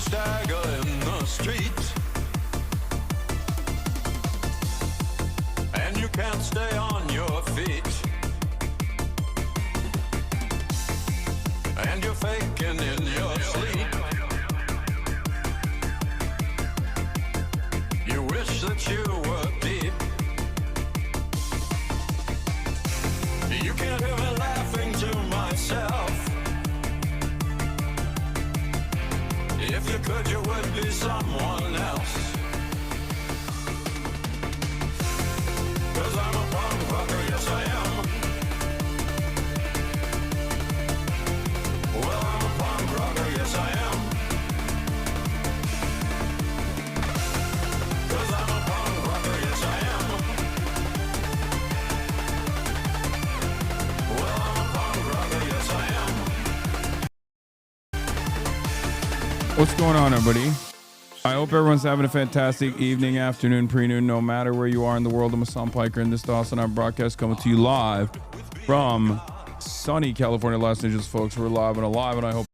stagger in the street, and you can't stay on your feet, and you're faking in your sleep. You wish that you were deep. You can't hear me laughing to myself. If you could, you would be someone else. 'Cause I'm a punk rocker, yes I am. Well, I'm a punk rocker, yes I am. 'Cause I'm a punk rocker, yes I am. Well, I'm a punk rocker, yes I am. What's going on, everybody? I hope everyone's having a fantastic evening, afternoon, pre-noon, no matter where you are in the world. I'm Hasan Piker, and this is the HasanAbi broadcast coming to you live from sunny California, Los Angeles, folks. We're live and alive, and I hope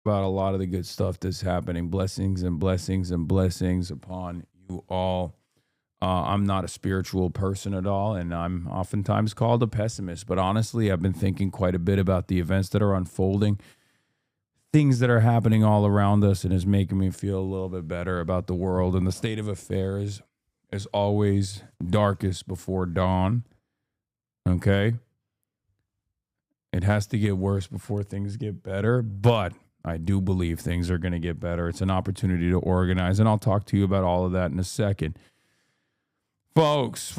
about a lot of the good stuff that's happening. Blessings and blessings and blessings upon you all. I'm not a spiritual person at all, and I'm oftentimes called a pessimist. But honestly, I've been thinking quite a bit about the events that are unfolding, things that are happening all around us, and is making me feel a little bit better about the world. And the state of affairs is always darkest before dawn. Okay? It has to get worse before things get better, but I do believe things are going to get better. It's an opportunity to organize, and I'll talk to you about all of that in a second. Folks,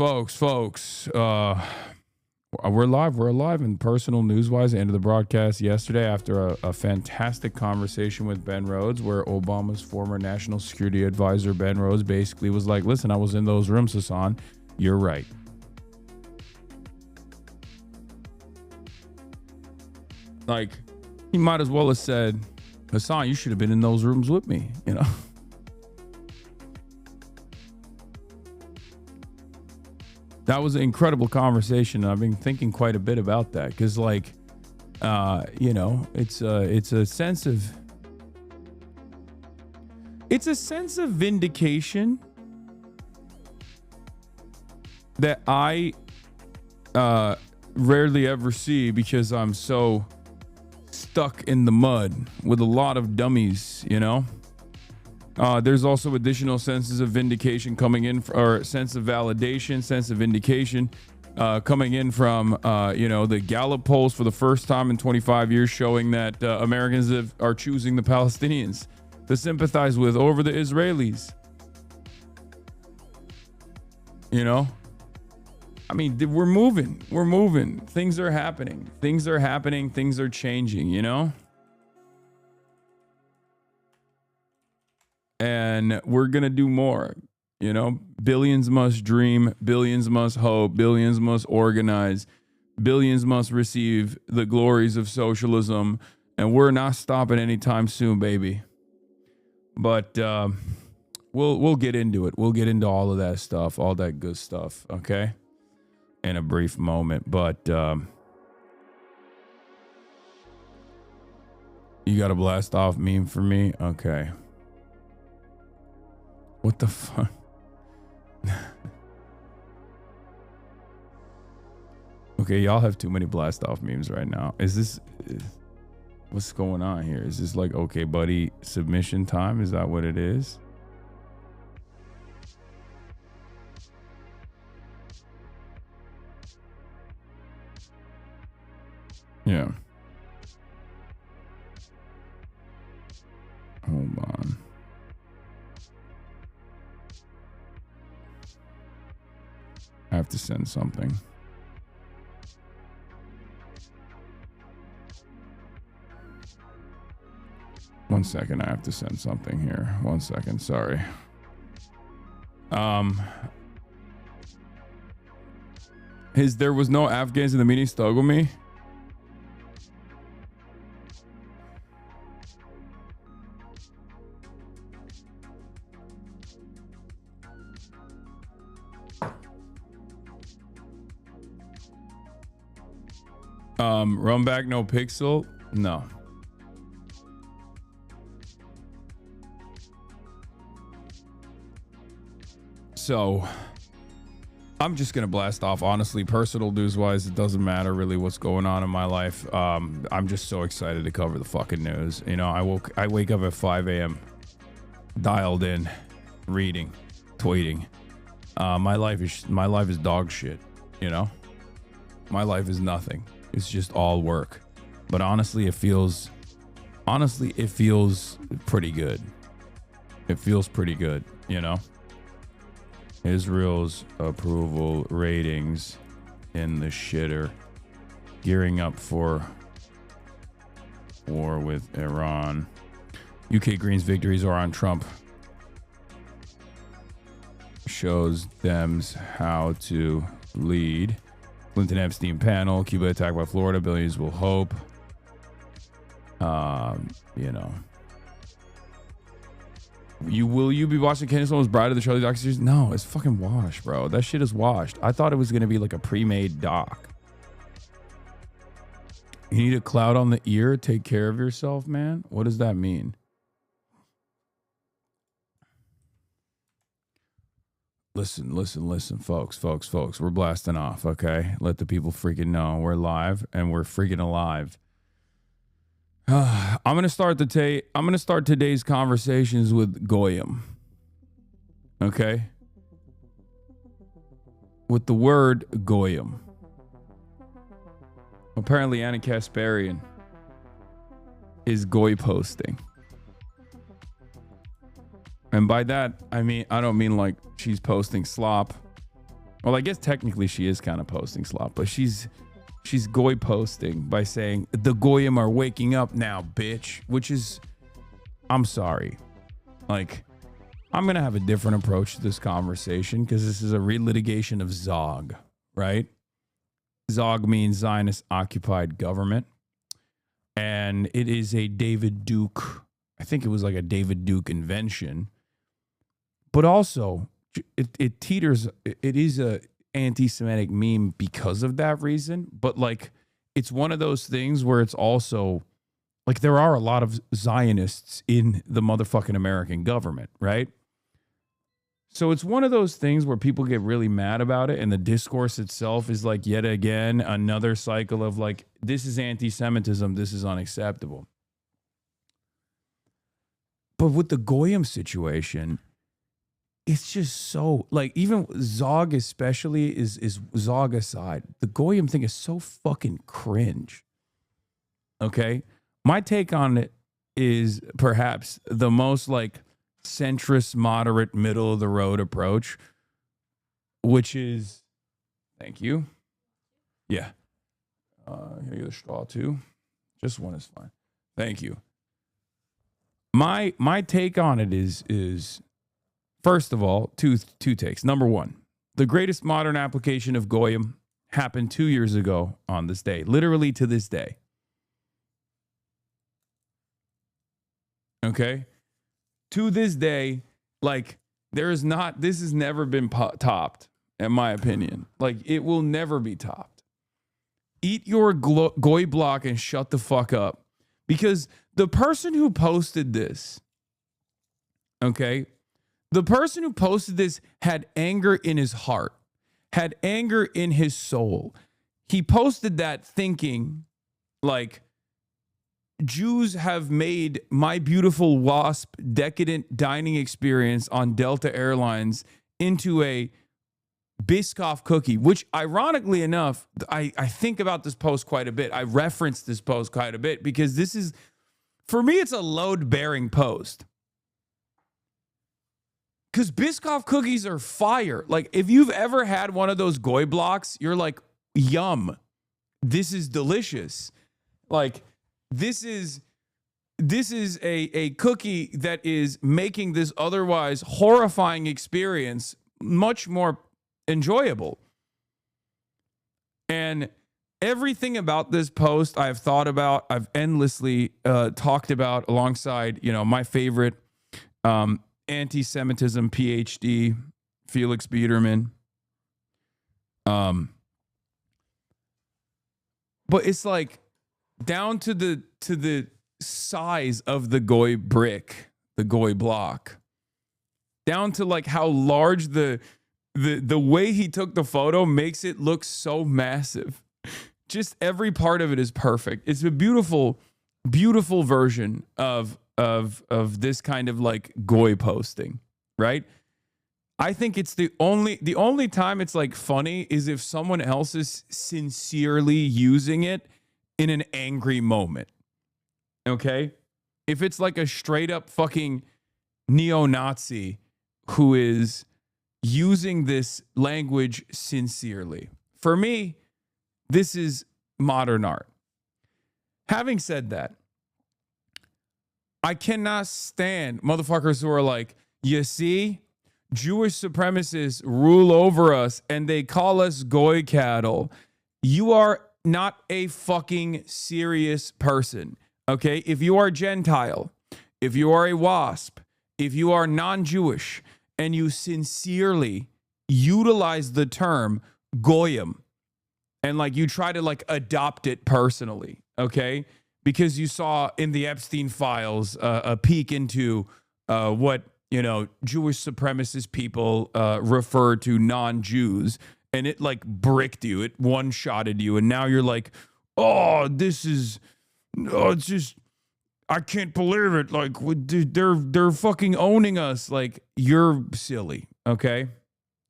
We're live. We're alive. And personal news-wise, I ended the broadcast yesterday after a fantastic conversation with Ben Rhodes, where Obama's former national security advisor, Ben Rhodes, basically was like, listen, I was in those rooms, Hasan. You're right. Like, he might as well have said, Hasan, you should have been in those rooms with me, you know? That was an incredible conversation. I've been thinking quite a bit about that because, like, you know, it's a sense of vindication that I rarely ever see because I'm so stuck in the mud with a lot of dummies, you know. There's also additional senses of vindication coming in, or sense of validation, sense of vindication coming in from, you know, the Gallup polls for the first time in 25 years showing that Americans are choosing the Palestinians to sympathize with over the Israelis. You know? I mean, we're moving. We're moving. Things are happening. Things are happening. Things are changing, you know? And we're going to do more, you know, billions must dream, billions must hope, billions must organize, billions must receive the glories of socialism. And we're not stopping anytime soon, baby. But we'll get into it. We'll get into all of that stuff, all that good stuff, okay, in a brief moment. But you got a Blastoff meme for me? Okay. What the fuck? Okay, y'all have too many Blastoff memes right now. What's going on here? Is this like, okay, buddy, submission time? Is that what it is? Yeah. Hold on. I have to send something. One second, I have to send something here. 1 second, sorry. There was no Afghans in the meeting stuggle me? Run back, no pixel? No. So I'm just gonna blast off. Honestly, personal news wise, it doesn't matter really what's going on in my life. I'm just so excited to cover the fucking news. You know, I wake up at 5 a.m. dialed in, reading, tweeting. My life is dog shit, you know? My life is nothing. It's just all work. But honestly, it feels pretty good. It feels pretty good, you know? Israel's approval ratings in the shitter, gearing up for war with Iran. UK Greens victories are on Trump. Shows Dems how to lead. Clinton Epstein panel, Cuba attacked by Florida, billions will hope. You know. Will you be watching Candace Owens' Bride of the Charlie doc series? No, it's fucking washed, bro. That shit is washed. I thought it was gonna be like a pre-made doc. You need a cloud on the ear. Take care of yourself, man. What does that mean? Listen, folks. We're blasting off, okay? Let the people freaking know we're live and we're freaking alive. I'm gonna start today's conversations with Goyim. Okay? With the word Goyim. Apparently Anna Kasparian is goy posting. And by that, I don't mean like she's posting slop. Well, I guess technically she is kind of posting slop, but she's she's goy posting by saying the Goyim are waking up now, bitch, which is, I'm sorry. Like, I'm going to have a different approach to this conversation because this is a relitigation of ZOG, right? ZOG means Zionist occupied government. And it is a David Duke, I think it was like a David Duke invention. But also, it teeters, it is a anti-Semitic meme because of that reason. But like, it's one of those things where it's also, like, there are a lot of Zionists in the motherfucking American government, right? So it's one of those things where people get really mad about it, and the discourse itself is like, yet again, another cycle of like, this is anti-Semitism, this is unacceptable. But with the Goyim situation, it's just so, like, even Zog especially is Zog aside, the Goyim thing is so fucking cringe. Okay? My take on it is perhaps the most like centrist, moderate, middle of the road approach, which is, thank you. Yeah. Can I get a straw too? Just one is fine. Thank you. My take on it is first of all, two takes. Number one, the greatest modern application of Goyim happened 2 years ago on this day, literally to this day. Okay? To this day, like, this has never been topped, in my opinion. Like, it will never be topped. Eat your goy block and shut the fuck up. Because the person who posted this, okay, the person who posted this had anger in his heart, had anger in his soul. He posted that thinking, like, Jews have made my beautiful wasp decadent dining experience on Delta Airlines into a Biscoff cookie, which ironically enough, I think about this post quite a bit. I reference this post quite a bit because this is, for me, it's a load-bearing post. Because Biscoff cookies are fire. Like, if you've ever had one of those goy blocks, you're like, yum, this is delicious. Like, this is a cookie that is making this otherwise horrifying experience much more enjoyable. And everything about this post I've thought about, I've endlessly talked about alongside, my favorite anti-Semitism PhD, Felix Biederman. But it's like, down to the size of the goy brick, the goy block, down to like how large the way he took the photo makes it look so massive. Just every part of it is perfect. It's a beautiful, beautiful version of this kind of like goy posting, right? I think it's the only time it's like funny is if someone else is sincerely using it in an angry moment. Okay? If it's like a straight up fucking neo-Nazi who is using this language sincerely. For me, this is modern art. Having said that, I cannot stand motherfuckers who are like, you see, Jewish supremacists rule over us and they call us goy cattle. You are not a fucking serious person, okay? If you are Gentile, if you are a WASP, if you are non-Jewish, and you sincerely utilize the term Goyim, and like you try to like adopt it personally, okay? Because you saw in the Epstein files a peek into what, Jewish supremacist people refer to non-Jews, and it like bricked you, it one-shotted you, and now you're like, it's just, I can't believe it. Like, they're fucking owning us. Like, you're silly, okay?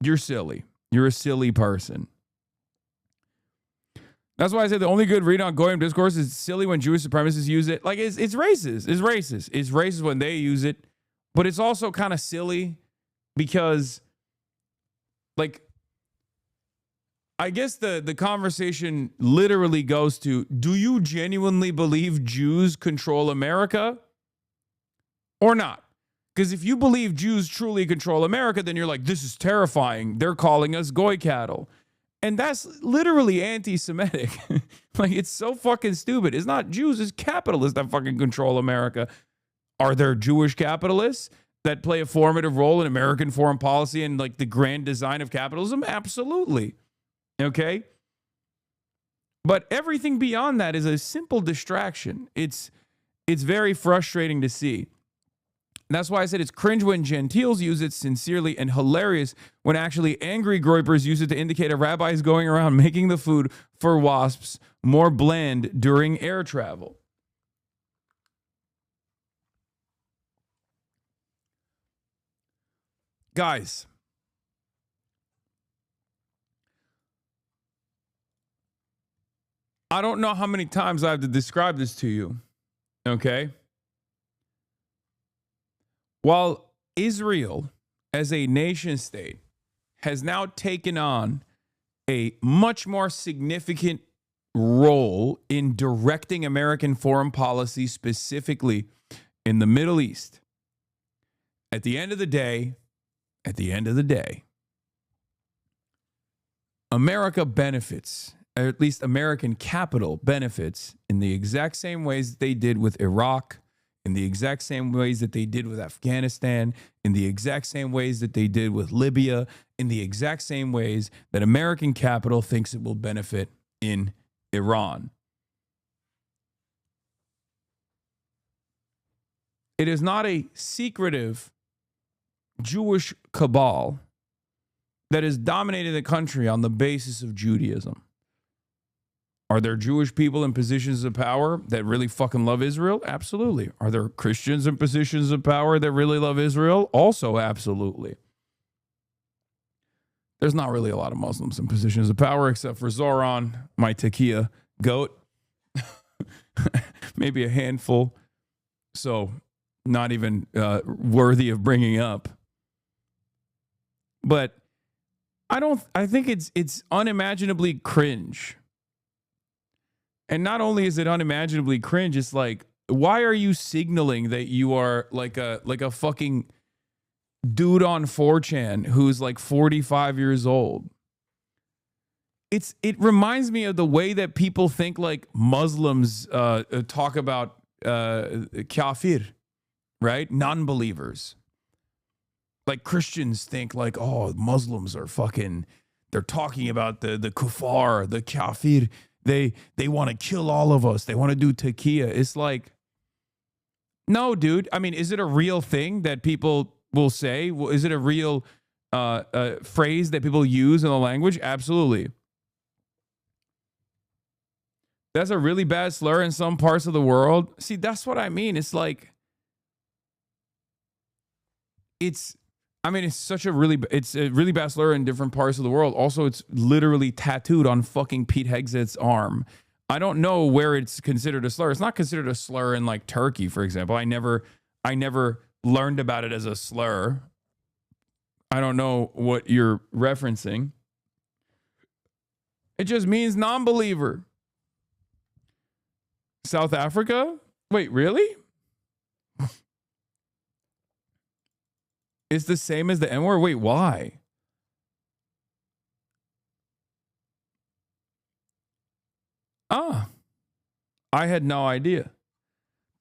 You're silly. You're a silly person. That's why I said the only good read on Goyim discourse is silly when Jewish supremacists use it. Like, it's racist. It's racist. It's racist when they use it. But it's also kind of silly because, like, I guess the conversation literally goes to, do you genuinely believe Jews control America or not? Because if you believe Jews truly control America, then you're like, this is terrifying. They're calling us goy cattle. And that's literally anti-Semitic. Like, it's so fucking stupid. It's not Jews, it's capitalists that fucking control America. Are there Jewish capitalists that play a formative role in American foreign policy and like the grand design of capitalism? Absolutely. Okay? But everything beyond that is a simple distraction. It's very frustrating to see. And that's why I said it's cringe when gentiles use it sincerely and hilarious when actually angry groypers use it to indicate a rabbi is going around making the food for wasps more bland during air travel. Guys, I don't know how many times I have to describe this to you, okay? While Israel, as a nation state, has now taken on a much more significant role in directing American foreign policy, specifically in the Middle East, at the end of the day, America benefits, or at least American capital benefits, in the exact same ways that they did with Iraq, in the exact same ways that they did with Afghanistan, in the exact same ways that they did with Libya, in the exact same ways that American capital thinks it will benefit in Iran. It is not a secretive Jewish cabal that has dominated the country on the basis of Judaism. Are there Jewish people in positions of power that really fucking love Israel? Absolutely. Are there Christians in positions of power that really love Israel? Also, absolutely. There's not really a lot of Muslims in positions of power except for Zohran, my Takia goat. Maybe a handful. So, not even worthy of bringing up. But I think it's unimaginably cringe. And not only is it unimaginably cringe, it's like, why are you signaling that you are like a fucking dude on 4chan who's like 45 years old? It reminds me of the way that people think like Muslims talk about kafir, right? Non-believers. Like Christians think like, oh, Muslims are fucking, they're talking about the kuffar, the kafir. They want to kill all of us. They want to do taqiyya. It's like, no, dude. I mean, is it a real thing that people will say? Is it a real phrase that people use in the language? Absolutely. That's a really bad slur in some parts of the world. See, that's what I mean. It's like, it's a really bad slur in different parts of the world. Also, it's literally tattooed on fucking Pete Hegseth's arm. I don't know where it's considered a slur. It's not considered a slur in like Turkey, for example. I never learned about it as a slur. I don't know what you're referencing. It just means non-believer. South Africa? Wait, really? It's the same as the N-word? Wait, why? I had no idea.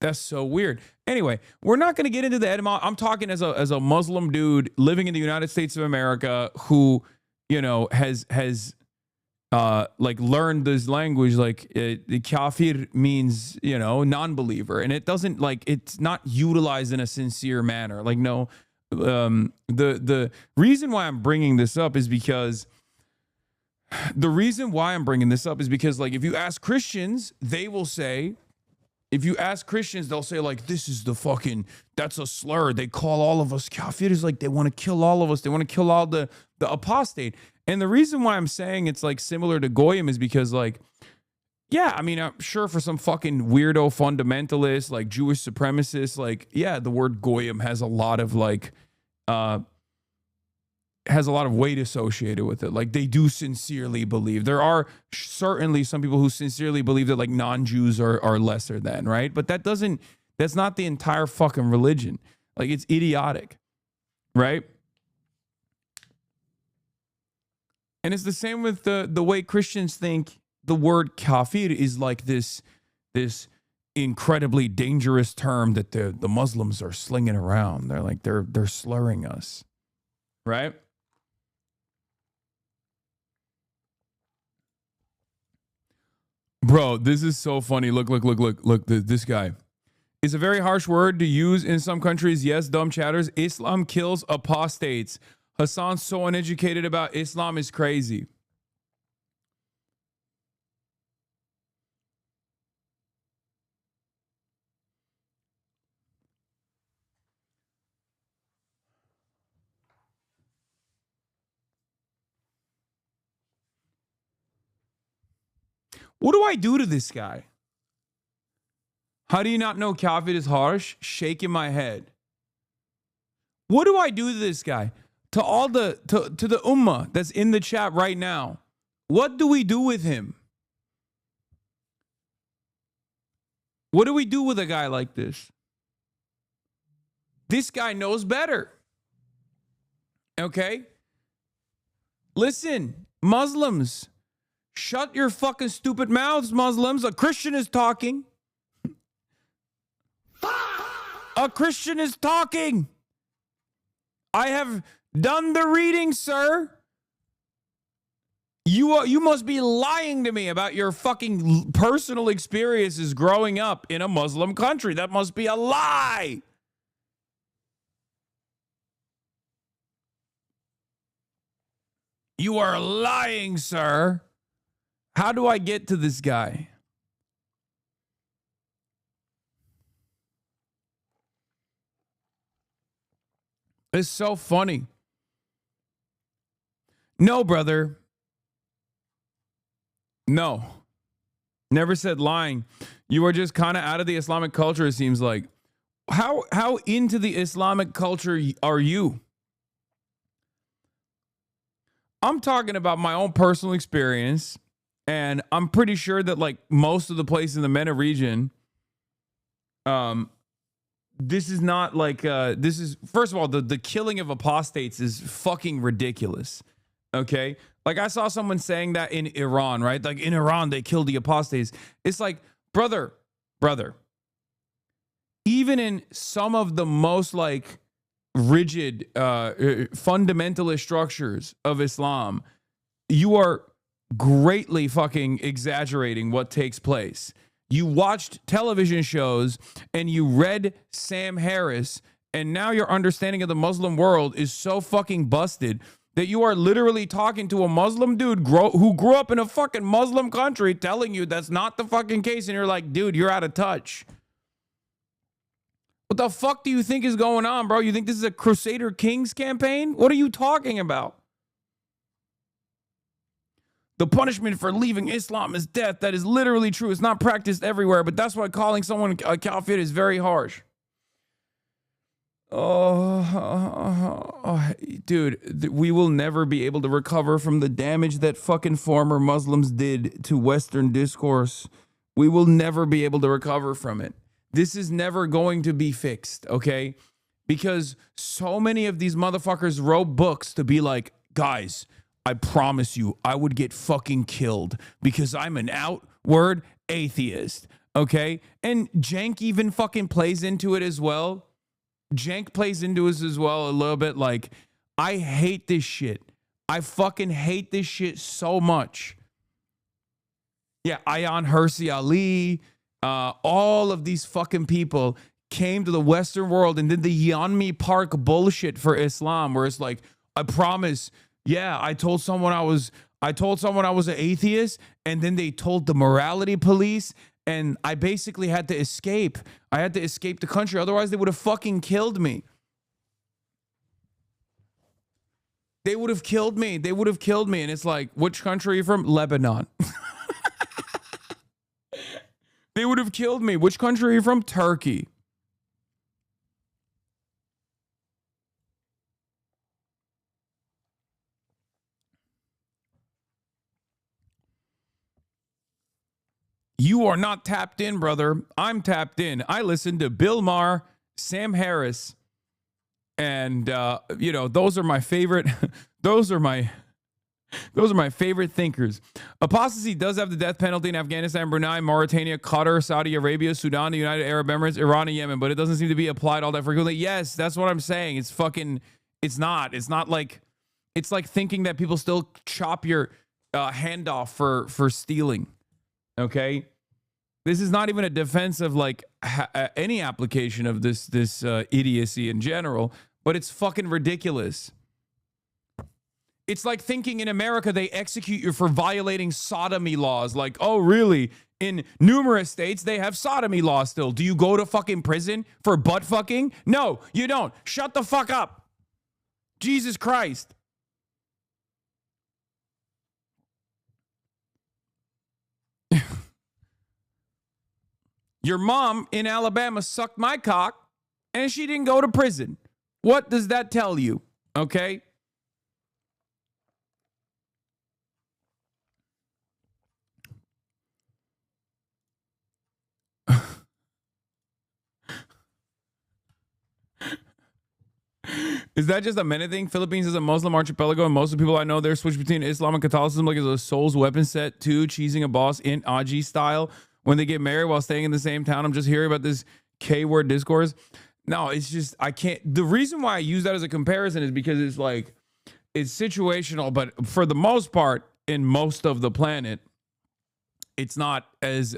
That's so weird. Anyway, we're not going to get into the etymology. I'm talking as a Muslim dude living in the United States of America who, you know, has like learned this language. Like the kafir means, you know, non-believer, and it doesn't like, it's not utilized in a sincere manner. Like, no. The reason why I'm bringing this up is because like, if you ask Christians, they'll say like, this is the fucking, that's a slur. They call all of us kafirs, like they want to kill all of us. They want to kill all the apostate. And the reason why I'm saying it's like similar to Goyim is because like, yeah, I mean, I'm sure for some fucking weirdo fundamentalists, like Jewish supremacists, like, yeah, the word Goyim has a lot of like, has a lot of weight associated with it. Like they do sincerely believe. There are certainly some people who sincerely believe that like non-Jews are lesser than, right? But that's not the entire fucking religion. Like it's idiotic, right? And it's the same with the way Christians think the word kafir is like this incredibly dangerous term that the Muslims are slinging around. They're like they're slurring us, right? Bro, this is so funny. Look, this guy. It's a very harsh word to use in some countries. Yes, dumb chatters. Islam kills apostates. Hasan's so uneducated about Islam is crazy. What do I do to this guy? How do you not know kafir is harsh? Shaking my head. What do I do to this guy? To all the to the ummah that's in the chat right now. What do we do with him? What do we do with a guy like this? This guy knows better. Okay? Listen, Muslims, shut your fucking stupid mouths, Muslims. A Christian is talking. A Christian is talking. I have done the reading, sir. You must be lying to me about your fucking personal experiences growing up in a Muslim country. That must be a lie. You are lying, sir. How do I get to this guy? It's so funny. No, brother. No. Never said lying. You are just kind of out of the Islamic culture, it seems like. How into the Islamic culture are you? I'm talking about my own personal experience, and I'm pretty sure that like most of the places in the MENA region, this is not like this is, first of all, the killing of apostates is fucking ridiculous. Okay, like I saw someone saying that in Iran, right? Like in Iran they killed the apostates. It's like, brother, even in some of the most like rigid fundamentalist structures of Islam, you are greatly fucking exaggerating what takes place. You watched television shows and you read Sam Harris, and now your understanding of the Muslim world is so fucking busted that you are literally talking to a Muslim dude who grew up in a fucking Muslim country telling you that's not the fucking case, and you're like, dude, you're out of touch. What the fuck do you think is going on, bro? You think this is a Crusader Kings campaign? What are you talking about? The punishment for leaving Islam is death. That is literally true. It's not practiced everywhere, but that's why calling someone a kafir is very harsh. Oh, dude, we will never be able to recover from the damage that fucking former Muslims did to Western discourse. We will never be able to recover from it. This is never going to be fixed, okay? Because so many of these motherfuckers wrote books to be like, guys, I promise you, I would get fucking killed because I'm an outward atheist, okay? And Jank even fucking plays into it as well. Jank plays into us as well a little bit. Like, I hate this shit. I fucking hate this shit so much. Yeah, Ayan Hirsi Ali, all of these fucking people came to the Western world and did the Yeonmi Park bullshit for Islam, where it's like, I promise, yeah, I told someone I was an atheist, and then they told the morality police, and I basically had to escape. I had to escape the country, otherwise they would have fucking killed me. They would have killed me. They would have killed me. And it's like, which country are you from? Lebanon. They would have killed me. Which country are you from? Turkey. You are not tapped in, brother. I'm tapped in. I listen to Bill Maher, Sam Harris, and those are my favorite. Those are my favorite thinkers. Apostasy does have the death penalty in Afghanistan, Brunei, Mauritania, Qatar, Saudi Arabia, Sudan, the United Arab Emirates, Iran, and Yemen, but it doesn't seem to be applied all that frequently. Yes, that's what I'm saying. It's not like, it's like thinking that people still chop your hand off for stealing. Okay? This is not even a defense of like any application of this idiocy in general, but it's fucking ridiculous. It's like thinking in America they execute you for violating sodomy laws. Like, oh, really? In numerous states, they have sodomy laws still. Do you go to fucking prison for butt fucking? No, you don't. Shut the fuck up. Jesus Christ. Your mom in Alabama sucked my cock and she didn't go to prison. What does that tell you? Okay? Is that just a minute thing? Philippines is a Muslim archipelago, and most of the people I know there switch between Islam and Catholicism like it's a soul's weapon set too, cheesing a boss in Aji style when they get married while staying in the same town. I'm just hearing about this K-word discourse. No, it's just, I can't. The reason why I use that as a comparison is because it's like, it's situational, but for the most part, in most of the planet, it's not as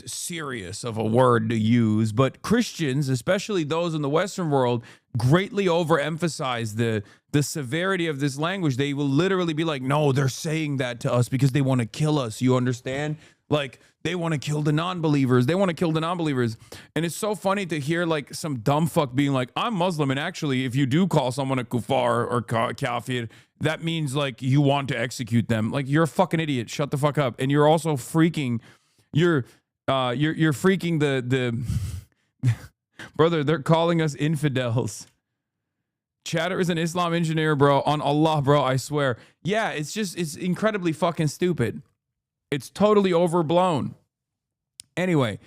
serious of a word to use. But Christians, especially those in the Western world, greatly overemphasize the severity of this language. They will literally be like, no, they're saying that to us because they want to kill us. You understand? Like, they want to kill the non-believers. They want to kill the non-believers. And it's so funny to hear like some dumb fuck being like, I'm Muslim, and actually if you do call someone a kuffar or kafir, that means like you want to execute them. Like, you're a fucking idiot. Shut the fuck up. And you're also freaking, you're freaking the brother, they're calling us infidels. Chatter is an Islam engineer, bro. On Allah, bro, I swear. Yeah, it's incredibly fucking stupid. It's totally overblown. Anyway,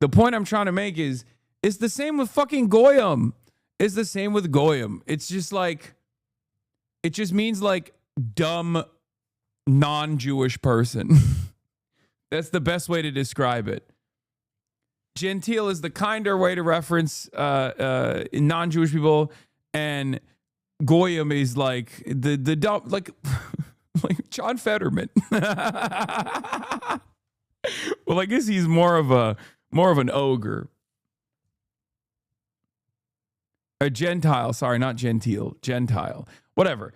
the point I'm trying to make is it's the same with fucking Goyim. It's the same with Goyim. It's just like, it just means like dumb non-Jewish person. That's the best way to describe it. Gentile is the kinder way to reference non-Jewish people, and Goyim is like the dumb, like like John Fetterman. Well, I guess he's more of an ogre. A Gentile, sorry, not gentile, Gentile. Whatever.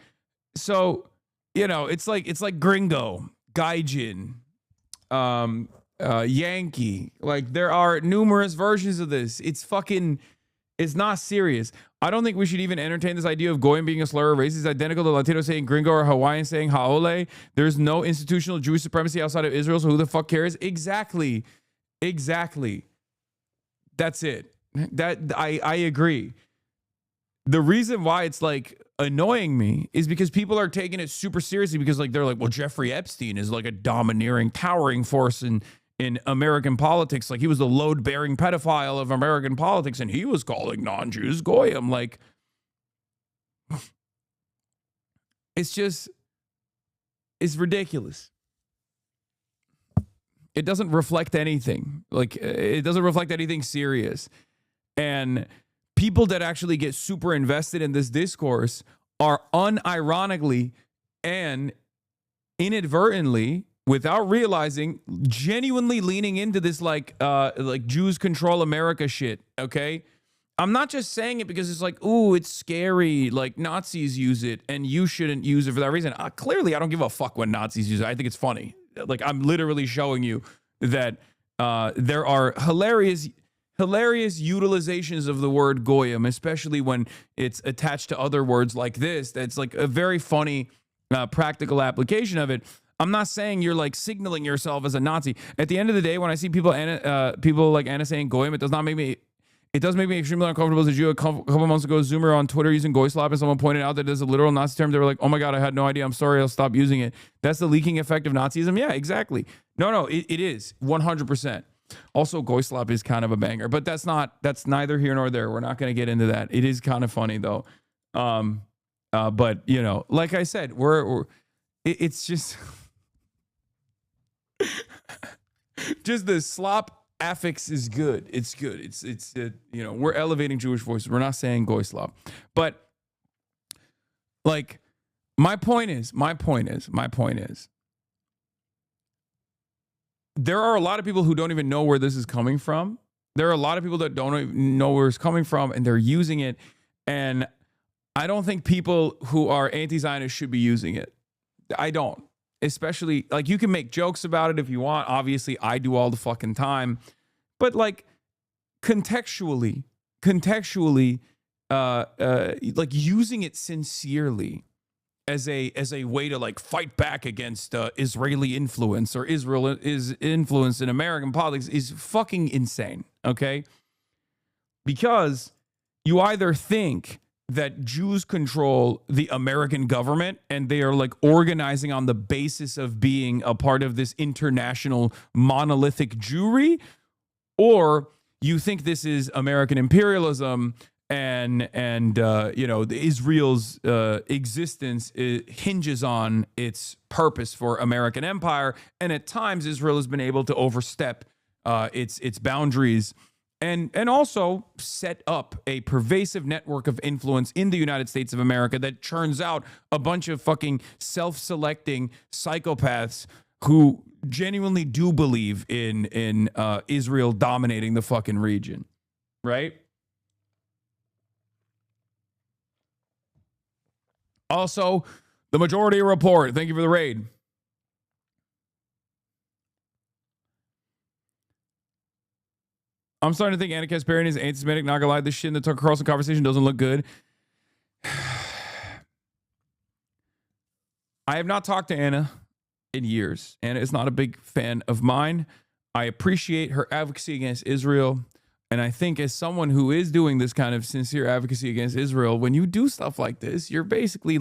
So, it's like gringo, gaijin, Yankee. Like, there are numerous versions of this. It's not serious. I don't think we should even entertain this idea of Goyim being a slur of race. It's identical to Latino saying gringo or Hawaiian saying haole. There's no institutional Jewish supremacy outside of Israel, so who the fuck cares? Exactly. That's it. I agree. The reason why it's like annoying me is because people are taking it super seriously because like they're like, well, Jeffrey Epstein is like a domineering, towering force in American politics. Like, he was the load-bearing pedophile of American politics, and he was calling non-Jews Goyim. Like, it's ridiculous. It doesn't reflect anything. Like, it doesn't reflect anything serious. And people that actually get super invested in this discourse are unironically and inadvertently, without realizing, genuinely leaning into this like Jews control America shit. Okay, I'm not just saying it because it's like, ooh, it's scary, like Nazis use it and you shouldn't use it for that reason. Clearly, I don't give a fuck when Nazis use it. I think it's funny. Like, I'm literally showing you that there are hilarious utilizations of the word Goyim, especially when it's attached to other words like this. That's like a very funny practical application of it. I'm not saying you're like signaling yourself as a Nazi. At the end of the day, when I see people like Anna saying Goyim, it does not make me It does make me extremely uncomfortable as a Jew. A couple months ago, Zoomer on Twitter using Goyslop, and someone pointed out that it is a literal Nazi term. They were like, oh my God, I had no idea. I'm sorry, I'll stop using it. That's the leaking effect of Nazism? Yeah, exactly. No, it is 100%. Also, Goyslop is kind of a banger, but that's neither here nor there. We're not going to get into that. It is kind of funny though. But you know, like I said, it's just, just the slop affix is good. It's good. It's you know, we're elevating Jewish voices. We're not saying Goyslop, but like my point is, there are a lot of people who don't even know where this is coming from. There are a lot of people that don't even know where it's coming from, and they're using it. And I don't think people who are anti-Zionist should be using it. I don't. Especially, like, you can make jokes about it if you want. Obviously, I do all the fucking time. But, like, contextually, like, using it sincerely as a way to, like, fight back against Israeli influence or Israel is influence in American politics is fucking insane, okay? Because you either think that Jews control the American government and they are like organizing on the basis of being a part of this international monolithic Jewry, or you think this is American imperialism and you know, Israel's existence hinges on its purpose for American empire, and at times Israel has been able to overstep its boundaries. And also set up a pervasive network of influence in the United States of America that churns out a bunch of fucking self-selecting psychopaths who genuinely do believe in Israel dominating the fucking region, right? Also, the Majority Report. Thank you for the raid. I'm starting to think Anna Kasparian is anti-Semitic. Not gonna lie, this shit in the Tucker Carlson conversation doesn't look good. I have not talked to Anna in years. Anna is not a big fan of mine. I appreciate her advocacy against Israel. And I think as someone who is doing this kind of sincere advocacy against Israel, when you do stuff like this, you're basically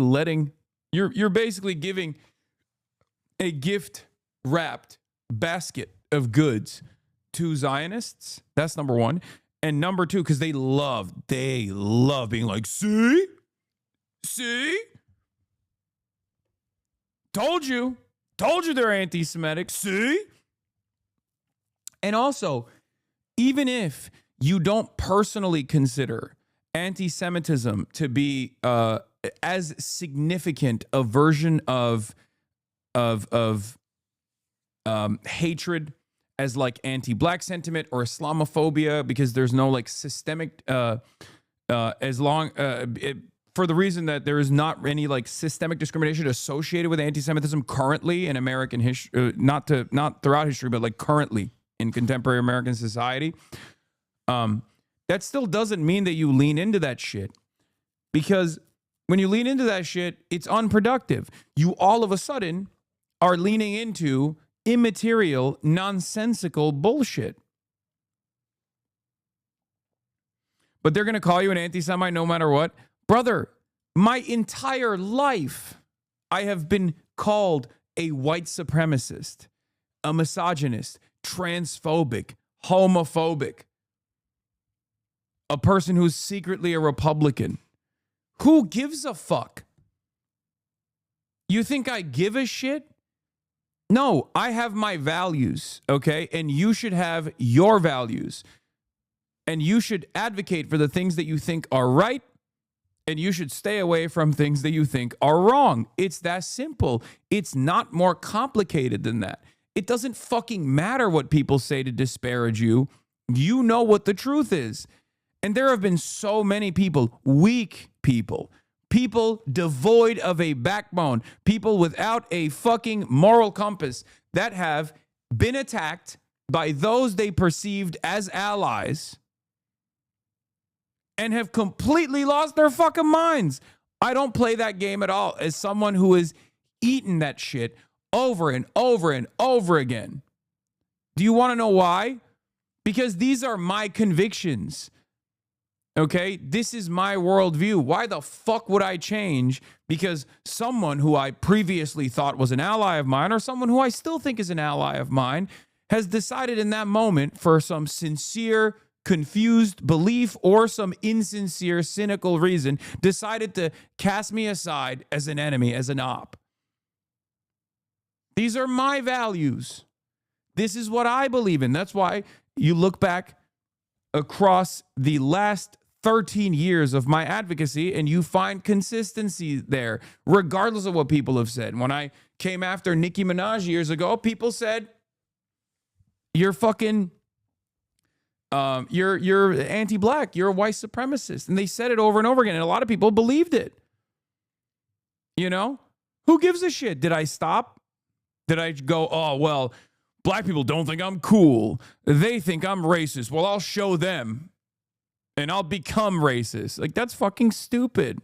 you're basically giving a gift wrapped basket of goods to Zionists. That's number one. And number two, because they love being like, see, told you they're anti-Semitic, see. And also, even if you don't personally consider anti-Semitism to be as significant a version of hatred as like anti-black sentiment or Islamophobia, because there's no like systemic for the reason that there is not any like systemic discrimination associated with anti-Semitism currently in American history, not throughout history, but like currently in contemporary American society. That still doesn't mean that you lean into that shit, because when you lean into that shit, it's unproductive. You all of a sudden are leaning into immaterial, nonsensical bullshit. But they're going to call you an anti-Semite no matter what. Brother, my entire life, I have been called a white supremacist, a misogynist, transphobic, homophobic, a person who's secretly a Republican. Who gives a fuck? You think I give a shit? No, I have my values, okay? And you should have your values. And you should advocate for the things that you think are right, and you should stay away from things that you think are wrong. It's that simple. It's not more complicated than that. It doesn't fucking matter what people say to disparage you. You know what the truth is. And there have been so many people, weak people devoid of a backbone, people without a fucking moral compass, that have been attacked by those they perceived as allies and have completely lost their fucking minds. I don't play that game at all as someone who has eaten that shit over and over and over again. Do you want to know why? Because these are my convictions. Okay, this is my worldview. Why the fuck would I change because someone who I previously thought was an ally of mine, or someone who I still think is an ally of mine, has decided in that moment for some sincere, confused belief or some insincere, cynical reason, decided to cast me aside as an enemy, as an op? These are my values. This is what I believe in. That's why you look back across the last 13 years of my advocacy and you find consistency there, regardless of what people have said. When I came after Nicki Minaj years ago, people said, you're fucking, you're anti-black, you're a white supremacist. And they said it over and over again. And a lot of people believed it. You know, who gives a shit? Did I stop? Did I go, oh, well, black people don't think I'm cool. They think I'm racist. Well, I'll show them and I'll become racist. Like, that's fucking stupid.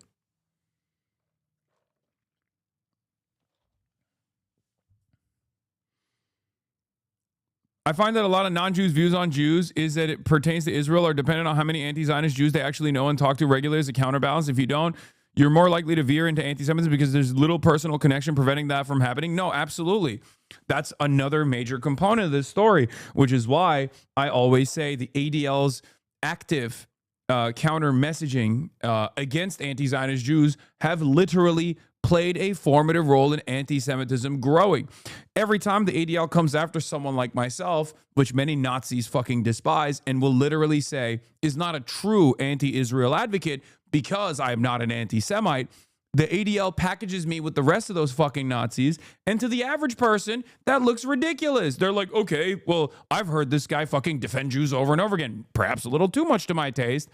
I find that a lot of non-Jews' views on Jews is that it pertains to Israel are dependent on how many anti-Zionist Jews they actually know and talk to regularly as a counterbalance. If you don't, you're more likely to veer into anti-Semitism because there's little personal connection preventing that from happening. No, absolutely. That's another major component of this story, which is why I always say the ADL's active counter messaging against anti-Zionist Jews have literally played a formative role in anti-Semitism growing. Every time the ADL comes after someone like myself, which many Nazis fucking despise and will literally say is not a true anti-Israel advocate because I am not an anti-Semite, the ADL packages me with the rest of those fucking Nazis, and to the average person, that looks ridiculous. They're like, okay, well, I've heard this guy fucking defend Jews over and over again, perhaps a little too much to my taste,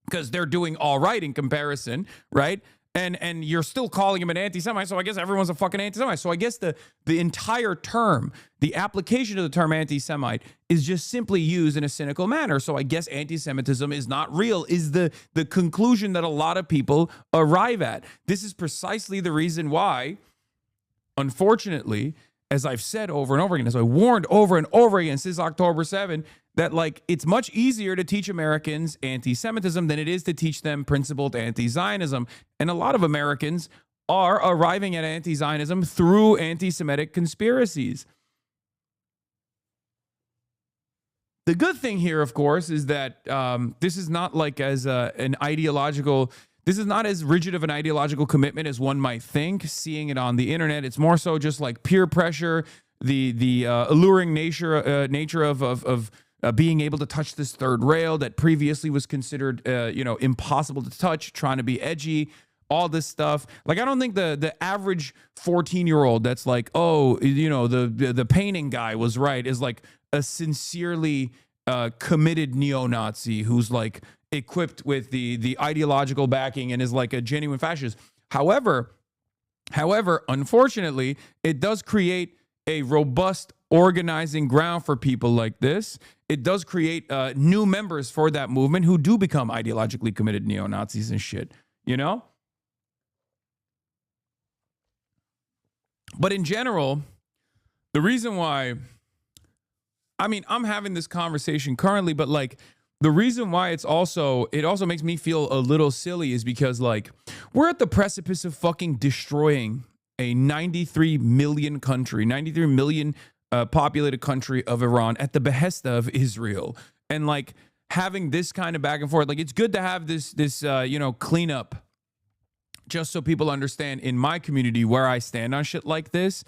because they're doing all right in comparison, right? And you're still calling him an anti-Semite, so I guess everyone's a fucking anti-Semite. So I guess the entire term, the application of the term anti-Semite is just simply used in a cynical manner. So I guess anti-Semitism is not real, is the conclusion that a lot of people arrive at. This is precisely the reason why, unfortunately, as I've said over and over again, as I warned over and over again since October 7, that like it's much easier to teach Americans anti-Semitism than it is to teach them principled anti-Zionism. And a lot of Americans are arriving at anti-Zionism through anti-Semitic conspiracies. The good thing here, of course, is that this is not like as an ideological, this is not as rigid of an ideological commitment as one might think, seeing it on the internet. It's more so just like peer pressure, the alluring nature of being able to touch this third rail that previously was considered, impossible to touch, trying to be edgy, all this stuff. Like, I don't think the average 14-year-old that's like, oh, the painting guy was right, is like a sincerely committed neo-Nazi who's like equipped with the ideological backing and is like a genuine fascist. However, unfortunately, it does create a robust organizing ground for people like this. It does create new members for that movement who do become ideologically committed neo-Nazis and shit, you know? But in general, the reason why, I mean, I'm having this conversation currently, but like the reason why it also makes me feel a little silly is because like we're at the precipice of fucking destroying a 93 million populated country of Iran at the behest of Israel. And like having this kind of back and forth, like it's good to have this cleanup just so people understand in my community where I stand on shit like this.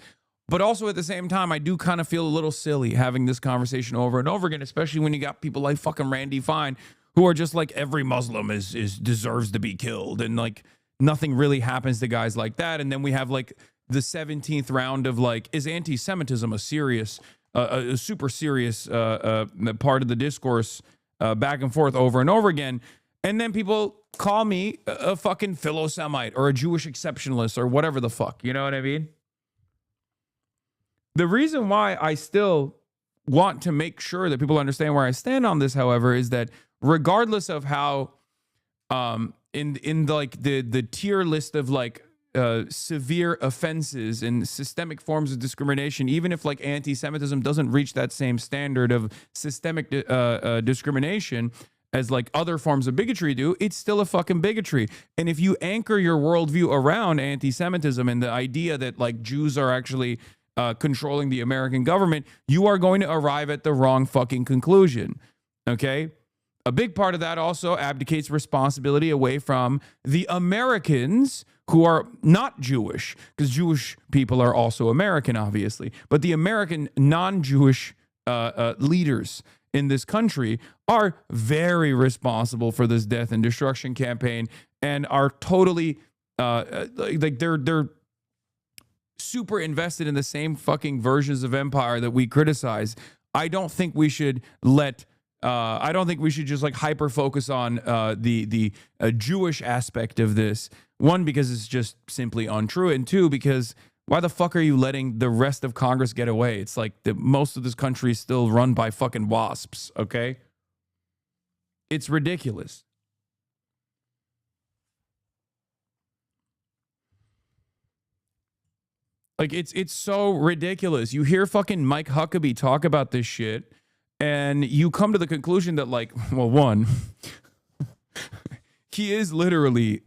But also at the same time, I do kind of feel a little silly having this conversation over and over again, especially when you got people like fucking Randy Fine who are just like every Muslim is deserves to be killed. And like nothing really happens to guys like that. And then we have like the 17th round of like, is anti-Semitism a serious, a super serious part of the discourse back and forth over and over again. And then people call me a fucking philo-Semite or a Jewish exceptionalist or whatever the fuck. You know what I mean? The reason why I still want to make sure that people understand where I stand on this, however, is that regardless of how in like the tier list of like severe offenses and systemic forms of discrimination, even if like anti-Semitism doesn't reach that same standard of systemic discrimination, as like other forms of bigotry do, it's still a fucking bigotry. And if you anchor your worldview around anti-Semitism and the idea that like Jews are actually controlling the American government, you are going to arrive at the wrong fucking conclusion. Okay? A big part of that also abdicates responsibility away from the Americans who are not Jewish, because Jewish people are also American, obviously. But the American non-Jewish leaders in this country are very responsible for this death and destruction campaign, and are totally like they're super invested in the same fucking versions of empire that we criticize. I don't think we should let. I don't think we should just like hyper focus on the Jewish aspect of this. One, because it's just simply untrue, and two, because why the fuck are you letting the rest of Congress get away? It's like most of this country is still run by fucking wasps. Okay, it's ridiculous. Like it's so ridiculous. You hear fucking Mike Huckabee talk about this shit, and you come to the conclusion that, like, well, one, he literally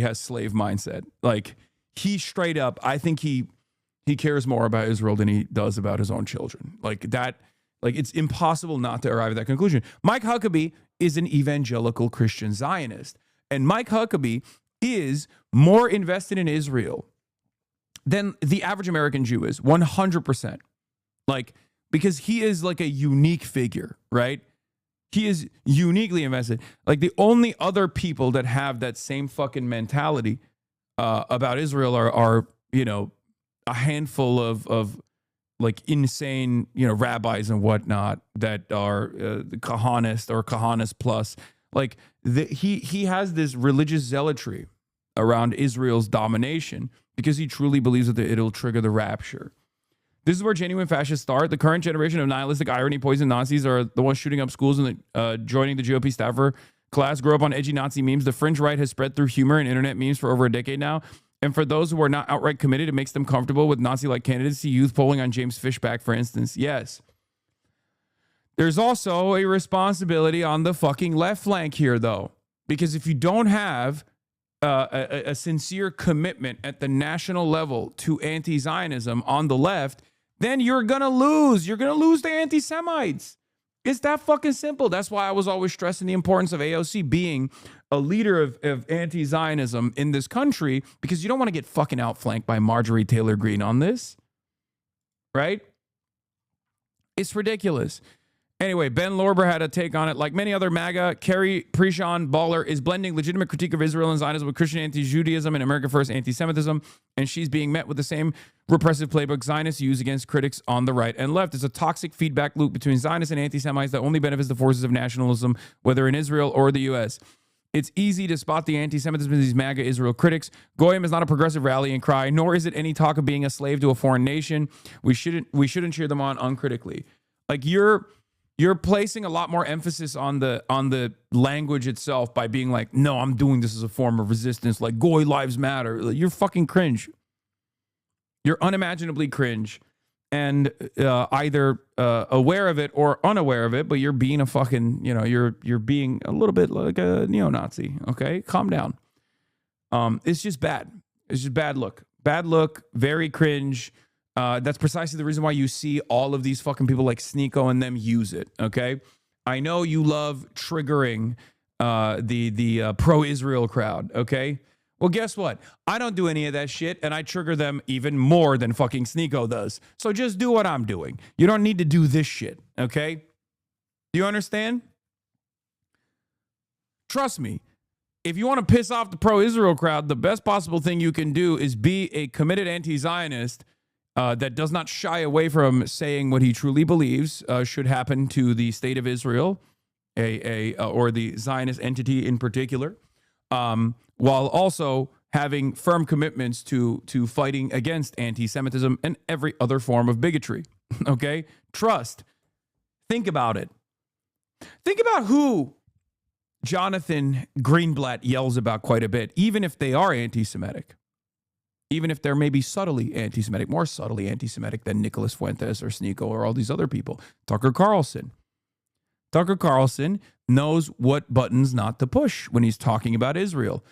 has slave mindset. Like, he straight up, I think he cares more about Israel than he does about his own children. Like that, like it's impossible not to arrive at that conclusion. Mike Huckabee is an evangelical Christian Zionist, and Mike Huckabee is more invested in Israel than the average American Jew is, 100%. Like, because he is like a unique figure, right? He is uniquely invested. Like, the only other people that have that same fucking mentality about Israel are you know, a handful of like insane, you know, rabbis and whatnot that are Kahanist or Kahanist plus. Like, he has this religious zealotry around Israel's domination because he truly believes that it'll trigger the rapture. This is where genuine fascists start. The current generation of nihilistic irony poison Nazis are the ones shooting up schools and joining the GOP staffer class. Grew up on edgy Nazi memes. The fringe right has spread through humor and internet memes for over a decade now. And for those who are not outright committed, it makes them comfortable with Nazi-like candidacy. Youth polling on James Fishback, for instance. Yes. There's also a responsibility on the fucking left flank here, though. Because if you don't have a sincere commitment at the national level to anti-Zionism on the left, then you're going to lose. You're going to lose the anti-Semites. It's that fucking simple. That's why I was always stressing the importance of AOC being a leader of anti-Zionism in this country, because you don't want to get fucking outflanked by Marjorie Taylor Greene on this. Right? It's ridiculous. Anyway, Ben Lorber had a take on it. Like many other MAGA, Carrie Prishon Baller is blending legitimate critique of Israel and Zionism with Christian anti-Judaism and America First anti-Semitism, and she's being met with the same repressive playbook Zionists use against critics on the right and left. It's a toxic feedback loop between Zionists and anti-Semites that only benefits the forces of nationalism, whether in Israel or the U.S. It's easy to spot the anti-Semitism of these MAGA Israel critics. Goyim is not a progressive rallying cry, nor is it any talk of being a slave to a foreign nation. We shouldn't cheer them on uncritically. Like, you're placing a lot more emphasis on the language itself by being like, no, I'm doing this as a form of resistance. Like, Goy lives matter. You're fucking cringe. You're unimaginably cringe, and either aware of it or unaware of it. But you're being a fucking, you know, you're being a little bit like a neo-Nazi. Okay, calm down. It's just bad. It's just bad look. Bad look. Very cringe. That's precisely the reason why you see all of these fucking people like Sneeko and them use it, okay? I know you love triggering the pro-Israel crowd, okay? Well, guess what? I don't do any of that shit, and I trigger them even more than fucking Sneeko does. So just do what I'm doing. You don't need to do this shit, okay? Do you understand? Trust me. If you want to piss off the pro-Israel crowd, the best possible thing you can do is be a committed anti-Zionist that does not shy away from saying what he truly believes should happen to the state of Israel, or the Zionist entity in particular, while also having firm commitments to fighting against anti-Semitism and every other form of bigotry. Okay? Trust. Think about it. Think about who Jonathan Greenblatt yells about quite a bit, even if they are anti-Semitic. Even if they're maybe subtly anti-Semitic, more subtly anti-Semitic than Nicholas Fuentes or Sneeko or all these other people. Tucker Carlson. Tucker Carlson knows what buttons not to push when he's talking about Israel.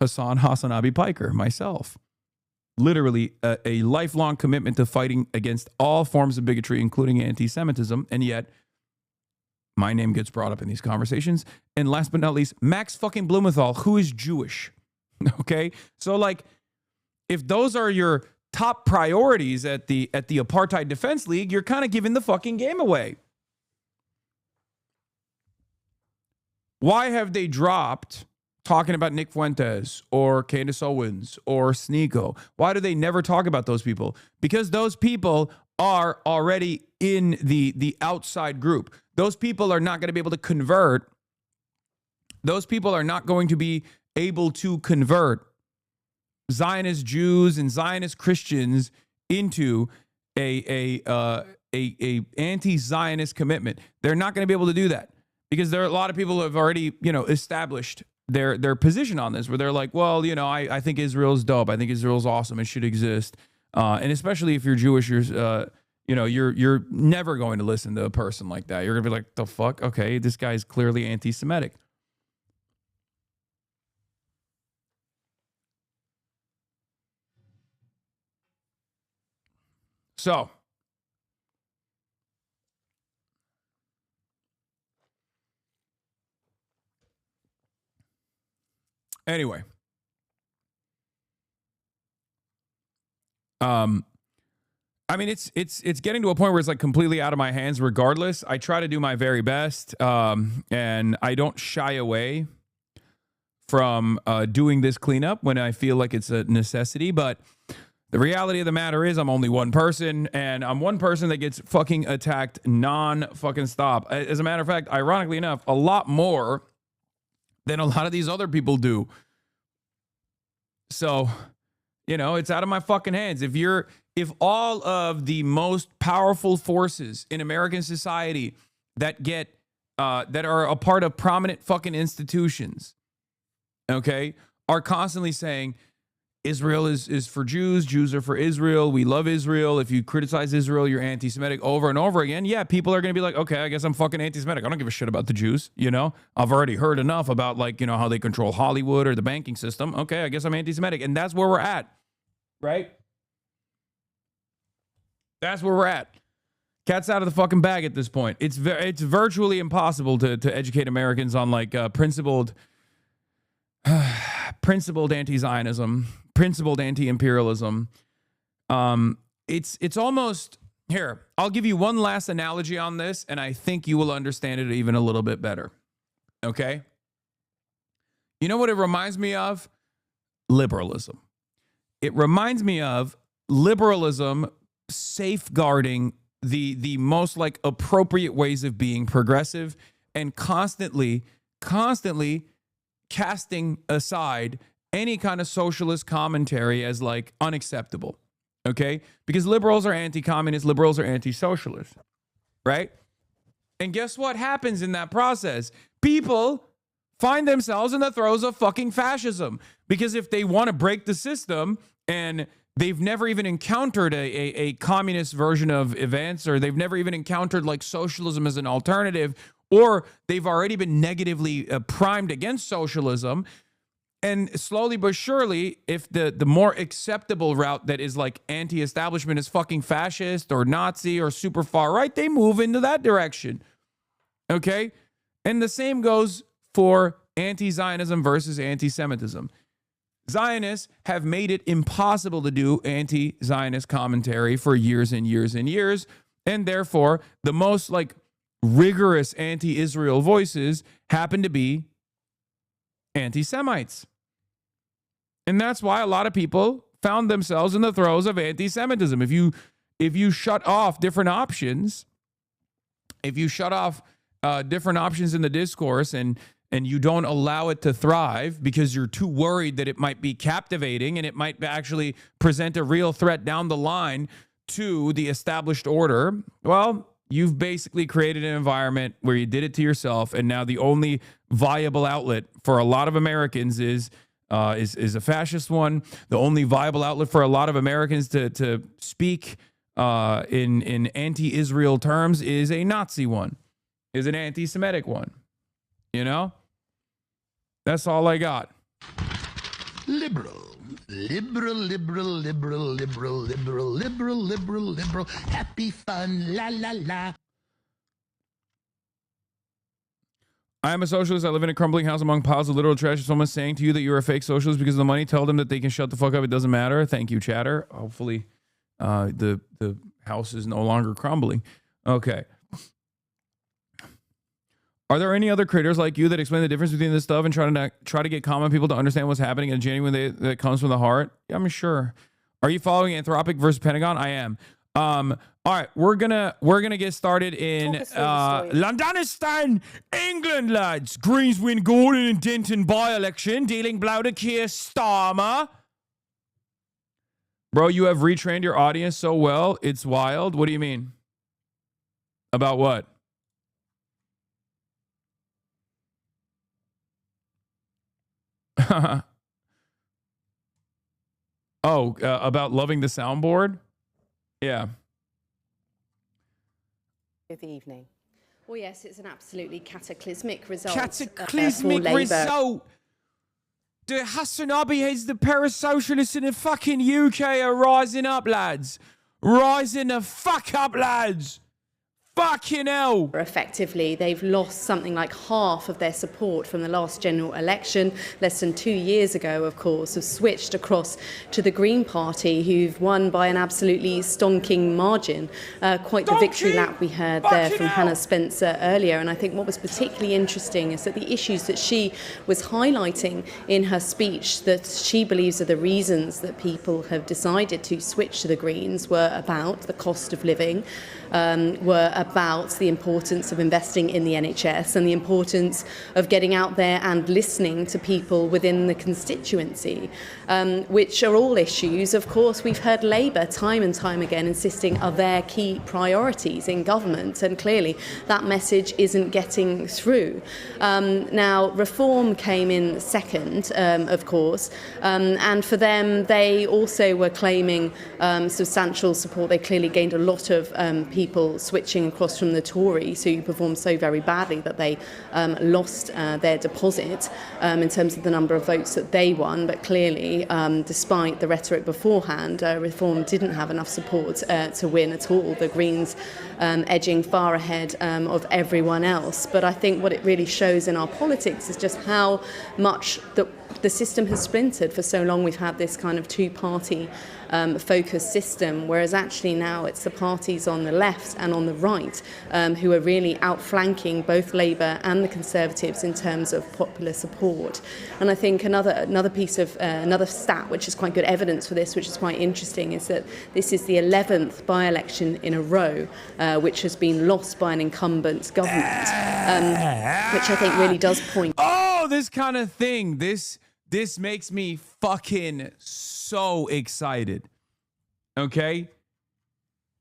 HasanAbi Piker, myself. Literally a lifelong commitment to fighting against all forms of bigotry, including anti-Semitism, and yet my name gets brought up in these conversations. And last but not least, Max fucking Blumenthal, who is Jewish. Okay? So like, if those are your top priorities at the Apartheid Defense League, you're kind of giving the fucking game away. Why have they dropped talking about Nick Fuentes or Candace Owens or Sneeko? Why do they never talk about those people? Because those people are already in the outside group. Those people are not going to be able to convert. Those people are not going to be able to convert Zionist Jews and Zionist Christians into a anti-Zionist commitment. They're not going to be able to do that because there are a lot of people who have already, established their position on this, where they're like, well, I think Israel's dope. I think Israel's awesome. It should exist. And especially if you're Jewish, you're never going to listen to a person like that. You're gonna be like, the fuck? Okay, this guy's clearly anti-Semitic. So, anyway, I mean, it's getting to a point where it's like completely out of my hands. Regardless, I try to do my very best, and I don't shy away from doing this cleanup when I feel like it's a necessity. But the reality of the matter is I'm only one person, and I'm one person that gets fucking attacked non-fucking stop. As a matter of fact, ironically enough, a lot more than a lot of these other people do. So, it's out of my fucking hands. If all of the most powerful forces in American society that are a part of prominent fucking institutions, okay, are constantly saying Israel is for Jews, Jews are for Israel, we love Israel, if you criticize Israel, you're anti-Semitic, over and over again, yeah, people are going to be like, okay, I guess I'm fucking anti-Semitic. I don't give a shit about the Jews, I've already heard enough about, like, how they control Hollywood or the banking system. Okay, I guess I'm anti-Semitic. And that's where we're at, right? That's where we're at. Cat's out of the fucking bag at this point. It's virtually impossible to educate Americans on, like, principled anti-Zionism, principled anti-imperialism. It's almost, here, I'll give you one last analogy on this, and I think you will understand it even a little bit better. Okay? You know what it reminds me of? Liberalism. It reminds me of liberalism safeguarding the most, like, appropriate ways of being progressive and constantly casting aside any kind of socialist commentary as, like, unacceptable, okay? Because liberals are anti-communist, liberals are anti-socialist, right? And guess what happens in that process? People find themselves in the throes of fucking fascism, because if they want to break the system and they've never even encountered a communist version of events, or they've never even encountered, like, socialism as an alternative, or they've already been negatively primed against socialism. And slowly but surely, if the more acceptable route that is, like, anti-establishment is fucking fascist or Nazi or super far right, they move into that direction. Okay? And the same goes for anti-Zionism versus anti-Semitism. Zionists have made it impossible to do anti-Zionist commentary for years and years and years. And therefore, the most, like, rigorous anti-Israel voices happen to be anti-Semites. And that's why a lot of people found themselves in the throes of anti-Semitism. If you shut off different options, different options in the discourse, and you don't allow it to thrive because you're too worried that it might be captivating and it might actually present a real threat down the line to the established order, well, you've basically created an environment where you did it to yourself, and now the only viable outlet for a lot of Americans is a fascist one. The only viable outlet for a lot of Americans to speak in anti-Israel terms is a Nazi one, is an anti-Semitic one. You know? That's all I got. Liberal, liberal, liberal, liberal, liberal, liberal, liberal, liberal, liberal, happy fun, la la la. I am a socialist. I live in a crumbling house among piles of literal trash. If someone's saying to you that you're a fake socialist because of the money, tell them that they can shut the fuck up. It doesn't matter. Thank you, chatter. Hopefully the house is no longer crumbling. Okay. Are there any other creators like you that explain the difference between this stuff and try to get common people to understand what's happening in a genuine way that comes from the heart? Yeah, I'm sure. Are you following Anthropic versus Pentagon? I am. All right, we're gonna get started in Londonistan, England, lads. Greens win Gordon and Denton by-election, dealing blow to Keir Starmer. Bro, you have retrained your audience so well, it's wild. What do you mean? About what? About loving the soundboard? Yeah. Of the evening. Well, yes, it's an absolutely cataclysmic result. Cataclysmic result. The HasanAbi heads, the parasocialists in the fucking UK are rising up, lads. Rising the fuck up, lads. Fucking hell. Effectively, they've lost something like half of their support from the last general election. Less than 2 years ago, of course, have switched across to the Green Party, who've won by an absolutely stonking margin. Quite the victory lap we heard there from Hannah Spencer earlier. And I think what was particularly interesting is that the issues that she was highlighting in her speech that she believes are the reasons that people have decided to switch to the Greens were about the cost of living, were about the importance of investing in the NHS and the importance of getting out there and listening to people within the constituency, which are all issues, of course, we've heard Labour time and time again insisting are their key priorities in government, and clearly that message isn't getting through. Now, Reform came in second, of course, and for them, they also were claiming substantial support. They clearly gained a lot of people switching across from the Tories, who performed so very badly that they lost their deposit in terms of the number of votes that they won. But clearly, despite the rhetoric beforehand, Reform didn't have enough support to win at all. The Greens edging far ahead of everyone else. But I think what it really shows in our politics is just how much the system has splintered. For so long we've had this kind of two-party focused system, whereas actually now it's the parties on the left and on the right who are really outflanking both Labour and the Conservatives in terms of popular support. And I think another piece of another stat which is quite good evidence for this, which is quite interesting, is that this is the 11th by-election in a row which has been lost by an incumbent government, which I think really does point. Oh, this kind of thing. This makes me fucking so excited. Okay?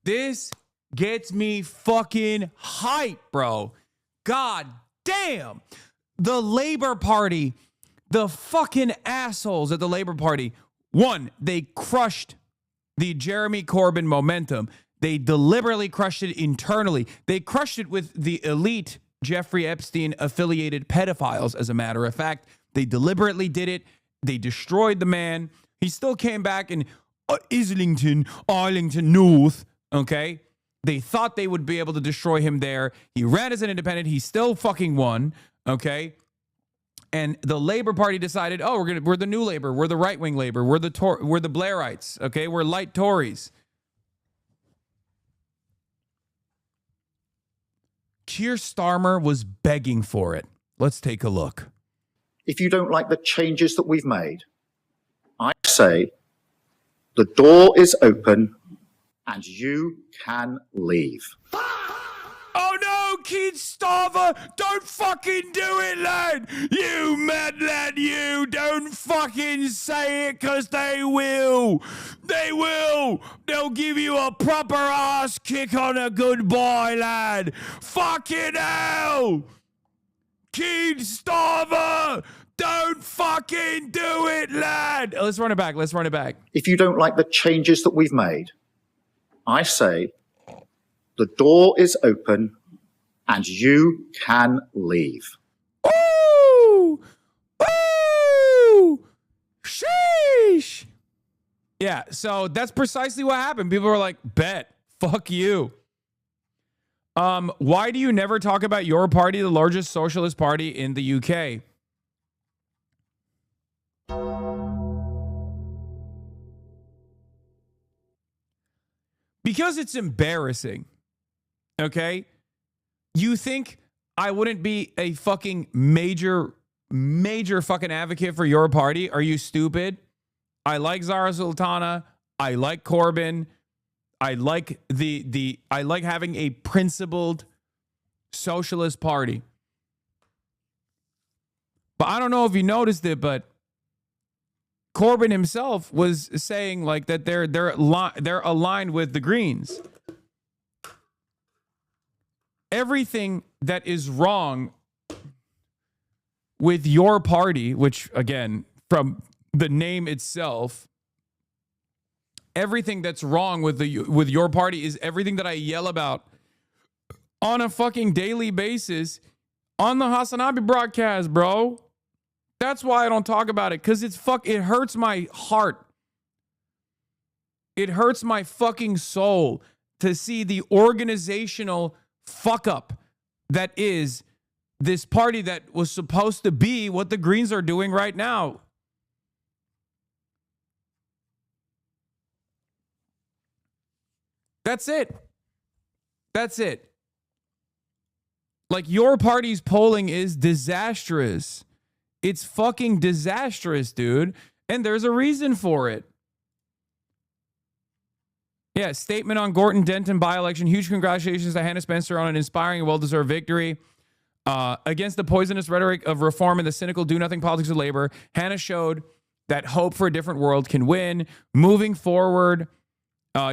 This gets me fucking hype, bro. God damn. The Labour Party, the fucking assholes at the Labour Party, one, they crushed the Jeremy Corbyn momentum. They deliberately crushed it internally. They crushed it with the elite Jeffrey Epstein affiliated pedophiles, as a matter of fact. They deliberately did it. They destroyed the man. He still came back in Islington, Arlington North, okay? They thought they would be able to destroy him there. He ran as an independent. He still fucking won, okay? And the Labour Party decided, oh, we're the new Labour. We're the right-wing Labour. We're the Blairites, okay? We're light Tories. Keir Starmer was begging for it. Let's take a look. If you don't like the changes that we've made, I say the door is open and you can leave. Oh no, Keir Starmer, don't fucking do it, lad. You mad lad, you. Don't fucking say it, because they will. They will. They'll give you a proper ass kick on a goodbye, lad. Fucking hell. Keir Starmer, don't fucking do it, lad. Let's run it back. Let's run it back. If you don't like the changes that we've made, I say the door is open and you can leave. Oh! Yeah, so that's precisely what happened. People were like, bet, fuck you. Why do you never talk about your party, the largest socialist party in the UK? Because it's embarrassing. Okay? You think I wouldn't be a fucking major fucking advocate for your party? Are you stupid? I like Zara Sultana. I like Corbyn. I like I like having a principled socialist party. But I don't know if you noticed it, but Corbyn himself was saying like that they're aligned with the Greens. Everything that is wrong with your party, which again, from the name itself, everything that's wrong with your party is everything that I yell about on a fucking daily basis on the HasanAbi broadcast, bro. That's why I don't talk about it, because it hurts my heart. It hurts my fucking soul to see the organizational fuck up that is this party that was supposed to be what the Greens are doing right now. That's it. That's it. Like, your party's polling is disastrous. It's fucking disastrous, dude. And there's a reason for it. Yeah, statement on Gorton Denton by-election. Huge congratulations to Hannah Spencer on an inspiring and well-deserved victory. Against the poisonous rhetoric of reform and the cynical do-nothing politics of labor, Hannah showed that hope for a different world can win. Moving forward,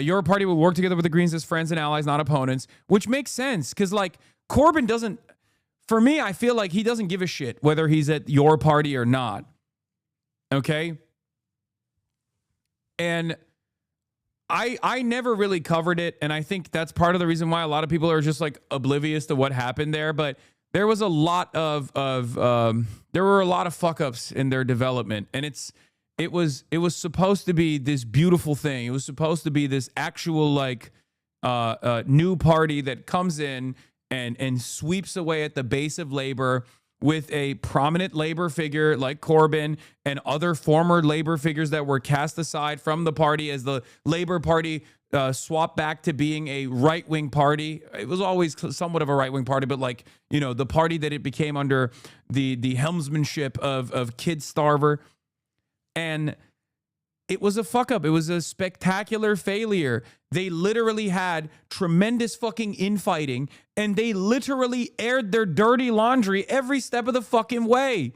your party will work together with the Greens as friends and allies, not opponents, which makes sense because, like, Corbyn doesn't, for me, I feel like he doesn't give a shit whether he's at your party or not. Okay? And I never really covered it, and I think that's part of the reason why a lot of people are just, like, oblivious to what happened there, but there was a lot of there were a lot of fuck-ups in their development, and it was supposed to be this beautiful thing. It was supposed to be this actual, like, new party that comes in and sweeps away at the base of labor with a prominent labor figure like Corbyn and other former labor figures that were cast aside from the party as the Labor Party swapped back to being a right-wing party. It was always somewhat of a right-wing party, but, like, you know, the party that it became under the helmsmanship of Kid Starver. And it was a fuck up. It was a spectacular failure. They literally had tremendous fucking infighting, and they literally aired their dirty laundry every step of the fucking way.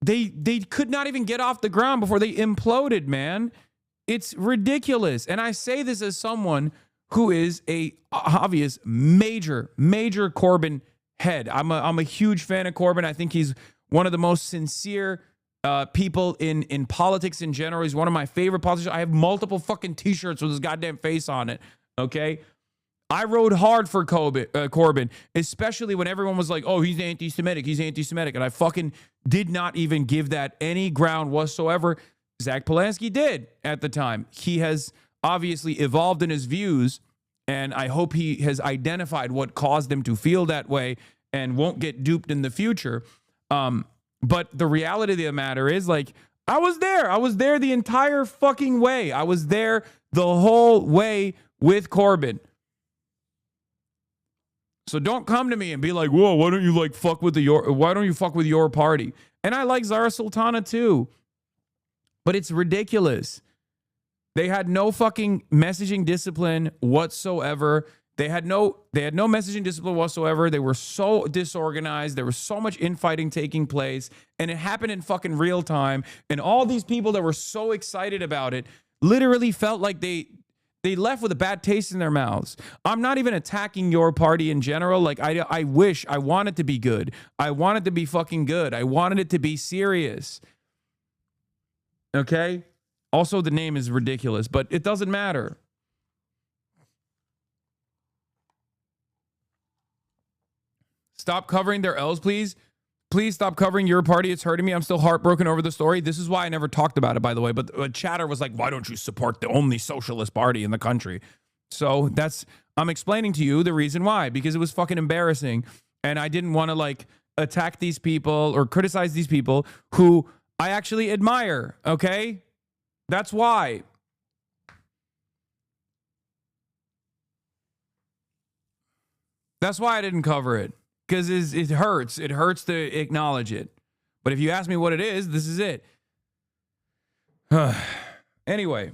They could not even get off the ground before they imploded, man. It's ridiculous. And I say this as someone who is a obvious major Corbyn head. I'm a huge fan of Corbyn. I think he's one of the most sincere people in politics in general. He's one of my favorite politicians. I have multiple fucking t-shirts with his goddamn face on it. Okay. I rode hard for Corbyn, especially when everyone was like, oh, he's anti-Semitic. He's anti-Semitic. And I fucking did not even give that any ground whatsoever. Zach Polanski did at the time. He has obviously evolved in his views, and I hope he has identified what caused him to feel that way and won't get duped in the future. But the reality of the matter is, like, I was there. I was there the entire fucking way. I was there the whole way with Corbyn. So don't come to me and be like, whoa, why don't you, like, why don't you fuck with your party? And I like Zara Sultana too. But it's ridiculous. They had no fucking messaging discipline whatsoever. They had no messaging discipline whatsoever. They were so disorganized. There was so much infighting taking place, and it happened in fucking real time. And all these people that were so excited about it literally felt like they left with a bad taste in their mouths. I'm not even attacking your party in general. Like, I wish I want it to be good. I want it to be fucking good. I wanted it to be serious. Okay? Also, the name is ridiculous, but it doesn't matter. Stop covering their L's, please. Please stop covering your party. It's hurting me. I'm still heartbroken over the story. This is why I never talked about it, by the way. But chatter was like, why don't you support the only socialist party in the country? So I'm explaining to you the reason why, because it was fucking embarrassing. And I didn't want to like attack these people or criticize these people who I actually admire. Okay. That's why. That's why I didn't cover it. Because it hurts. It hurts to acknowledge it. But if you ask me what it is, this is it. Anyway.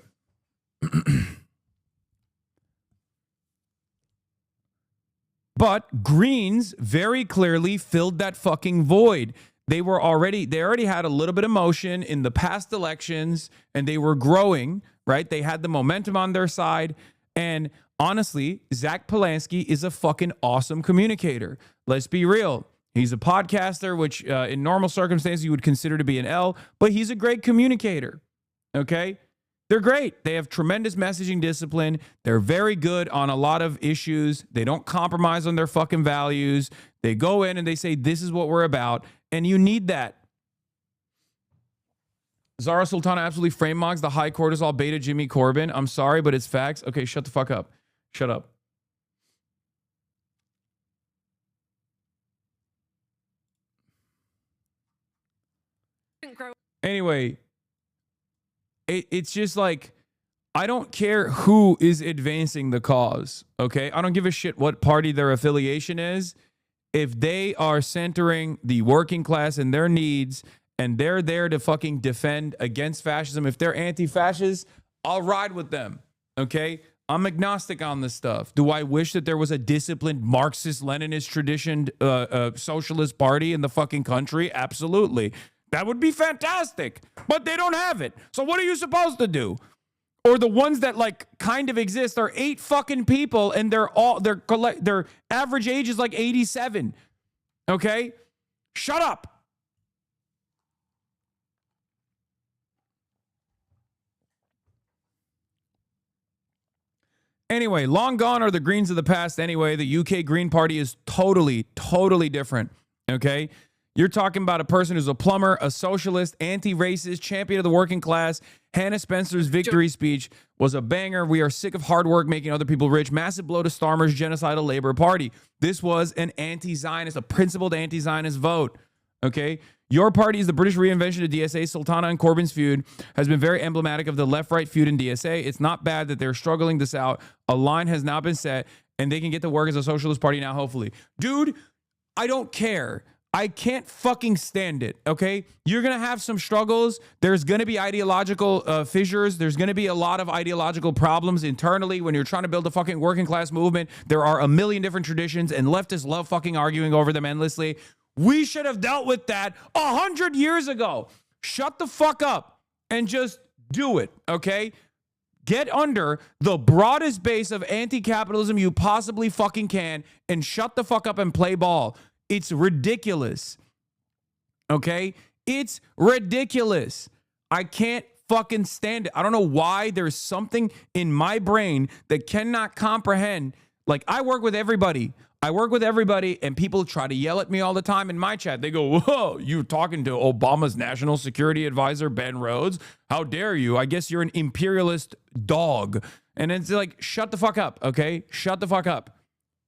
But Greens very clearly filled that fucking void. They already had a little bit of motion in the past elections, and they were growing, right? They had the momentum on their side. And honestly, Zach Polanski is a fucking awesome communicator. Let's be real. He's a podcaster, which in normal circumstances you would consider to be an L, but he's a great communicator. Okay? They're great. They have tremendous messaging discipline. They're very good on a lot of issues. They don't compromise on their fucking values. They go in and they say, this is what we're about. And you need that. Zara Sultana absolutely frame mogs the high cortisol beta Jimmy Corbin. I'm sorry, but it's facts. Okay, shut the fuck up. Shut up. Anyway, it's just like, I don't care who is advancing the cause, okay? I don't give a shit what party their affiliation is. If they are centering the working class and their needs, and they're there to fucking defend against fascism, if they're anti-fascist, I'll ride with them, okay? I'm agnostic on this stuff. Do I wish that there was a disciplined Marxist-Leninist traditioned socialist party in the fucking country? Absolutely. That would be fantastic, but they don't have it. So what are you supposed to do? Or the ones that like kind of exist are 8 fucking people, and their average age is like 87. Okay? Shut up. Anyway, long gone are the Greens of the past anyway. The UK Green Party is totally different. Okay? You're talking about a person who's a plumber, a socialist, anti-racist, champion of the working class. Hannah Spencer's victory speech was a banger. We are sick of hard work making other people rich. Massive blow to Starmer's genocidal Labor Party. This was an anti-Zionist, a principled anti-Zionist vote. Okay? Your party is the British reinvention of DSA. Sultana and Corbyn's feud has been very emblematic of the left-right feud in DSA. It's not bad that they're struggling this out. A line has now been set, and they can get to work as a socialist party now, hopefully. Dude, I don't care. I can't fucking stand it, okay? You're going to have some struggles. There's going to be ideological fissures. There's going to be a lot of ideological problems internally when you're trying to build a fucking working class movement. There are a million different traditions, and leftists love fucking arguing over them endlessly. We should have dealt with that 100 years ago. Shut the fuck up and just do it, okay? Get under the broadest base of anti-capitalism you possibly fucking can and shut the fuck up and play ball. It's ridiculous. Okay? It's ridiculous. I can't fucking stand it. I don't know why there's something in my brain that cannot comprehend. Like, I work with everybody. And people try to yell at me all the time in my chat. They go, whoa, you talking to Obama's national security advisor, Ben Rhodes? How dare you? I guess you're an imperialist dog. And it's like, shut the fuck up, okay? Shut the fuck up.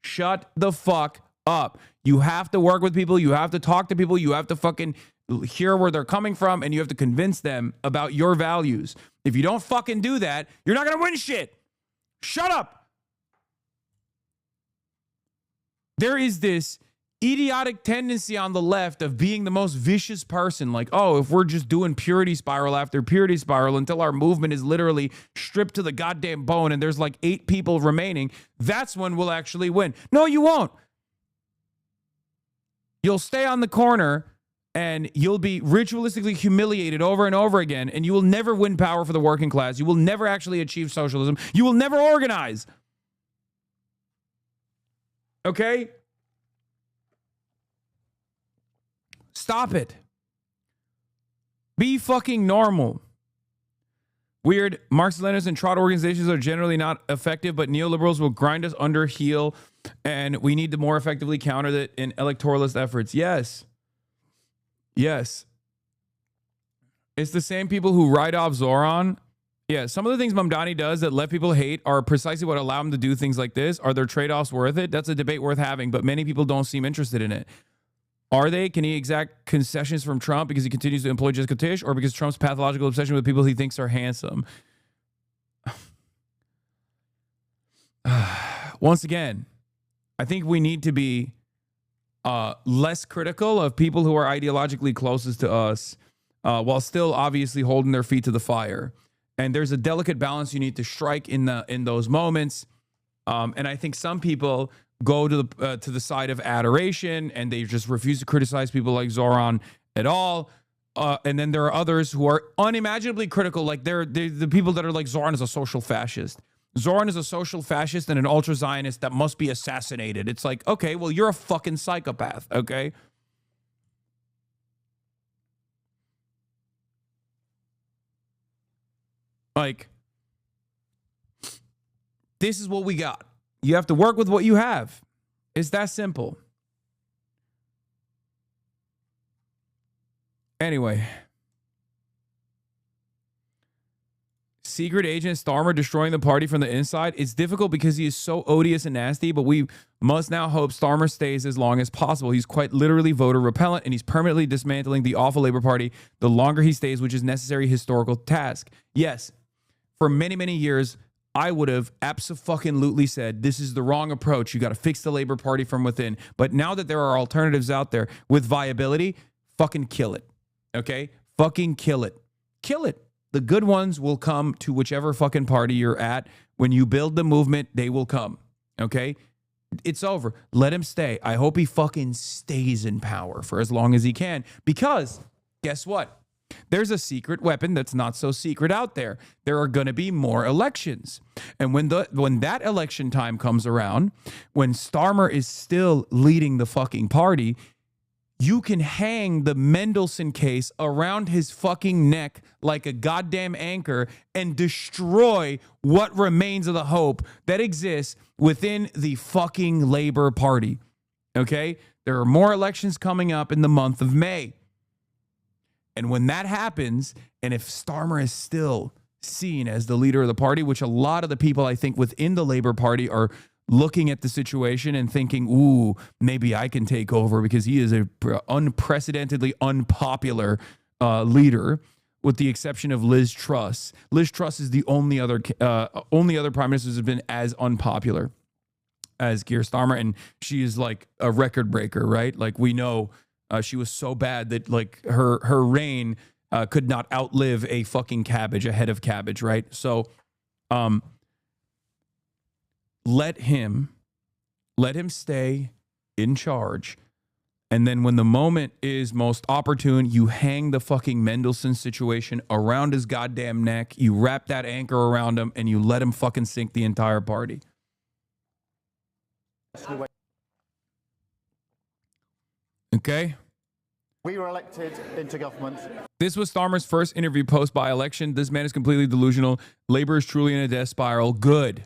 Shut the fuck up. You have to work with people. You have to talk to people. You have to fucking hear where they're coming from, and you have to convince them about your values. If you don't fucking do that, you're not going to win shit. Shut up. There is this idiotic tendency on the left of being the most vicious person. Like, oh, if we're just doing purity spiral after purity spiral until our movement is literally stripped to the goddamn bone and there's like 8 people remaining, that's when we'll actually win. No, you won't. You'll stay on the corner and you'll be ritualistically humiliated over and over again, and you will never win power for the working class. You will never actually achieve socialism. You will never organize. Okay? Stop it. Be fucking normal. Weird. Marxist-Leninists and trot organizations are generally not effective, but neoliberals will grind us under heel, and we need to more effectively counter that in electoralist efforts. Yes. Yes. It's the same people who write off Zohran. Yeah, some of the things Mamdani does that left people hate are precisely what allow him to do things like this. Are their trade-offs worth it? That's a debate worth having, but many people don't seem interested in it. Are they? Can he exact concessions from Trump because he continues to employ Jessica Tisch, or because Trump's pathological obsession with people he thinks are handsome? Once again, I think we need to be less critical of people who are ideologically closest to us, while still obviously holding their feet to the fire. And there's a delicate balance you need to strike in those moments. And I think some people go to the side of adoration and they just refuse to criticize people like Zohran at all. And then there are others who are unimaginably critical, like they're the people that are like, Zohran is a social fascist. Zohran is a social fascist and an ultra-Zionist that must be assassinated. It's like, okay, well, you're a fucking psychopath, okay? Like, this is what we got. You have to work with what you have. It's that simple. Anyway. Secret agent Starmer destroying the party from the inside. It's difficult because he is so odious and nasty, but we must now hope Starmer stays as long as possible. He's quite literally voter repellent, and he's permanently dismantling the awful Labor Party the longer he stays, which is a necessary historical task. Yes, for many, many years, I would have abso-fucking-lutely said, this is the wrong approach. You got to fix the Labor Party from within. But now that there are alternatives out there with viability, fucking kill it. Okay? Fucking kill it. Kill it. The good ones will come to whichever fucking party you're at. When you build the movement, they will come. Okay? It's over. Let him stay. I hope he fucking stays in power for as long as he can. Because, guess what? There's a secret weapon that's not so secret out there. There are going to be more elections. And when that election time comes around, when Starmer is still leading the fucking party, you can hang the Mendelsohn case around his fucking neck like a goddamn anchor and destroy what remains of the hope that exists within the fucking Labor Party. Okay? There are more elections coming up in the month of May. And when that happens, and if Starmer is still seen as the leader of the party, which a lot of the people I think within the Labor Party are looking at the situation and thinking, ooh, maybe I can take over because he is a unprecedentedly unpopular leader, with the exception of Liz Truss. Liz Truss is the only other prime minister who's been as unpopular as Keir Starmer, and she is like a record breaker, right? Like we know she was so bad that like her reign could not outlive a fucking cabbage, a head of cabbage, right? So, let him stay in charge. And then when the moment is most opportune, you hang the fucking Mendelsohn situation around his goddamn neck. You wrap that anchor around him and you let him fucking sink the entire party. Okay? We were elected into government. This was Starmer's first interview post-by-election. This man is completely delusional. Labor is truly in a death spiral. Good.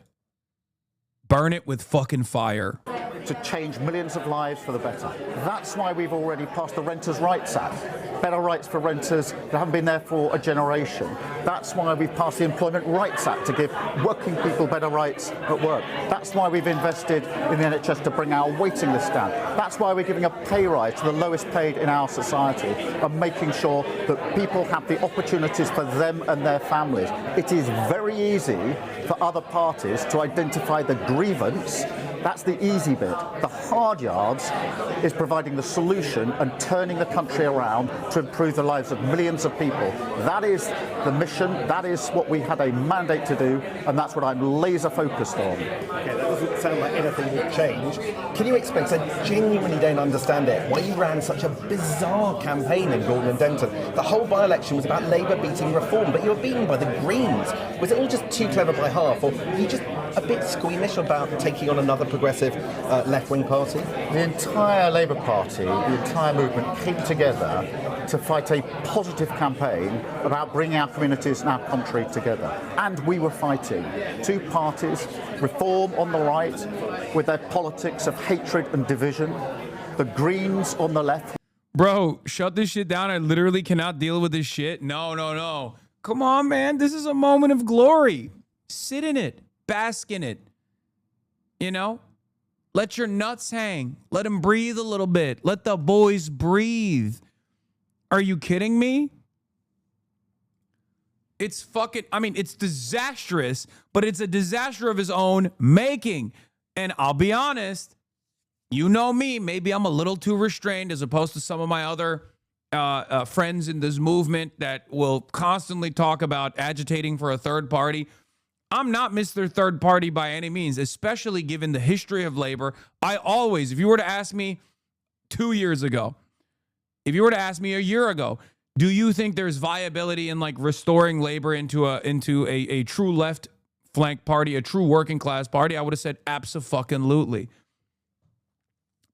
Burn it with fucking fire. To change millions of lives for the better. That's why we've already passed the Renters' Rights Act. Better rights for renters that haven't been there for a generation. That's why we've passed the Employment Rights Act to give working people better rights at work. That's why we've invested in the NHS to bring our waiting list down. That's why we're giving a pay rise to the lowest paid in our society and making sure that people have the opportunities for them and their families. It is very easy for other parties to identify the grievance. That's the easy bit. The hard yards is providing the solution and turning the country around to improve the lives of millions of people. That is the mission. That is what we had a mandate to do, and that's what I'm laser focused on. Okay, that doesn't sound like anything will change. Can you explain, because I genuinely don't understand it, why you ran such a bizarre campaign in Gordon and Denton? The whole by-election was about Labour beating Reform, but you were beaten by the Greens. Was it all just too clever by half, or were you just a bit squeamish about taking on another progressive left-wing party? The entire Labour Party, the entire movement came together to fight a positive campaign about bringing our communities and our country together. And we were fighting two parties, Reform on the right with their politics of hatred and division, the Greens on the left. Bro, shut this shit down. I literally cannot deal with this shit. No. Come on, man. This is a moment of glory. Sit in it. Bask in it. You know? Let your nuts hang. Let them breathe a little bit. Let the boys breathe. Are you kidding me? It's fucking, I mean, it's disastrous, but it's a disaster of his own making. And I'll be honest, you know me, maybe I'm a little too restrained as opposed to some of my other friends in this movement that will constantly talk about agitating for a third party. I'm not Mr. Third Party by any means, especially given the history of labor. I always, if you were to ask me 2 years ago, if you were to ask me a year ago, do you think there's viability in like restoring labor into a true left flank party, a true working class party? I would have said abso-fucking-lutely.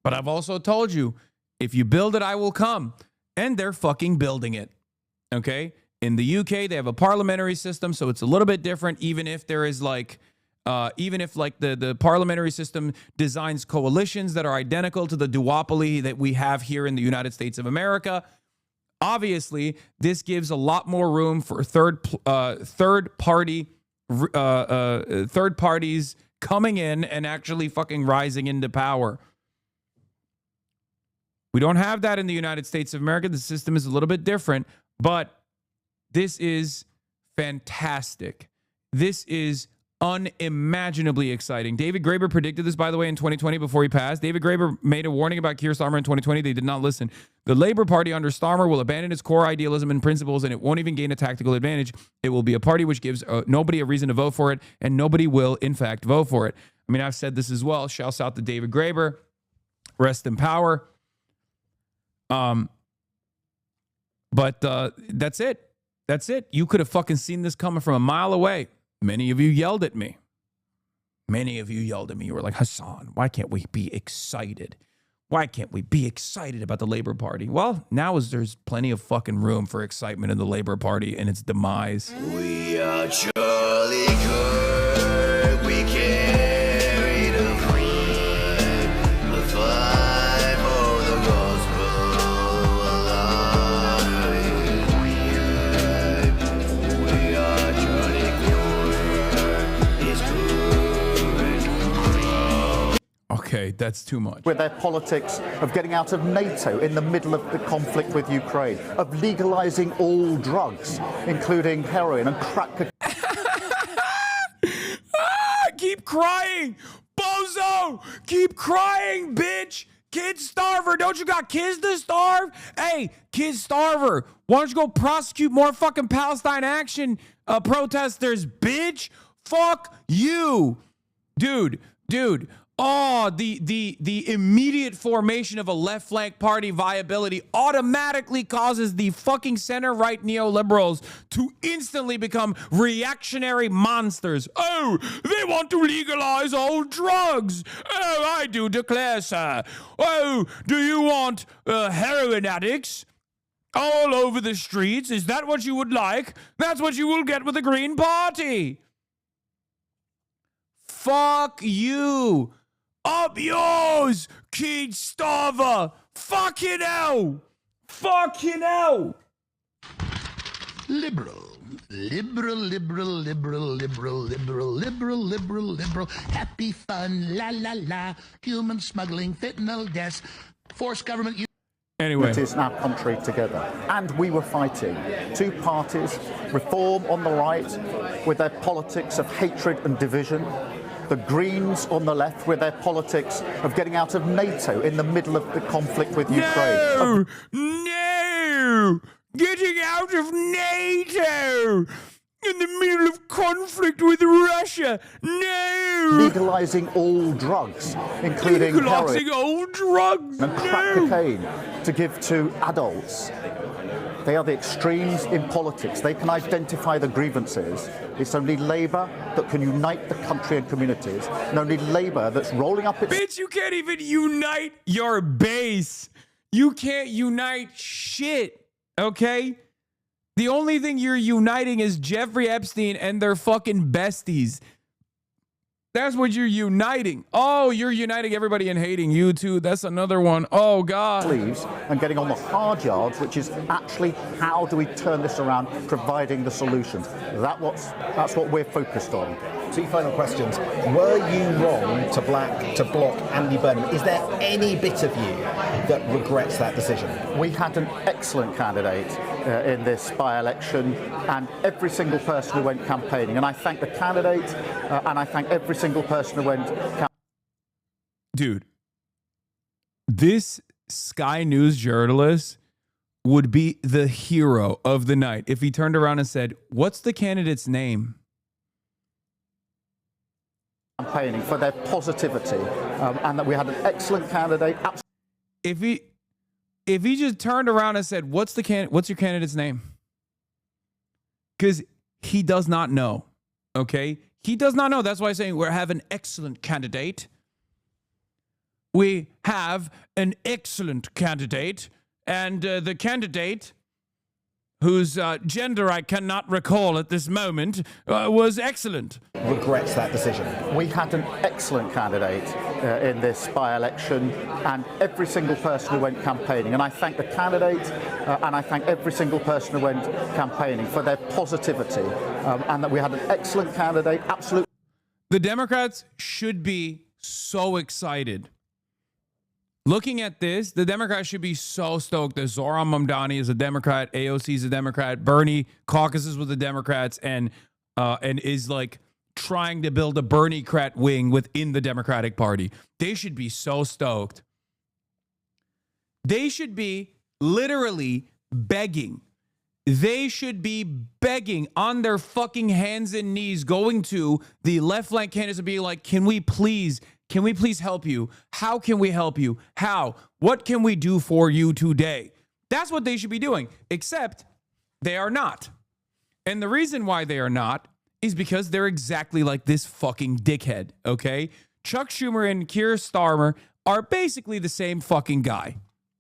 But I've also told you, if you build it, I will come. And they're fucking building it. Okay? In the UK, they have a parliamentary system, so it's a little bit different, even if there is like, the parliamentary system designs coalitions that are identical to the duopoly that we have here in the United States of America. Obviously, this gives a lot more room for third parties coming in and actually fucking rising into power. We don't have that in the United States of America. The system is a little bit different, but this is fantastic. This is unimaginably exciting. David Graeber predicted this, by the way, in 2020 before he passed. David Graeber made a warning about Keir Starmer in 2020. They did not listen. The Labour Party under Starmer will abandon its core idealism and principles, and it won't even gain a tactical advantage. It will be a party which gives nobody a reason to vote for it, and nobody will, in fact, vote for it. I mean, I've said this as well. Shouts out to David Graeber. Rest in power. But that's it. That's it. You could have fucking seen this coming from a mile away. Many of you yelled at me. You were like, Hasan, why can't we be excited? Why can't we be excited about the Labour Party? Well, now there's plenty of fucking room for excitement in the Labour Party and its demise. We are Charlie Kirk. We carry the crime, the fight for the gospel alive. We are Charlie Kirk. It's good. Okay, that's too much. With their politics of getting out of NATO in the middle of the conflict with Ukraine, of legalizing all drugs, including heroin and crack cocaine. Keep crying, bozo! Keep crying, bitch! Kid starver, don't you got kids to starve? Hey, kid starver, why don't you go prosecute more fucking Palestine action protesters, bitch? Fuck you, dude. Oh, the immediate formation of a left flank party viability automatically causes the fucking center-right neoliberals to instantly become reactionary monsters. Oh, they want to legalize all drugs. Oh, I do declare, sir. Oh, do you want heroin addicts all over the streets? Is that what you would like? That's what you will get with the Green Party. Fuck you. Up yours, kid starver. Fucking hell. Liberal. Happy fun, la la la. Human smuggling, fentanyl deaths, forced government. Anyway. It is in our country together. And we were fighting two parties, reform on the right with their politics of hatred and division, the Greens on the left with their politics of getting out of NATO in the middle of the conflict with Ukraine. No! Getting out of NATO in the middle of conflict with Russia. No! Legalizing all drugs, including Legalizing heroin all drugs. and crack cocaine to give to adults. They are the extremes in politics. They can identify the grievances. It's only Labour that can unite the country and communities, and only Labour that's rolling up its... Bitch, you can't even unite your base. You can't unite shit, okay? The only thing you're uniting is Jeffrey Epstein and their fucking besties. That's what you're uniting. Oh, you're uniting everybody in hating you too. That's another one. Oh, God. Sleeves and getting on the hard yards, which is actually how do we turn this around, providing the solutions. That's what we're focused on. Two final questions. Were you wrong to block Andy Burnham? Is there any bit of you that regrets that decision? We had an excellent candidate in this by-election, and every single person who went campaigning. And I thank the candidate, and I thank every single person who went campaigning. Dude, this Sky News journalist would be the hero of the night if he turned around and said, "What's the candidate's name?" Campaigning for their positivity, and that we had an excellent candidate. If he just turned around and said, what's your candidate's name? Because he does not know. Okay? He does not know. That's why I'm saying we have an excellent candidate. We have an excellent candidate. And the candidate, whose gender I cannot recall at this moment, was excellent. Regrets that decision. We had an excellent candidate in this by-election, and every single person who went campaigning. And I thank the candidate, and I thank every single person who went campaigning for their positivity, and that we had an excellent candidate. Absolutely. The Democrats should be so excited. Looking at this, the Democrats should be so stoked that Zohran Mamdani is a Democrat, AOC is a Democrat, Bernie caucuses with the Democrats, and is like trying to build a Bernie-crat wing within the Democratic Party. They should be so stoked. They should be literally begging. They should be begging on their fucking hands and knees, going to the left flank candidates and being like, can we please help you? How can we help you? How? What can we do for you today? That's what they should be doing, except they are not. And the reason why they are not is because they're exactly like this fucking dickhead, okay? Chuck Schumer and Keir Starmer are basically the same fucking guy,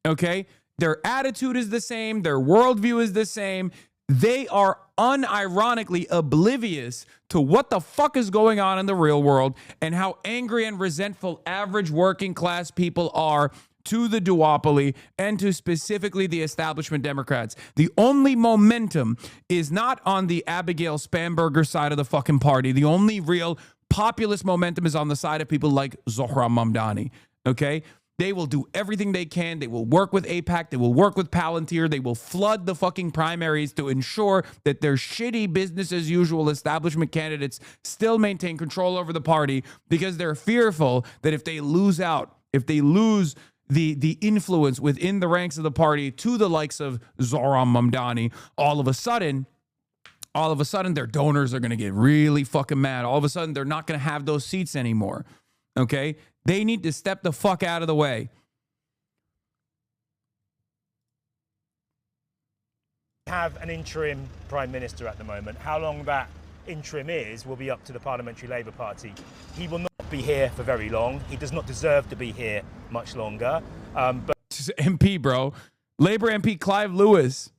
okay? Their attitude is the same. Their worldview is the same. They are unironically oblivious to what the fuck is going on in the real world and how angry and resentful average working class people are to the duopoly and to specifically the establishment Democrats. The only momentum is not on the Abigail Spanberger side of the fucking party. The only real populist momentum is on the side of people like Zohran Mamdani, okay? They will do everything they can. They will work with AIPAC. They will work with Palantir. They will flood the fucking primaries to ensure that their shitty business as usual establishment candidates still maintain control over the party because they're fearful that if they lose out, if they lose the influence within the ranks of the party to the likes of Zohran Mamdani, all of a sudden, their donors are going to get really fucking mad. All of a sudden, they're not going to have those seats anymore. Okay? They need to step the fuck out of the way. Have an interim prime minister at the moment. How long that interim is will be up to the Parliamentary Labour Party. He will not be here for very long. He does not deserve to be here much longer. But MP, bro. Labour MP Clive Lewis.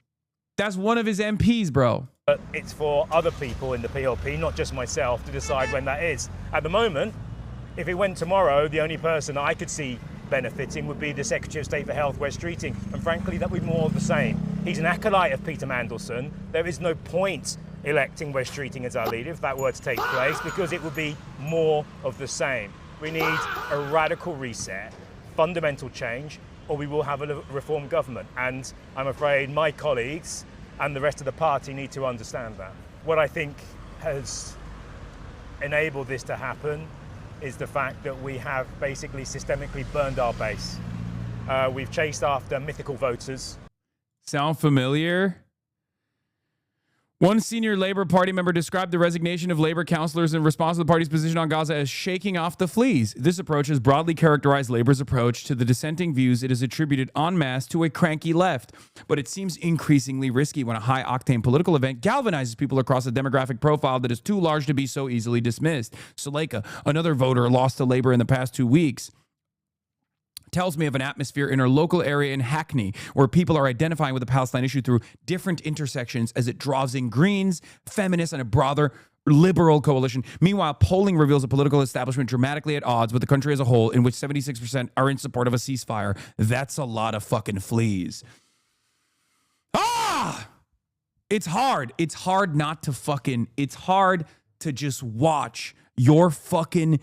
That's one of his MPs, bro. But it's for other people in the PLP, not just myself, to decide when that is. At the moment, if it went tomorrow, the only person I could see benefiting would be the Secretary of State for Health, Wes Streeting. And frankly, that would be more of the same. He's an acolyte of Peter Mandelson. There is no point electing Wes Streeting as our leader if that were to take place, because it would be more of the same. We need a radical reset, fundamental change, or we will have a reform government. And I'm afraid my colleagues and the rest of the party need to understand that. What I think has enabled this to happen is the fact that we have basically systemically burned our base. We've chased after mythical voters. Sound familiar? One senior Labour Party member described the resignation of Labour councillors in response to the party's position on Gaza as shaking off the fleas. This approach has broadly characterized Labour's approach to the dissenting views it is attributed en masse to a cranky left. But it seems increasingly risky when a high-octane political event galvanizes people across a demographic profile that is too large to be so easily dismissed. Suleika, another voter lost to Labour in the past 2 weeks, tells me of an atmosphere in her local area in Hackney where people are identifying with the Palestine issue through different intersections as it draws in Greens, feminists, and a broader liberal coalition. Meanwhile, polling reveals a political establishment dramatically at odds with the country as a whole, in which 76% are in support of a ceasefire. That's a lot of fucking fleas. Ah! It's hard. It's hard not to fucking, it's hard to just watch your fucking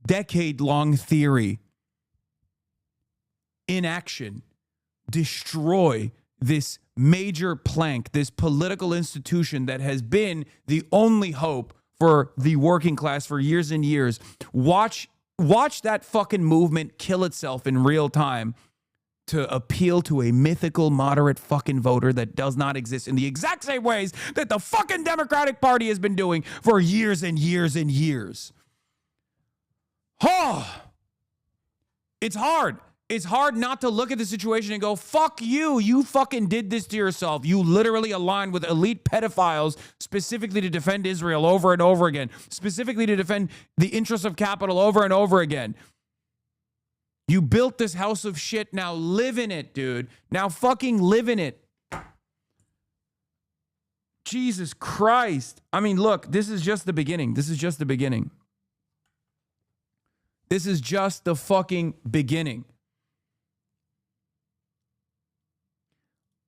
decade-long theory in action destroy this major plank, this political institution that has been the only hope for the working class for years and years. Watch that fucking movement kill itself in real time to appeal to a mythical moderate fucking voter that does not exist in the exact same ways that the fucking Democratic Party has been doing for years and years and years. Oh, it's hard. It's hard not to look at the situation and go, fuck you. You fucking did this to yourself. You literally aligned with elite pedophiles specifically to defend Israel over and over again, specifically to defend the interests of capital over and over again. You built this house of shit. Now live in it, dude. Now fucking live in it. Jesus Christ. I mean, look, this is just the beginning. This is just the beginning. This is just the fucking beginning.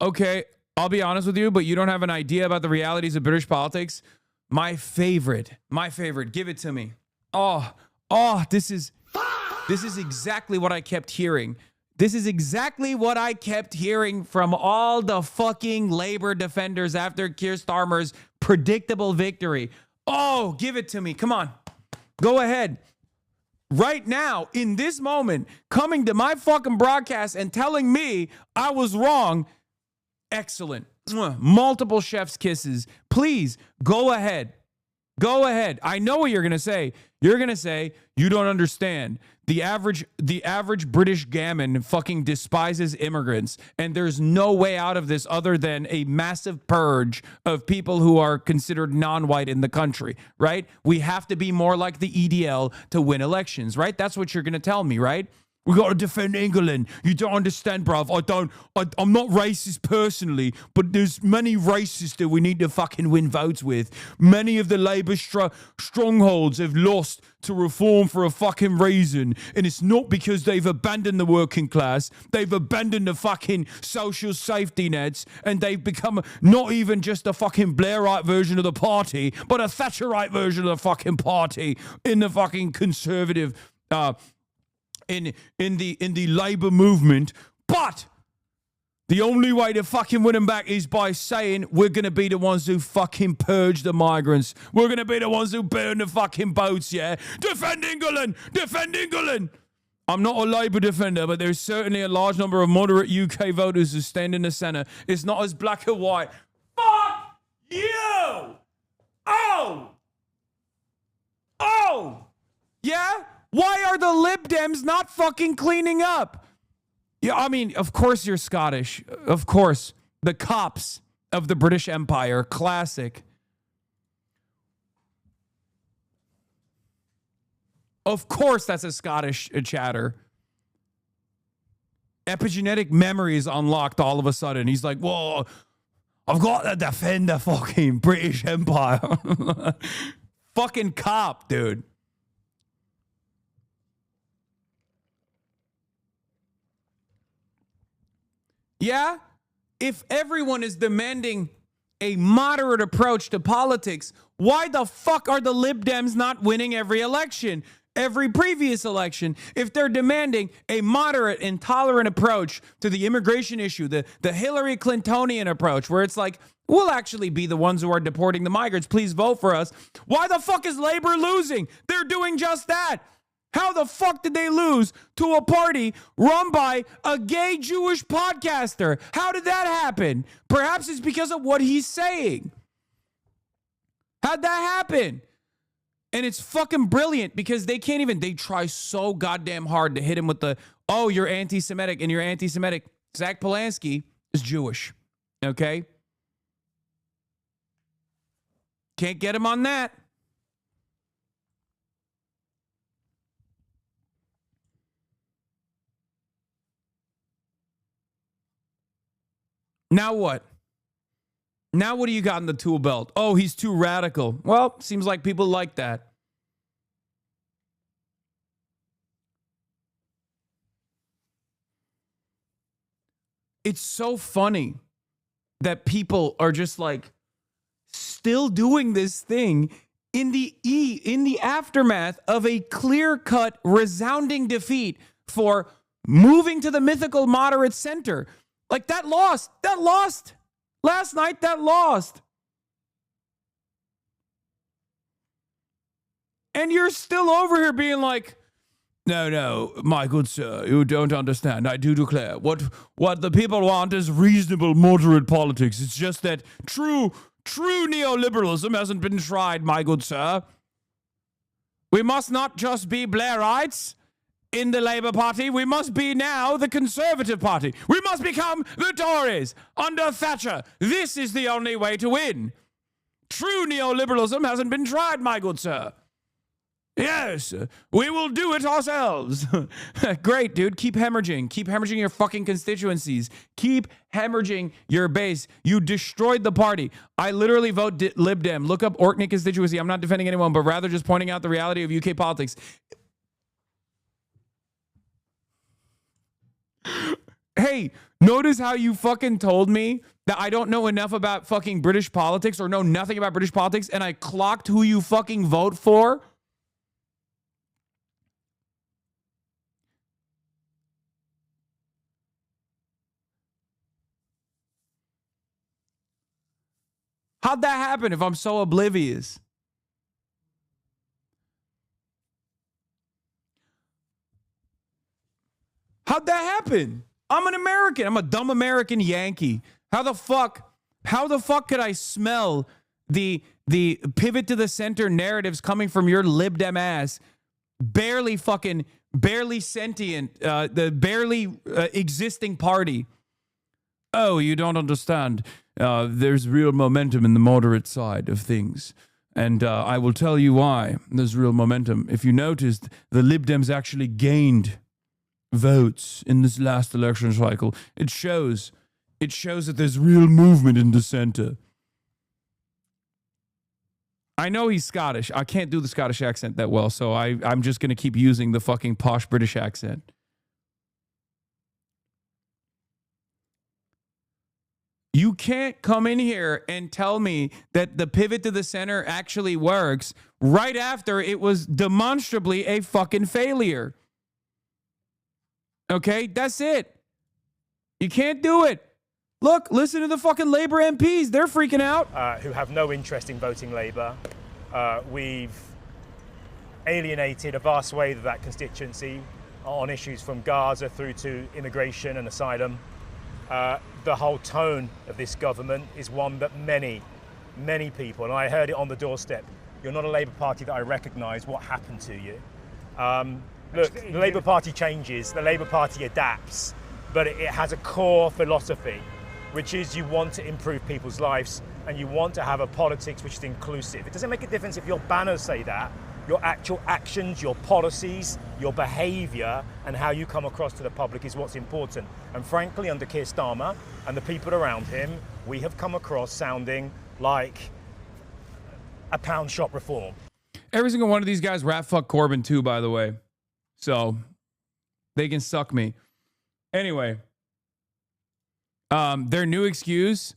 Okay, I'll be honest with you, but you don't have an idea about the realities of British politics. My favorite, give it to me. This is exactly what I kept hearing. This is exactly what I kept hearing from all the fucking labor defenders after Keir Starmer's predictable victory. Oh, give it to me. Come on. Go ahead. Right now, in this moment, coming to my fucking broadcast and telling me I was wrong. Excellent. Multiple chef's kisses. Please go ahead. Go ahead. I know what you're going to say. You're going to say you don't understand. The average British gammon fucking despises immigrants, and there's no way out of this other than a massive purge of people who are considered non-white in the country, right? We have to be more like the EDL to win elections, right? That's what you're going to tell me, right? We got to defend England. You don't understand, bruv. I'm not racist personally, but there's many racists that we need to fucking win votes with. Many of the Labour strongholds have lost to reform for a fucking reason. And it's not because they've abandoned the working class. They've abandoned the fucking social safety nets. And they've become not even just a fucking Blairite version of the party, but a Thatcherite version of the fucking party in the fucking conservative in the labor movement. But the only way to fucking win them back is by saying we're going to be the ones who fucking purge the migrants. We're going to be the ones who burn the fucking boats, yeah? Defend England! Defend England! I'm not a Labour defender, but there's certainly a large number of moderate UK voters who stand in the centre. It's not as black and white. Fuck you! Oh! Yeah? Why are the Lib Dems not fucking cleaning up? Yeah, I mean, of course you're Scottish. Of course. The cops of the British Empire. Classic. Of course that's a Scottish chatter. Epigenetic memory is unlocked all of a sudden. He's like, whoa, I've got to defend the fucking British Empire. Fucking cop, dude. Yeah? If everyone is demanding a moderate approach to politics, why the fuck are the Lib Dems not winning every election, every previous election? If they're demanding a moderate and tolerant approach to the immigration issue, the Hillary Clintonian approach, where it's like, we'll actually be the ones who are deporting the migrants, please vote for us. Why the fuck is Labor losing? They're doing just that. How the fuck did they lose to a party run by a gay Jewish podcaster? How did that happen? Perhaps it's because of what he's saying. How'd that happen? And it's fucking brilliant because they try so goddamn hard to hit him with the, oh, you're anti-Semitic and you're anti-Semitic. Zach Polanski is Jewish, okay? Can't get him on that. Now what? Now what do you got in the tool belt? Oh, he's too radical. Well, seems like people like that. It's so funny that people are just like still doing this thing in the aftermath of a clear-cut, resounding defeat for moving to the mythical moderate center. Like that lost. Last night, that lost. And you're still over here being like, no, my good sir, you don't understand. I do declare what the people want is reasonable, moderate politics. It's just that true neoliberalism hasn't been tried, my good sir. We must not just be Blairites in the Labour Party. We must be now the Conservative Party. We must become the Tories under Thatcher. This is the only way to win. True neoliberalism hasn't been tried, my good sir. Yes, we will do it ourselves. Great, dude. Keep hemorrhaging. Keep hemorrhaging your fucking constituencies. Keep hemorrhaging your base. You destroyed the party. I literally vote Lib Dem. Look up Orkney constituency. I'm not defending anyone, but rather just pointing out the reality of UK politics. Hey, notice how you fucking told me that I don't know enough about fucking British politics or know nothing about British politics, and I clocked who you fucking vote for? How'd that happen if I'm so oblivious? How'd that happen? I'm an American. I'm a dumb American Yankee. How the fuck could I smell the pivot to the center narratives coming from your Lib Dem ass? Barely sentient, the barely existing party. Oh, you don't understand. There's real momentum in the moderate side of things. And I will tell you why there's real momentum. If you noticed, the Lib Dems actually gained votes in this last election cycle. It shows that there's real movement in the center. I know he's Scottish. I can't do the Scottish accent that well, so I'm just going to keep using the fucking posh British accent. You can't come in here and tell me that the pivot to the center actually works right after it was demonstrably a fucking failure. Okay, that's it. You can't do it. Look, listen to the fucking Labour MPs. They're freaking out. Who have no interest in voting Labour. We've alienated a vast swathe of that constituency on issues from Gaza through to immigration and asylum. The whole tone of this government is one that many people, and I heard it on the doorstep, you're not a Labour Party that I recognise. What happened to you? Look, the Labour Party changes, the Labour Party adapts, but it has a core philosophy, which is you want to improve people's lives and you want to have a politics which is inclusive. It doesn't make a difference if your banners say that. Your actual actions, your policies, your behaviour and how you come across to the public is what's important. And frankly, under Keir Starmer and the people around him, we have come across sounding like a pound shop reform. Every single one of these guys rat fuck Corbyn too, by the way. So they can suck me. Anyway, their new excuse,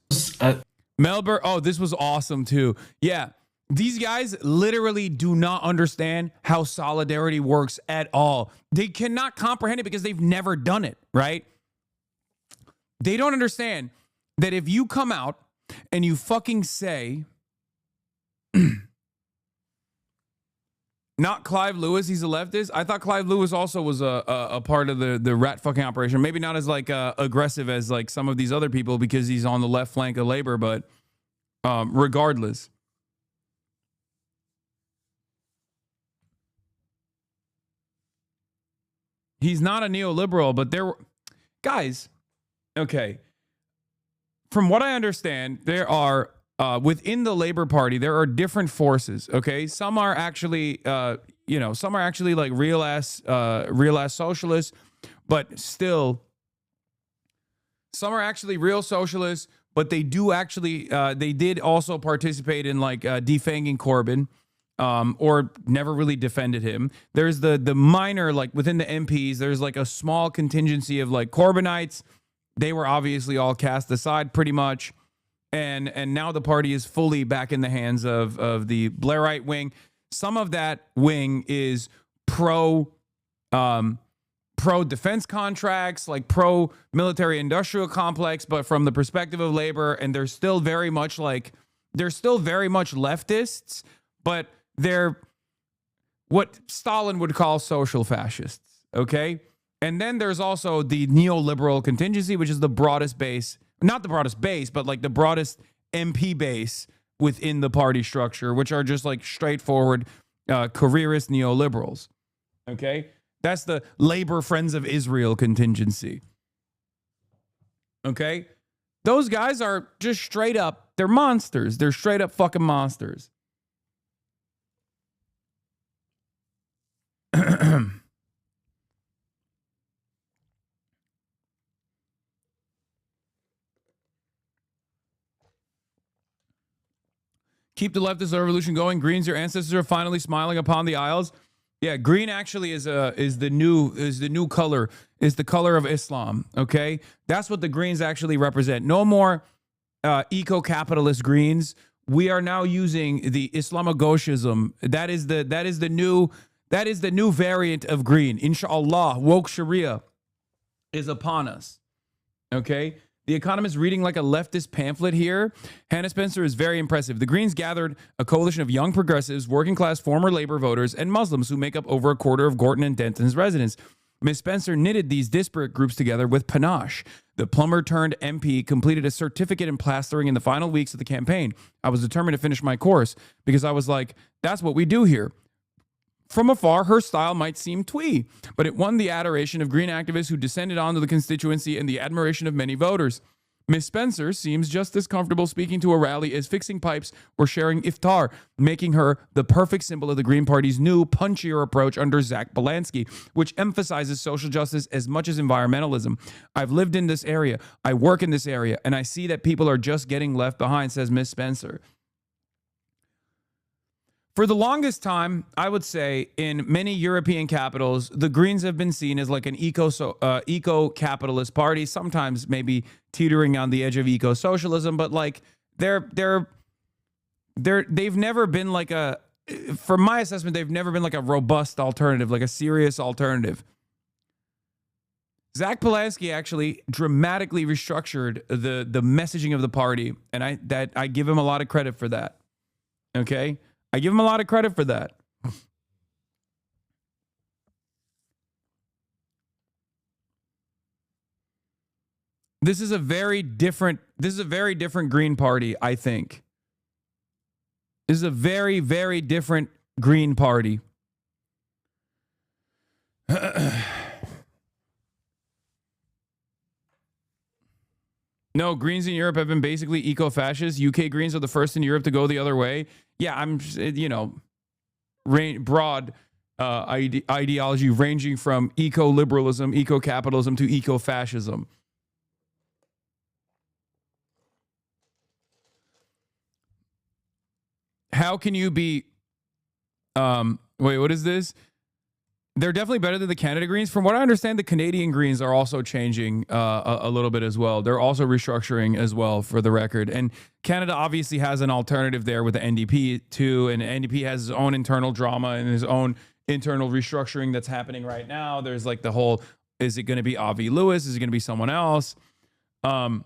Melbourne. Oh, this was awesome too. Yeah. These guys literally do not understand how solidarity works at all. They cannot comprehend it because they've never done it, right? They don't understand that if you come out and you fucking say, not Clive Lewis, he's a leftist. I thought Clive Lewis also was a part of the rat fucking operation. Maybe not as like aggressive as like some of these other people because he's on the left flank of Labour, but regardless. He's not a neoliberal, but guys, okay. From what I understand, there are, within the Labour Party, there are different forces, okay? Some are actually, some are actually like real ass socialists, but still, some are actually real socialists, but they do actually, they did also participate in like defanging Corbyn, or never really defended him. There's the minor, like within the MPs, there's like a small contingency of like Corbynites. They were obviously all cast aside pretty much. And now the party is fully back in the hands of the Blairite wing. Some of that wing is pro defense contracts, like pro military industrial complex, but from the perspective of labor. And they're still very much leftists, but they're what Stalin would call social fascists. Okay. And then there's also the neoliberal contingency, which is the broadest base. Not the broadest base, but like the broadest MP base within the party structure, which are just like straightforward careerist neoliberals. Okay? That's the Labor Friends of Israel contingency. Okay? Those guys are just straight up, they're monsters. They're straight up fucking monsters. Keep the leftist revolution going. Greens, your ancestors are finally smiling upon the aisles. Yeah, green actually is the new color, is the color of Islam. Okay, that's what the greens actually represent. No more eco-capitalist greens. We are now using the Islamogoshism. That is the new variant of green. Inshallah, woke Sharia is upon us. Okay. The Economist reading like a leftist pamphlet here. Hannah Spencer is very impressive. The Greens gathered a coalition of young progressives, working class former labor voters, and Muslims who make up over a quarter of Gorton and Denton's residents. Ms. Spencer knitted these disparate groups together with panache. The plumber turned MP completed a certificate in plastering in the final weeks of the campaign. I was determined to finish my course because I was like, that's what we do here. From afar, her style might seem twee, but it won the adoration of green activists who descended onto the constituency and the admiration of many voters. Miss Spencer seems just as comfortable speaking to a rally as fixing pipes or sharing iftar, making her the perfect symbol of the Green Party's new, punchier approach under Zach Belansky, which emphasizes social justice as much as environmentalism. I've lived in this area, I work in this area, and I see that people are just getting left behind, says Miss Spencer. For the longest time, I would say in many European capitals, the Greens have been seen as like an eco-capitalist party, sometimes maybe teetering on the edge of eco-socialism, but like they've never been like from my assessment, they've never been like a robust alternative, like a serious alternative. Zach Pulaski actually dramatically restructured the messaging of the party, and I give him a lot of credit for that. Okay? I give him a lot of credit for that. This is a very different Green Party, I think. This is a very, very different Green Party. No, Greens in Europe have been basically eco-fascist. UK Greens are the first in Europe to go the other way. Yeah, I'm, broad ideology ranging from eco-liberalism, eco-capitalism to eco-fascism. How can you be, wait, what is this? They're definitely better than the Canada Greens. From what I understand, the Canadian Greens are also changing a little bit as well. They're also restructuring as well, for the record. And Canada obviously has an alternative there with the NDP too. And NDP has his own internal drama and his own internal restructuring that's happening right now. There's like the whole, is it going to be Avi Lewis? Is it going to be someone else? But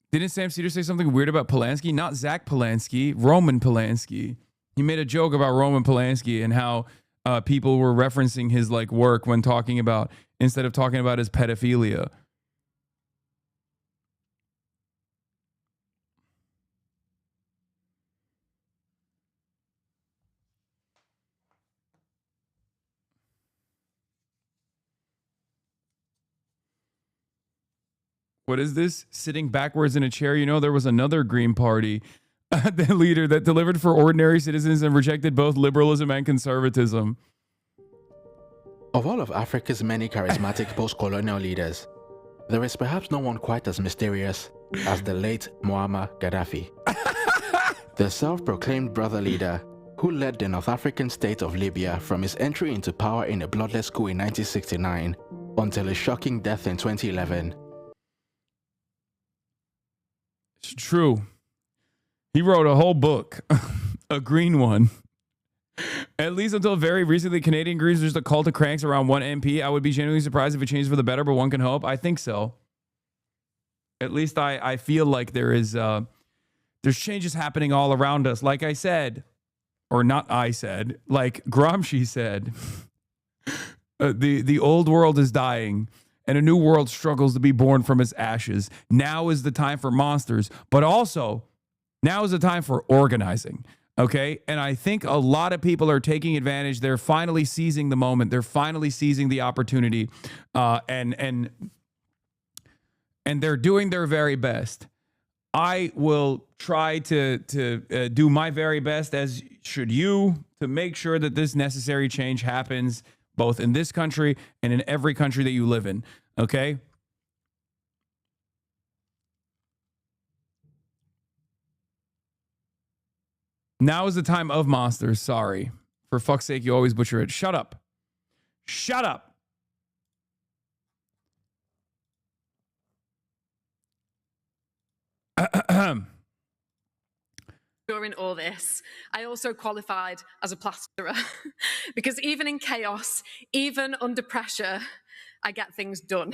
didn't Sam Cedar say something weird about Polanski? Not Zach Polanski, Roman Polanski. He made a joke about Roman Polanski and how people were referencing his like work when talking about, instead of talking about his pedophilia. What is this? Sitting backwards in a chair. You know, there was another Green Party The leader that delivered for ordinary citizens and rejected both liberalism and conservatism. Of all of Africa's many charismatic post-colonial leaders, there is perhaps no one quite as mysterious as the late Muammar Gaddafi. The self-proclaimed brother leader who led the North African state of Libya from his entry into power in a bloodless coup in 1969 until his shocking death in 2011. It's true. He wrote a whole book, a green one. At least until very recently, Canadian Greens was just a cult of cranks around one MP. I would be genuinely surprised if it changed for the better, but one can hope. I think so. At least I feel like there's changes happening all around us. Like I said, or not I said, like Gramsci said, the old world is dying and a new world struggles to be born from its ashes. Now is the time for monsters, but also now is the time for organizing. Okay. And I think a lot of people are taking advantage. They're finally seizing the moment. They're finally seizing the opportunity. And they're doing their very best. I will try to do my very best, as should you, to make sure that this necessary change happens both in this country and in every country that you live in. Okay? Now is the time of monsters. Sorry. For fuck's sake, you always butcher it. Shut up. Shut up. During all this, I also qualified as a plasterer because even in chaos, even under pressure, I get things done.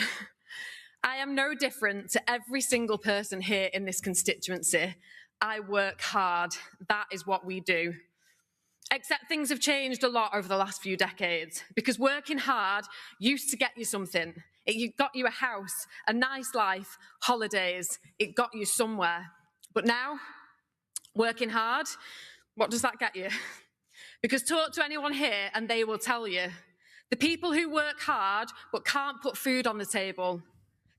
I am no different to every single person here in this constituency. I work hard. That is what we do. Except things have changed a lot over the last few decades because working hard used to get you something. It got you a house, a nice life, holidays. It got you somewhere. But now, working hard, what does that get you? Because talk to anyone here and they will tell you. The people who work hard but can't put food on the table,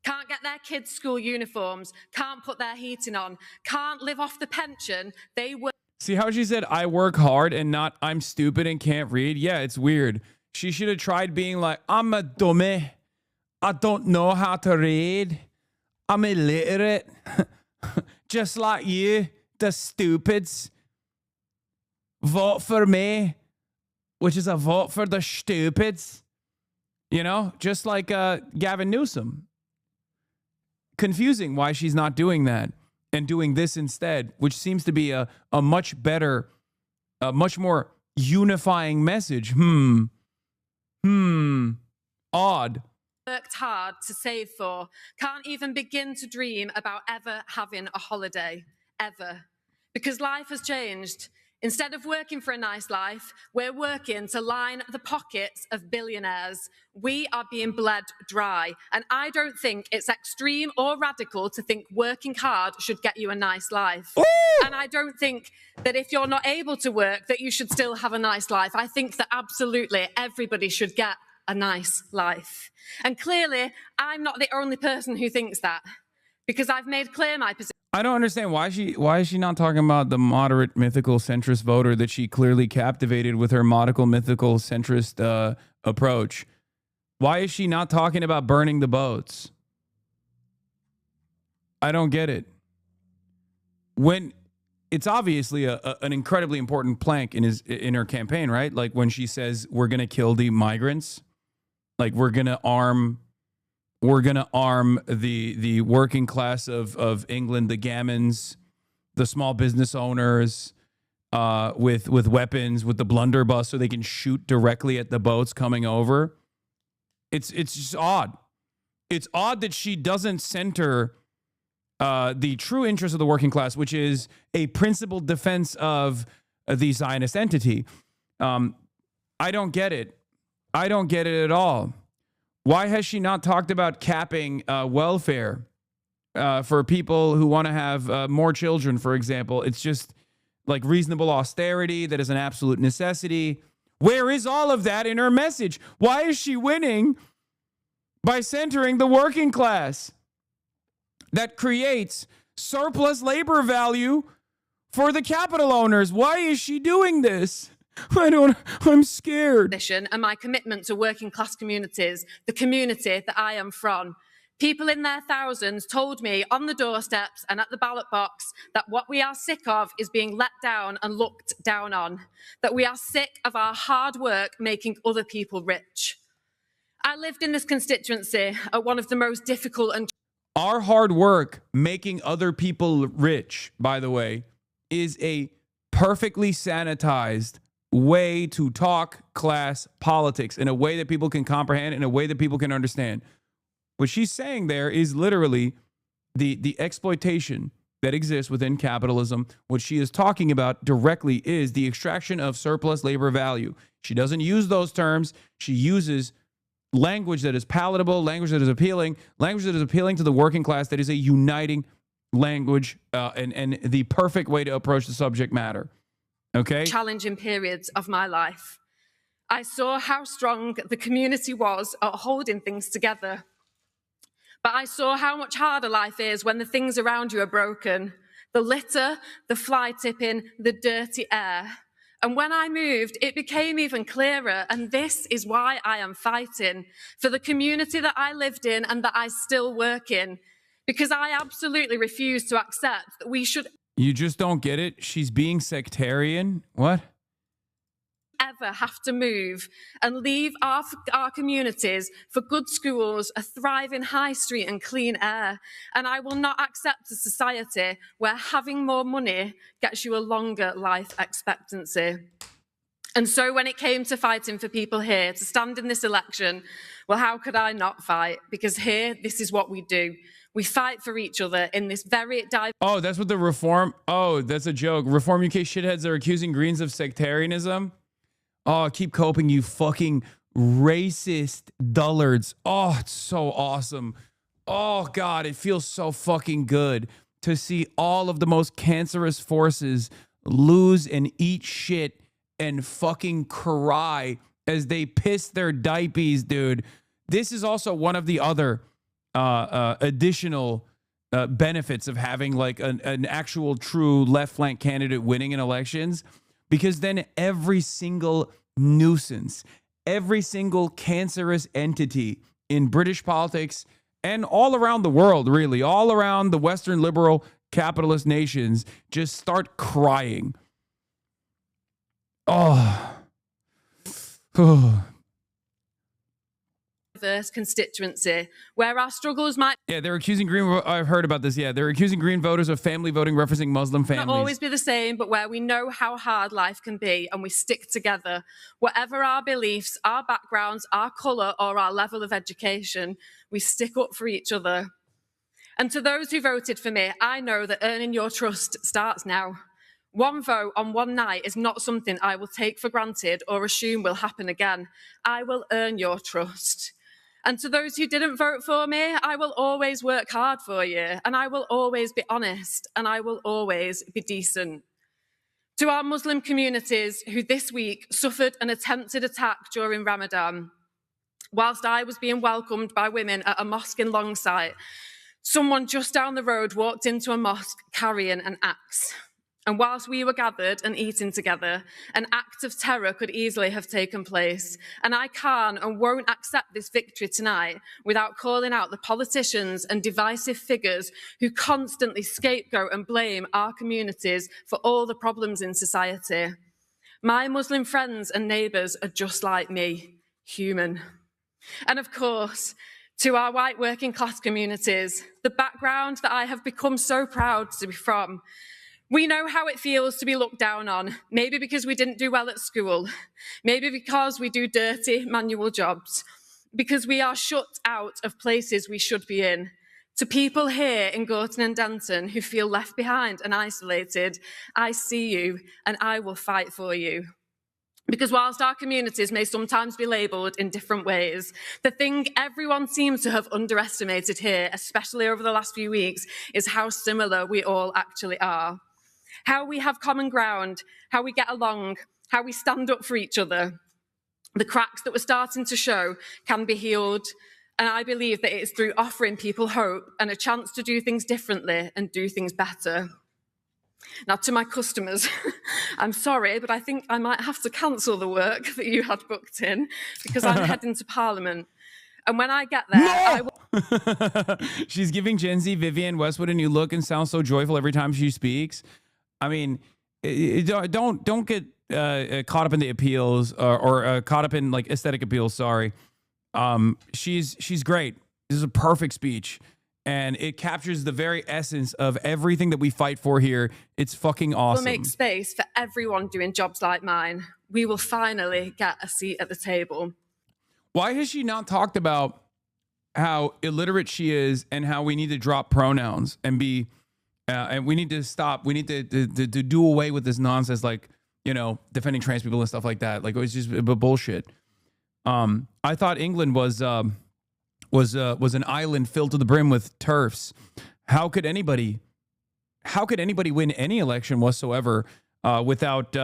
can't get their kids' school uniforms, can't put their heating on, can't live off the pension, they work. See how she said, I work hard and not I'm stupid and can't read? Yeah, it's weird. She should have tried being like, I'm a dummy. I don't know how to read. I'm illiterate. Just like you, the stupids. Vote for me, which is a vote for the stupids. You know, just like Gavin Newsom. Confusing why she's not doing that and doing this instead, which seems to be a much better, a much more unifying message. Odd. Worked hard to save for, can't even begin to dream about ever having a holiday, ever. Because life has changed. Instead of working for a nice life, we're working to line the pockets of billionaires. We are being bled dry. And I don't think it's extreme or radical to think working hard should get you a nice life. Ooh! And I don't think that if you're not able to work, that you should still have a nice life. I think that absolutely everybody should get a nice life. And clearly, I'm not the only person who thinks that, because I've made clear my position. I don't understand why is she not talking about the moderate mythical centrist voter that she clearly captivated with her modical mythical centrist approach. Why is she not talking about burning the boats? I don't get it. When it's obviously an incredibly important plank in her campaign, right? Like when she says we're going to kill the migrants, like we're going to arm the working class of England, the gammons, the small business owners, with weapons, with the blunderbuss, so they can shoot directly at the boats coming over. It's just odd. It's odd that she doesn't center the true interest of the working class, which is a principled defense of the Zionist entity. I don't get it. I don't get it at all. Why has she not talked about capping welfare for people who want to have more children, for example? It's just like reasonable austerity that is an absolute necessity. Where is all of that in her message? Why is she winning by centering the working class? That creates surplus labor value for the capital owners. Why is she doing this? I'm scared. And my commitment to working class communities, the community that I am from. People in their thousands told me on the doorsteps and at the ballot box that what we are sick of is being let down and looked down on, that we are sick of our hard work making other people rich. I lived in this constituency at one of the most difficult and... Our hard work making other people rich, by the way, is a perfectly sanitized way to talk class politics in a way that people can comprehend, in a way that people can understand. What she's saying there is literally the exploitation that exists within capitalism. What she is talking about directly is the extraction of surplus labor value. She doesn't use those terms. She uses language that is palatable, language that is appealing to the working class, that is a uniting language and the perfect way to approach the subject matter. Okay? Challenging periods of my life. I saw how strong the community was at holding things together. But I saw how much harder life is when the things around you are broken. The litter, the fly tipping, the dirty air. And when I moved, it became even clearer. And this is why I am fighting for the community that I lived in and that I still work in. Because I absolutely refuse to accept that we should... You just don't get it? She's being sectarian? What? Ever have to move and leave our communities for good schools, a thriving high street and clean air. And I will not accept a society where having more money gets you a longer life expectancy. And so when it came to fighting for people here to stand in this election, well, how could I not fight? Because here, this is what we do. We fight for each other in this very... Oh, that's what the Reform... Oh, that's a joke. Reform UK shitheads are accusing Greens of sectarianism. Oh, keep coping, you fucking racist dullards. Oh, it's so awesome. Oh, God, it feels so fucking good to see all of the most cancerous forces lose and eat shit and fucking cry as they piss their diapers, dude. This is also one of the other additional benefits of having like an actual true left flank candidate winning in elections. Because then every single nuisance, every single cancerous entity in British politics and all around the world, really, all around the Western liberal capitalist nations, just start crying. Oh. Diverse constituency where our struggles might... Yeah, they're accusing Green... I've heard about this. Yeah, they're accusing Green voters of family voting, referencing Muslim families. Not always be the same, but where we know how hard life can be and we stick together. Whatever our beliefs, our backgrounds, our colour or our level of education, we stick up for each other. And to those who voted for me, I know that earning your trust starts now. One vote on one night is not something I will take for granted or assume will happen again. I will earn your trust. And to those who didn't vote for me, I will always work hard for you, and I will always be honest, and I will always be decent. To our Muslim communities who this week suffered an attempted attack during Ramadan, whilst I was being welcomed by women at a mosque in Longsight, someone just down the road walked into a mosque carrying an axe. And whilst we were gathered and eating together, an act of terror could easily have taken place. And I can't and won't accept this victory tonight without calling out the politicians and divisive figures who constantly scapegoat and blame our communities for all the problems in society. My Muslim friends and neighbours are just like me, human. And of course, to our white working class communities, the background that I have become so proud to be from, we know how it feels to be looked down on, maybe because we didn't do well at school, maybe because we do dirty manual jobs, because we are shut out of places we should be in. To people here in Gorton and Denton who feel left behind and isolated, I see you and I will fight for you. Because whilst our communities may sometimes be labelled in different ways, the thing everyone seems to have underestimated here, especially over the last few weeks, is how similar we all actually are. How we have common ground, how we get along, how we stand up for each other. The cracks that were starting to show can be healed, and I believe that it is through offering people hope and a chance to do things differently and do things better. Now, to my customers, I'm sorry, but I think I might have to cancel the work that you had booked in because I'm heading to Parliament. And when I get there, I will... She's giving Gen Z Vivienne Westwood a new look and sounds so joyful every time she speaks. I mean, don't get caught up in the appeals or caught up in like aesthetic appeals. Sorry. She's great. This is a perfect speech. And it captures the very essence of everything that we fight for here. It's fucking awesome. We'll make space for everyone doing jobs like mine. We will finally get a seat at the table. Why has she not talked about how illiterate she is and how we need to drop pronouns and be, and we need to stop. We need to do away with this nonsense, like, you know, defending trans people and stuff like that. Like, it was just bullshit. I thought England was an island filled to the brim with TERFs. How could anybody win any election whatsoever without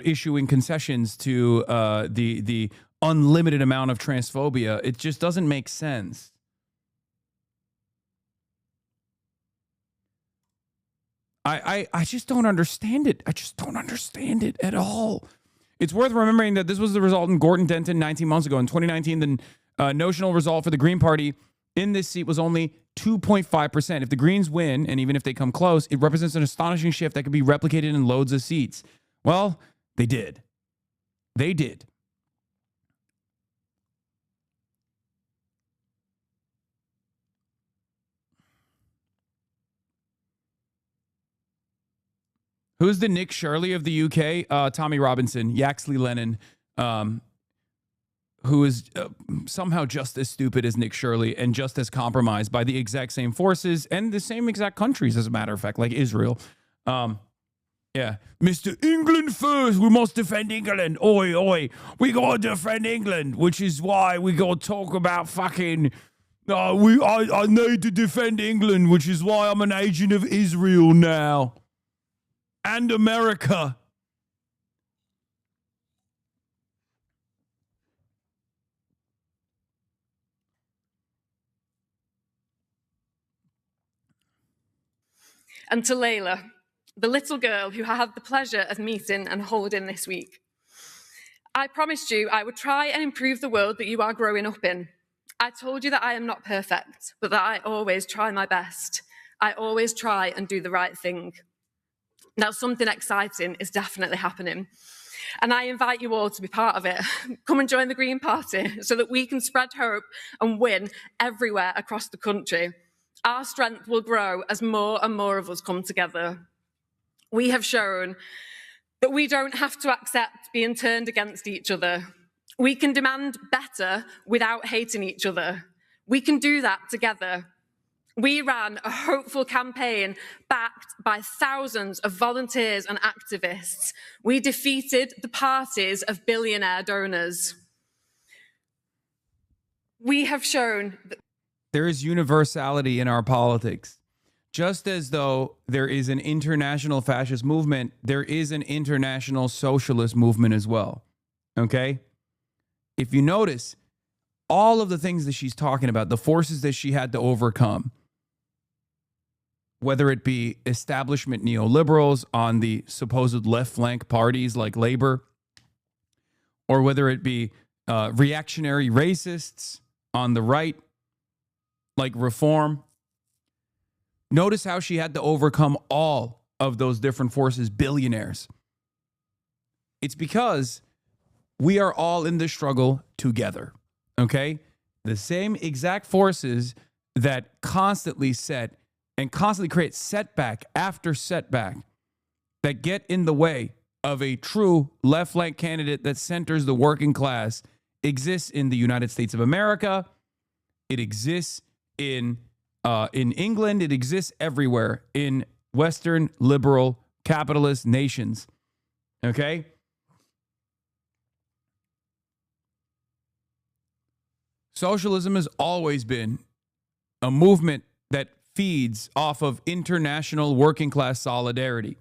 issuing concessions to the unlimited amount of transphobia? It just doesn't make sense. I just don't understand it. I just don't understand it at all. It's worth remembering that this was the result in Gorton-Denton 19 months ago. In 2019, the notional result for the Green Party in this seat was only 2.5%. If the Greens win, and even if they come close, it represents an astonishing shift that could be replicated in loads of seats. Well, they did. They did. Who's the Nick Shirley of the UK? Tommy Robinson, Yaxley Lennon, who is somehow just as stupid as Nick Shirley and just as compromised by the exact same forces and the same exact countries, as a matter of fact, like Israel. Yeah. Mr. England first. We must defend England. Oi, oi. We got to defend England, which is why we got to talk about fucking... I need to defend England, which is why I'm an agent of Israel now. And America. And to Layla, the little girl who I had the pleasure of meeting and holding this week. I promised you I would try and improve the world that you are growing up in. I told you that I am not perfect, but that I always try my best. I always try and do the right thing. Now, something exciting is definitely happening. And I invite you all to be part of it. Come and join the Green Party so that we can spread hope and win everywhere across the country. Our strength will grow as more and more of us come together. We have shown that we don't have to accept being turned against each other. We can demand better without hating each other. We can do that together. We ran a hopeful campaign backed by thousands of volunteers and activists. We defeated the parties of billionaire donors. We have shown that there is universality in our politics. Just as though there is an international fascist movement, there is an international socialist movement as well. Okay? If you notice, all of the things that she's talking about, the forces that she had to overcome, whether it be establishment neoliberals on the supposed left flank parties like Labor, or whether it be reactionary racists on the right like Reform, notice how she had to overcome all of those different forces, billionaires. It's because we are all in this struggle together, okay? The same exact forces that constantly set and constantly create setback after setback that get in the way of a true left flank candidate that centers the working class exists in the United States of America. It exists in England. It exists everywhere in Western liberal capitalist nations. Okay? Socialism has always been a movement that feeds off of international working class solidarity.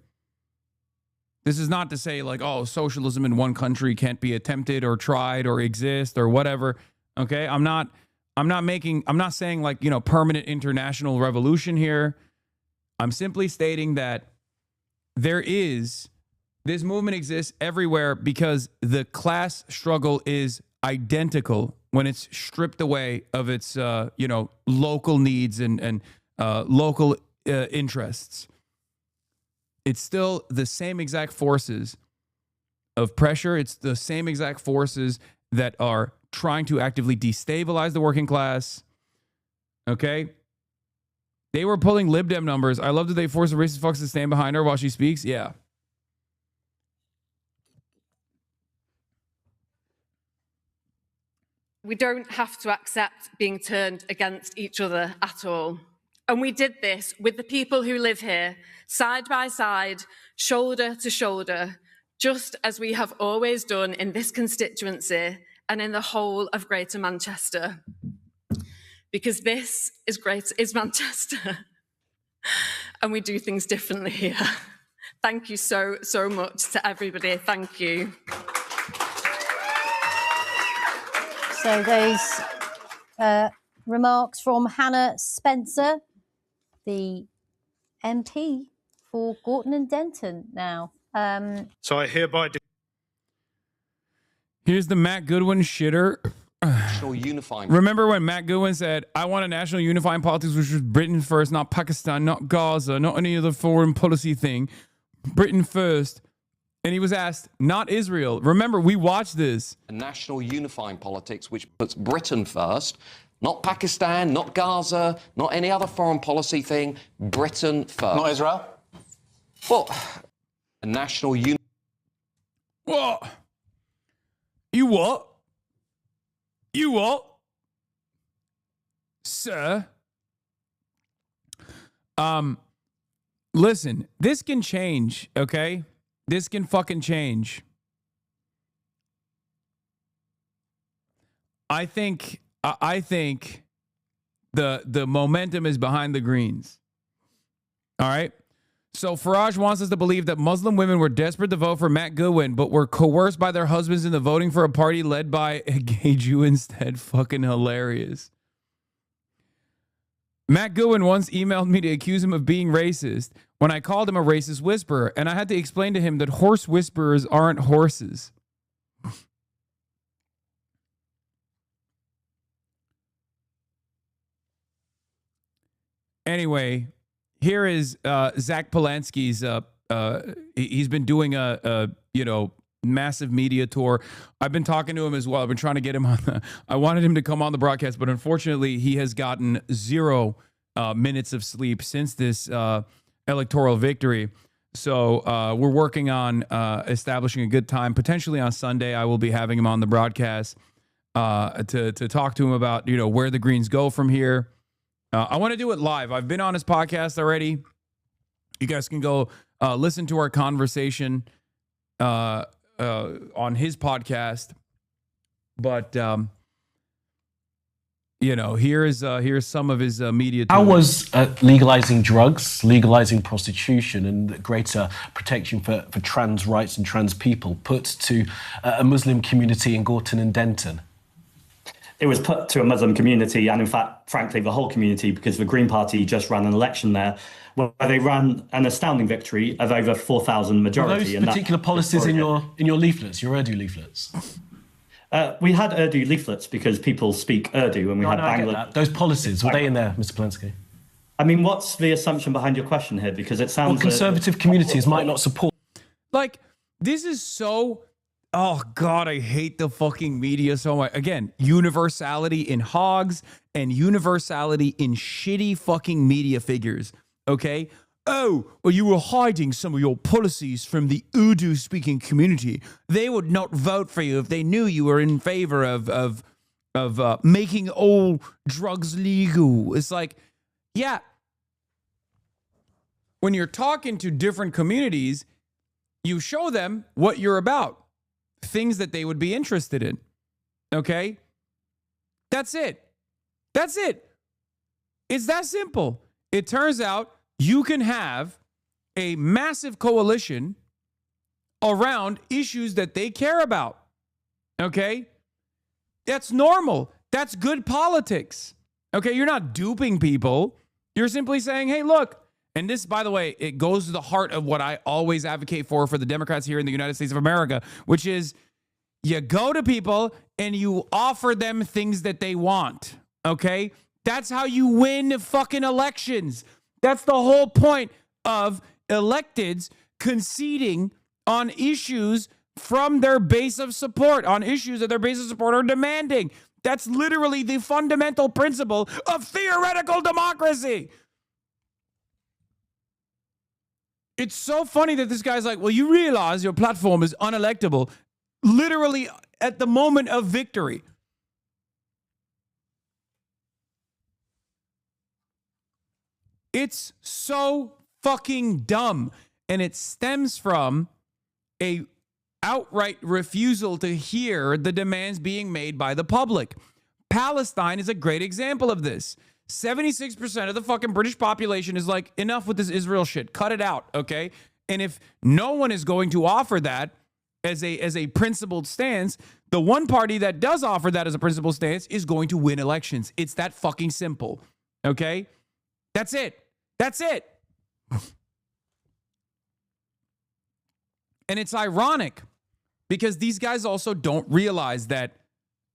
This is not to say like, oh, socialism in one country can't be attempted or tried or exist or whatever. Okay? I'm not saying like, you know, permanent international revolution here. I'm simply stating that this movement exists everywhere because the class struggle is identical when it's stripped away of its, local needs and local interests. It's still the same exact forces of pressure. It's the same exact forces that are trying to actively destabilize the working class. Okay? They were pulling Lib Dem numbers. I love that they force the racist fucks to stand behind her while she speaks. Yeah. We don't have to accept being turned against each other at all. And we did this with the people who live here, side by side, shoulder to shoulder, just as we have always done in this constituency and in the whole of Greater Manchester. Because this is Manchester, and we do things differently here. Thank you so much to everybody. Thank you. So those remarks from Hannah Spencer, the MP for Gorton and Denton now. So I hereby... Here's the Matt Goodwin shitter. National unifying. Remember when Matt Goodwin said, I want a national unifying politics, which was Britain first, not Pakistan, not Gaza, not any other foreign policy thing. Britain first. And he was asked, not Israel. Remember, we watched this. A national unifying politics, which puts Britain first, not Pakistan, not Gaza, not any other foreign policy thing. Britain first. Not Israel? Well, a national What? You what? You what? Sir? Listen, this can change, okay? This can fucking change. I think the momentum is behind the Greens. All right? So Farage wants us to believe that Muslim women were desperate to vote for Matt Goodwin, but were coerced by their husbands into voting for a party led by a gay Jew instead. Fucking hilarious. Matt Goodwin once emailed me to accuse him of being racist when I called him a racist whisperer, and I had to explain to him that horse whisperers aren't horses. Anyway, here is Zach Polanski's. He's been doing a massive media tour. I've been talking to him as well. I've been trying to get him on. I wanted him to come on the broadcast, but unfortunately, he has gotten 0 minutes of sleep since this electoral victory. So we're working on establishing a good time. Potentially on Sunday, I will be having him on the broadcast to talk to him about where the Greens go from here. I want to do it live. I've been on his podcast already. You guys can go listen to our conversation on his podcast. But here's some of his media. How was legalizing drugs, legalizing prostitution, and greater protection for trans rights and trans people put to a Muslim community in Gorton and Denton? It was put to a Muslim community, and in fact, frankly, the whole community, because the Green Party just ran an election there where they ran an astounding victory of over 4,000 majority. Were those particular policies in your leaflets, your Urdu leaflets? We had Urdu leaflets because people speak Urdu, and we had Bangla. Those policies, were they in there, Mr. Polanski? I mean, what's the assumption behind your question here? Because it sounds... Well, conservative communities might not support... Like, this is so... Oh, God, I hate the fucking media so much. Again, universality in hogs and universality in shitty fucking media figures, okay? Oh, well, you were hiding some of your policies from the Urdu-speaking community. They would not vote for you if they knew you were in favor of making all drugs legal. It's like, yeah. When you're talking to different communities, you show them what you're about. Things that they would be interested in. Okay? That's it. That's it. It's that simple. It turns out you can have a massive coalition around issues that they care about. Okay? That's normal. That's good politics. Okay? You're not duping people. You're simply saying, hey, look, And this, by the way, it goes to the heart of what I always advocate for the Democrats here in the United States of America, which is you go to people and you offer them things that they want, okay? That's how you win fucking elections. That's the whole point of electeds conceding on issues from their base of support, on issues that their base of support are demanding. That's literally the fundamental principle of theoretical democracy. It's so funny that this guy's like, well, you realize your platform is unelectable literally at the moment of victory. It's so fucking dumb. And it stems from a outright refusal to hear the demands being made by the public. Palestine is a great example of this. 76% of the fucking British population is like, enough with this Israel shit. Cut it out, okay? And if no one is going to offer that as a principled stance, the one party that does offer that as a principled stance is going to win elections. It's that fucking simple, okay? That's it. That's it. And it's ironic because these guys also don't realize that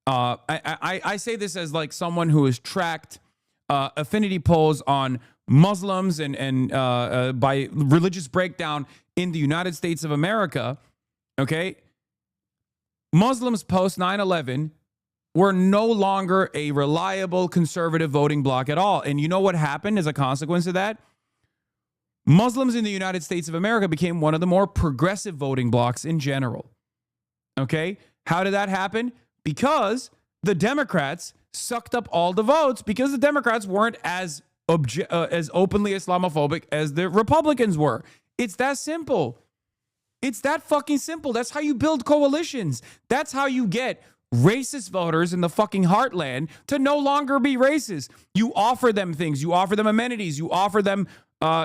I say this as like someone who has tracked affinity polls on Muslims and by religious breakdown in the United States of America, okay? Muslims post 9/11 were no longer a reliable conservative voting bloc at all. And you know what happened as a consequence of that? Muslims in the United States of America became one of the more progressive voting blocs in general. Okay? How did that happen? Because the Democrats sucked up all the votes because the Democrats weren't as openly Islamophobic as the Republicans were. It's that simple. It's that fucking simple. That's how you build coalitions. That's how you get racist voters in the fucking heartland to no longer be racist. You offer them things. You offer them amenities. You offer them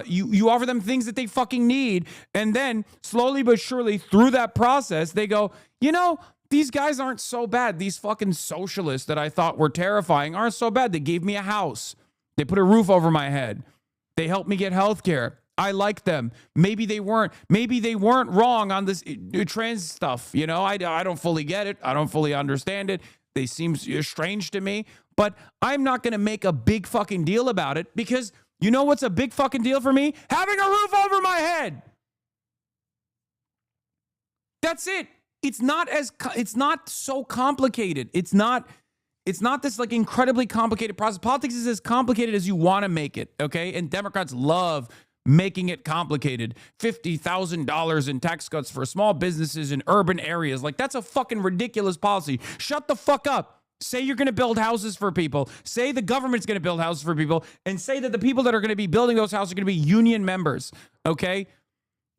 you offer them things that they fucking need. And then slowly but surely through that process, they go, you know, these guys aren't so bad. These fucking socialists that I thought were terrifying aren't so bad. They gave me a house. They put a roof over my head. They helped me get health care. I like them. Maybe they weren't wrong on this trans stuff. You know, I don't fully get it. I don't fully understand it. They seem strange to me, but I'm not going to make a big fucking deal about it because you know what's a big fucking deal for me? Having a roof over my head. That's it. It's not so complicated. It's not this like incredibly complicated process. Politics is as complicated as you want to make it, okay? And Democrats love making it complicated. $50,000 in tax cuts for small businesses in urban areas. Like, that's a fucking ridiculous policy. Shut the fuck up. Say you're going to build houses for people. Say the government's going to build houses for people. And say that the people that are going to be building those houses are going to be union members, okay?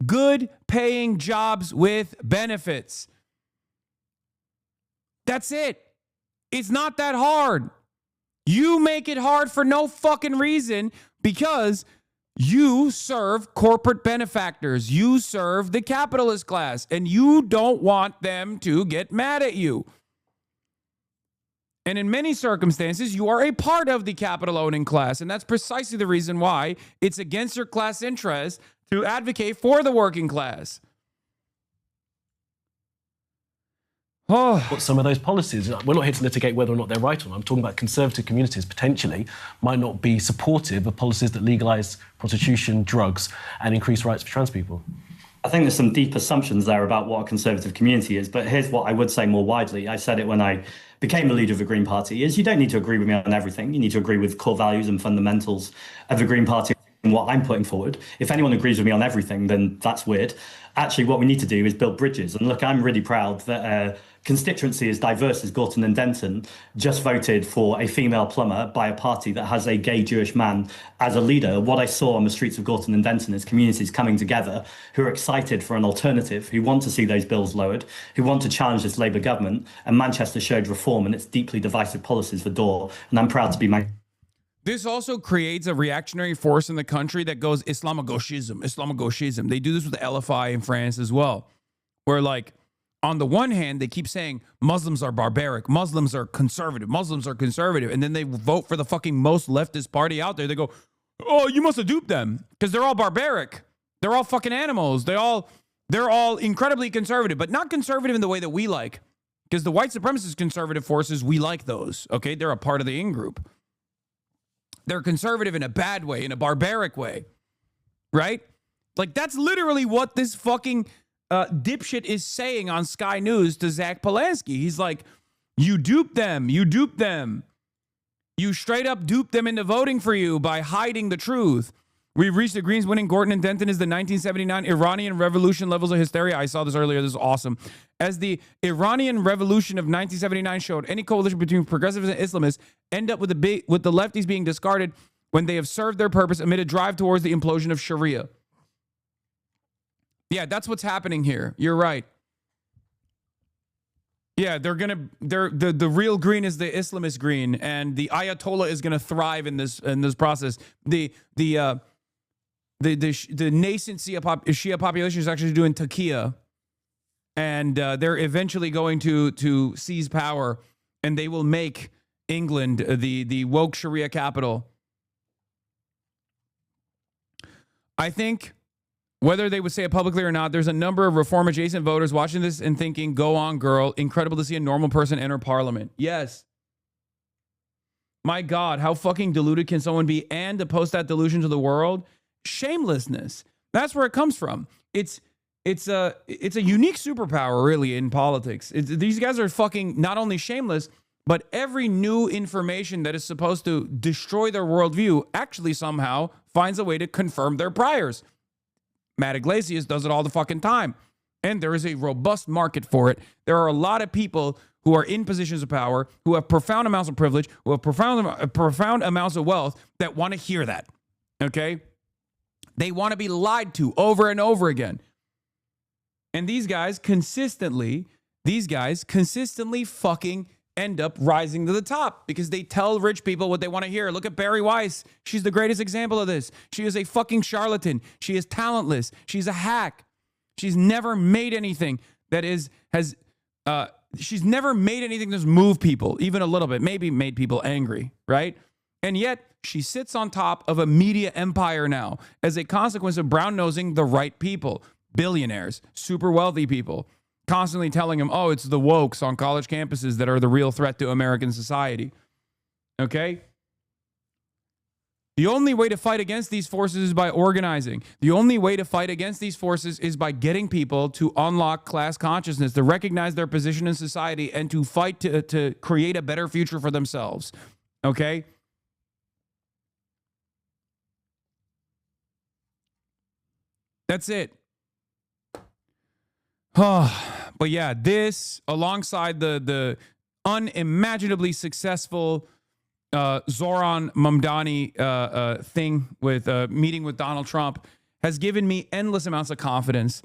Good paying jobs with benefits. That's it. It's not that hard. You make it hard for no fucking reason because you serve corporate benefactors. You serve the capitalist class, and you don't want them to get mad at you. And in many circumstances, you are a part of the capital-owning class, and that's precisely the reason why it's against your class interest to advocate for the working class. But some of those policies, we're not here to litigate whether or not they're right or not. I'm talking about conservative communities potentially might not be supportive of policies that legalise prostitution, drugs, and increase rights for trans people. I think there's some deep assumptions there about what a conservative community is, but here's what I would say more widely. I said it when I became the leader of the Green Party, is you don't need to agree with me on everything. You need to agree with core values and fundamentals of the Green Party and what I'm putting forward. If anyone agrees with me on everything, then that's weird. Actually, what we need to do is build bridges. And look, I'm really proud that constituency as diverse as Gorton and Denton just voted for a female plumber by a party that has a gay Jewish man as a leader. What I saw on the streets of Gorton and Denton is communities coming together who are excited for an alternative, who want to see those bills lowered, who want to challenge this Labour government. And Manchester showed reform and its deeply divisive policies for Door. And I'm proud to be This also creates a reactionary force in the country that goes Islamogauchism. They do this with the LFI in France as well, where like, on the one hand, they keep saying Muslims are barbaric, Muslims are conservative, and then they vote for the fucking most leftist party out there. They go, Oh, you must have duped them because they're all barbaric. They're all fucking animals. They're all incredibly conservative, but not conservative in the way that we like. Because the white supremacist conservative forces, we like those. Okay, they're a part of the in-group. They're conservative in a bad way, in a barbaric way, right? Like that's literally what this fucking dipshit is saying on Sky News to Zach Polanski. He's like, you duped them. You duped them. You straight up duped them into voting for you by hiding the truth. We've reached the Greens winning Gordon and Denton is the 1979 Iranian Revolution levels of hysteria. I saw this earlier. This is awesome. As the Iranian Revolution of 1979 showed, any coalition between progressives and Islamists end up with the lefties being discarded when they have served their purpose amid a drive towards the implosion of Sharia. Yeah, that's what's happening here. You're right. Yeah, the real green is the Islamist green, and the Ayatollah is gonna thrive in this process. The nascent Shia population is actually doing taqiyya, and they're eventually going to seize power, and they will make England the woke Sharia capital. I think, whether they would say it publicly or not, there's a number of reform-adjacent voters watching this and thinking, go on, girl. Incredible to see a normal person enter parliament. Yes. My God, how fucking deluded can someone be? And to post that delusion to the world? Shamelessness. That's where it comes from. It's a unique superpower, really, in politics. These guys are fucking not only shameless, but every new information that is supposed to destroy their worldview actually somehow finds a way to confirm their priors. Matt Iglesias does it all the fucking time. And there is a robust market for it. There are a lot of people who are in positions of power, who have profound amounts of privilege, who have profound amounts of wealth that want to hear that. Okay? They want to be lied to over and over again. And these guys consistently fucking end up rising to the top because they tell rich people what they want to hear. Look at Barry Weiss. She's the greatest example of this. She is a fucking charlatan. She is talentless. She's a hack. She's never made anything that she's never made anything that's moved people, even a little bit, maybe made people angry, right? And yet she sits on top of a media empire now as a consequence of brown-nosing the right people, billionaires, super wealthy people, constantly telling them, oh, it's the wokes on college campuses that are the real threat to American society. Okay? The only way to fight against these forces is by organizing. The only way to fight against these forces is by getting people to unlock class consciousness, to recognize their position in society, and to fight to create a better future for themselves. Okay? That's it. But yeah, this alongside the unimaginably successful Zohran Mamdani thing with meeting with Donald Trump has given me endless amounts of confidence.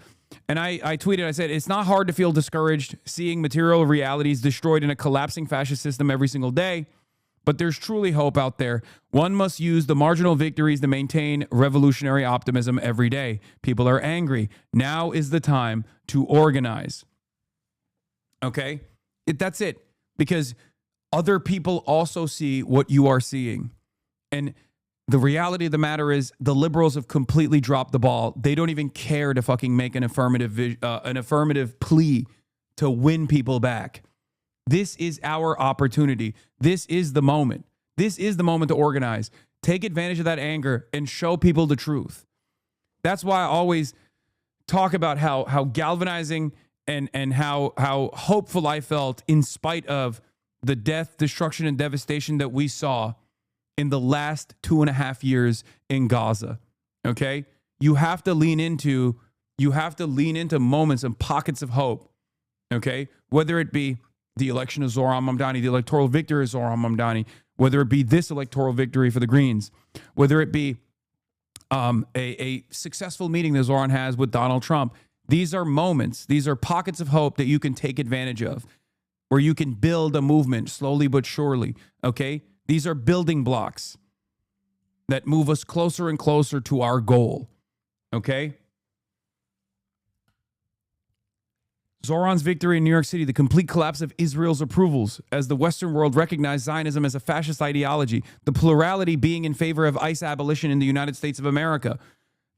And I tweeted, I said, it's not hard to feel discouraged seeing material realities destroyed in a collapsing fascist system every single day. But there's truly hope out there. One must use the marginal victories to maintain revolutionary optimism every day. People are angry. Now is the time to organize. Okay? That's it. Because other people also see what you are seeing. And the reality of the matter is the liberals have completely dropped the ball. They don't even care to fucking make an affirmative plea to win people back. This is our opportunity. This is the moment. This is the moment to organize. Take advantage of that anger and show people the truth. That's why I always talk about how galvanizing and how hopeful I felt in spite of the death, destruction, and devastation that we saw in the last 2.5 years in Gaza. Okay? You have to lean into moments and pockets of hope. Okay? Whether it be the election of Zohran Mamdani, the electoral victory of Zohran Mamdani, whether it be this electoral victory for the Greens, whether it be a successful meeting that Zohran has with Donald Trump. These are moments, these are pockets of hope that you can take advantage of, where you can build a movement slowly but surely, okay? These are building blocks that move us closer and closer to our goal, okay? Zohran's victory in New York City, the complete collapse of Israel's approvals as the Western world recognized Zionism as a fascist ideology, the plurality being in favor of ICE abolition in the United States of America.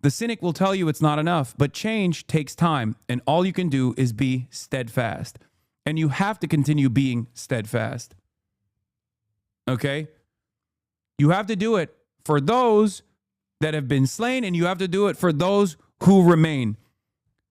The cynic will tell you it's not enough, but change takes time, and all you can do is be steadfast. And you have to continue being steadfast. Okay? You have to do it for those that have been slain, and you have to do it for those who remain.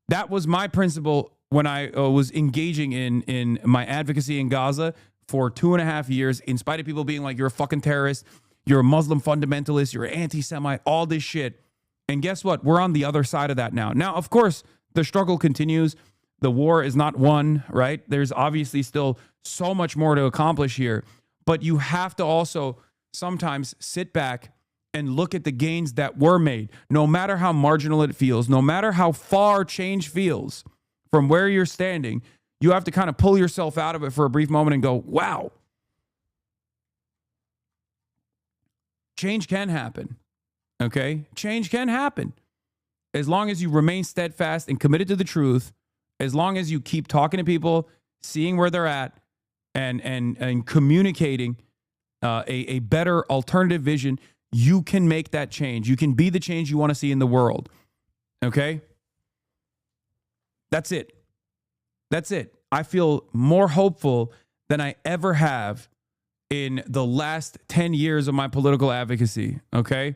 That was my principle when I was engaging in my advocacy in Gaza for 2.5 years, in spite of people being like, you're a fucking terrorist, you're a Muslim fundamentalist, you're an anti-Semite, all this shit. And guess what? We're on the other side of that now. Now, of course, the struggle continues. The war is not won, right? There's obviously still so much more to accomplish here. But you have to also sometimes sit back and look at the gains that were made, no matter how marginal it feels, no matter how far change feels from where you're standing. You have to kind of pull yourself out of it for a brief moment and go, wow, change can happen. Okay? Change can happen. As long as you remain steadfast and committed to the truth, as long as you keep talking to people, seeing where they're at, and communicating a better alternative vision, you can make that change. You can be the change you want to see in the world. Okay? That's it. That's it. I feel more hopeful than I ever have in the last 10 years of my political advocacy. Okay?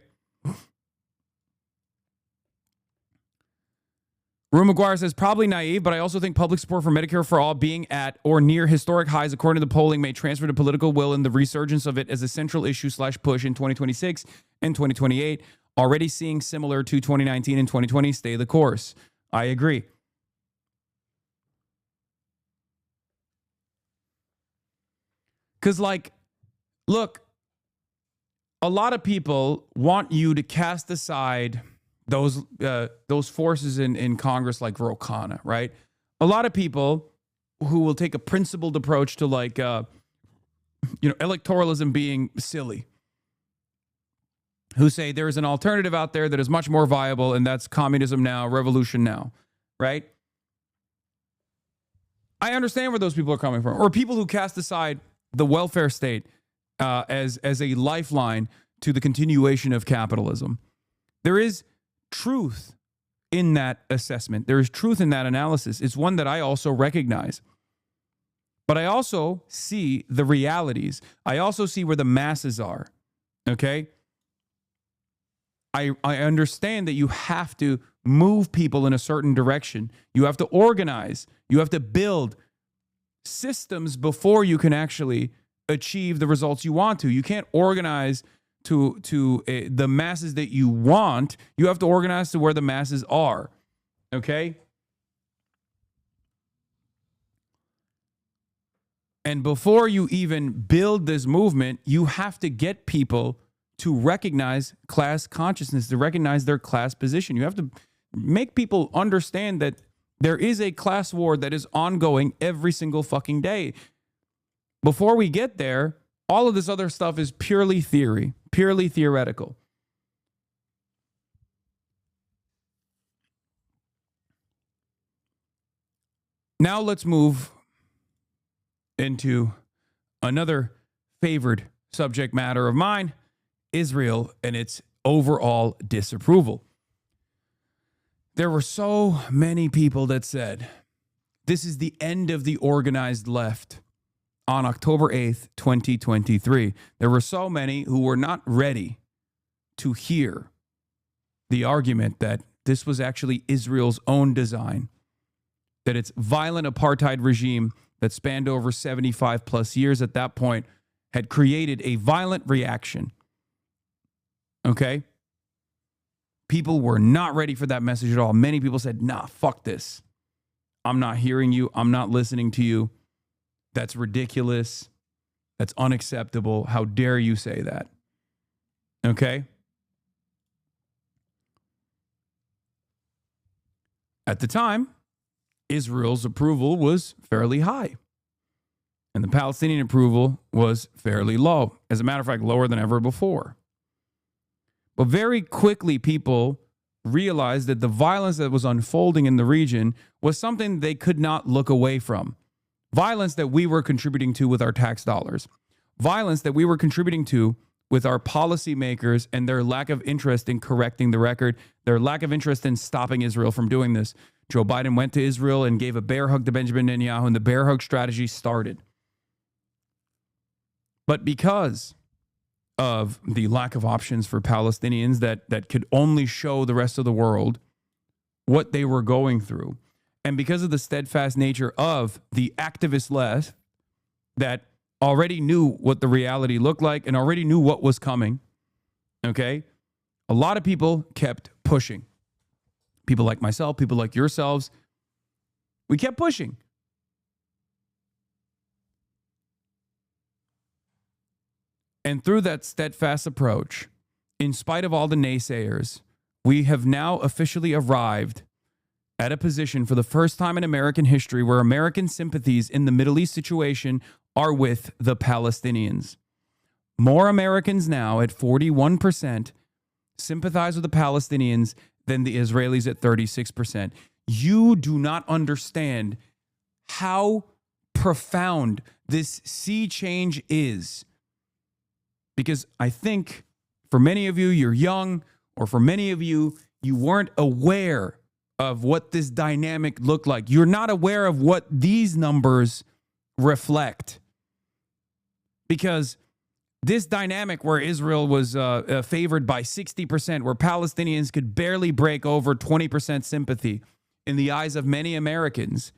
Rue McGuire says, probably naive, but I also think public support for Medicare for all being at or near historic highs, according to the polling, may transfer to political will and the resurgence of it as a central issue / push in 2026 and 2028. Already seeing similar to 2019 and 2020. Stay the course. I agree. Because, like, look, a lot of people want you to cast aside those forces in Congress like Ro Khanna, right? A lot of people who will take a principled approach to, like, electoralism being silly, who say there is an alternative out there that is much more viable, and that's communism now, revolution now, right? I understand where those people are coming from. Or people who cast aside the welfare state as a lifeline to the continuation of capitalism. There is truth in that assessment. There is truth in that analysis. It's one that I also recognize. But I also see the realities. I also see where the masses are. Okay? I understand that you have to move people in a certain direction. You have to organize. You have to build systems before you can actually achieve the results you want to. You can't organize to the masses that you want. You have to organize to where the masses are. Okay? And before you even build this movement, you have to get people to recognize class consciousness, to recognize their class position. You have to make people understand that there is a class war that is ongoing every single fucking day. Before we get there, all of this other stuff is purely theory, purely theoretical. Now let's move into another favored subject matter of mine, Israel and its overall disapproval. There were so many people that said, this is the end of the organized left on October 8th, 2023. There were so many who were not ready to hear the argument that this was actually Israel's own design, that its violent apartheid regime that spanned over 75 plus years at that point had created a violent reaction. Okay? People were not ready for that message at all. Many people said, nah, fuck this. I'm not hearing you. I'm not listening to you. That's ridiculous. That's unacceptable. How dare you say that? Okay? At the time, Israel's approval was fairly high, and the Palestinian approval was fairly low. As a matter of fact, lower than ever before. But very quickly, people realized that the violence that was unfolding in the region was something they could not look away from. Violence that we were contributing to with our tax dollars. Violence that we were contributing to with our policymakers and their lack of interest in correcting the record, their lack of interest in stopping Israel from doing this. Joe Biden went to Israel and gave a bear hug to Benjamin Netanyahu, and the bear hug strategy started. But because of the lack of options for Palestinians that could only show the rest of the world what they were going through, and because of the steadfast nature of the activist left that already knew what the reality looked like and already knew what was coming, okay, a lot of people kept pushing. People like myself, people like yourselves, we kept pushing. And through that steadfast approach, in spite of all the naysayers, we have now officially arrived at a position for the first time in American history where American sympathies in the Middle East situation are with the Palestinians. More Americans now at 41% sympathize with the Palestinians than the Israelis at 36%. You do not understand how profound this sea change is. Because I think for many of you, you're young, or for many of you, you weren't aware of what this dynamic looked like. You're not aware of what these numbers reflect. Because this dynamic where Israel was favored by 60%, where Palestinians could barely break over 20% sympathy in the eyes of many Americans,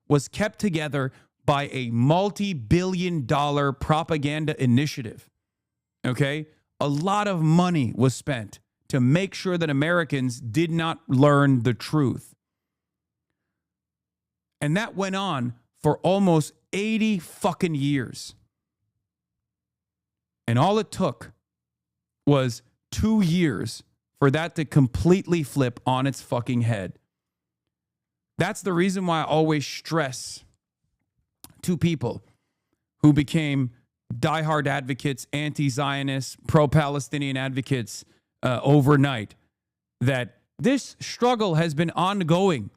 was kept together by a multi-billion-dollar propaganda initiative. Okay? A lot of money was spent to make sure that Americans did not learn the truth. And that went on for almost 80 fucking years. And all it took was 2 years for that to completely flip on its fucking head. That's the reason why I always stress to people who became diehard advocates, anti-Zionists, pro-Palestinian advocates overnight, that this struggle has been ongoing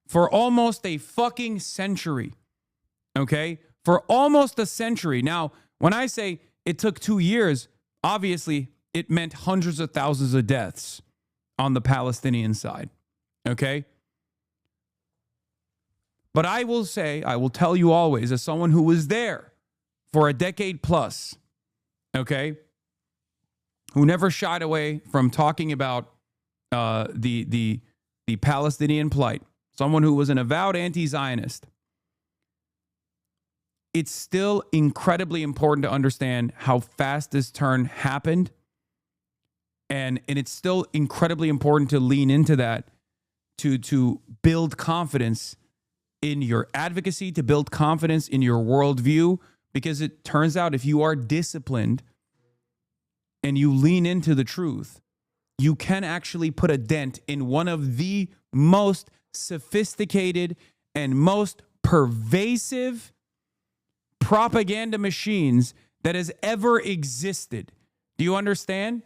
for almost a fucking century. Okay? For almost a century. Now, when I say it took 2 years, obviously it meant hundreds of thousands of deaths on the Palestinian side. Okay? But I will say, I will tell you always, as someone who was there for a decade plus, okay, who never shied away from talking about the Palestinian plight, someone who was an avowed anti-Zionist, it's still incredibly important to understand how fast this turn happened. And it's still incredibly important to lean into that, to build confidence in your advocacy, to build confidence in your worldview, because it turns out if you are disciplined and you lean into the truth, you can actually put a dent in one of the most sophisticated and most pervasive propaganda machines that has ever existed. Do you understand?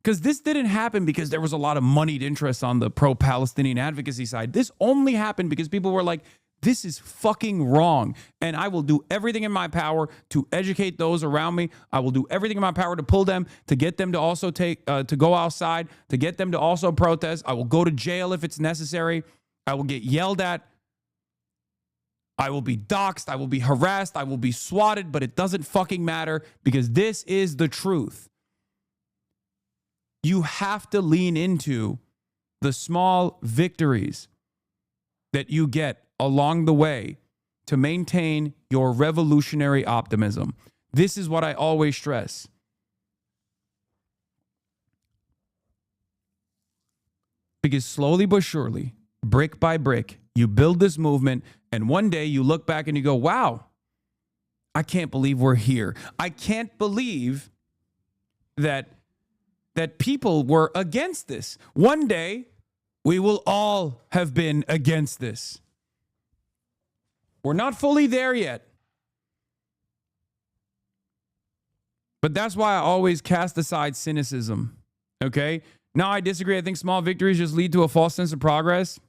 Because this didn't happen because there was a lot of moneyed interest on the pro-Palestinian advocacy side. This only happened because people were like, this is fucking wrong. And I will do everything in my power to educate those around me. I will do everything in my power to pull them, to get them to also to go outside, to get them to also protest. I will go to jail if it's necessary. I will get yelled at. I will be doxxed. I will be harassed. I will be swatted, but it doesn't fucking matter because this is the truth. You have to lean into the small victories that you get along the way to maintain your revolutionary optimism. This is what I always stress. Because slowly but surely, brick by brick, you build this movement, and one day you look back and you go, wow, I can't believe we're here. I can't believe that people were against this. One day, we will all have been against this. We're not fully there yet. But that's why I always cast aside cynicism, okay? No, I disagree. I think small victories just lead to a false sense of progress.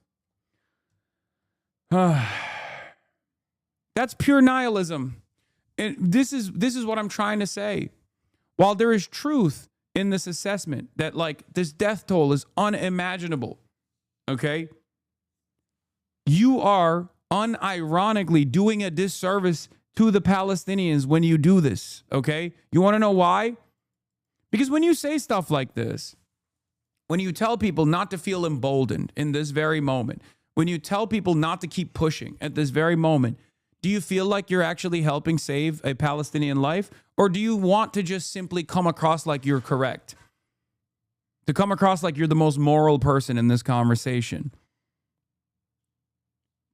That's pure nihilism. And this is what I'm trying to say. While there is truth in this assessment that like this death toll is unimaginable, okay? You are unironically doing a disservice to the Palestinians when you do this, okay? You want to know why? Because when you say stuff like this, when you tell people not to feel emboldened in this very moment, when you tell people not to keep pushing at this very moment, do you feel like you're actually helping save a Palestinian life? Or do you want to just simply come across like you're correct? To come across like you're the most moral person in this conversation?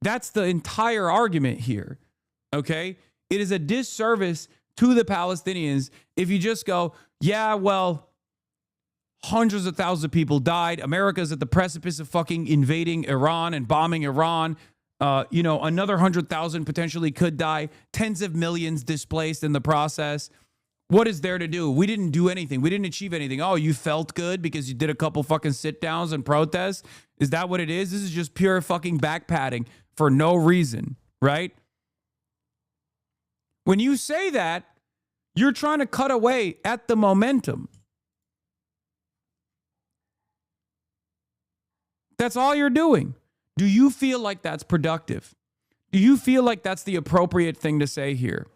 That's the entire argument here, okay? It is a disservice to the Palestinians if you just go, yeah, well, hundreds of thousands of people died. America's at the precipice of fucking invading Iran and bombing Iran. Another 100,000 potentially could die. Tens of millions displaced in the process. What is there to do? We didn't do anything. We didn't achieve anything. Oh, you felt good because you did a couple fucking sit downs and protests? Is that what it is? This is just pure fucking back padding for no reason, right? When you say that, you're trying to cut away at the momentum. That's all you're doing. Do you feel like that's productive? Do you feel like that's the appropriate thing to say here?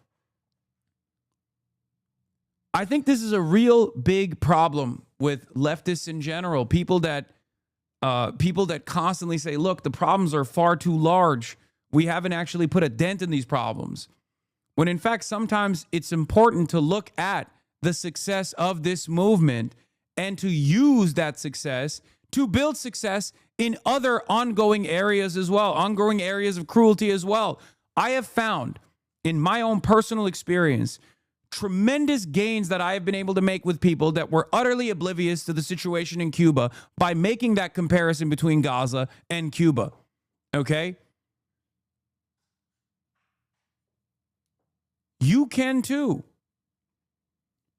I think this is a real big problem with leftists in general. People that constantly say, look, the problems are far too large. We haven't actually put a dent in these problems. When in fact, sometimes it's important to look at the success of this movement and to use that success to build success in other ongoing areas as well, ongoing areas of cruelty as well. I have found in my own personal experience tremendous gains that I have been able to make with people that were utterly oblivious to the situation in Cuba by making that comparison between Gaza and Cuba. Okay? You can too.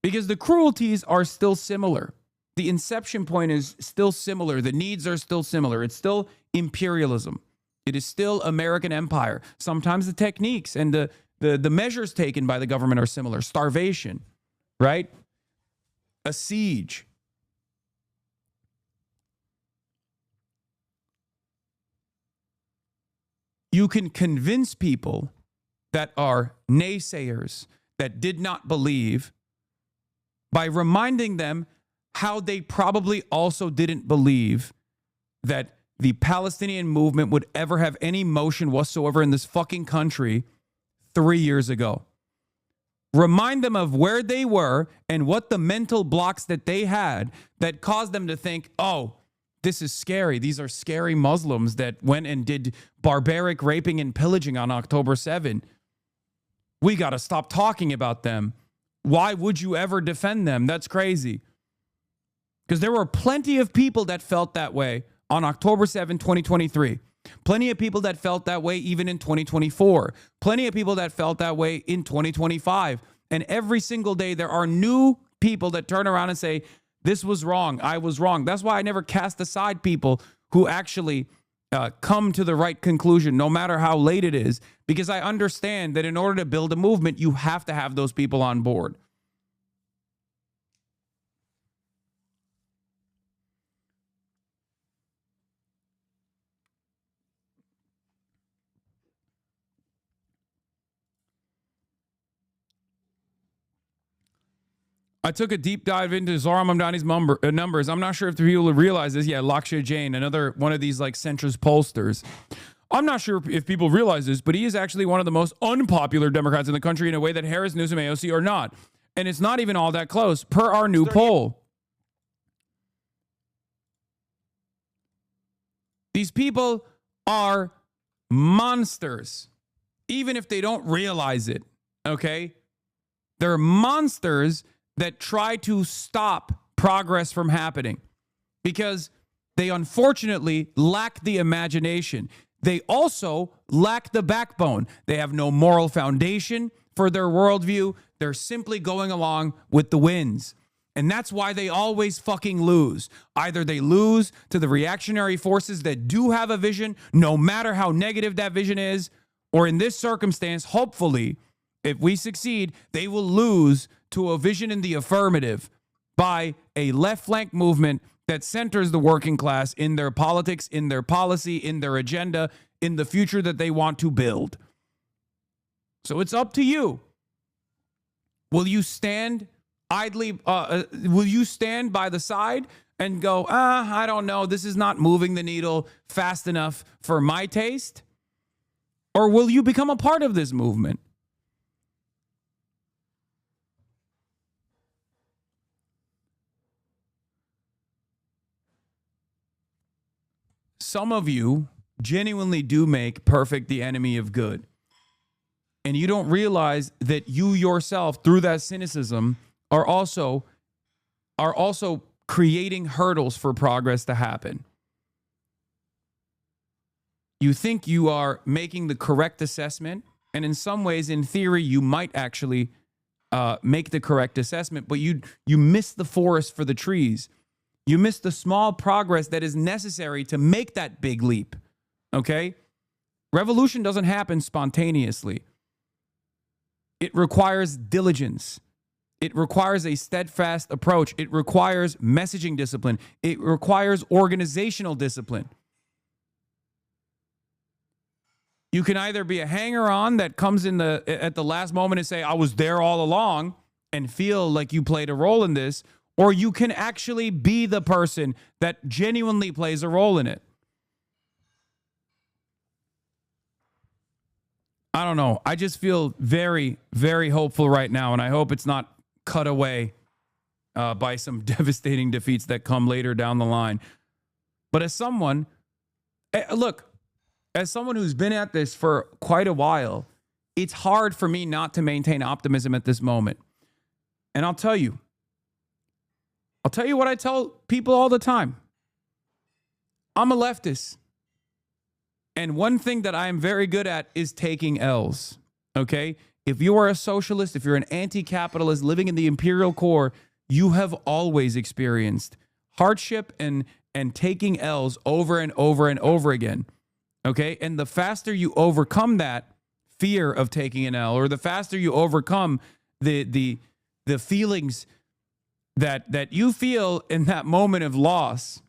Because the cruelties are still similar. The inception point is still similar. The needs are still similar. It's still imperialism. It is still American empire. Sometimes the techniques and the measures taken by the government are similar. Starvation, right? A siege. You can convince people that are naysayers, that did not believe, by reminding them how they probably also didn't believe that the Palestinian movement would ever have any motion whatsoever in this fucking country 3 years ago. Remind them of where they were and what the mental blocks that they had that caused them to think, oh, this is scary. These are scary Muslims that went and did barbaric raping and pillaging on October 7. We got to stop talking about them. Why would you ever defend them? That's crazy. Because there were plenty of people that felt that way on October 7, 2023. Plenty of people that felt that way even in 2024. Plenty of people that felt that way in 2025. And every single day there are new people that turn around and say, this was wrong. I was wrong. That's why I never cast aside people who actually come to the right conclusion, no matter how late it is, because I understand that in order to build a movement, you have to have those people on board. I took a deep dive into Zohran Mamdani's numbers. I'm not sure if the people realize this. Yeah, Lakshay Jain, another one of these like centrist pollsters. I'm not sure if people realize this, but he is actually one of the most unpopular Democrats in the country in a way that Harris, Newsom, AOC are not. And it's not even all that close per our new poll. These people are monsters, even if they don't realize it, okay? They're monsters that try to stop progress from happening because they unfortunately lack the imagination. They also lack the backbone. They have no moral foundation for their worldview. They're simply going along with the winds. And that's why they always fucking lose. Either they lose to the reactionary forces that do have a vision, no matter how negative that vision is, or in this circumstance, hopefully, if we succeed, they will lose to a vision in the affirmative by a left flank movement that centers the working class in their politics, in their policy, in their agenda, in the future that they want to build. So it's up to you. Will you stand idly, will you stand by the side and go, I don't know, this is not moving the needle fast enough for my taste? Or will you become a part of this movement? Some of you genuinely do make perfect the enemy of good. And you don't realize that you yourself, through that cynicism, are also creating hurdles for progress to happen. You think you are making the correct assessment, and in some ways, in theory, you might actually make the correct assessment, but you miss the forest for the trees. You miss the small progress that is necessary to make that big leap, okay? Revolution doesn't happen spontaneously. It requires diligence. It requires a steadfast approach. It requires messaging discipline. It requires organizational discipline. You can either be a hanger-on that comes in at the last moment and say, I was there all along, and feel like you played a role in this, or you can actually be the person that genuinely plays a role in it. I don't know. I just feel very, very hopeful right now, and I hope it's not cut away by some devastating defeats that come later down the line. But as someone, look, as someone who's been at this for quite a while, it's hard for me not to maintain optimism at this moment. And I'll tell you what I tell people all the time. I'm a leftist. And one thing that I am very good at is taking L's, okay? If you are a socialist, if you're an anti-capitalist living in the imperial core, you have always experienced hardship and taking L's over and over and over again, okay? And the faster you overcome that fear of taking an L, or the faster you overcome the feelings that you feel in that moment of loss,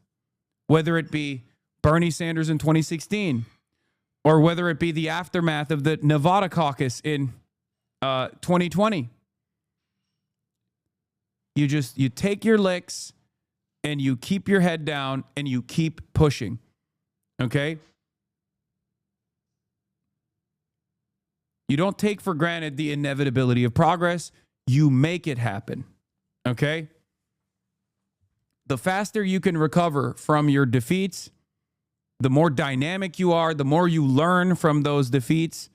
whether it be Bernie Sanders in 2016, or whether it be the aftermath of the Nevada caucus in 2020. You take your licks and you keep your head down and you keep pushing. Okay? You don't take for granted the inevitability of progress. You make it happen. Okay? The faster you can recover from your defeats, the more dynamic you are, the more you learn from those defeats,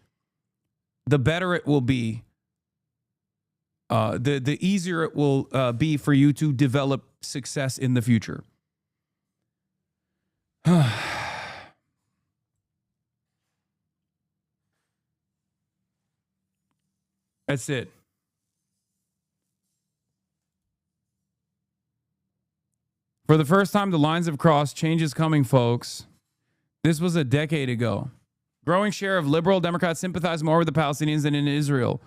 the better it will be. The easier it will be for you to develop success in the future. That's it. For the first time, the lines have crossed. Change is coming, folks. This was a decade ago. Growing share of liberal Democrats sympathize more with the Palestinians than in Israel.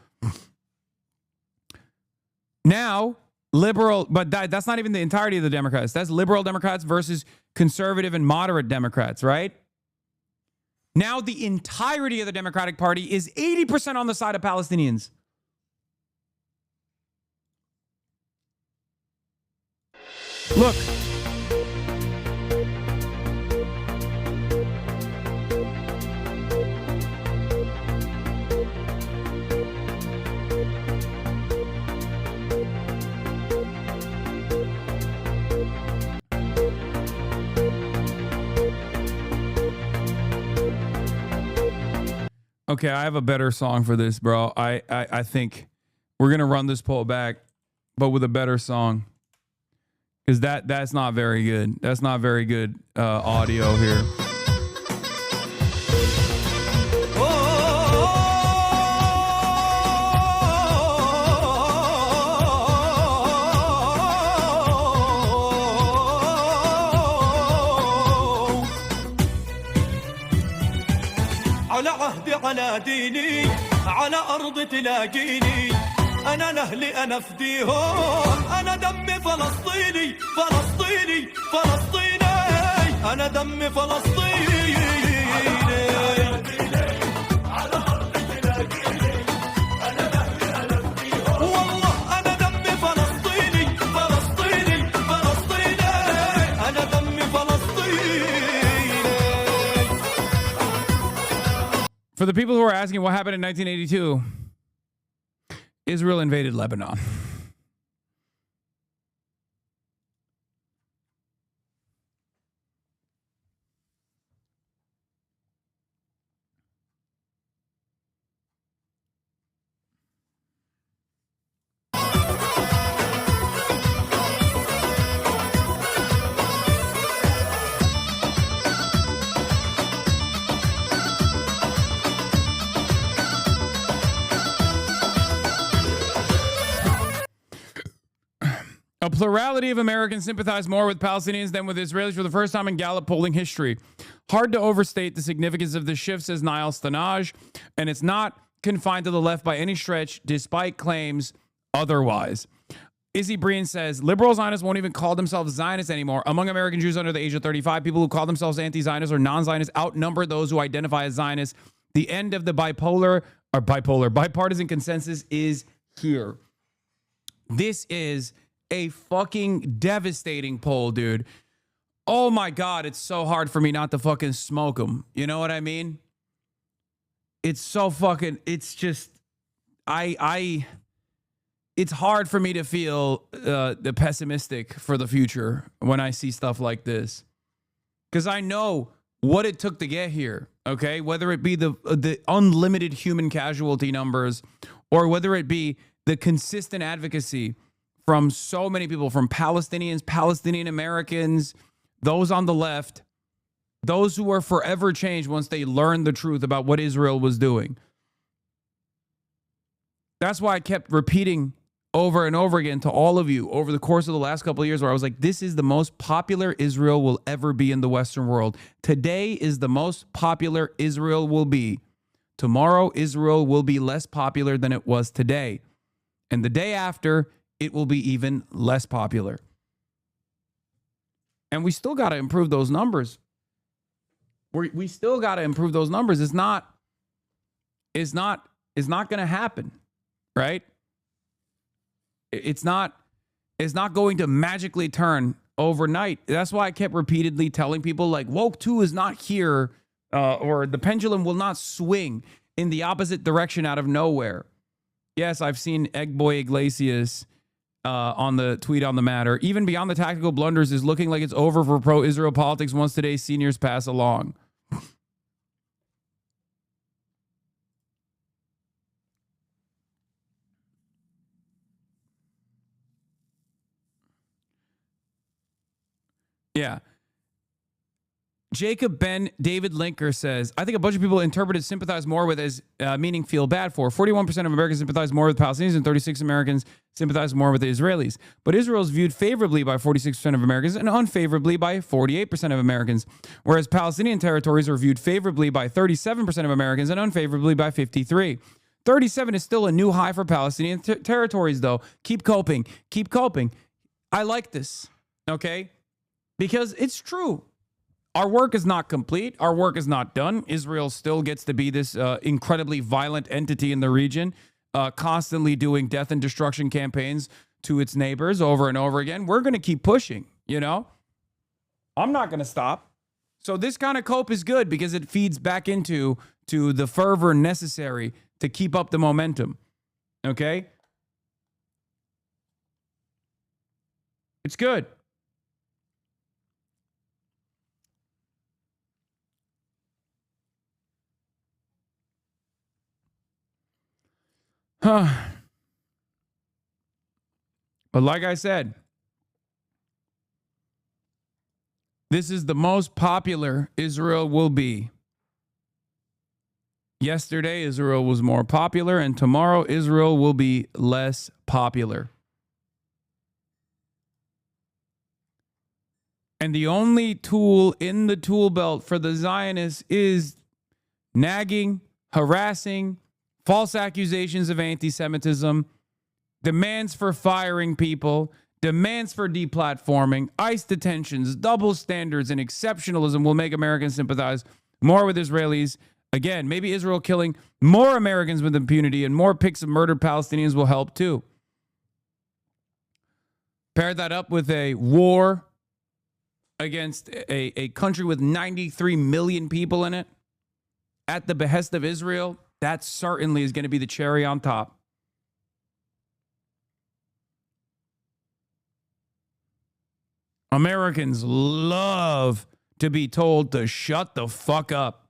Now, liberal, but that's not even the entirety of the Democrats. That's liberal Democrats versus conservative and moderate Democrats, right? Now the entirety of the Democratic Party is 80% on the side of Palestinians. Look. Okay, I have a better song for this, bro. I think we're going to run this poll back, but with a better song. Because that's not very good. That's not very good audio here. على ديني على أرض تلاقيني أنا لأهلي أنا فديهم أنا دمي فلسطيني فلسطيني فلسطيني أنا دمي فلسطيني والله أنا دمي فلسطيني فلسطيني فلسطيني أنا دمي فلسطيني. For the people who are asking what happened in 1982, Israel invaded Lebanon. A plurality of Americans sympathize more with Palestinians than with Israelis for the first time in Gallup polling history. Hard to overstate the significance of this shift, says Niall Stanage, and it's not confined to the left by any stretch, despite claims otherwise. Izzy Breen says, liberal Zionists won't even call themselves Zionists anymore. Among American Jews under the age of 35, people who call themselves anti-Zionists or non-Zionists outnumber those who identify as Zionists. The end of the bipartisan consensus is here. This is a fucking devastating poll, dude. Oh my God, it's so hard for me not to fucking smoke them. You know what I mean? It's so fucking, it's just, it's hard for me to feel the pessimistic for the future when I see stuff like this. Because I know what it took to get here, okay? Whether it be the unlimited human casualty numbers or whether it be the consistent advocacy from so many people, from Palestinians, Palestinian Americans, those on the left, those who were forever changed once they learned the truth about what Israel was doing. That's why I kept repeating over and over again to all of you over the course of the last couple of years where I was like, this is the most popular Israel will ever be in the Western world. Today is the most popular Israel will be. Tomorrow, Israel will be less popular than it was today. And the day after, it will be even less popular. And we still got to improve those numbers. We still got to improve those numbers. It's not going to happen, right? It's not going to magically turn overnight. That's why I kept repeatedly telling people like woke 2 is not here, or the pendulum will not swing in the opposite direction out of nowhere. Yes, I've seen Eggboy Iglesias on the tweet on the matter. Even beyond the tactical blunders is looking like it's over for pro-Israel politics once today's seniors pass along. Yeah. Jacob Ben David Linker says, I think a bunch of people interpreted sympathize more with as meaning feel bad for. 41% of Americans sympathize more with Palestinians and 36% Americans sympathize more with the Israelis. But Israel is viewed favorably by 46% of Americans and unfavorably by 48% of Americans, whereas Palestinian territories are viewed favorably by 37% of Americans and unfavorably by 53%. 37 is still a new high for Palestinian territories, though. Keep coping. Keep coping. I like this, okay? Because it's true. Our work is not complete. Our work is not done. Israel still gets to be this incredibly violent entity in the region, constantly doing death and destruction campaigns to its neighbors over and over again. We're going to keep pushing, you know? I'm not going to stop. So this kind of cope is good because it feeds back into the fervor necessary to keep up the momentum, okay? It's good. But like I said, this is the most popular Israel will be. Yesterday, Israel was more popular, and tomorrow, Israel will be less popular. And the only tool in the tool belt for the Zionists is nagging, harassing, false accusations of anti-Semitism, demands for firing people, demands for deplatforming, ICE detentions, double standards, and exceptionalism will make Americans sympathize more with Israelis. Again, maybe Israel killing more Americans with impunity and more pics of murdered Palestinians will help too. Pair that up with a war against a country with 93 million people in it at the behest of Israel. That certainly is going to be the cherry on top. Americans love to be told to shut the fuck up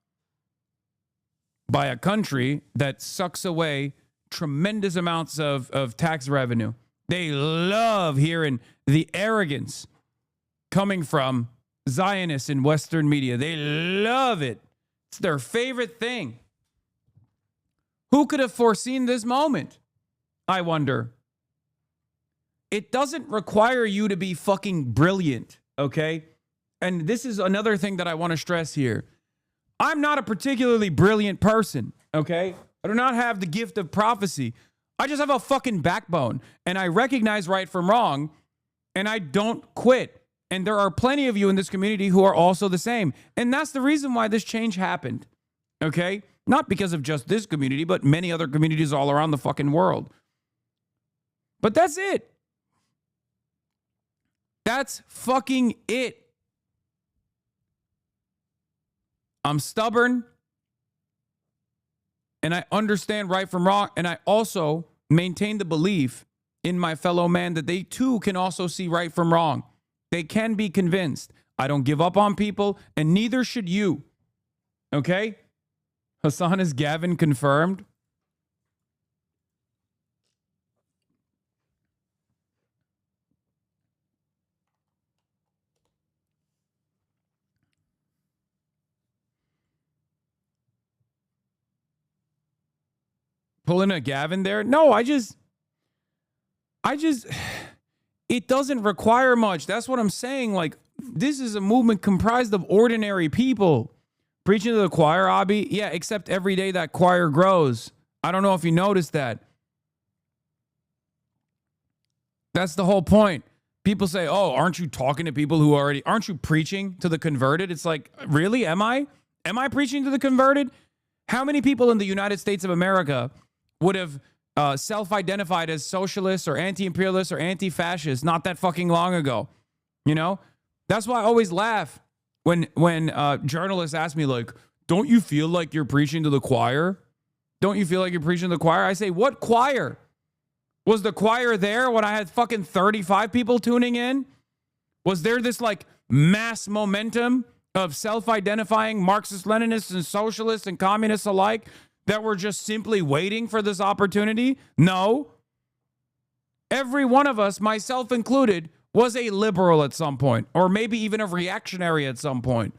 by a country that sucks away tremendous amounts of tax revenue. They love hearing the arrogance coming from Zionists in Western media. They love it. It's their favorite thing. Who could have foreseen this moment? I wonder. It doesn't require you to be fucking brilliant, okay? And this is another thing that I want to stress here. I'm not a particularly brilliant person, okay? I do not have the gift of prophecy. I just have a fucking backbone, and I recognize right from wrong, and I don't quit. And there are plenty of you in this community who are also the same. And that's the reason why this change happened, okay? Not because of just this community, but many other communities all around the fucking world. But that's it. That's fucking it. I'm stubborn, and I understand right from wrong, and I also maintain the belief in my fellow man that they too can also see right from wrong. They can be convinced. I don't give up on people, and neither should you. Okay? Hasan, is Gavin confirmed? Pulling a Gavin there? No, I just, it doesn't require much. That's what I'm saying. Like, this is a movement comprised of ordinary people. Preaching to the choir, Abi? Yeah, except every day that choir grows. I don't know if you noticed that. That's the whole point. People say, oh, aren't you talking to people who already, aren't you preaching to the converted? It's like, really? Am I? Am I preaching to the converted? How many people in the United States of America would have self-identified as socialists or anti-imperialists or anti-fascists not that fucking long ago? You know? That's why I always laugh when journalists ask me, like, don't you feel like you're preaching to the choir? Don't you feel like you're preaching to the choir? I say, what choir? Was the choir there when I had fucking 35 people tuning in? Was there this, like, mass momentum of self-identifying Marxist-Leninists and socialists and communists alike that were just simply waiting for this opportunity? No. Every one of us, myself included, was a liberal at some point, or maybe even a reactionary at some point.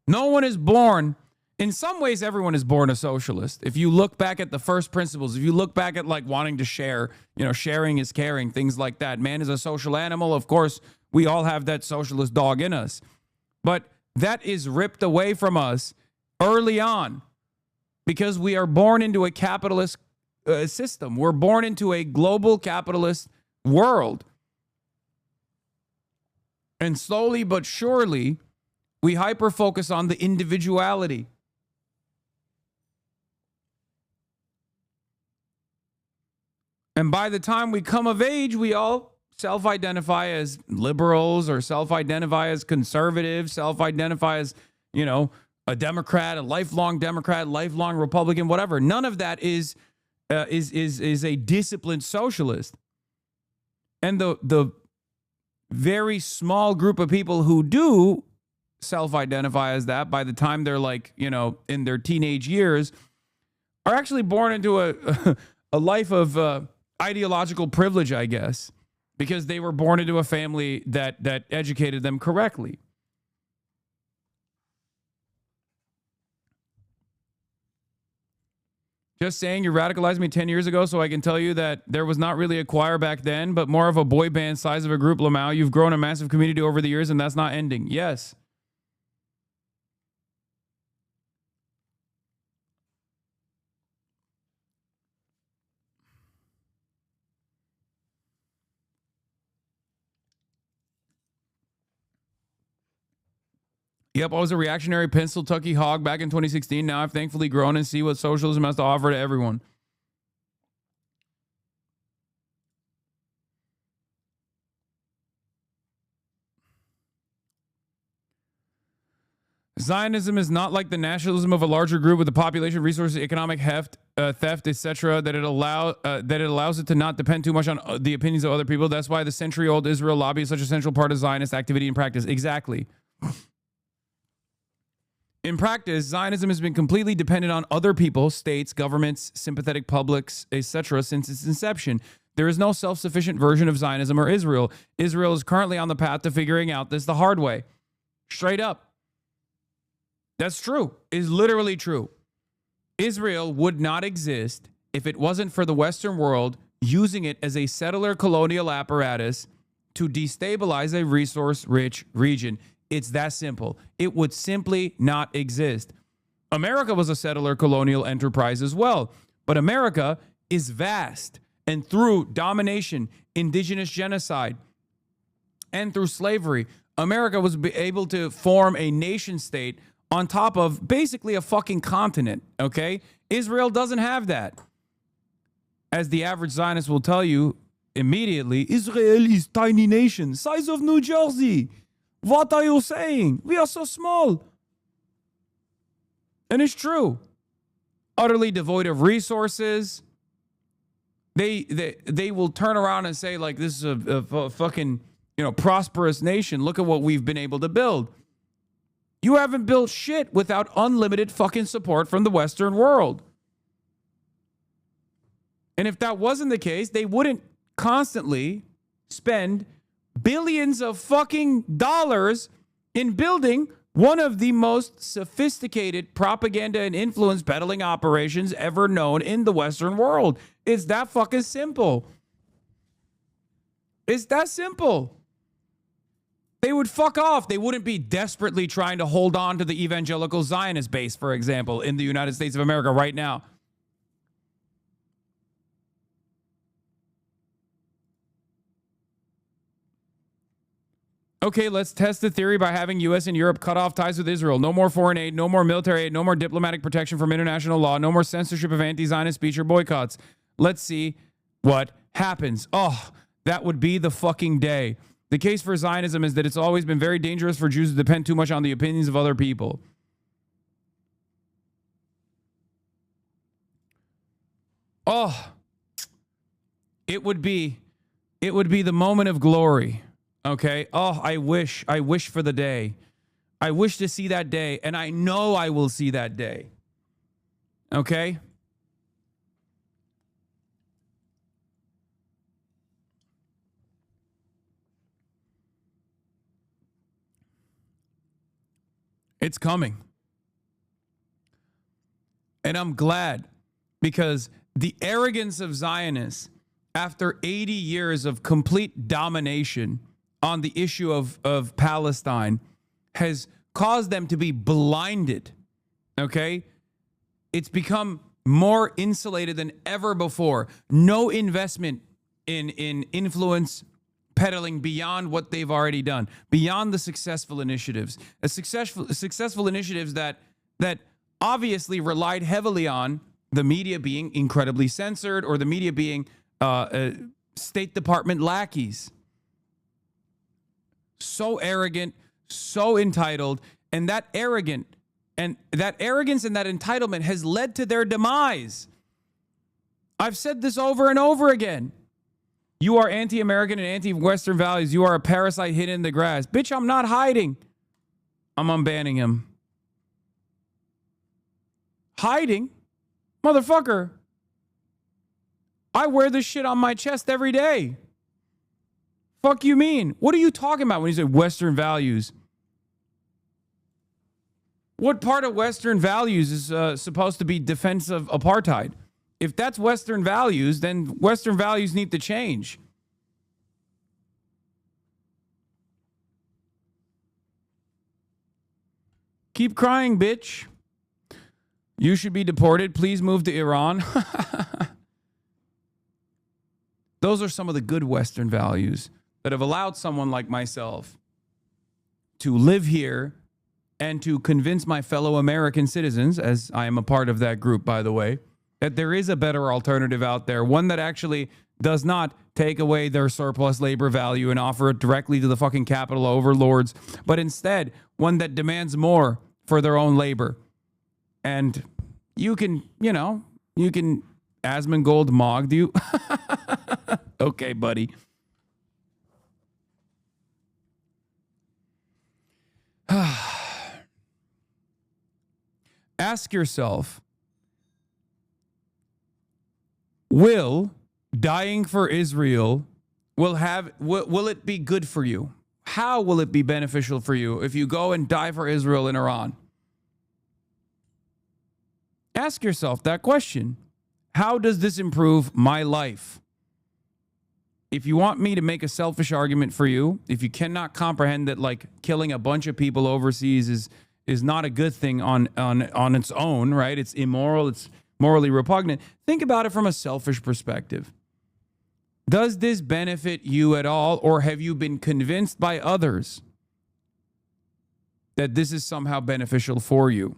No one is born, in some ways, everyone is born a socialist. If you look back at the first principles, if you look back at like wanting to share, you know, sharing is caring, things like that. Man is a social animal. Of course, we all have that socialist dog in us. But that is ripped away from us early on because we are born into a capitalist system. We're born into a global capitalist world. And slowly but surely, we hyper-focus on the individuality. And by the time we come of age, we all self-identify as liberals or self-identify as conservatives, self-identify as, you know, a Democrat, a lifelong Republican, whatever. None of that is a disciplined socialist. And the very small group of people who do self-identify as that by the time they're like, you know, in their teenage years are actually born into a life of ideological privilege, I guess, because they were born into a family that educated them correctly. Just saying, you radicalized me 10 years ago so I can tell you that there was not really a choir back then, but more of a boy band size of a group, Lamau. You've grown a massive community over the years, and that's not ending. Yes. Yep, I was a reactionary pencil tucky hog back in 2016. Now I've thankfully grown and see what socialism has to offer to everyone. Zionism is not like the nationalism of a larger group with the population, resources, economic heft, theft, etc. That it allows it to not depend too much on the opinions of other people. That's why the century-old Israel lobby is such a central part of Zionist activity and practice. Exactly. In practice, Zionism has been completely dependent on other people, states, governments, sympathetic publics, etc. since its inception. There is no self-sufficient version of Zionism or Israel. Israel is currently on the path to figuring out this the hard way. Straight up. That's true. It's literally true. Israel would not exist if it wasn't for the Western world using it as a settler colonial apparatus to destabilize a resource-rich region. It's that simple. It would simply not exist. America was a settler colonial enterprise as well, but America is vast, and through domination, indigenous genocide, and through slavery, America was able to form a nation state on top of basically a fucking continent, okay? Israel doesn't have that. As the average Zionist will tell you immediately, Israel is tiny nation, size of New Jersey. What are you saying? We are so small. And it's true. Utterly devoid of resources. They will turn around and say, like, this is a fucking, prosperous nation. Look at what we've been able to build. You haven't built shit without unlimited fucking support from the Western world. And if that wasn't the case, they wouldn't constantly spend billions of fucking dollars in building one of the most sophisticated propaganda and influence peddling operations ever known in the Western world. It's that fucking simple. It's that simple. They would fuck off. They wouldn't be desperately trying to hold on to the evangelical Zionist base, for example, in the United States of America right now. Okay, let's test the theory by having U.S. and Europe cut off ties with Israel. No more foreign aid, no more military aid, no more diplomatic protection from international law, no more censorship of anti-Zionist speech or boycotts. Let's see what happens. Oh, that would be the fucking day. The case for Zionism is that it's always been very dangerous for Jews to depend too much on the opinions of other people. Oh, it would be the moment of glory. Okay. Oh, I wish for the day. I wish to see that day, and I know I will see that day. Okay. It's coming. And I'm glad, because the arrogance of Zionists after 80 years of complete domination on the issue of Palestine has caused them to be blinded. Okay? It's become more insulated than ever before. No investment in influence peddling beyond what they've already done, beyond the successful initiatives. Successful initiatives that obviously relied heavily on the media being incredibly censored, or the media being State Department lackeys. So arrogant, so entitled, and that arrogance and that entitlement has led to their demise. I've said this over and over again. You are anti-American and anti-Western values. You are a parasite hidden in the grass. Bitch, I'm not hiding. I'm unbanning him. Hiding? Motherfucker. I wear this shit on my chest every day. Fuck you mean? What are you talking about when you say Western values? What part of Western values is supposed to be defense of apartheid? If that's Western values, then Western values need to change. Keep crying, bitch. You should be deported. Please move to Iran. Those are some of the good Western values that have allowed someone like myself to live here and to convince my fellow American citizens, as I am a part of that group, by the way, that there is a better alternative out there, one that actually does not take away their surplus labor value and offer it directly to the fucking capital overlords, but instead one that demands more for their own labor. And you can, Asmongold mogged you. Okay, buddy. Ask yourself, will dying for Israel will it be good for you? How will it be beneficial for you if you go and die for Israel in Iran? Ask yourself that question. How does this improve my life? If you want me to make a selfish argument for you, if you cannot comprehend that like killing a bunch of people overseas is not a good thing on its own, right? It's immoral, it's morally repugnant. Think about it from a selfish perspective. Does this benefit you at all, or have you been convinced by others that this is somehow beneficial for you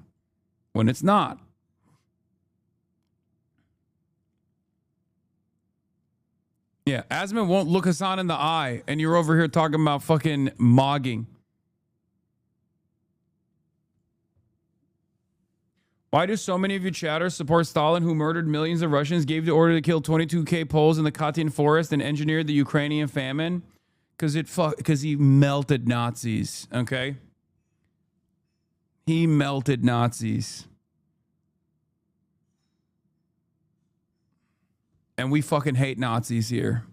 when it's not? Yeah, Asman won't look Hasan in the eye, and you're over here talking about fucking mogging. Why do so many of you chatters support Stalin, who murdered millions of Russians, gave the order to kill 22,000 Poles in the Katyn forest, and engineered the Ukrainian famine? Because he melted Nazis, okay? He melted Nazis. And we fucking hate Nazis here.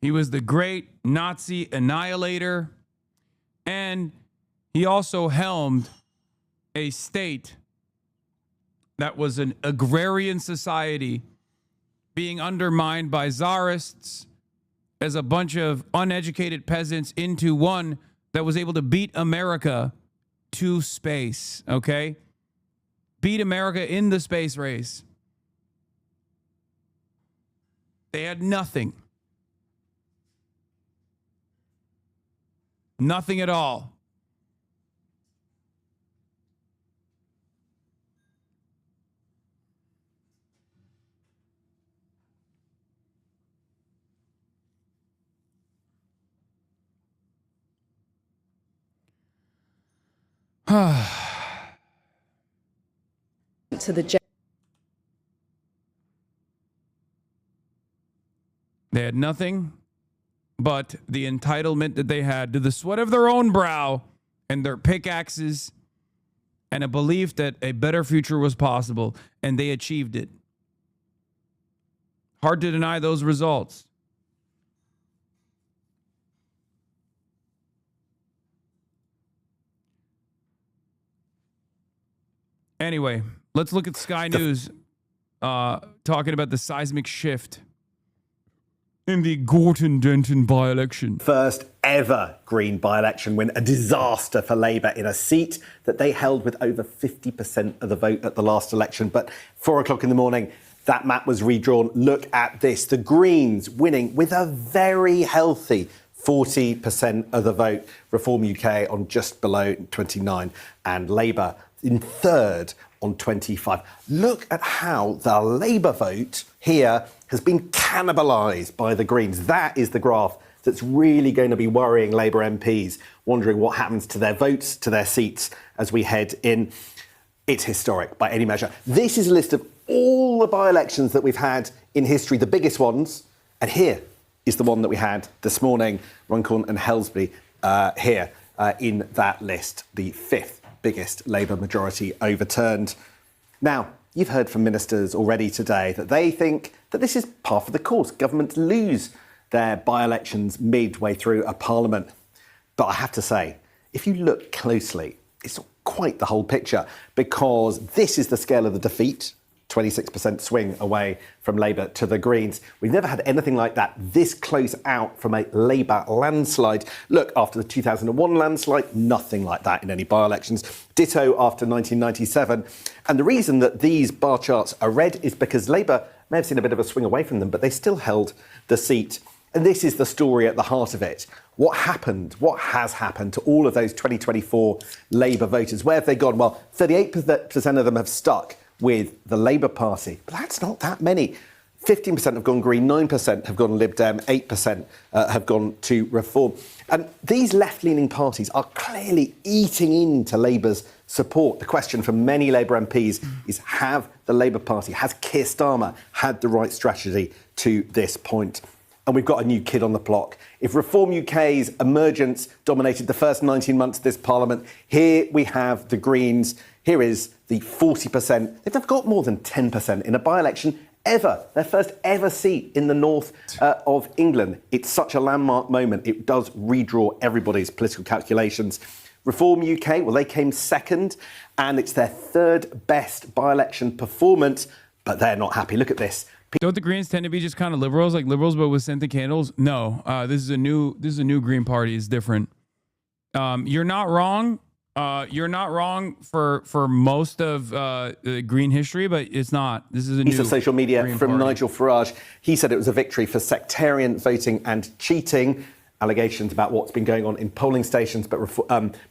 He was the great Nazi annihilator, and he also helmed a state that was an agrarian society being undermined by czarists as a bunch of uneducated peasants into one that was able to beat America to space, okay? Beat America in the space race. They had nothing. Nothing at all. To the They had nothing but the entitlement that they had to the sweat of their own brow and their pickaxes and a belief that a better future was possible, and they achieved it. Hard to deny those results. Anyway, let's look at Sky News talking about the seismic shift in the Gorton-Denton by-election. First ever Green by-election win, a disaster for Labour in a seat that they held with over 50% of the vote at the last election. But 4 o'clock in the morning, that map was redrawn. Look at this. The Greens winning with a very healthy 40% of the vote. Reform UK on just below 29, and Labour in third on 25. Look at how the Labour vote here has been cannibalised by the Greens. That is the graph that's really going to be worrying Labour MPs, wondering what happens to their votes, to their seats as we head in. It's historic by any measure. This is a list of all the by-elections that we've had in history, the biggest ones, and here is the one that we had this morning, Runcorn and Helsby here in that list, the fifth biggest Labour majority overturned. Now, you've heard from ministers already today that they think that this is par for the course. Governments lose their by-elections midway through a parliament. But I have to say, if you look closely, it's not quite the whole picture, because this is the scale of the defeat 26% swing away from Labour to the Greens. We've never had anything like that this close out from a Labour landslide. Look, after the 2001 landslide, nothing like that in any by-elections. Ditto after 1997. And the reason that these bar charts are red is because Labour may have seen a bit of a swing away from them, but they still held the seat. And this is the story at the heart of it. What happened? What has happened to all of those 2024 Labour voters? Where have they gone? Well, 38% of them have stuck with the Labour Party. But that's not that many. 15% have gone Green, 9% have gone Lib Dem, 8% have gone to Reform. And these left-leaning parties are clearly eating into Labour's support. The question for many Labour MPs is, have the Labour Party, has Keir Starmer had the right strategy to this point? And we've got a new kid on the block. If Reform UK's emergence dominated the first 19 months of this Parliament, here we have the Greens. Here is the 40%. They've never got more than 10% in a by-election ever. Their first ever seat in the north of England. It's such a landmark moment. It does redraw everybody's political calculations. Reform UK, well, they came second, and it's their third best by-election performance, but they're not happy. Look at this. Don't the Greens tend to be just kind of liberals, like liberals but with scented candles? No, this is a new Green Party. It's different. You're not wrong. You're not wrong for most of Green history, but it's not. This is a piece new of social media Green from Party. Nigel Farage. He said it was a victory for sectarian voting and cheating. Allegations about what's been going on in polling stations, but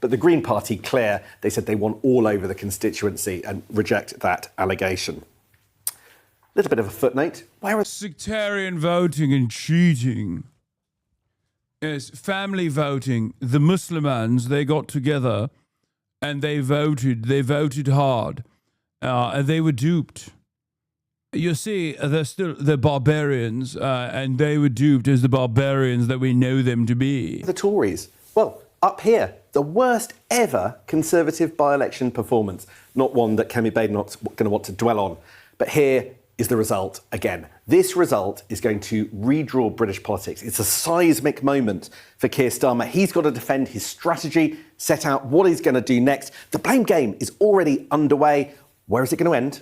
the Green Party clear. They said they won all over the constituency and reject that allegation. Little bit of a footnote. Where is sectarian voting and cheating? Yes, family voting. The Muslimans, they got together and they voted hard, and they were duped. You see, they're still the barbarians, and they were duped as the barbarians that we know them to be. the Tories? Well, up here, the worst ever Conservative by-election performance. Not one that Kemi Badenoch's going to want to dwell on. But here is the result again. This result is going to redraw British politics. It's a seismic moment for Keir Starmer. He's got to defend his strategy, set out what he's going to do next. The blame game is already underway. Where is it going to end?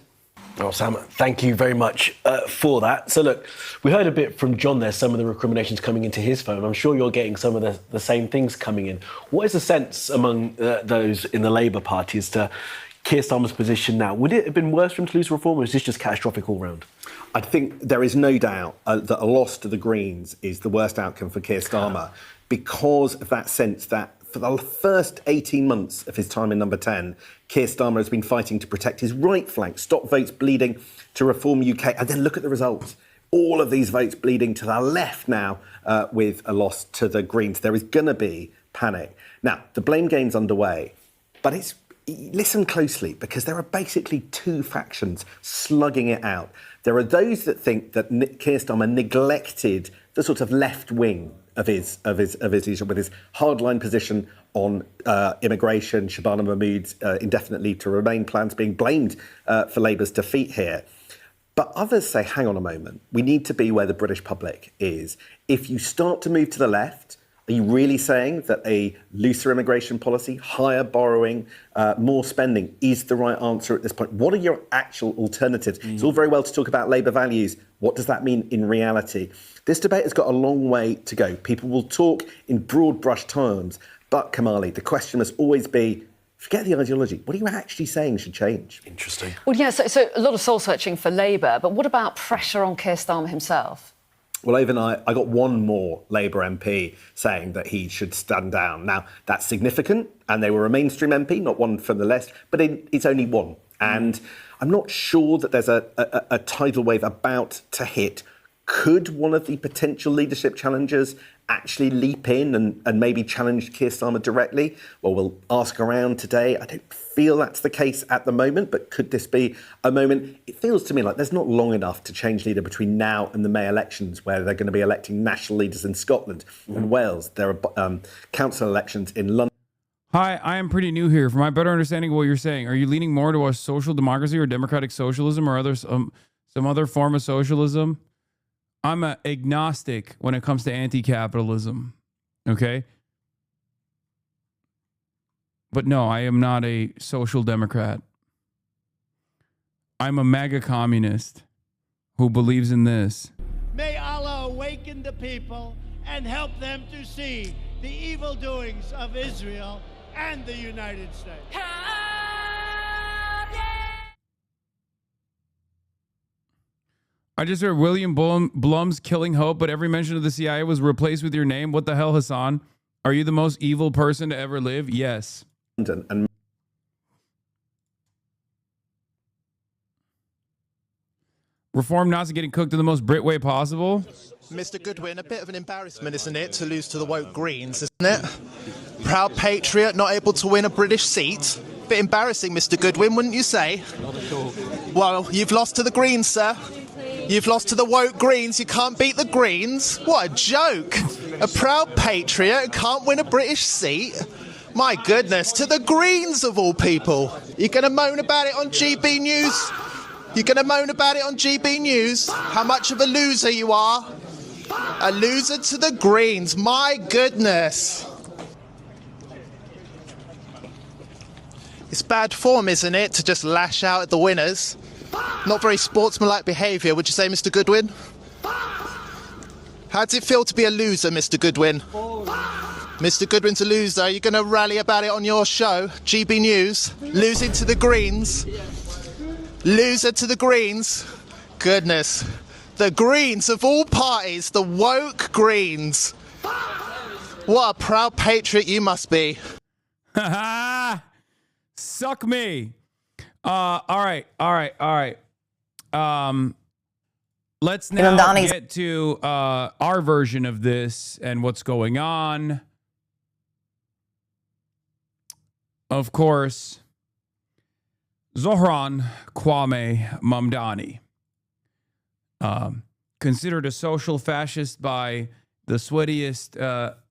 Well, Sam, thank you very much for that. So, look, we heard a bit from John there, some of the recriminations coming into his phone. I'm sure you're getting some of the same things coming in. What is the sense among those in the Labour Party as to Keir Starmer's position now? Would it have been worse for him to lose Reform, or is this just catastrophic all round? I think there is no doubt that a loss to the Greens is the worst outcome for Keir Starmer because of that sense that for the first 18 months of his time in Number 10, Keir Starmer has been fighting to protect his right flank, stop votes bleeding to Reform UK. And then look at the results. All of these votes bleeding to the left now with a loss to the Greens. There is going to be panic. Now, the blame game's underway, but listen closely, because there are basically two factions slugging it out. There are those that think that Keir Starmer neglected the sort of left wing of his leadership with his hardline position on immigration, Shabana Mahmood's indefinite leave to remain plans being blamed for Labour's defeat here. But others say, hang on a moment, we need to be where the British public is. If you start to move to the left, are you really saying that a looser immigration policy, higher borrowing, more spending is the right answer at this point? What are your actual alternatives? It's all very well to talk about Labour values. What does that mean in reality? This debate has got a long way to go. People will talk in broad brush terms, but Kamali, the question must always be, forget the ideology. What are you actually saying should change? Interesting. Well, yeah, so a lot of soul-searching for Labour, but what about pressure on Keir Starmer himself? Well, overnight, I got one more Labour MP saying that he should stand down. Now, that's significant, and they were a mainstream MP, not one from the left, but it's only one. And I'm not sure that there's a tidal wave about to hit. Could one of the potential leadership challengers actually leap in and maybe challenge Keir Starmer directly? Well, we'll ask around today. I don't feel that's the case at the moment, but could this be a moment? It feels to me like there's not long enough to change leader between now and the May elections, where they're going to be electing national leaders in Scotland and Wales. There are council elections in London. Hi, I am pretty new here. For my better understanding of what you're saying, are you leaning more towards social democracy or democratic socialism or some other form of socialism? I'm agnostic when it comes to anti-capitalism, okay? But no, I am not a social democrat. I'm a MAGA communist who believes in this. May Allah awaken the people and help them to see the evil doings of Israel and the United States. I just heard William Blum's Killing Hope, but every mention of the CIA was replaced with your name. What the hell, Hasan? Are you the most evil person to ever live? Yes. And Reform Nazi getting cooked in the most Brit way possible. Mr. Goodwin, a bit of an embarrassment, isn't it, to lose to the woke Greens, isn't it? Proud patriot, not able to win a British seat. Bit embarrassing, Mr. Goodwin, wouldn't you say? Not at all. Well, you've lost to the Greens, sir. You've lost to the woke Greens. You can't beat the Greens. What a joke. A proud patriot can't win a British seat. My goodness, to the Greens of all people. You're going to moan about it on GB News? You're going to moan about it on GB News? How much of a loser you are? A loser to the Greens. My goodness. It's bad form, isn't it, to just lash out at the winners? Not very sportsmanlike behaviour, would you say, Mr. Goodwin? How does it feel to be a loser, Mr. Goodwin? Mr. Goodwin's a loser. Are you going to rally about it on your show, GB News? Losing to the Greens? Loser to the Greens? Goodness. The Greens of all parties, the woke Greens. What a proud patriot you must be. Suck me. All right. Let's now get to our version of this and what's going on. Of course, Zohran Kwame Mamdani, considered a social fascist by the sweatiest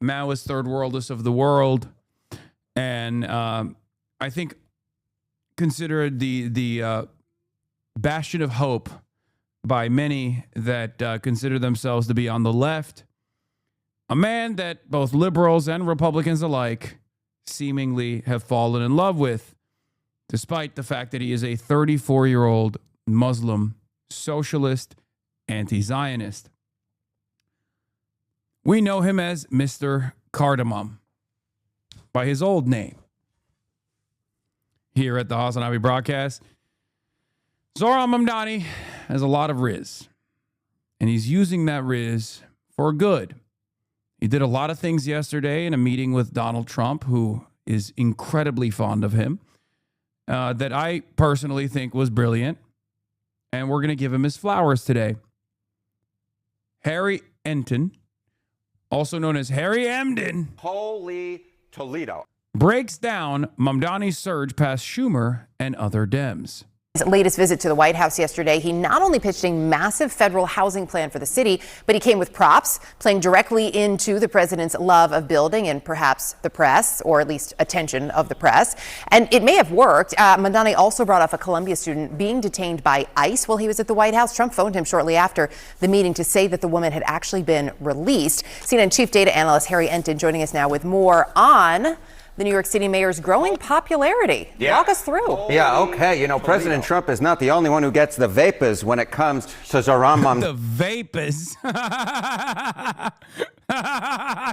Maoist third worldists of the world, and I think considered the bastion of hope by many that consider themselves to be on the left. A man that both liberals and Republicans alike seemingly have fallen in love with, despite the fact that he is a 34-year-old Muslim socialist anti-Zionist. We know him as Mr. Cardamom by his old name. Here at the HasanAbi broadcast, Zohran Mamdani has a lot of riz, and he's using that riz for good. He did a lot of things yesterday in a meeting with Donald Trump, who is incredibly fond of him, that I personally think was brilliant, and we're going to give him his flowers today. Harry Enton, also known as Harry Emden, Holy Toledo, breaks down Mamdani's surge past Schumer and other Dems. His latest visit to the White House yesterday, he not only pitched a massive federal housing plan for the city, but he came with props, playing directly into the president's love of building and perhaps the press, or at least attention of the press. And it may have worked. Mamdani also brought up a Columbia student being detained by ICE while he was at the White House. Trump phoned him shortly after the meeting to say that the woman had actually been released. CNN chief data analyst Harry Enton joining us now with more on the New York City mayor's growing popularity. Yeah. Walk us through. Yeah, okay. You know, President Trump is not the only one who gets the vapors when it comes to Zohran Mamdani. The vapors.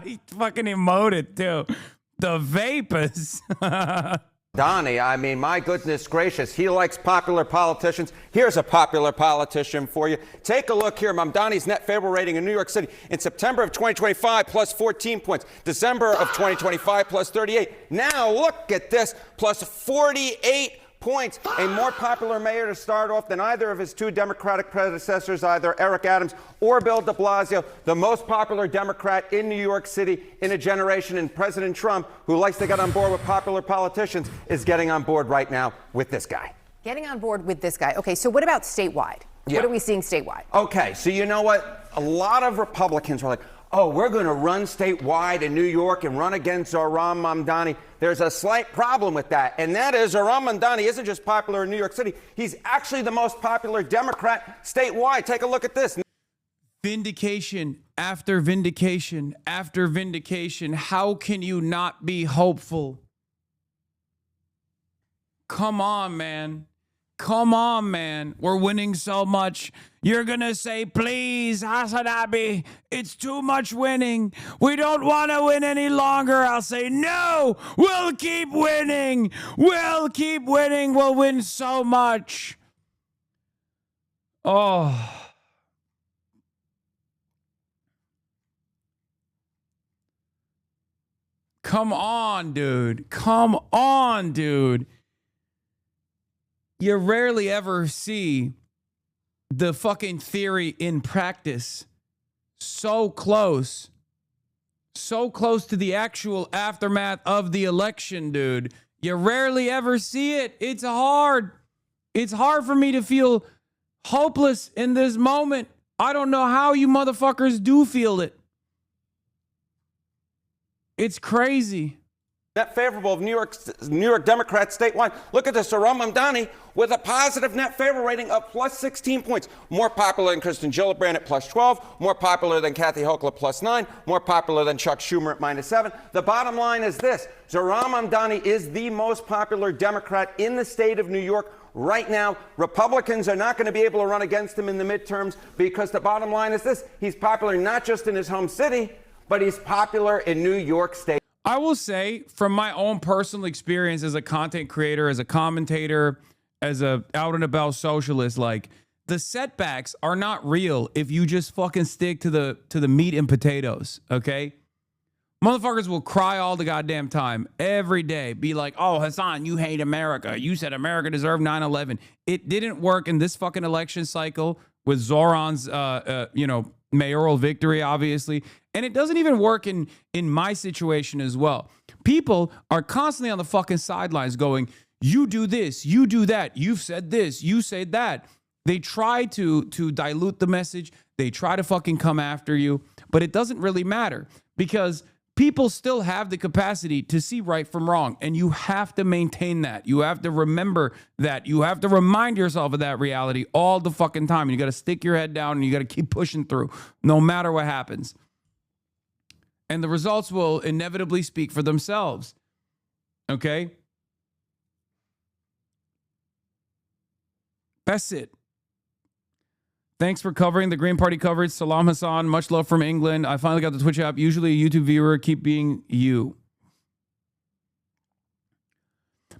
He fucking emoted, too. The vapors. Donnie, I mean, my goodness gracious, he likes popular politicians. Here's a popular politician for you. Take a look here. Mamdani's net favorable rating in New York City in September of 2025, plus 14 points. December of 2025, plus 38. Now, look at this, plus 48 points. A more popular mayor to start off than either of his two Democratic predecessors, either Eric Adams or Bill de Blasio. The most popular Democrat in New York City in a generation. And President Trump, who likes to get on board with popular politicians, is getting on board right now with this guy. Getting on board with this guy. Okay, so what about statewide? Yeah. What are we seeing statewide? Okay, so you know what? A lot of Republicans are like, oh, we're going to run statewide in New York and run against Zohran Mamdani. There's a slight problem with that, and that is Zohran Mamdani isn't just popular in New York City. He's actually the most popular Democrat statewide. Take a look at this. Vindication after vindication after vindication. How can you not be hopeful? Come on, man. Come on, man. We're winning so much. You're going to say, please, HasanAbi, it's too much winning. We don't want to win any longer. I'll say, no, we'll keep winning. We'll keep winning. We'll win so much. Oh. Come on, dude. Come on, dude. You rarely ever see the fucking theory in practice so close to the actual aftermath of the election, dude. You rarely ever see it. It's hard. It's hard for me to feel hopeless in this moment. I don't know how you motherfuckers do feel it. It's crazy. Net favorable of New York Democrats statewide. Look at this, Zohran Mamdani with a positive net favor rating of plus 16 points. More popular than Kristen Gillibrand at plus 12, more popular than Kathy Hochul at plus 9, more popular than Chuck Schumer at minus 7. The bottom line is this: Zohran Mamdani is the most popular Democrat in the state of New York right now. Republicans are not going to be able to run against him in the midterms because the bottom line is this: he's popular not just in his home city, but he's popular in New York State. I will say, from my own personal experience as a content creator, as a commentator, as a out and about socialist, like, the setbacks are not real if you just fucking stick to the meat and potatoes, okay? Motherfuckers will cry all the goddamn time, every day, be like, oh, Hasan, you hate America. You said America deserved 9/11. It didn't work in this fucking election cycle with Zohran's, mayoral victory, obviously. And it doesn't even work in my situation as well. People are constantly on the fucking sidelines going, you do this, you do that, you've said this, you said that. They try to dilute the message. They try to fucking come after you. But it doesn't really matter because people still have the capacity to see right from wrong. And you have to maintain that. You have to remember that. You have to remind yourself of that reality all the fucking time. And you got to stick your head down and you got to keep pushing through no matter what happens. And the results will inevitably speak for themselves. Okay? That's it. Thanks for covering the Green Party coverage. Salam Hasan. Much love from England. I finally got the Twitch app. Usually a YouTube viewer. Keep being you.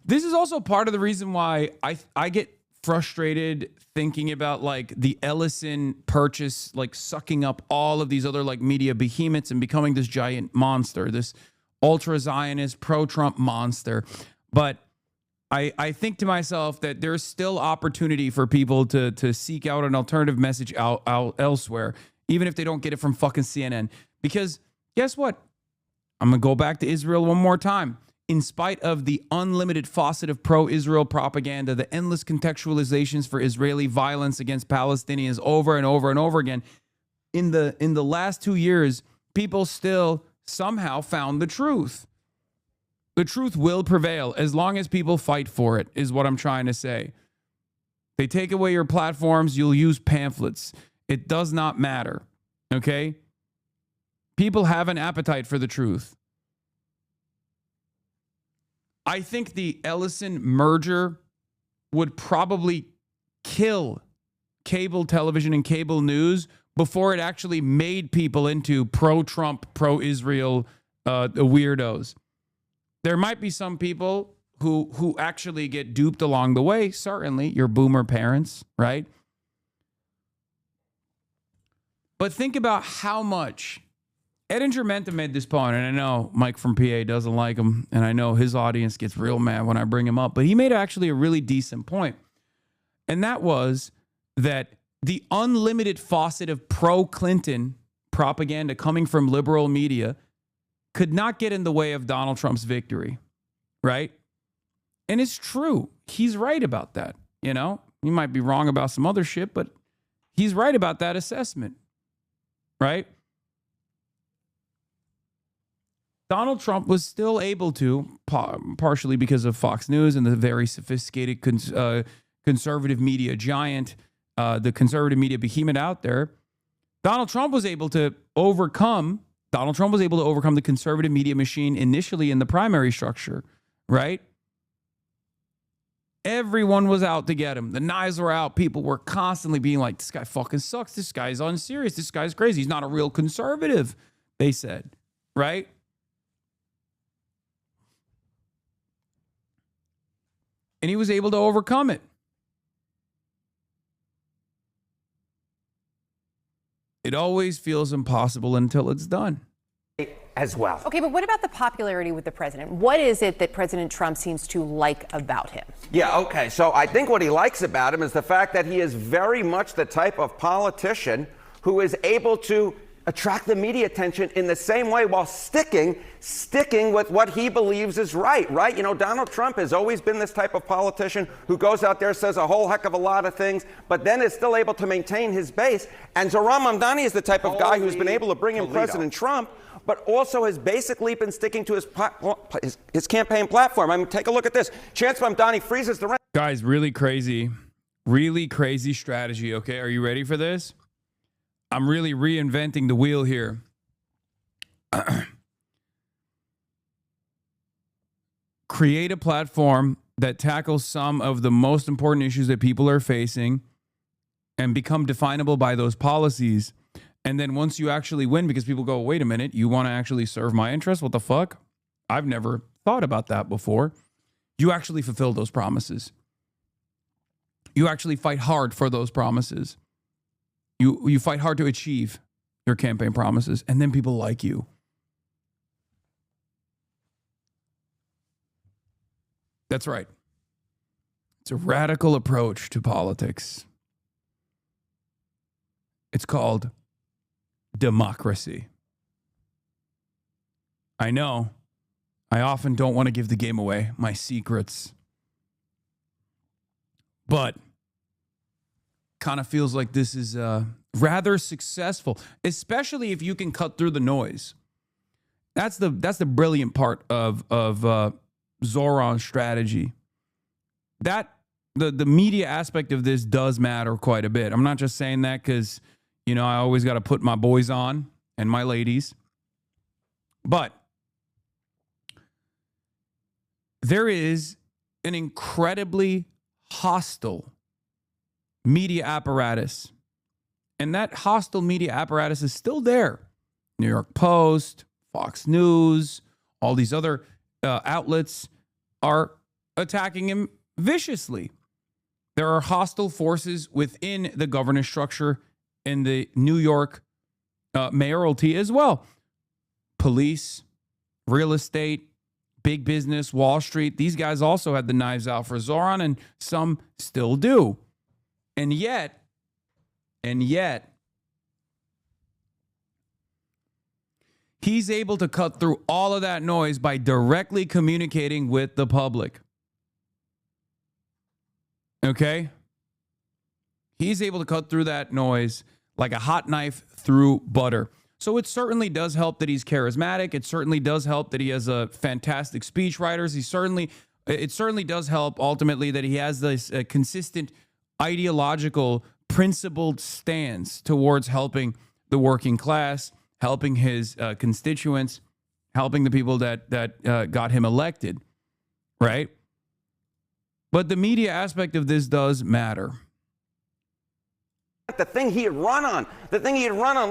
This is also part of the reason why I get frustrated thinking about like the Ellison purchase, like sucking up all of these other like media behemoths and becoming this giant monster, this ultra-Zionist, pro-Trump monster. But I think to myself that there's still opportunity for people to seek out an alternative message out elsewhere, even if they don't get it from fucking CNN. Because guess what? I'm going to go back to Israel one more time. In spite of the unlimited faucet of pro-Israel propaganda, the endless contextualizations for Israeli violence against Palestinians over and over and over again, in the last 2 years, people still somehow found the truth. The truth will prevail as long as people fight for it, is what I'm trying to say. They take away your platforms, you'll use pamphlets. It does not matter, okay? People have an appetite for the truth. I think the Ellison merger would probably kill cable television and cable news before it actually made people into pro-Trump, pro-Israel weirdos. There might be some people who actually get duped along the way. Certainly, your boomer parents, right? But think about how much Edinger Menta made this point, and I know Mike from PA doesn't like him, and I know his audience gets real mad when I bring him up, but he made actually a really decent point. And that was that the unlimited faucet of pro-Clinton propaganda coming from liberal media could not get in the way of Donald Trump's victory, right? And it's true. He's right about that, you know? He might be wrong about some other shit, but he's right about that assessment, right? Donald Trump was still able to, partially because of Fox News and the very sophisticated conservative media giant, the conservative media behemoth out there, Donald Trump was able to overcome the conservative media machine initially in the primary structure, right? Everyone was out to get him. The knives were out. People were constantly being like, this guy fucking sucks. This guy's unserious. This guy's crazy. He's not a real conservative, they said, right? And he was able to overcome it. It always feels impossible until it's done. As well. Okay, but what about the popularity with the president? What is it that President Trump seems to like about him? Yeah, okay. So I think what he likes about him is the fact that he is very much the type of politician who is able to attract the media attention in the same way while sticking with what he believes is right? You know, Donald Trump has always been this type of politician who goes out there, says a whole heck of a lot of things, but then is still able to maintain his base. And Zohran Mamdani is the type of guy who's been able to bring in President Trump, but also has basically been sticking to his campaign platform. I mean, take a look at this. Chance Mamdani freezes the rent. Guys, really crazy strategy, okay? Are you ready for this? I'm really reinventing the wheel here. Create a platform that tackles some of the most important issues that people are facing and become definable by those policies. And then once you actually win, because people go, wait a minute, you want to actually serve my interests? What the fuck? I've never thought about that before. You actually fulfill those promises. You actually fight hard for those promises. You fight hard to achieve your campaign promises, and then people like you. That's right. It's a radical approach to politics. It's called democracy. I know. I often don't want to give the game away, my secrets. But kind of feels like this is rather successful, especially if you can cut through the noise. That's the brilliant part of Zohran's strategy. That the media aspect of this does matter quite a bit. I'm not just saying that because, you know, I always got to put my boys on and my ladies. But there is an incredibly hostile media apparatus. And that hostile media apparatus is still there. New York Post, Fox News, all these other outlets are attacking him viciously. There are hostile forces within the governance structure in the New York mayoralty as well. Police, real estate, big business, Wall Street. These guys also had the knives out for Zohran, and some still do. And yet, he's able to cut through all of that noise by directly communicating with the public. Okay? He's able to cut through that noise like a hot knife through butter. So it certainly does help that he's charismatic. It certainly does help that he has a fantastic speechwriter. It certainly does help ultimately that he has this consistent ideological, principled stance towards helping the working class, helping his constituents, helping the people that got him elected, right? But the media aspect of this does matter. The thing he had run on,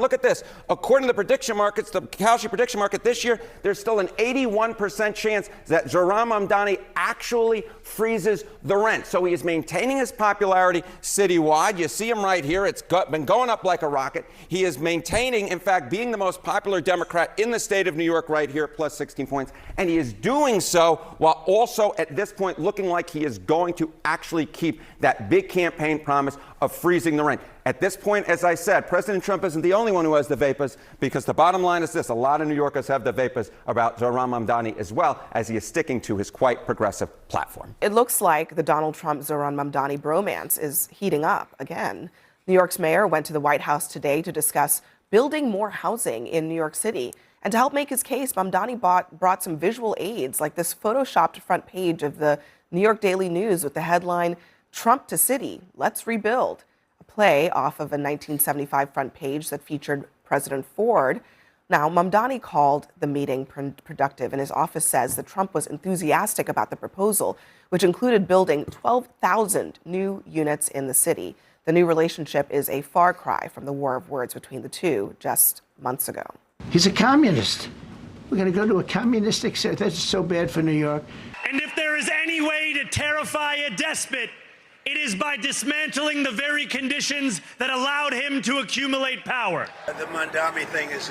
look at this. According to the prediction markets, the Kalshi prediction market this year, there's still an 81% chance that Zohran Mamdani actually freezes the rent. So he is maintaining his popularity citywide. You see him right here. It's been going up like a rocket. He is maintaining, in fact, being the most popular Democrat in the state of New York right here, plus 16 points. And he is doing so while also at this point looking like he is going to actually keep that big campaign promise of freezing the rent. At this point, as I said, President Trump isn't the only one who has the vapors, because the bottom line is this: a lot of New Yorkers have the vapors about Zohran Mamdani as well, as he is sticking to his quite progressive platform. It looks like the Donald Trump-Zohran Mamdani bromance is heating up again. New York's mayor went to the White House today to discuss building more housing in New York City. And to help make his case, Mamdani brought some visual aids, like this photoshopped front page of the New York Daily News with the headline, "Trump to City, Let's Rebuild," a play off of a 1975 front page that featured President Ford. Now, Mamdani called the meeting productive, and his office says that Trump was enthusiastic about the proposal, which included building 12,000 new units in the city. The new relationship is a far cry from the war of words between the two just months ago. He's a communist. We're going to go to a communistic state. That's so bad for New York. And if there is any way to terrify a despot, it is by dismantling the very conditions that allowed him to accumulate power. The Mamdani thing is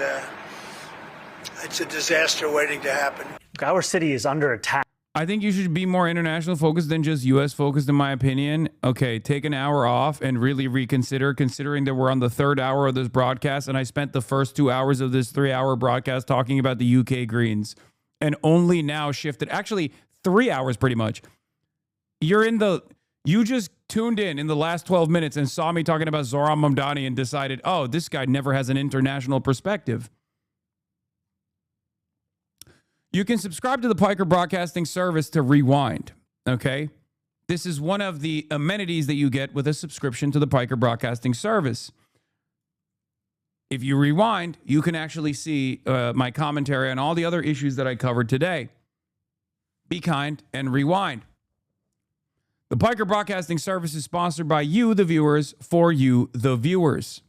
it's a disaster waiting to happen. Our city is under attack. I think you should be more international focused than just US focused, in my opinion. Okay, take an hour off and really reconsider, considering that we're on the 3rd hour of this broadcast, and I spent the first 2 hours of this 3-hour broadcast talking about the UK Greens, and only now shifted, actually 3 hours pretty much. You just tuned in the last 12 minutes and saw me talking about Zohran Mamdani and decided, oh, this guy never has an international perspective. You can subscribe to the Piker Broadcasting Service to rewind, okay? This is one of the amenities that you get with a subscription to the Piker Broadcasting Service. If you rewind, you can actually see my commentary on all the other issues that I covered today. Be kind and rewind. The Piker Broadcasting Service is sponsored by you, the viewers, for you, the viewers.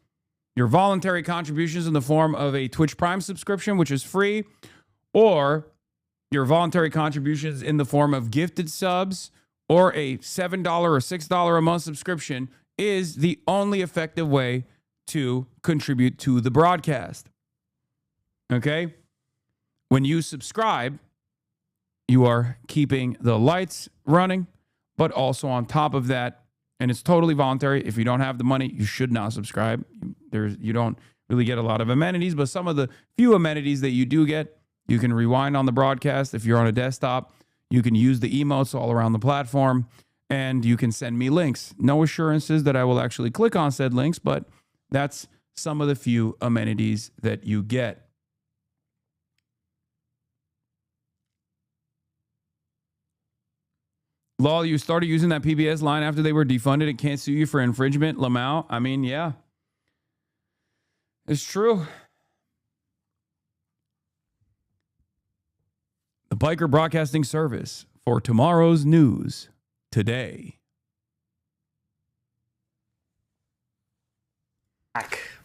Your voluntary contributions in the form of a Twitch Prime subscription, which is free, or your voluntary contributions in the form of gifted subs or a $7 or $6 a month subscription is the only effective way to contribute to the broadcast. Okay? When you subscribe, you are keeping the lights running, but also on top of that, and it's totally voluntary. If you don't have the money, you should not subscribe. You don't really get a lot of amenities, but some of the few amenities that you do get, you can rewind on the broadcast. If you're on a desktop, you can use the emotes all around the platform, and you can send me links. No assurances that I will actually click on said links, but that's some of the few amenities that you get. Lol, you started using that PBS line after they were defunded and can't sue you for infringement, Lamau. I mean, yeah. It's true. The Piker Broadcasting Service for tomorrow's news today.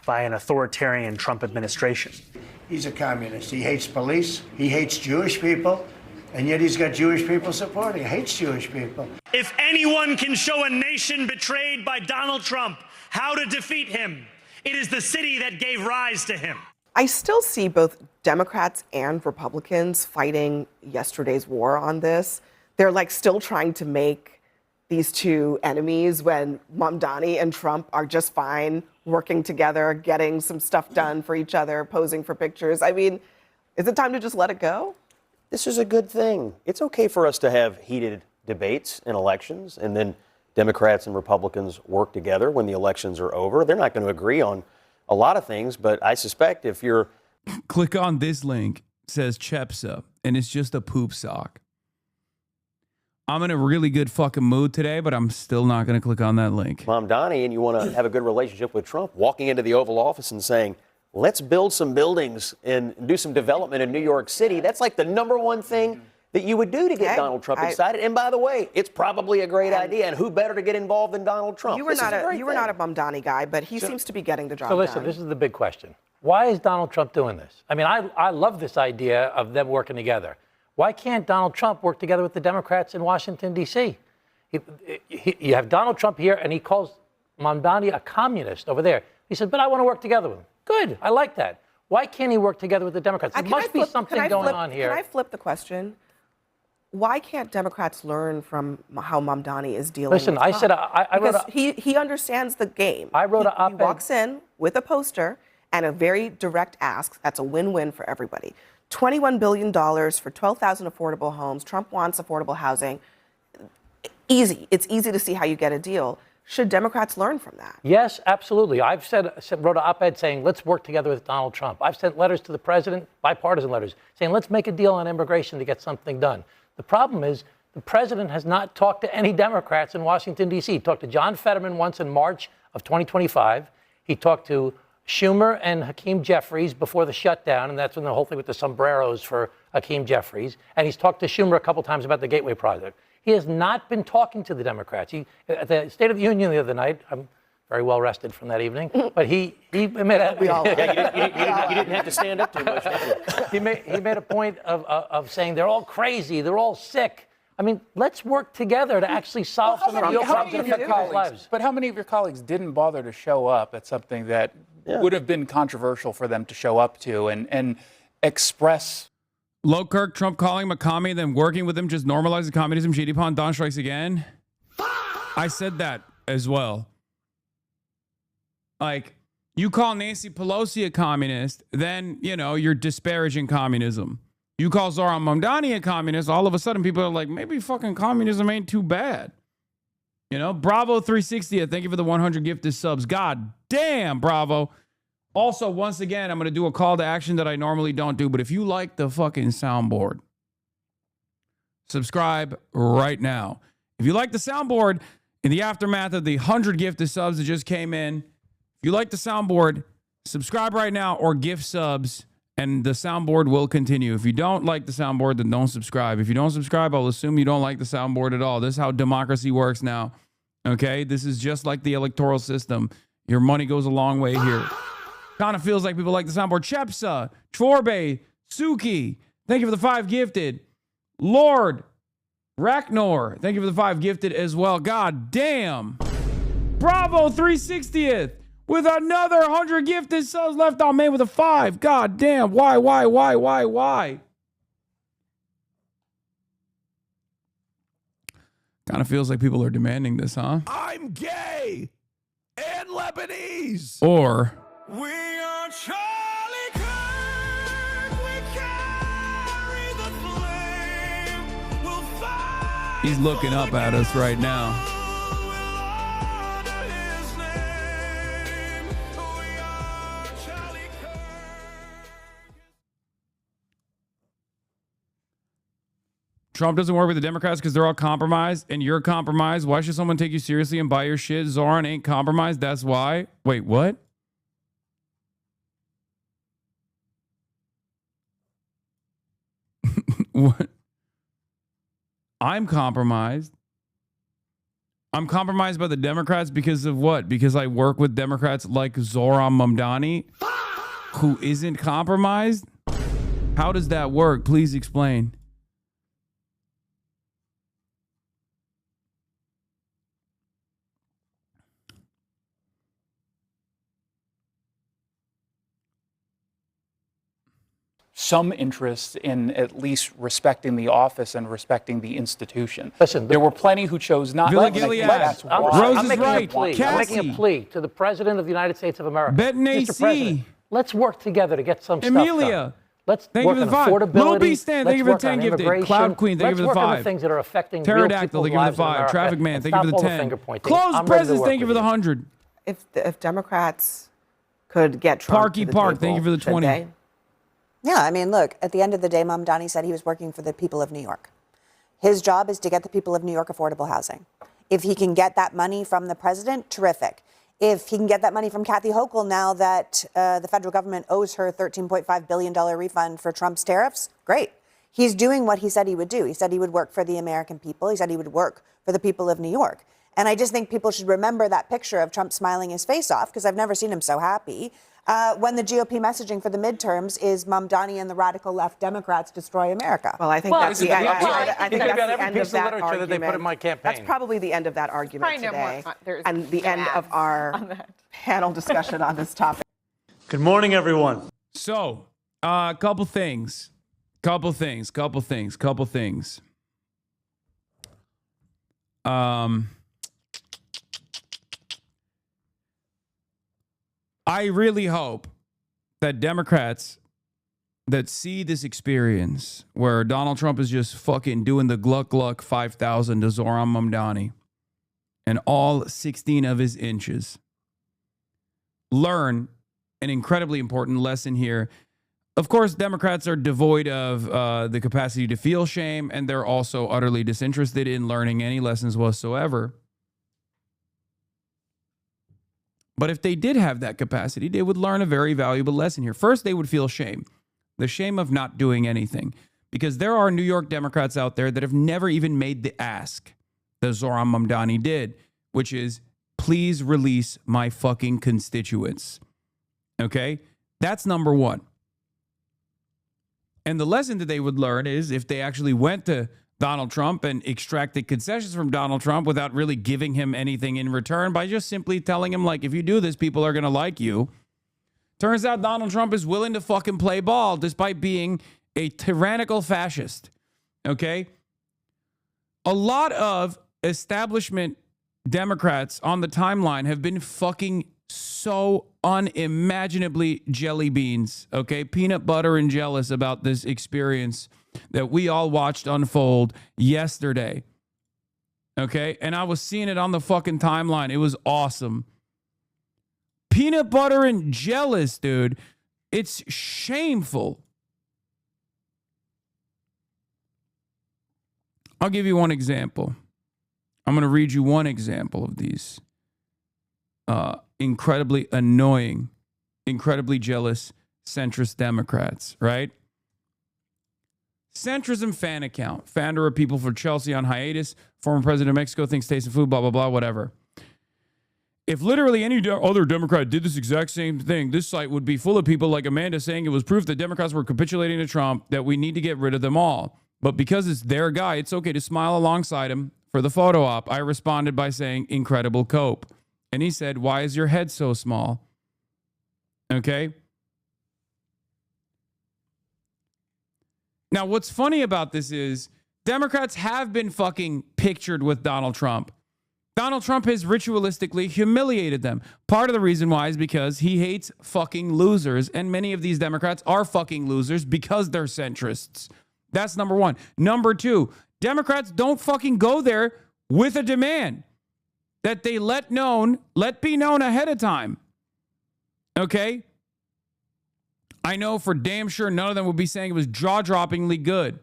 By an authoritarian Trump administration. He's a communist. He hates police. He hates Jewish people. And yet he's got Jewish people supporting him. He hates Jewish people. If anyone can show a nation betrayed by Donald Trump how to defeat him, it is the city that gave rise to him. I still see both Democrats and Republicans fighting yesterday's war on this. They're like still trying to make these two enemies when Mamdani and Trump are just fine working together, getting some stuff done for each other, posing for pictures. I mean, is it time to just let it go? This is a good thing. It's okay for us to have heated debates in elections, and then Democrats and Republicans work together when the elections are over. They're not going to agree on a lot of things, but I suspect if you're... Click on this link, it says Chepsa, and it's just a poop sock. I'm in a really good fucking mood today, but I'm still not going to click on that link. Mamdani, and you want to have a good relationship with Trump, walking into the Oval Office and saying, let's build some buildings and do some development in New York City. That's like the #1 thing that you would do to get Donald Trump excited. And by the way, it's probably a great idea. And who better to get involved than Donald Trump? You were not a Mamdani guy, but he seems to be getting the job done. So listen, this is the big question. Why is Donald Trump doing this? I mean, I love this idea of them working together. Why can't Donald Trump work together with the Democrats in Washington, D.C.? You have Donald Trump here, and he calls Mamdani a communist over there. He said, but I want to work together with him. Good. I like that. Why can't he work together with the Democrats? There must be something going on here. Can I flip the question? Why can't Democrats learn from how Mamdani is dealing with Trump? I said I wrote he understands the game. I wrote an op-ed. He walks in with a poster and a very direct ask. That's a win-win for everybody. $21 billion for 12,000 affordable homes. Trump wants affordable housing. Easy. It's easy to see how you get a deal. Should Democrats learn from that? Yes, absolutely. I've wrote an op-ed saying, let's work together with Donald Trump. I've sent letters to the president, bipartisan letters, saying, let's make a deal on immigration to get something done. The problem is the president has not talked to any Democrats in Washington, D.C. He talked to John Fetterman once in March of 2025. He talked to Schumer and Hakeem Jeffries before the shutdown, and that's when the whole thing with the sombreros for Hakeem Jeffries. And he's talked to Schumer a couple times about the Gateway Project. He has not been talking to the Democrats. At the State of the Union the other night, I'm very well rested from that evening, but he made a... You didn't have to stand up too much, did you? He made a point of saying they're all crazy, they're all sick. I mean, let's work together to actually solve some of the real problems that affect people's lives. But how many of your colleagues didn't bother to show up at something that would have been controversial for them to show up to and express? Low Kirk, Trump calling him a commie, then working with him just normalizes communism. GD Pond, Don strikes again. I said that as well. Like, you call Nancy Pelosi a communist, then, you know, you're disparaging communism. You call Zohran Mamdani a communist, all of a sudden people are like, maybe fucking communism ain't too bad. You know, Bravo 360, thank you for the 100 gifted subs. God damn, Bravo. Also, once again, I'm going to do a call to action that I normally don't do, but if you like the fucking soundboard, subscribe right now. If you like the soundboard, in the aftermath of the 100 gifted subs that just came in, if you like the soundboard, subscribe right now or gift subs, and the soundboard will continue. If you don't like the soundboard, then don't subscribe. If you don't subscribe, I'll assume you don't like the soundboard at all. This is how democracy works now. Okay? This is just like the electoral system. Your money goes a long way here. Kind of feels like people like the soundboard. Chepsa, Chorbe, Suki, thank you for the 5 gifted. Lord, Racknor, thank you for the 5 gifted as well. God damn. Bravo 360th. With another 100 gifted subs left on me with a 5. God damn. Why? Kind of feels like people are demanding this, huh? I'm gay and Lebanese. Or We are Charlie Kirk. We carry the flame. We'll fight. he's looking up at us right now. Trump doesn't work with the Democrats because they're all compromised and you're compromised. Why should someone take you seriously and buy your shit? Zohran ain't compromised. That's why. Wait, what? What? I'm compromised. I'm compromised by the Democrats because of what? Because I work with Democrats like Zohran Mamdani, who isn't compromised? How does that work? Please explain. Some interest in at least respecting the office and respecting the institution. Listen, there were plenty who chose not to. Rose is right. I'm making a plea to the President of the United States of America. Mr. President, let's work together to get some stuff done. Let's thank work you for the on 5. affordability. Lil B Stan, thank you for the 10 gifted. Immigration. Cloud Queen, thank you for the Let's work on 5. the things that are affecting Pterodactyl, real thank you for people's the lives in 5. America. Traffic Man, And thank you for stop the all 10. finger pointing. Closed I'm ready to Presidents, work thank you for with the 100. If Democrats could get Trump Parky to the Park, table, thank you for the should 20. they? Yeah, I mean, look, at the end of the day, Mamdani said he was working for the people of New York. His job is to get the people of New York affordable housing. If he can get that money from the president, terrific. If he can get that money from Kathy Hochul now that the federal government owes her $13.5 billion refund for Trump's tariffs, great. He's doing what he said he would do. He said he would work for the American people. He said he would work for the people of New York. And I just think people should remember that picture of Trump smiling his face off, because I've never seen him so happy. When the GOP messaging for the midterms is Mamdani and the radical left Democrats destroy America. Well, I think that's the end of that literature that they put in my campaign. That's probably the end of that argument Probably no today, more. There's and the end of our panel discussion on this topic. Good morning, everyone. So, couple things. I really hope that Democrats that see this experience where Donald Trump is just fucking doing the Gluck Gluck 5,000 to Zohran Mamdani and all 16 of his inches learn an incredibly important lesson here. Of course, Democrats are devoid of the capacity to feel shame, and they're also utterly disinterested in learning any lessons whatsoever. But if they did have that capacity, they would learn a very valuable lesson here. First, they would feel shame, the shame of not doing anything, because there are New York Democrats out there that have never even made the ask that Zohran Mamdani did, which is, please release my fucking constituents. Okay? That's number one. And the lesson that they would learn is if they actually went to Donald Trump and extracted concessions from Donald Trump without really giving him anything in return, by just simply telling him, like, if you do this, people are going to like you. Turns out Donald Trump is willing to fucking play ball despite being a tyrannical fascist. Okay? A lot of establishment Democrats on the timeline have been fucking so unimaginably jelly beans, okay? Peanut butter and jealous about this experience that we all watched unfold yesterday, okay? And I was seeing it on the fucking timeline. It was awesome. Peanut butter and jealous, dude. It's shameful. I'll give you one example. I'm going to read you one example of these incredibly annoying, incredibly jealous centrist Democrats, right? Centrism fan account. Founder of People for Chelsea on hiatus. Former president of Mexico thinks taste of food, blah, blah, blah, whatever. If literally any other Democrat did this exact same thing, this site would be full of people like Amanda saying it was proof that Democrats were capitulating to Trump, that we need to get rid of them all. But because it's their guy, it's okay to smile alongside him for the photo op. I responded by saying, incredible cope. And he said, why is your head so small? Okay. Now, what's funny about this is Democrats have been fucking pictured with Donald Trump. Donald Trump has ritualistically humiliated them. Part of the reason why is because he hates fucking losers. And many of these Democrats are fucking losers because they're centrists. That's number one. Number two, Democrats don't fucking go there with a demand that they let be known ahead of time. Okay? I know for damn sure none of them would be saying it was jaw-droppingly good.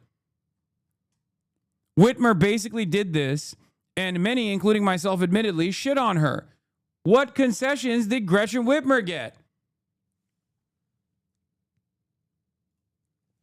Whitmer basically did this, and many, including myself, admittedly, shit on her. What concessions did Gretchen Whitmer get?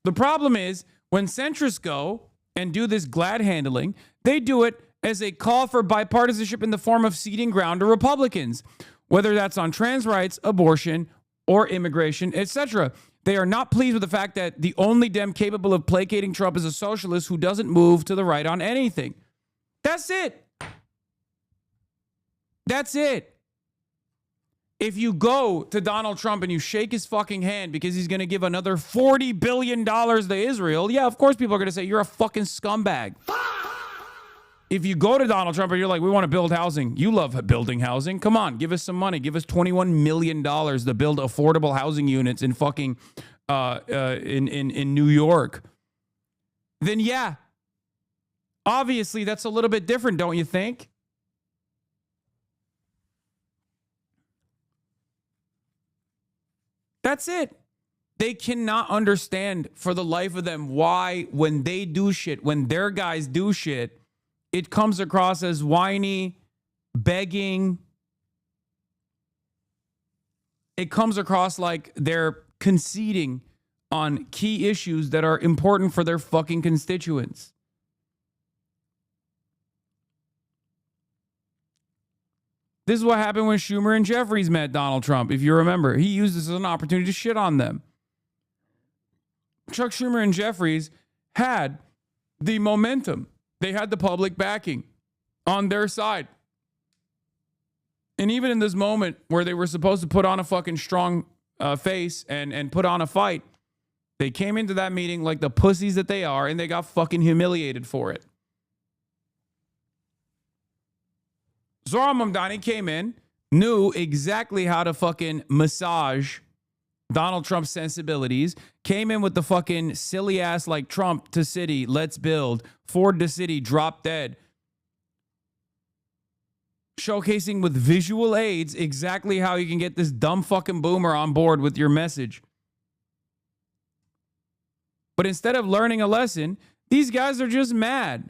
The problem is, when centrists go and do this glad handling, they do it as a call for bipartisanship in the form of ceding ground to Republicans, whether that's on trans rights, abortion, or immigration, etc. They are not pleased with the fact that the only Dem capable of placating Trump is a socialist who doesn't move to the right on anything. That's it. That's it. If you go to Donald Trump and you shake his fucking hand because he's going to give another $40 billion to Israel, yeah, of course people are going to say you're a fucking scumbag. If you go to Donald Trump and you're like, we want to build housing. You love building housing. Come on, give us some money. Give us $21 million to build affordable housing units in fucking in New York. Then yeah, obviously that's a little bit different, don't you think? That's it. They cannot understand for the life of them why when they do shit, when their guys do shit, it comes across as whiny, begging. It comes across like they're conceding on key issues that are important for their fucking constituents. This is what happened when Schumer and Jeffries met Donald Trump. If you remember, he used this as an opportunity to shit on them. Chuck Schumer and Jeffries had the momentum. They had the public backing on their side. And even in this moment where they were supposed to put on a fucking strong face and put on a fight, they came into that meeting like the pussies that they are, and they got fucking humiliated for it. Zohran Mamdani came in, knew exactly how to fucking massage Donald Trump's sensibilities, came in with the fucking silly ass like Trump to city, let's build, Ford to city, drop dead. Showcasing with visual aids exactly how you can get this dumb fucking boomer on board with your message. But instead of learning a lesson, these guys are just mad.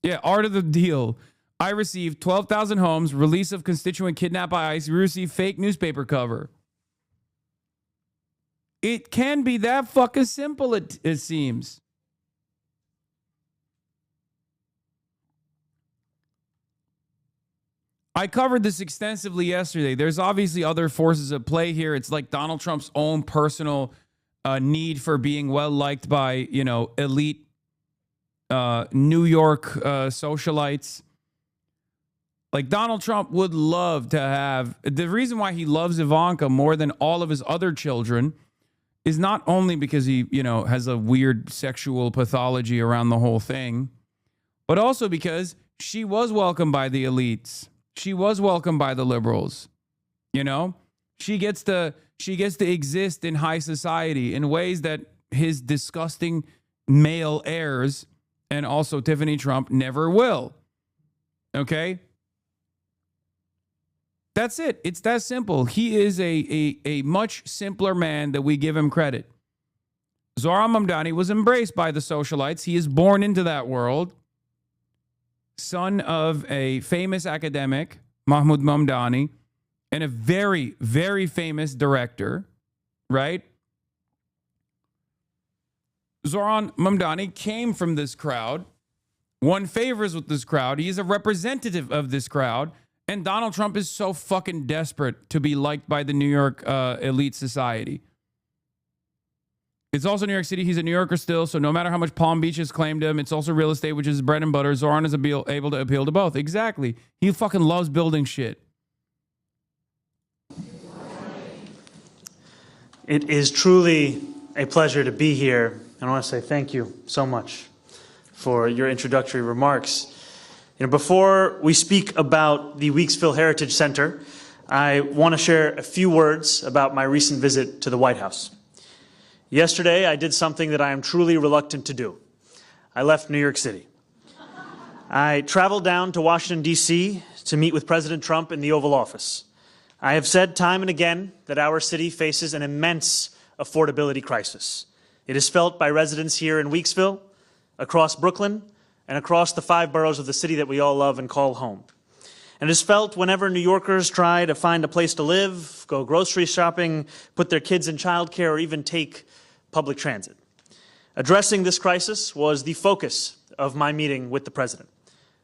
Yeah, art of the deal. I received 12,000 homes, release of constituent kidnapped by ICE, we received fake newspaper cover. It can be that fucking simple, it seems. I covered this extensively yesterday. There's obviously other forces at play here. It's like Donald Trump's own personal need for being well-liked by, elite New York socialites. Like, Donald Trump would love to have... The reason why he loves Ivanka more than all of his other children is not only because he, has a weird sexual pathology around the whole thing, but also because she was welcomed by the elites. She was welcomed by the liberals. She gets to exist in high society in ways that his disgusting male heirs and also Tiffany Trump never will. Okay? That's it. It's that simple. He is a much simpler man than we give him credit. Zohran Mamdani was embraced by the socialites. He is born into that world. Son of a famous academic, Mahmoud Mamdani, and a very, very famous director, right? Zohran Mamdani came from this crowd, won favors with this crowd. He is a representative of this crowd. And Donald Trump is so fucking desperate to be liked by the New York elite society. It's also New York City. He's a New Yorker still, so no matter how much Palm Beach has claimed him, it's also real estate, which is bread and butter. Zohran is able to appeal to both. Exactly. He fucking loves building shit. It is truly a pleasure to be here, and I want to say thank you so much for your introductory remarks. Before we speak about the Weeksville Heritage Center, I want to share a few words about my recent visit to the White House. Yesterday, I did something that I am truly reluctant to do. I left New York City. I traveled down to Washington, D.C. to meet with President Trump in the Oval Office. I have said time and again that our city faces an immense affordability crisis. It is felt by residents here in Weeksville, across Brooklyn, and across the 5 boroughs of the city that we all love and call home. And it is felt whenever New Yorkers try to find a place to live, go grocery shopping, put their kids in childcare, or even take public transit. Addressing this crisis was the focus of my meeting with the president.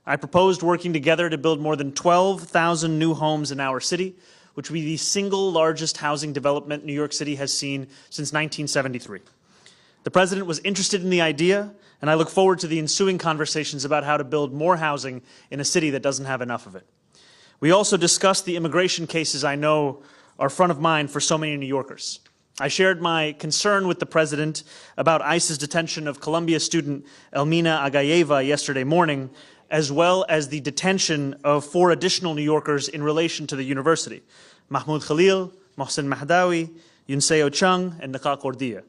I proposed working together to build more than 12,000 new homes in our city, which will be the single largest housing development New York City has seen since 1973. The president was interested in the idea, and I look forward to the ensuing conversations about how to build more housing in a city that doesn't have enough of it. We also discussed the immigration cases I know are front of mind for so many New Yorkers. I shared my concern with the president about ICE's detention of Columbia student Elmina Agayeva yesterday morning, as well as the detention of 4 additional New Yorkers in relation to the university: Mahmoud Khalil, Mohsen Mahdawi, Yunseo Chung, and Niqaq Ordia.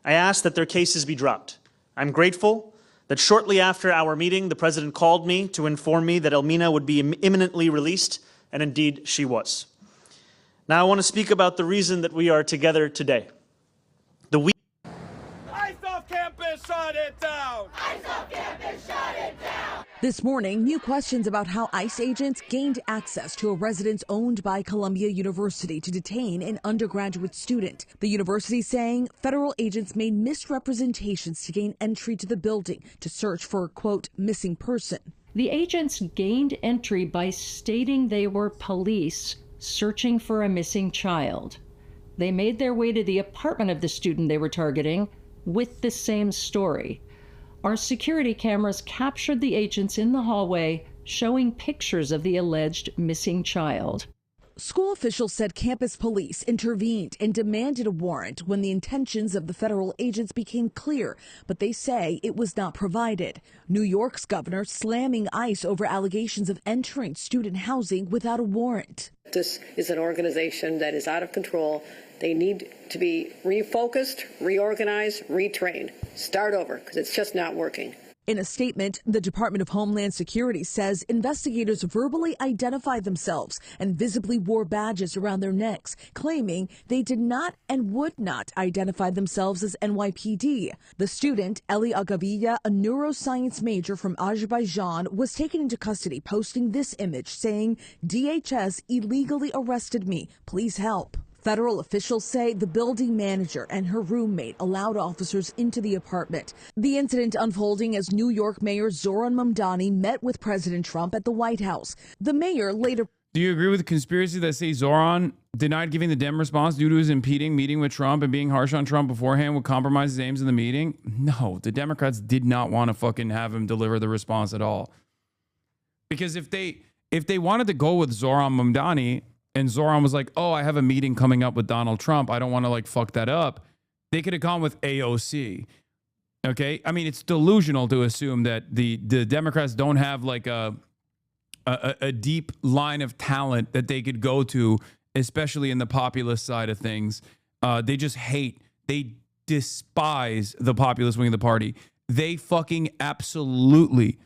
I asked that their cases be dropped. I'm grateful that shortly after our meeting, the president called me to inform me that Elmina would be imminently released, and indeed she was. Now I want to speak about the reason that we are together today. ICE off campus, shut it down! ICE off campus, shut it down! This morning, new questions about how ICE agents gained access to a residence owned by Columbia University to detain an undergraduate student. The university saying federal agents made misrepresentations to gain entry to the building to search for a, quote, missing person. The agents gained entry by stating they were police searching for a missing child. They made their way to the apartment of the student they were targeting with the same story. Our security cameras captured the agents in the hallway showing pictures of the alleged missing child. School officials said campus police intervened and demanded a warrant when the intentions of the federal agents became clear, but they say it was not provided. New York's governor slamming ICE over allegations of entering student housing without a warrant. This is an organization that is out of control. They need to be refocused, reorganized, retrained. Start over, because it's just not working. In a statement, the Department of Homeland Security says investigators verbally identified themselves and visibly wore badges around their necks, claiming they did not and would not identify themselves as NYPD. The student, Eli Agavia, a neuroscience major from Azerbaijan, was taken into custody, posting this image saying, "DHS illegally arrested me. Please help." Federal officials say the building manager and her roommate allowed officers into the apartment. The incident unfolding as New York Mayor Zohran Mamdani met with President Trump at the White House. The mayor later... Do you agree with the conspiracy that say Zohran denied giving the Dem response due to his impeding meeting with Trump and being harsh on Trump beforehand would compromise his aims in the meeting? No, the Democrats did not want to fucking have him deliver the response at all. Because if they wanted to go with Zohran Mamdani, and Zohran was like, oh, I have a meeting coming up with Donald Trump, I don't want to like fuck that up, they could have gone with AOC. Okay? I mean, it's delusional to assume that the Democrats don't have like a deep line of talent that they could go to, especially in the populist side of things. They just hate, they despise the populist wing of the party. They fucking absolutely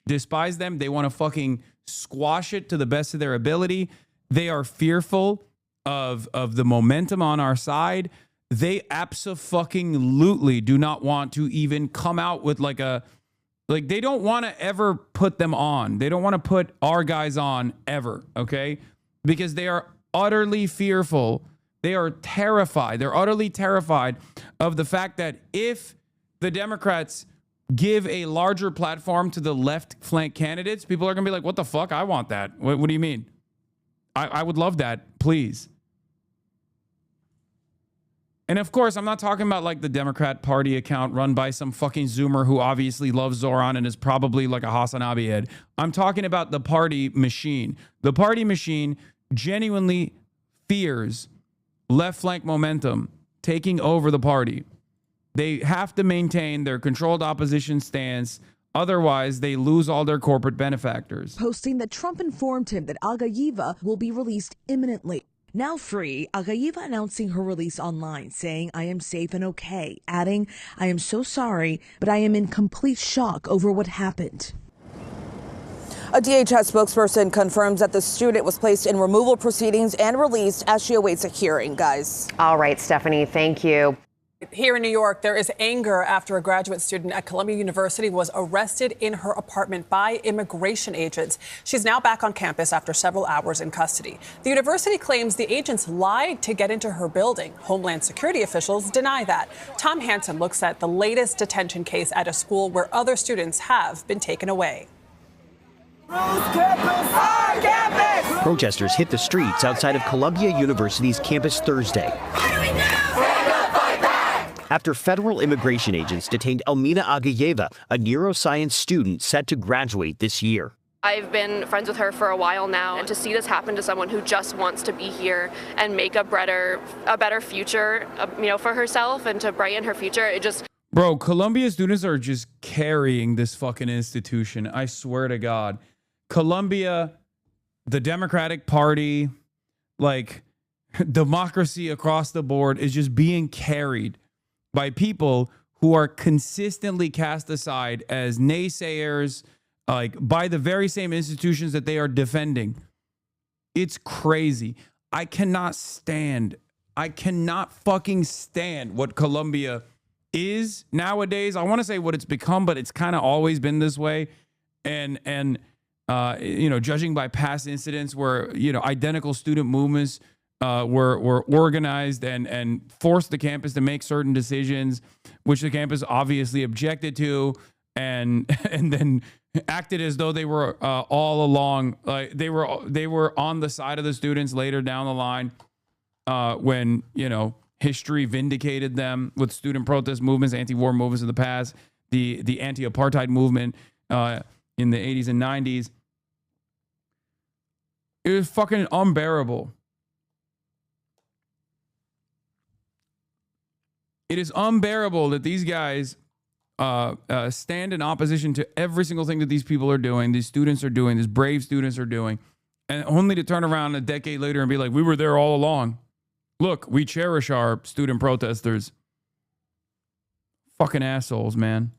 despise them. They want to fucking squash it to the best of their ability. They are fearful of the momentum on our side. They abso-fucking-lutely do not want to even come out with like they don't want to ever put them on. They don't want to put our guys on ever, okay? Because they are utterly fearful. They are terrified. They're utterly terrified of the fact that if the Democrats give a larger platform to the left flank candidates, people are going to be like, what the fuck? I want that. What do you mean? I would love that, please. And of course, I'm not talking about like the Democrat Party account run by some fucking Zoomer who obviously loves Zohran and is probably like a HasanAbi head. I'm talking about the party machine. The party machine genuinely fears left flank momentum taking over the party. They have to maintain their controlled opposition stance. Otherwise, they lose all their corporate benefactors. Posting that Trump informed him that Agayeva will be released imminently. Now free, Agayeva announcing her release online, saying, "I am safe and okay," adding, "I am so sorry, but I am in complete shock over what happened." A DHS spokesperson confirms that the student was placed in removal proceedings and released as she awaits a hearing, guys. All right, Stephanie, thank you. Here in New York, there is anger after a graduate student at Columbia University was arrested in her apartment by immigration agents. She's now back on campus after several hours in custody. The university claims the agents lied to get into her building. Homeland Security officials deny that. Tom Hansen looks at the latest detention case at a school where other students have been taken away. Protesters hit the streets outside of Columbia University's campus Thursday after federal immigration agents detained Elmina Agayeva, a neuroscience student set to graduate this year. I've been friends with her for a while now, and to see this happen to someone who just wants to be here and make a better future, for herself and to brighten her future, it just... Bro, Columbia students are just carrying this fucking institution. I swear to God. Columbia, the Democratic Party, like democracy across the board is just being carried by people who are consistently cast aside as naysayers, like by the very same institutions that they are defending. It's crazy. I cannot fucking stand what Columbia is nowadays. I want to say what it's become, but it's kind of always been this way. And judging by past incidents where, identical student movements were organized and forced the campus to make certain decisions, which the campus obviously objected to, and then acted as though they were all along, like they were on the side of the students later down the line, when history vindicated them with student protest movements, anti-war movements in the past, the anti-apartheid movement in the 80s and 90s. It was fucking unbearable. It is unbearable that these guys stand in opposition to every single thing that these people are doing, these students are doing, these brave students are doing, and only to turn around a decade later and be like, we were there all along. Look, we cherish our student protesters. Fucking assholes, man.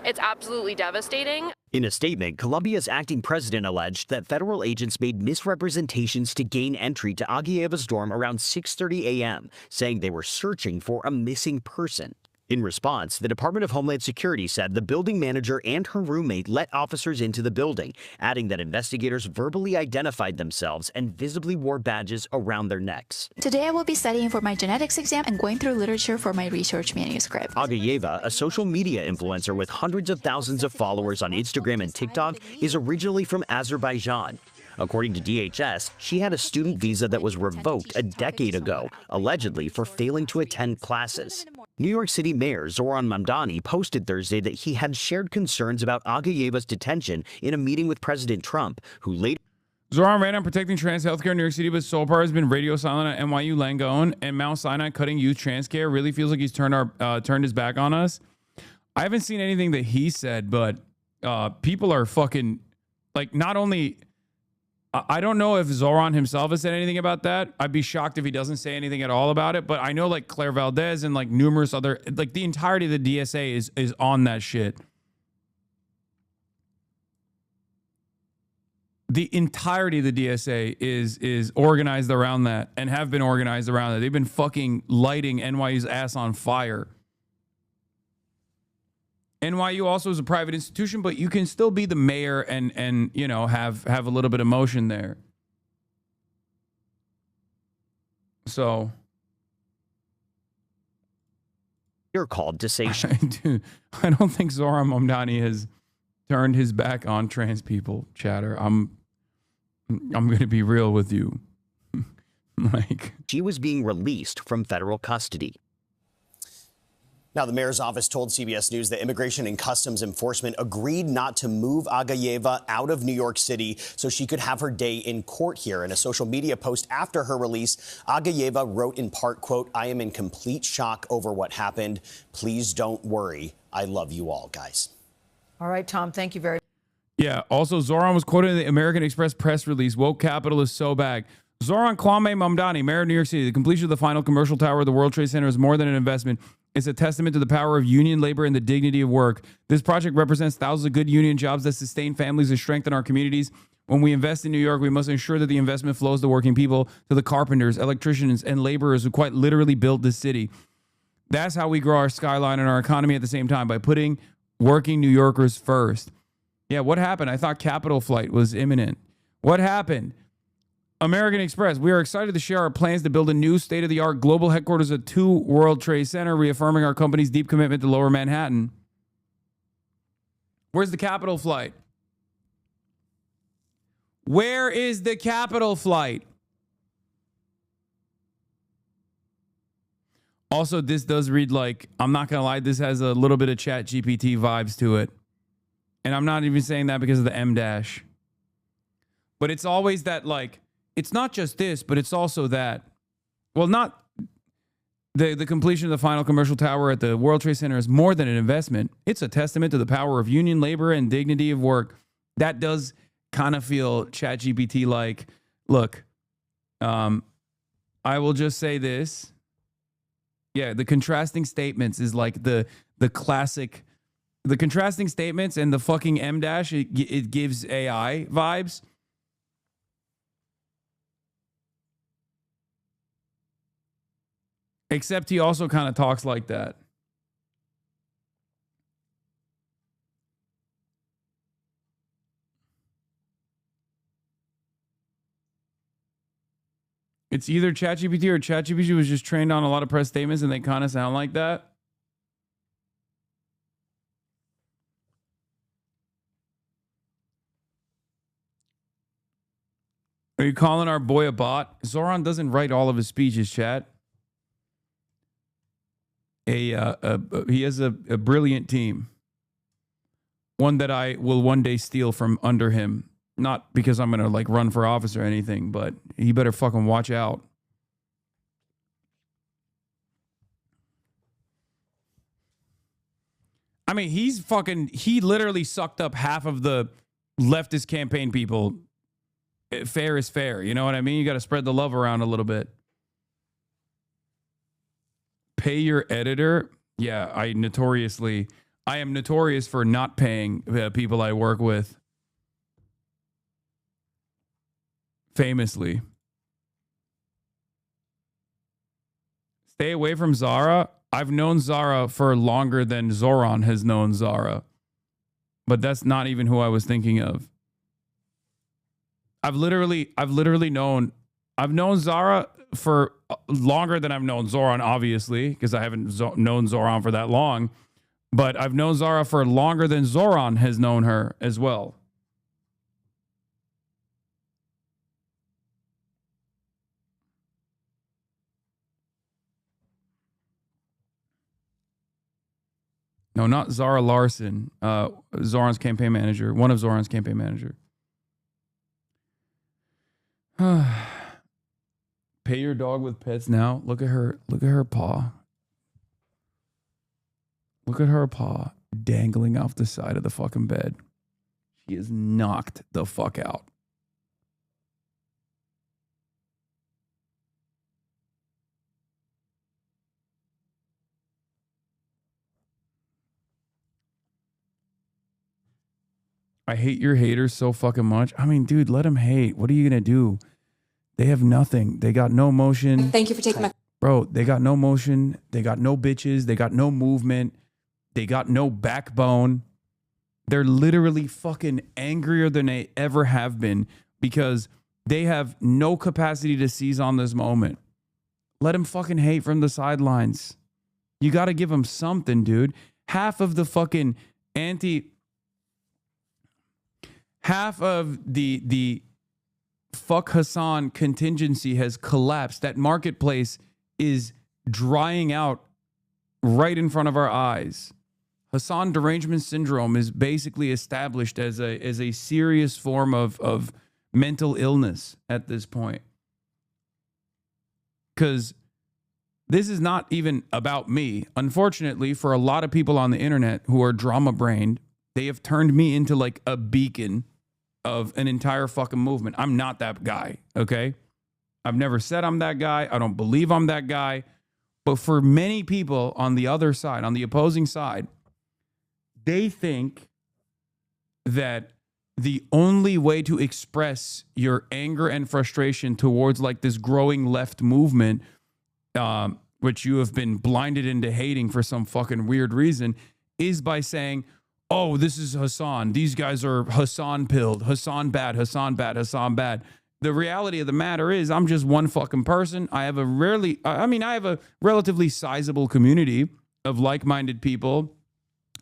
It's absolutely devastating. In a statement, Colombia's acting president alleged that federal agents made misrepresentations to gain entry to Aguilleva's dorm around 6:30 a.m., saying they were searching for a missing person. In response, the Department of Homeland Security said the building manager and her roommate let officers into the building, adding that investigators verbally identified themselves and visibly wore badges around their necks. Today I will be studying for my genetics exam and going through literature for my research manuscript. Aguilleva, a social media influencer with hundreds of thousands of followers on Instagram and TikTok, is originally from Azerbaijan. According to DHS, she had a student visa that was revoked a decade ago, allegedly for failing to attend classes. New York City Mayor Zohran Mamdani posted Thursday that he had shared concerns about Aguilleva's detention in a meeting with President Trump, who later... Zohran ran on protecting trans healthcare in New York City, but so far has been radio silent at NYU Langone, and Mount Sinai cutting youth trans care. Really feels like he's turned his back on us. I haven't seen anything that he said, but people are fucking, like, not only... I don't know if Zohran himself has said anything about that. I'd be shocked if he doesn't say anything at all about it. But I know like Claire Valdez and like numerous other, like the entirety of the DSA is on that shit. The entirety of the DSA is organized around that and have been organized around that. They've been fucking lighting NYU's ass on fire. NYU also is a private institution, but you can still be the mayor and you know have a little bit of motion there. So you're called to say I don't think Zohran Mamdani has turned his back on trans people, chatter. I'm going to be real with you. Like, she was being released from federal custody. Now, the mayor's office told CBS News that Immigration and Customs Enforcement agreed not to move Aguilleva out of New York City so she could have her day in court here. In a social media post after her release, Aguilleva wrote in part, quote, "I am in complete shock over what happened. Please don't worry. I love you all, guys." All right, Tom, thank you very much. Yeah, also Zohran was quoted in the American Express press release, "Woke capital is so bad." Zohran Kwame Mamdani, mayor of New York City, the completion of the final commercial tower of the World Trade Center is more than an investment. It's a testament to the power of union labor and the dignity of work. This project represents thousands of good union jobs that sustain families and strengthen our communities. When we invest in New York, we must ensure that the investment flows to working people, to the carpenters, electricians, and laborers who quite literally built this city. That's how we grow our skyline and our economy at the same time, by putting working New Yorkers first. Yeah, what happened? I thought Capital Flight was imminent. What happened? American Express, we are excited to share our plans to build a new state-of-the-art global headquarters at 2 World Trade Center, reaffirming our company's deep commitment to Lower Manhattan. Where's the Capital Flight? Where is the Capital Flight? Also, this does read like, I'm not going to lie, this has a little bit of ChatGPT vibes to it. And I'm not even saying that because of the M dash. But it's always that, like, it's not just this, but it's also that. Well, not the completion of the final commercial tower at the World Trade Center is more than an investment. It's a testament to the power of union labor and dignity of work. That does kind of feel ChatGPT like. Look, I will just say this. Yeah, the contrasting statements is like the classic. The contrasting statements and the fucking M dash, it gives AI vibes. Except he also kind of talks like that. It's either ChatGPT or ChatGPT was just trained on a lot of press statements and they kind of sound like that. Are you calling our boy a bot? Zohran doesn't write all of his speeches, chat. He has a brilliant team. One that I will one day steal from under him. Not because I'm going to like run for office or anything, but he better fucking watch out. I mean, he literally sucked up half of the leftist campaign people. Fair is fair. You know what I mean? You got to spread the love around a little bit. Pay your editor. Yeah, I notoriously, I am notorious for not paying people I work with. Famously. Stay away from Zara. I've known Zara for longer than Zohran has known Zara. But that's not even who I was thinking of. I've literally known Zara for longer than I've known Zohran, obviously, because I haven't known Zohran for that long. But I've known Zara for longer than Zohran has known her as well. No, not Zara Larson, Zohran's campaign manager, one of Zohran's campaign manager. Pay your dog with pets now. Look at her paw. Look at her paw dangling off the side of the fucking bed. She is knocked the fuck out. I hate your haters so fucking much. I mean, dude, let them hate. What are you going to do? They have nothing. They got no motion. Thank you for taking my... Bro, they got no motion. They got no bitches. They got no movement. They got no backbone. They're literally fucking angrier than they ever have been because they have no capacity to seize on this moment. Let them fucking hate from the sidelines. You got to give them something, dude. Half of the fuck Hasan contingency has collapsed. That marketplace is drying out right in front of our eyes. Hasan derangement syndrome is basically established as a serious form of mental illness at this point. Because this is not even about me. Unfortunately, for a lot of people on the internet who are drama-brained, they have turned me into like a beacon of an entire fucking movement. I'm not that guy, okay? I've never said I'm that guy. I don't believe I'm that guy. But for many people on the other side, on the opposing side, they think that the only way to express your anger and frustration towards like this growing left movement, which you have been blinded into hating for some fucking weird reason, is by saying, oh, this is Hasan. These guys are Hasan pilled. Hasan bad, Hasan bad, Hasan bad. The reality of the matter is I'm just one fucking person. I have a relatively sizable community of like-minded people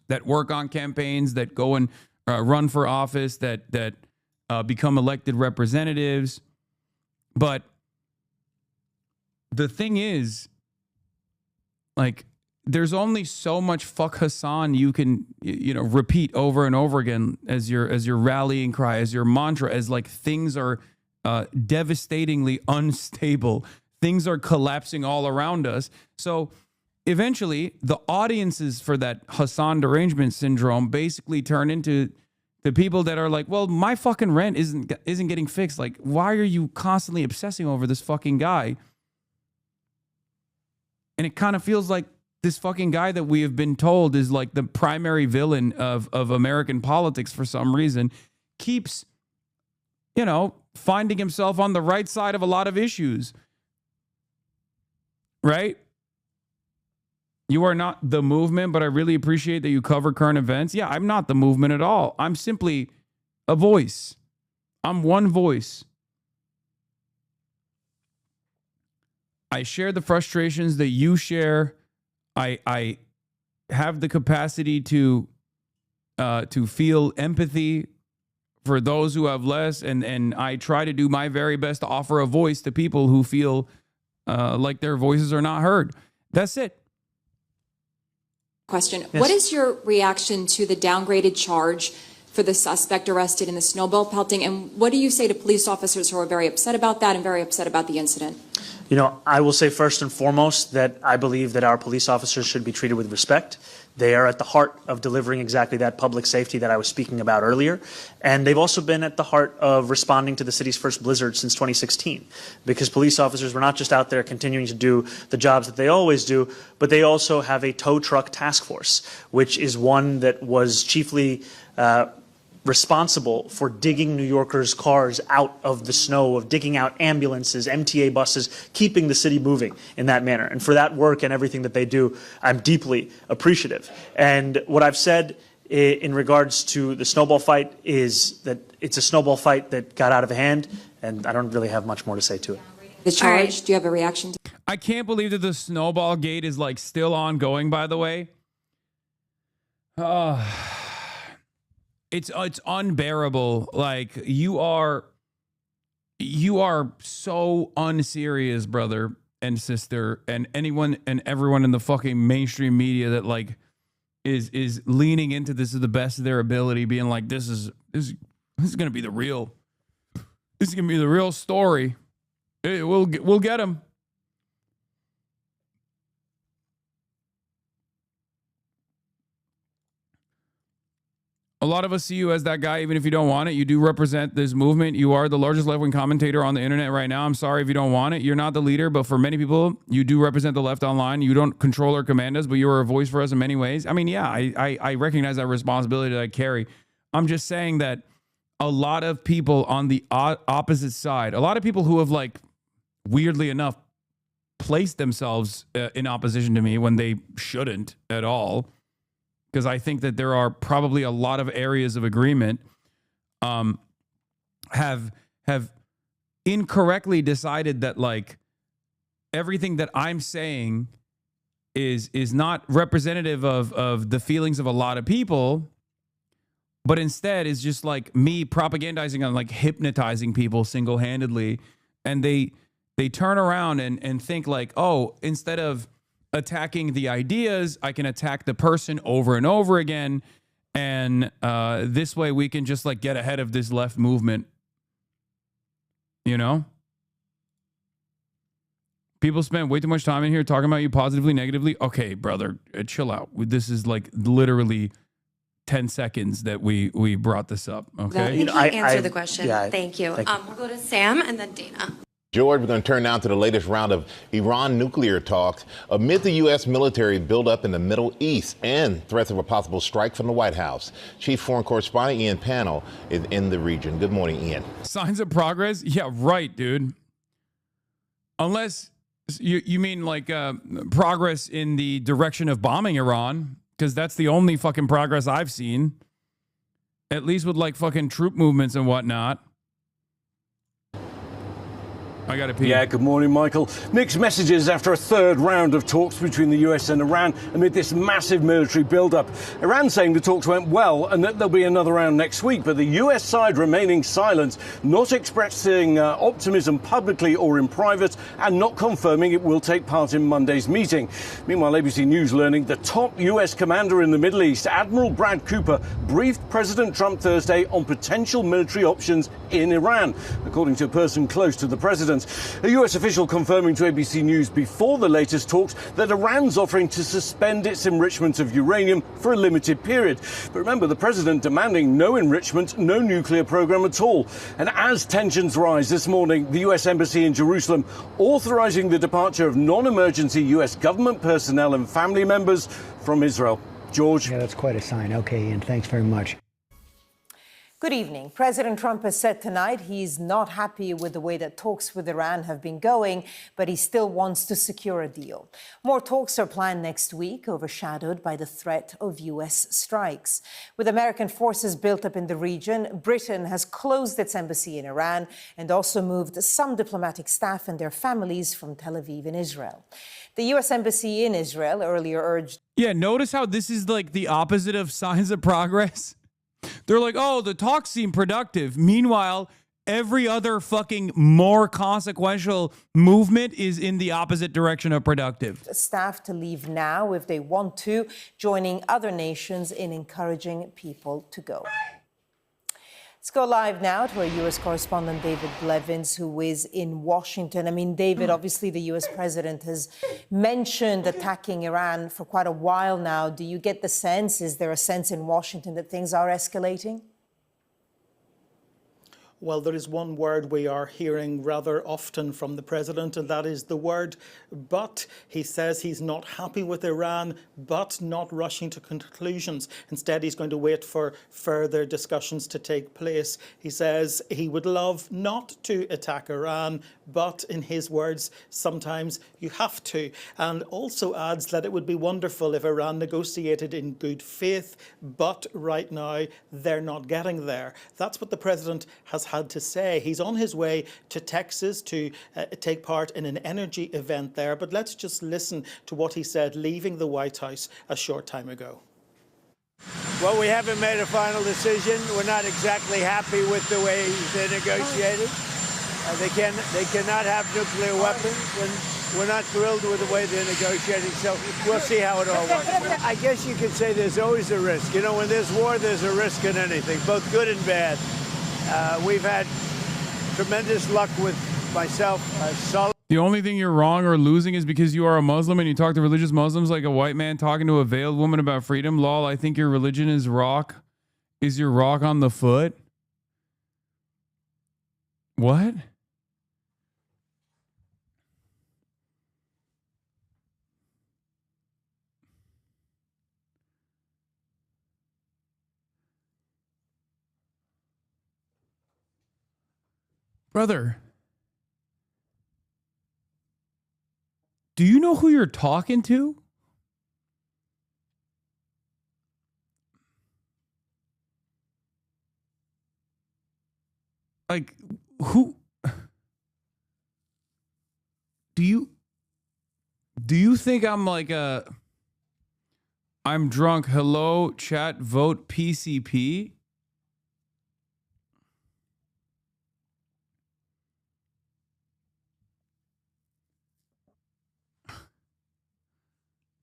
that work on campaigns, that go and run for office, that become elected representatives. But the thing is, like, there's only so much fuck Hasan you can, repeat over and over again as your rallying cry, as your mantra, as like things are devastatingly unstable. Things are collapsing all around us. So eventually the audiences for that Hasan derangement syndrome basically turn into the people that are like, well, my fucking rent isn't getting fixed. Like, why are you constantly obsessing over this fucking guy? And it kind of feels like this fucking guy that we have been told is like the primary villain of American politics for some reason keeps, finding himself on the right side of a lot of issues. Right? You are not the movement, but I really appreciate that you cover current events. Yeah, I'm not the movement at all. I'm simply a voice. I'm one voice. I share the frustrations that you share. I have the capacity to feel empathy for those who have less, and I try to do my very best to offer a voice to people who feel like their voices are not heard. That's it. Question. Yes. What is your reaction to the downgraded charge for the suspect arrested in the snowball pelting? And what do you say to police officers who are very upset about that and very upset about the incident? You know, I will say first and foremost that I believe that our police officers should be treated with respect. They are at the heart of delivering exactly that public safety that I was speaking about earlier. And they've also been at the heart of responding to the city's first blizzard since 2016, because police officers were not just out there continuing to do the jobs that they always do, but they also have a tow truck task force, which is one that was chiefly responsible for digging New Yorkers' cars out of the snow, of digging out ambulances, MTA buses, keeping the city moving in that manner. And for that work and everything that they do, I'm deeply appreciative. And what I've said in regards to the snowball fight is that it's a snowball fight that got out of hand, and I don't really have much more to say to it. The charge, do you have a reaction to? I can't believe that the snowball gate is like still ongoing, by the way. It's unbearable. Like, you are so unserious, brother and sister, and anyone and everyone in the fucking mainstream media that like is leaning into this to the best of their ability, being like, this is gonna be the real story. We'll get him. A lot of us see you as that guy, even if you don't want it. You do represent this movement. You are the largest left-wing commentator on the internet right now. I'm sorry if you don't want it. You're not the leader, but for many people, you do represent the left online. You don't control or command us, but you are a voice for us in many ways. I mean, yeah, I recognize that responsibility that I carry. I'm just saying that a lot of people on the opposite side, a lot of people who have, like, weirdly enough, placed themselves in opposition to me when they shouldn't at all, because I think that there are probably a lot of areas of agreement, have incorrectly decided that, like, everything that I'm saying is not representative of the feelings of a lot of people, but instead is just like me propagandizing on, like, hypnotizing people single-handedly, and they turn around and think like, oh, instead of attacking the ideas, I can attack the person over and over again, and this way we can just, like, get ahead of this left movement. You know, people spend way too much time in here talking about you positively, negatively. Okay, brother, chill out. This is, like, literally 10 seconds that we brought this up. Okay, I answered the question. Yeah, thank you. We'll go to Sam and then Dana. George, we're going to turn now to the latest round of Iran nuclear talks amid the U.S. military buildup in the Middle East and threats of a possible strike from the White House. Chief Foreign Correspondent Ian Pannell is in the region. Good morning, Ian. Signs of progress? Yeah, right, dude. Unless you mean, like, progress in the direction of bombing Iran, because that's the only fucking progress I've seen. At least with, like, fucking troop movements and whatnot. I gotta pee. Yeah, good morning, Michael. Mixed messages after a third round of talks between the US and Iran amid this massive military build-up. Iran saying the talks went well and that there'll be another round next week, but the US side remaining silent, not expressing optimism publicly or in private, and not confirming it will take part in Monday's meeting. Meanwhile, ABC News learning the top US commander in the Middle East, Admiral Brad Cooper, briefed President Trump Thursday on potential military options in Iran, according to a person close to the president. A US official confirming to ABC News before the latest talks that Iran's offering to suspend its enrichment of uranium for a limited period. But remember, the president demanding no enrichment, no nuclear program at all. And as tensions rise this morning, the US Embassy in Jerusalem authorizing the departure of non-emergency US government personnel and family members from Israel. George? Yeah, that's quite a sign. Okay, Ian, thanks very much. Good evening. President Trump has said tonight he's not happy with the way that talks with Iran have been going, but he still wants to secure a deal. More talks are planned next week, overshadowed by the threat of U.S. strikes. With American forces built up in the region, Britain has closed its embassy in Iran and also moved some diplomatic staff and their families from Tel Aviv in Israel. The U.S. Embassy in Israel earlier urged... Yeah, notice how this is like the opposite of signs of progress. They're like, oh, the talks seem productive. Meanwhile, every other fucking more consequential movement is in the opposite direction of productive. Staff to leave now if they want to, joining other nations in encouraging people to go. Let's go live now to our U.S. correspondent, David Blevins, who is in Washington. I mean, David, obviously the U.S. president has mentioned attacking Iran for quite a while now. Do you get the sense, is there a sense in Washington that things are escalating? Well, there is one word we are hearing rather often from the president, and that is the word but. He says he's not happy with Iran, but not rushing to conclusions. Instead, he's going to wait for further discussions to take place. He says he would love not to attack Iran, but in his words, sometimes you have to. And also adds that it would be wonderful if Iran negotiated in good faith, but right now they're not getting there. That's what the president has had to say. He's on his way to Texas to take part in an energy event there. But let's just listen to what he said leaving the White House a short time ago. Well, we haven't made a final decision. We're not exactly happy with the way they negotiated. They cannot have nuclear weapons, and we're not thrilled with the way they're negotiating. So we'll see how it all works. I guess you could say there's always a risk. You know, when there's war, there's a risk in anything, both good and bad. We've had tremendous luck with myself. The only thing you're wrong or losing is because you are a Muslim and you talk to religious Muslims like a white man talking to a veiled woman about freedom. Lol, I think your religion is rock. Is your rock on the foot? What? Brother, do you know who you're talking to? Like, who? Do you think I'm like I'm drunk, hello, chat, vote, PCP?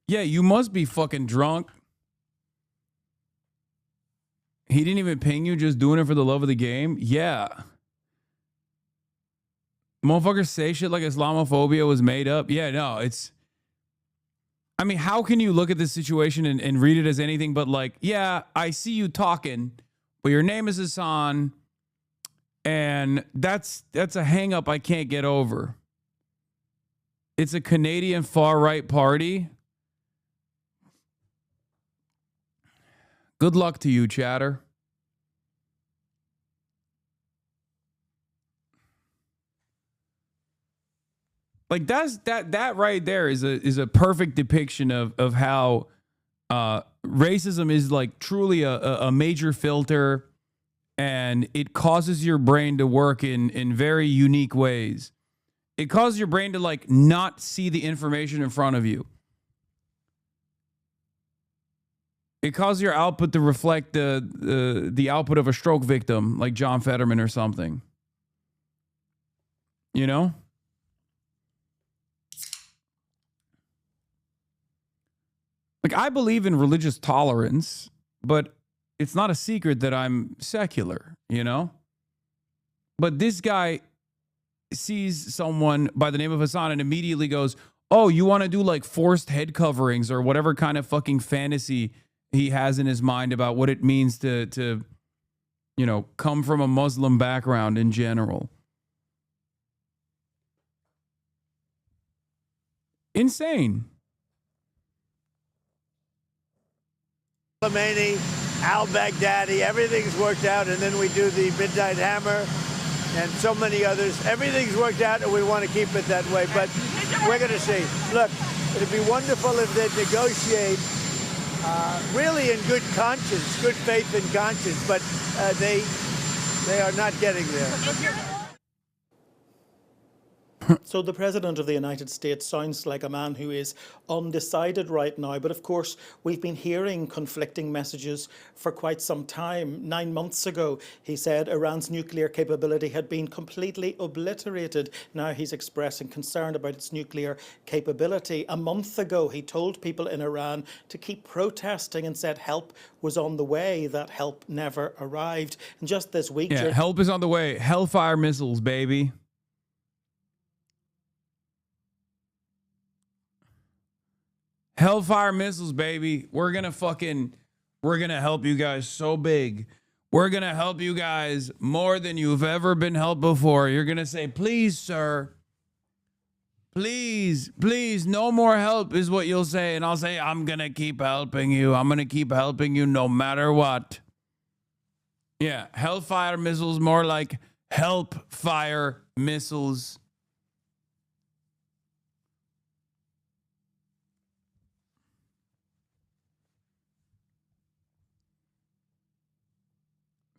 Yeah, you must be fucking drunk. He didn't even ping you, just doing it for the love of the game? Yeah. Motherfuckers say shit like Islamophobia was made up. Yeah, no, it's... I mean, how can you look at this situation and read it as anything but like, yeah, I see you talking, but your name is Hasan, and that's a hang-up I can't get over. It's a Canadian far-right party. Good luck to you, chatter. Like that right there is a perfect depiction of how racism is like truly a major filter, and it causes your brain to work in very unique ways. It causes your brain to like not see the information in front of you. It causes your output to reflect the output of a stroke victim, like John Fetterman or something. You know? Like, I believe in religious tolerance, but it's not a secret that I'm secular, you know? But this guy sees someone by the name of Hasan and immediately goes, oh, you want to do like forced head coverings or whatever kind of fucking fantasy he has in his mind about what it means to you know, come from a Muslim background in general. Insane. Khomeini, al-Baghdadi, everything's worked out, and then we do the Midnight Hammer and so many others. Everything's worked out, and we want to keep it that way, but we're going to see. Look, it'd be wonderful if they'd negotiate really in good conscience, good faith and conscience, but they are not getting there. So the President of the United States sounds like a man who is undecided right now. But of course, we've been hearing conflicting messages for quite some time. 9 months ago, he said Iran's nuclear capability had been completely obliterated. Now he's expressing concern about its nuclear capability. A month ago, he told people in Iran to keep protesting and said help was on the way. That help never arrived. And just this week... Yeah, help is on the way. Hellfire missiles, baby. Hellfire missiles, baby. We're gonna help you guys so big. We're gonna help you guys more than you've ever been helped before. You're gonna say, please, sir. Please, please, no more help is what you'll say. And I'll say, I'm gonna keep helping you. I'm gonna keep helping you no matter what. Yeah, hellfire missiles, more like help fire missiles.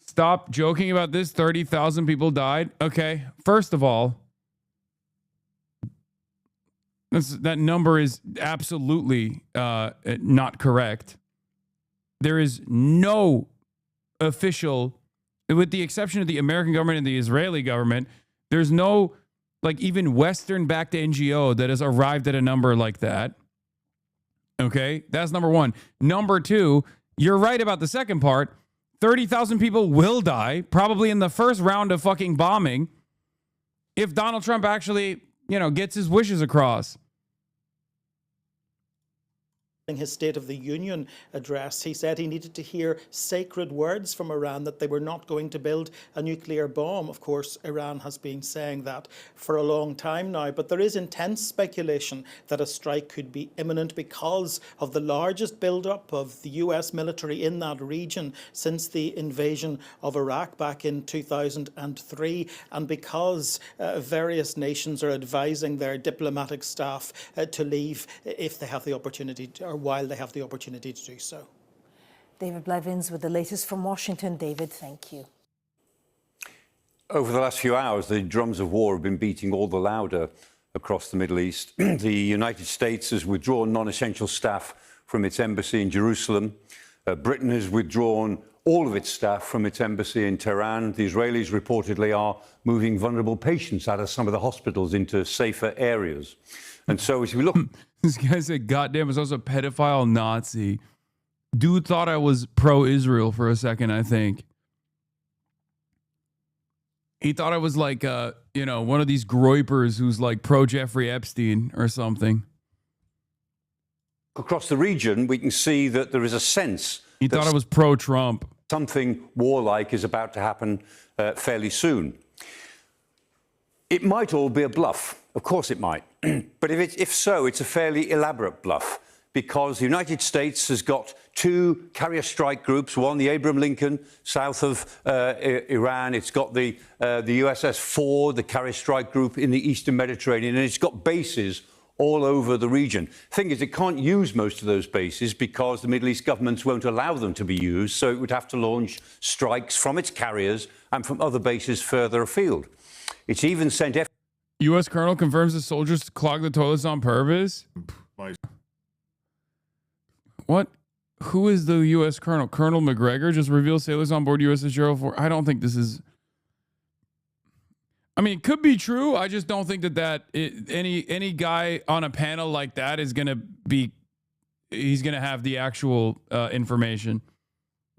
Stop joking about this. 30,000 people died. Okay, first of all, that number is absolutely not correct. There is no official, with the exception of the American government and the Israeli government, there's no, like, even Western-backed NGO that has arrived at a number like that. Okay, that's number one. Number two, you're right about the second part. 30,000 people will die, probably in the first round of fucking bombing, if Donald Trump actually, gets his wishes across. In his State of the Union address, he said he needed to hear sacred words from Iran that they were not going to build a nuclear bomb. Of course, Iran has been saying that for a long time now, but there is intense speculation that a strike could be imminent because of the largest buildup of the US military in that region since the invasion of Iraq back in 2003, and because various nations are advising their diplomatic staff to leave if they have the opportunity to, or while they have the opportunity to do so. David Blevins with the latest from Washington. David, thank you. Over the last few hours, the drums of war have been beating all the louder across the Middle East. The United States has withdrawn non-essential staff from its embassy in Jerusalem. Britain has withdrawn all of its staff from its embassy in Tehran. The Israelis reportedly are moving vulnerable patients out of some of the hospitals into safer areas. And so as we look... This guy said, goddamn, was also a pedophile Nazi. Dude thought I was pro-Israel for a second, I think. He thought I was like, one of these groypers who's like pro-Jeffrey Epstein or something. Across the region, we can see that there is a sense... He thought I was pro-Trump. Something warlike is about to happen fairly soon. It might all be a bluff. Of course it might. But if so, it's a fairly elaborate bluff, because the United States has got two carrier strike groups, one, the Abraham Lincoln, south of Iran. It's got the USS Ford, the carrier strike group in the Eastern Mediterranean, and it's got bases all over the region. Thing is, it can't use most of those bases because the Middle East governments won't allow them to be used, so it would have to launch strikes from its carriers and from other bases further afield. It's even sent... U.S. Colonel confirms the soldiers clogged the toilets on purpose. What? Who is the U.S. Colonel? Colonel McGregor just revealed sailors on board USS Gerald Ford. I don't think this is... I mean, it could be true. I just don't think any guy on a panel like that is going to be... He's going to have the actual information.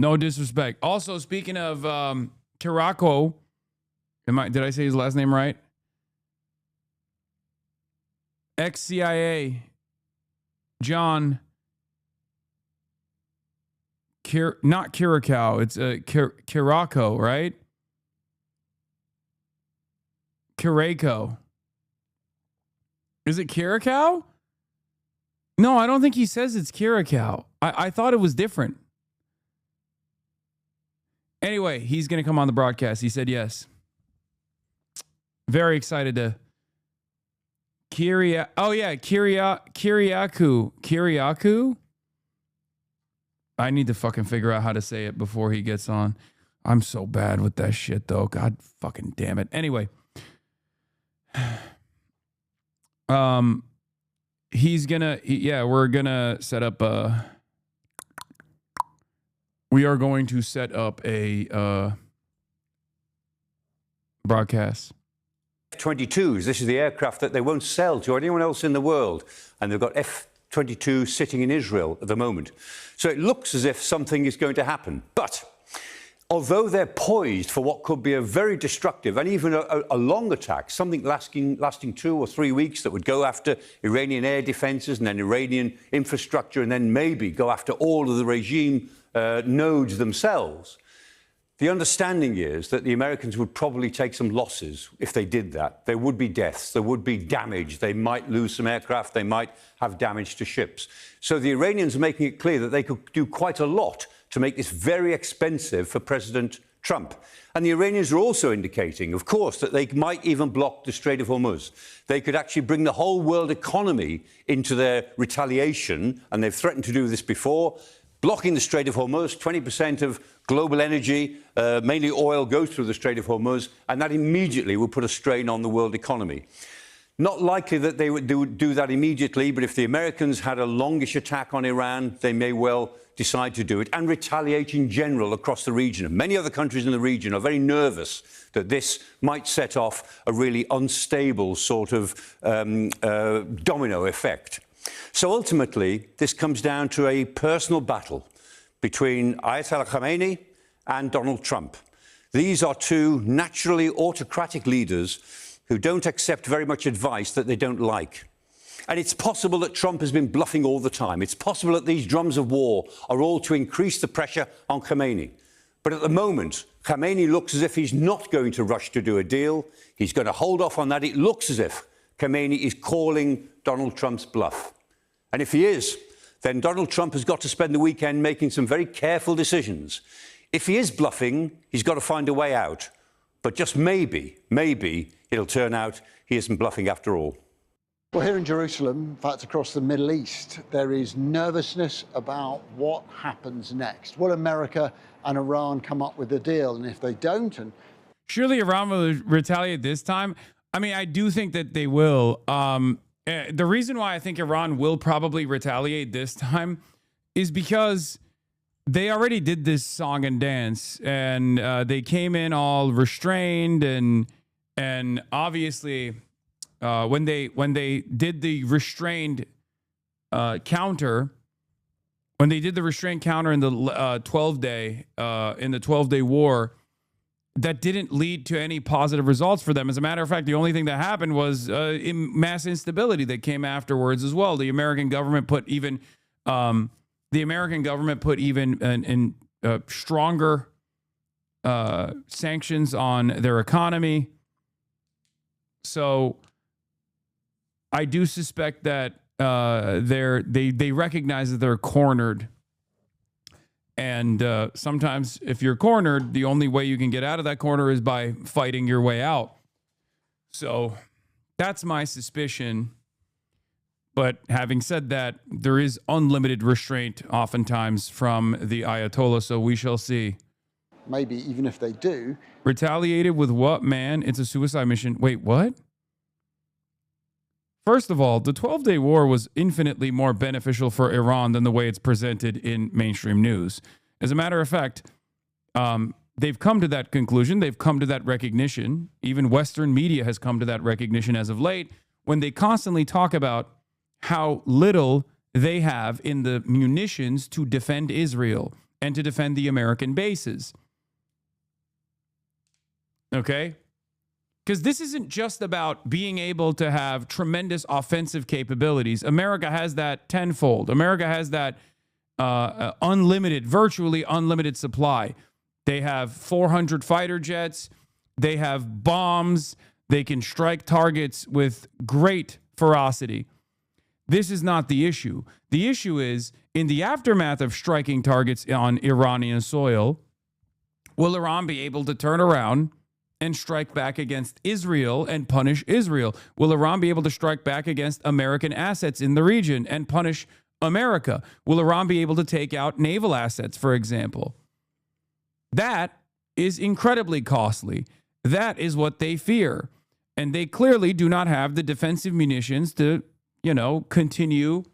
No disrespect. Also, speaking of Kirako, did I say his last name right? Ex-CIA, John, not Kirako, it's Kirako, right? Kirako. Is it Kirako? No, I don't think he says it's Kirako. I thought it was different. Anyway, he's going to come on the broadcast. He said yes. Very excited to... Kiriakou. I need to fucking figure out how to say it before he gets on. I'm so bad with that shit, though. God fucking damn it. Anyway, He's gonna, yeah, we're gonna set up a, we are going to set up a broadcast. F-22s, this is the aircraft that they won't sell to anyone else in the world. And they've got F-22 sitting in Israel at the moment. So it looks as if something is going to happen. But although they're poised for what could be a very destructive and even a long attack, something lasting 2 or 3 weeks that would go after Iranian air defenses and then Iranian infrastructure and then maybe go after all of the regime nodes themselves, the understanding is that the Americans would probably take some losses if they did that. There would be deaths, there would be damage, they might lose some aircraft, they might have damage to ships. So the Iranians are making it clear that they could do quite a lot to make this very expensive for President Trump. And the Iranians are also indicating, of course, that they might even block the Strait of Hormuz. They could actually bring the whole world economy into their retaliation, and they've threatened to do this before. Blocking the Strait of Hormuz, 20% of global energy, mainly oil, goes through the Strait of Hormuz, and that immediately will put a strain on the world economy. Not likely that they would do that immediately, but if the Americans had a longish attack on Iran, they may well decide to do it and retaliate in general across the region. And many other countries in the region are very nervous that this might set off a really unstable sort of domino effect. So ultimately, this comes down to a personal battle between Ayatollah Khamenei and Donald Trump. These are two naturally autocratic leaders who don't accept very much advice that they don't like. And it's possible that Trump has been bluffing all the time. It's possible that these drums of war are all to increase the pressure on Khamenei. But at the moment, Khamenei looks as if he's not going to rush to do a deal. He's going to hold off on that. It looks as if Khamenei is calling Donald Trump's bluff. And if he is, then Donald Trump has got to spend the weekend making some very careful decisions. If he is bluffing, he's got to find a way out. But just maybe it'll turn out he isn't bluffing after all. Well, here in Jerusalem, in fact, across the Middle East, there is nervousness about what happens next. Will America and Iran come up with a deal? And if they don't, and surely Iran will retaliate this time. I mean, I do think that they will. The reason why I think Iran will probably retaliate this time is because they already did this song and dance, and they came in all restrained, and obviously when they did the restrained counter, when they did the restrained counter in the 12-day war, that didn't lead to any positive results for them. As a matter of fact, the only thing that happened was mass instability that came afterwards as well. The American government put even stronger sanctions on their economy. So I do suspect that they recognize that they're cornered. And sometimes if you're cornered, the only way you can get out of that corner is by fighting your way out. So that's my suspicion. But having said that, there is unlimited restraint oftentimes from the Ayatollah, so we shall see. maybe even if they do. Retaliated with what, man? It's a suicide mission. Wait, what? First of all, the 12-day war was infinitely more beneficial for Iran than the way it's presented in mainstream news. As a matter of fact, they've come to that conclusion. They've come to that recognition. Even Western media has come to that recognition as of late when they constantly talk about how little they have in the munitions to defend Israel and to defend the American bases. Okay? Because this isn't just about being able to have tremendous offensive capabilities. America has that tenfold. America has that unlimited, virtually unlimited supply. They have 400 fighter jets. They have bombs. They can strike targets with great ferocity. This is not the issue. The issue is, in the aftermath of striking targets on Iranian soil, will Iran be able to turn around and strike back against Israel and punish Israel? Will Iran be able to strike back against American assets in the region and punish America? Will Iran be able to take out naval assets, for example? That is incredibly costly. That is what they fear. And they clearly do not have the defensive munitions to, you know, continue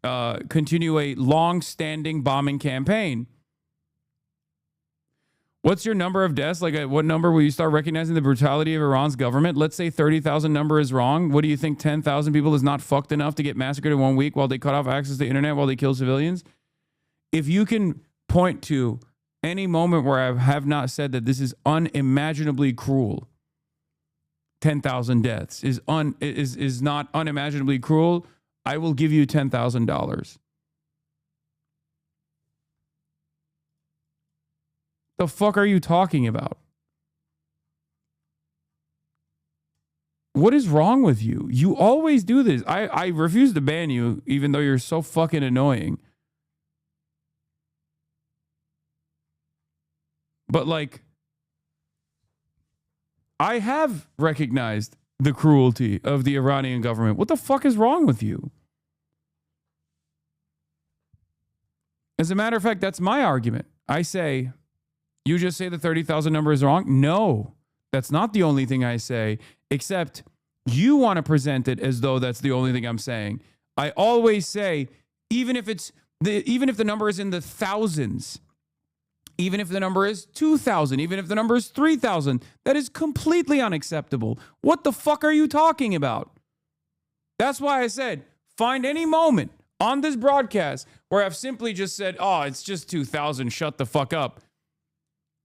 a long-standing bombing campaign. What's your number of deaths? Like, at what number will you start recognizing the brutality of Iran's government? Let's say 30,000 number is wrong. What do you think? 10,000 people is not fucked enough to get massacred in 1 week while they cut off access to the internet, while they kill civilians? If you can point to any moment where I have not said that this is unimaginably cruel, 10,000 deaths is not unimaginably cruel, I will give you $10,000. The fuck are you talking about? What is wrong with you? You always do this. I refuse to ban you, even though you're so fucking annoying. But, like, I have recognized the cruelty of the Iranian government. What the fuck is wrong with you? As a matter of fact, that's my argument. I say, you just say the 30,000 number is wrong? No, that's not the only thing I say, except you want to present it as though that's the only thing I'm saying. I always say, even if the number is in the thousands, even if the number is 2,000, even if the number is 3,000, that is completely unacceptable. What the fuck are you talking about? That's why I said, find any moment on this broadcast where I've simply just said, oh, it's just 2,000, shut the fuck up.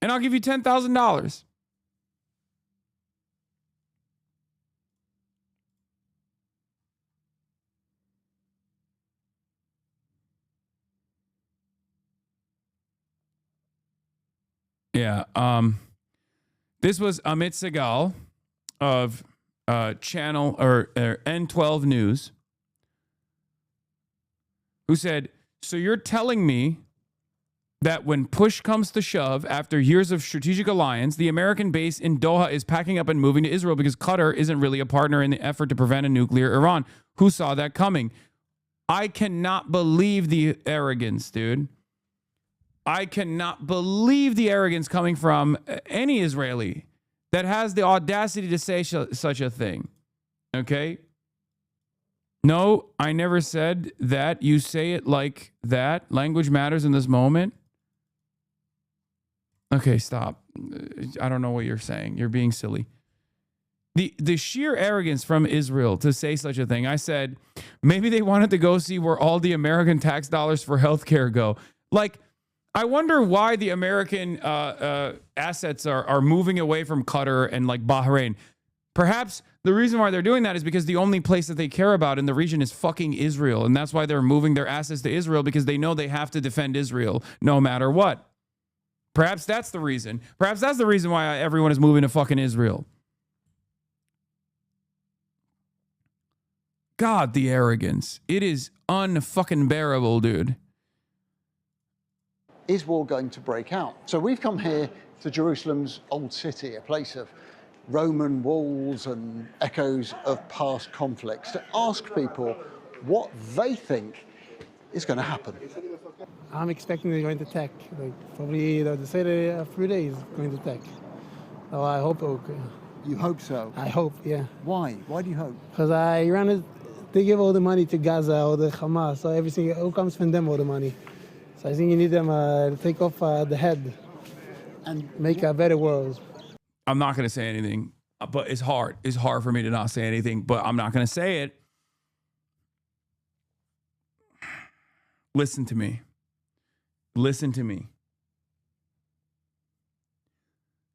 And I'll give you $10,000. Yeah. This was Amit Segal of channel or N12 News, who said, so you're telling me that when push comes to shove, after years of strategic alliance, the American base in Doha is packing up and moving to Israel because Qatar isn't really a partner in the effort to prevent a nuclear Iran. Who saw that coming? I cannot believe the arrogance, dude. I cannot believe the arrogance coming from any Israeli that has the audacity to say such a thing. Okay? No, I never said that. You say it like that. Language matters in this moment. Okay, stop. I don't know what you're saying. You're being silly. The sheer arrogance from Israel to say such a thing. I said, maybe they wanted to go see where all the American tax dollars for healthcare go. Like, I wonder why the American assets are moving away from Qatar and like Bahrain. Perhaps the reason why they're doing that is because the only place that they care about in the region is fucking Israel. And that's why they're moving their assets to Israel, because they know they have to defend Israel no matter what. Perhaps that's the reason. Perhaps that's the reason why everyone is moving to fucking Israel. God, the arrogance. It is unfucking bearable, dude. Is war going to break out? So we've come here to Jerusalem's old city, a place of Roman walls and echoes of past conflicts, to ask people what they think is going to happen. I'm expecting they're going to attack. Like, probably they say a few days going to attack. So I hope okay. You hope so? I hope, yeah. Why? Why do you hope? Because Iran they give all the money to Gaza or the Hamas, so everything all comes from them, all the money. So I think you need them to take off the head and make a better world. I'm not going to say anything, but it's hard. It's hard for me to not say anything, but I'm not going to say it. Listen to me. Listen to me.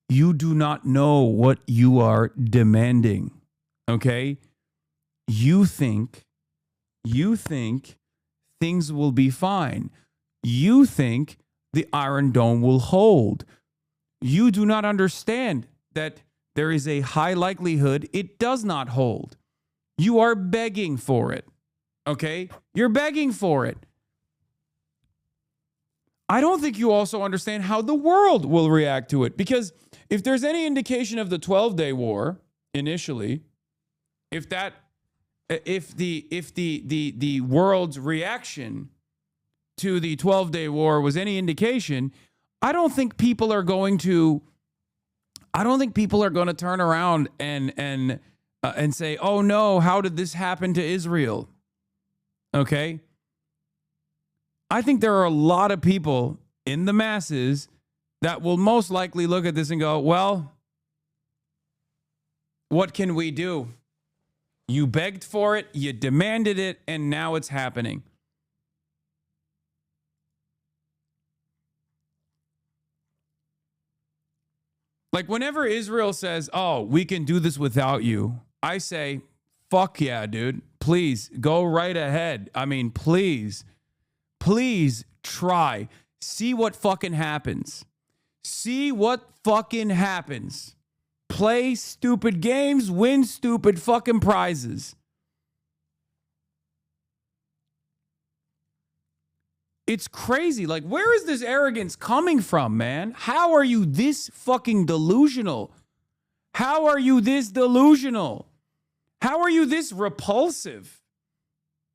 You do not know what you are demanding, okay? You think things will be fine. You think the Iron Dome will hold. You do not understand that there is a high likelihood it does not hold. You are begging for it, okay? You're begging for it. I don't think you also understand how the world will react to it, because if there's any indication of the 12-day war initially, if the world's reaction to the 12-day war was any indication, I don't think people are going to turn around and and say, oh no, how did this happen to Israel? Okay? I think there are a lot of people in the masses that will most likely look at this and go, well, what can we do? You begged for it, you demanded it, and now it's happening. Like whenever Israel says, oh, we can do this without you, I say, fuck yeah, dude. Please go right ahead. I mean, please try. See what fucking happens. See what fucking happens. Play stupid games, win stupid fucking prizes. It's crazy. Like, where is this arrogance coming from, man? How are you this fucking delusional? How are you this delusional? How are you this repulsive?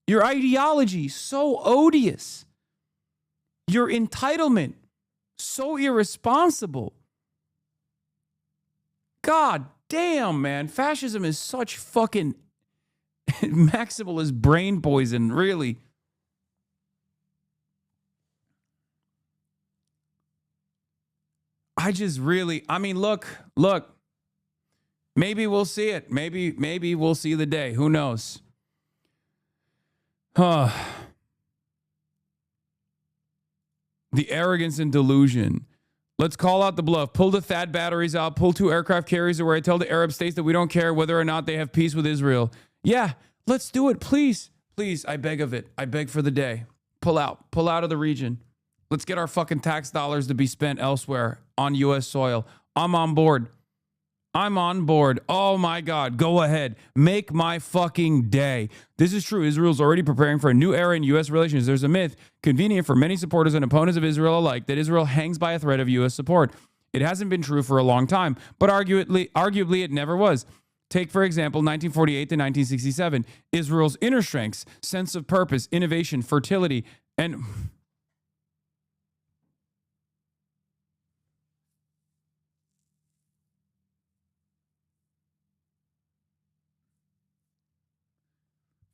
Your ideology, so odious. Your entitlement, so irresponsible. God damn, man. Fascism is such fucking maximalist brain poison, really. I mean, look, maybe we'll see it. Maybe we'll see the day. Who knows? The arrogance and delusion. Let's call out the bluff. Pull the THAAD batteries out. Pull 2 aircraft carriers away. Tell the Arab states that we don't care whether or not they have peace with Israel. Yeah, let's do it. Please, I beg of it. I beg for the day. Pull out of the region. Let's get our fucking tax dollars to be spent elsewhere on U.S. soil. I'm on board. Oh my God. Go ahead. Make my fucking day. This is true. Israel's already preparing for a new era in U.S. relations. There's a myth, convenient for many supporters and opponents of Israel alike, that Israel hangs by a thread of U.S. support. It hasn't been true for a long time, but arguably it never was. Take, for example, 1948 to 1967. Israel's inner strengths, sense of purpose, innovation, fertility, and...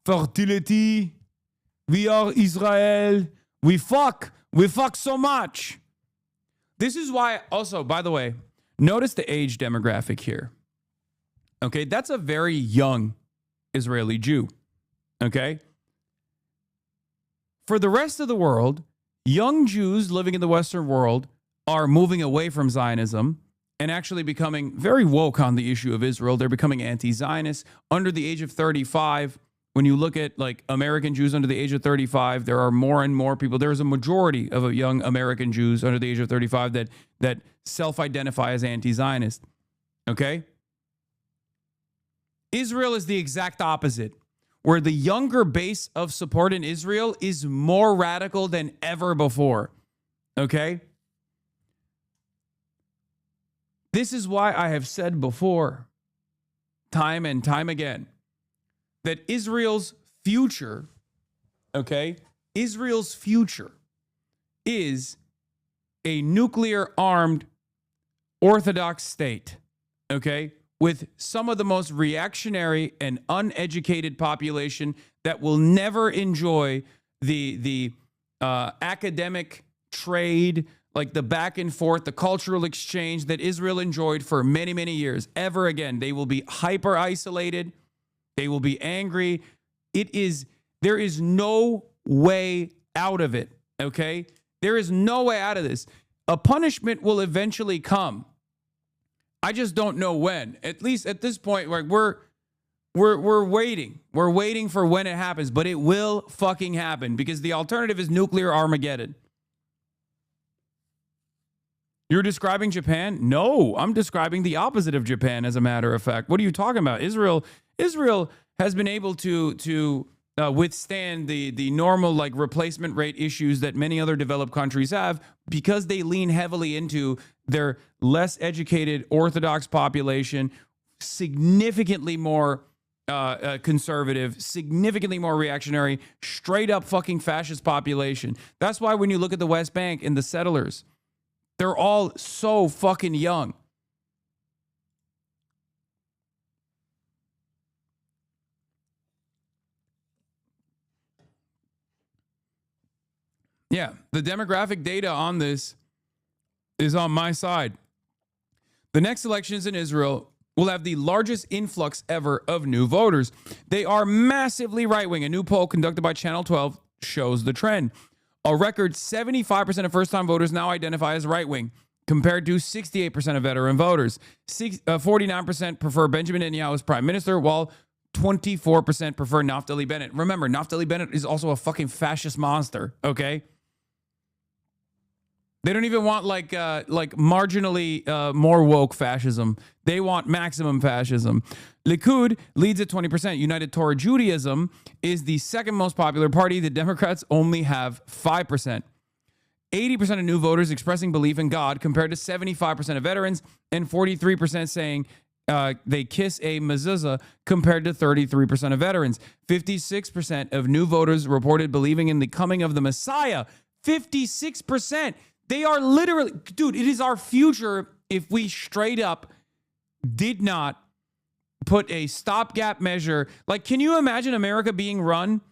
fertility, we are Israel, we fuck so much. This is why, also, by the way, notice the age demographic here. Okay, that's a very young Israeli Jew. Okay? For the rest of the world, young Jews living in the Western world are moving away from Zionism and actually becoming very woke on the issue of Israel. They're becoming anti-Zionist. Under the age of 35, when you look at like American Jews under the age of 35, there are more and more people. There is a majority of young American Jews under the age of 35 that self-identify as anti-Zionist. Okay? Israel is the exact opposite, where the younger base of support in Israel is more radical than ever before. Okay? This is why I have said before, time and time again, that Israel's future, okay, Israel's future is a nuclear-armed Orthodox state, okay, with some of the most reactionary and uneducated population that will never enjoy the academic trade, like the back and forth, the cultural exchange that Israel enjoyed for many, many years, ever again. They will be hyper-isolated. They will be angry. There is no way out of it, okay? There is no way out of this. A punishment will eventually come. I just don't know when. At least at this point, like we're waiting. We're waiting for when it happens, but it will fucking happen because the alternative is nuclear Armageddon. You're describing Japan? No, I'm describing the opposite of Japan, as a matter of fact. What are you talking about? Israel has been able to withstand the normal like replacement rate issues that many other developed countries have because they lean heavily into their less educated Orthodox population, significantly more conservative, significantly more reactionary, straight up fucking fascist population. That's why when you look at the West Bank and the settlers, they're all so fucking young. Yeah, the demographic data on this is on my side. The next elections in Israel will have the largest influx ever of new voters. They are massively right-wing. A new poll conducted by Channel 12 shows the trend. A record 75% of first-time voters now identify as right-wing, compared to 68% of veteran voters. 49% prefer Benjamin Netanyahu as prime minister, while 24% prefer Naftali Bennett. Remember, Naftali Bennett is also a fucking fascist monster, okay? They don't even want like marginally more woke fascism. They want maximum fascism. Likud leads at 20%. United Torah Judaism is the second most popular party. The Democrats only have 5%. 80% of new voters expressing belief in God, compared to 75% of veterans, and 43% saying they kiss a mezuzah, compared to 33% of veterans. 56% of new voters reported believing in the coming of the Messiah. 56%. They are literally, dude, it is our future if we straight up did not put a stopgap measure. Like, can you imagine America being run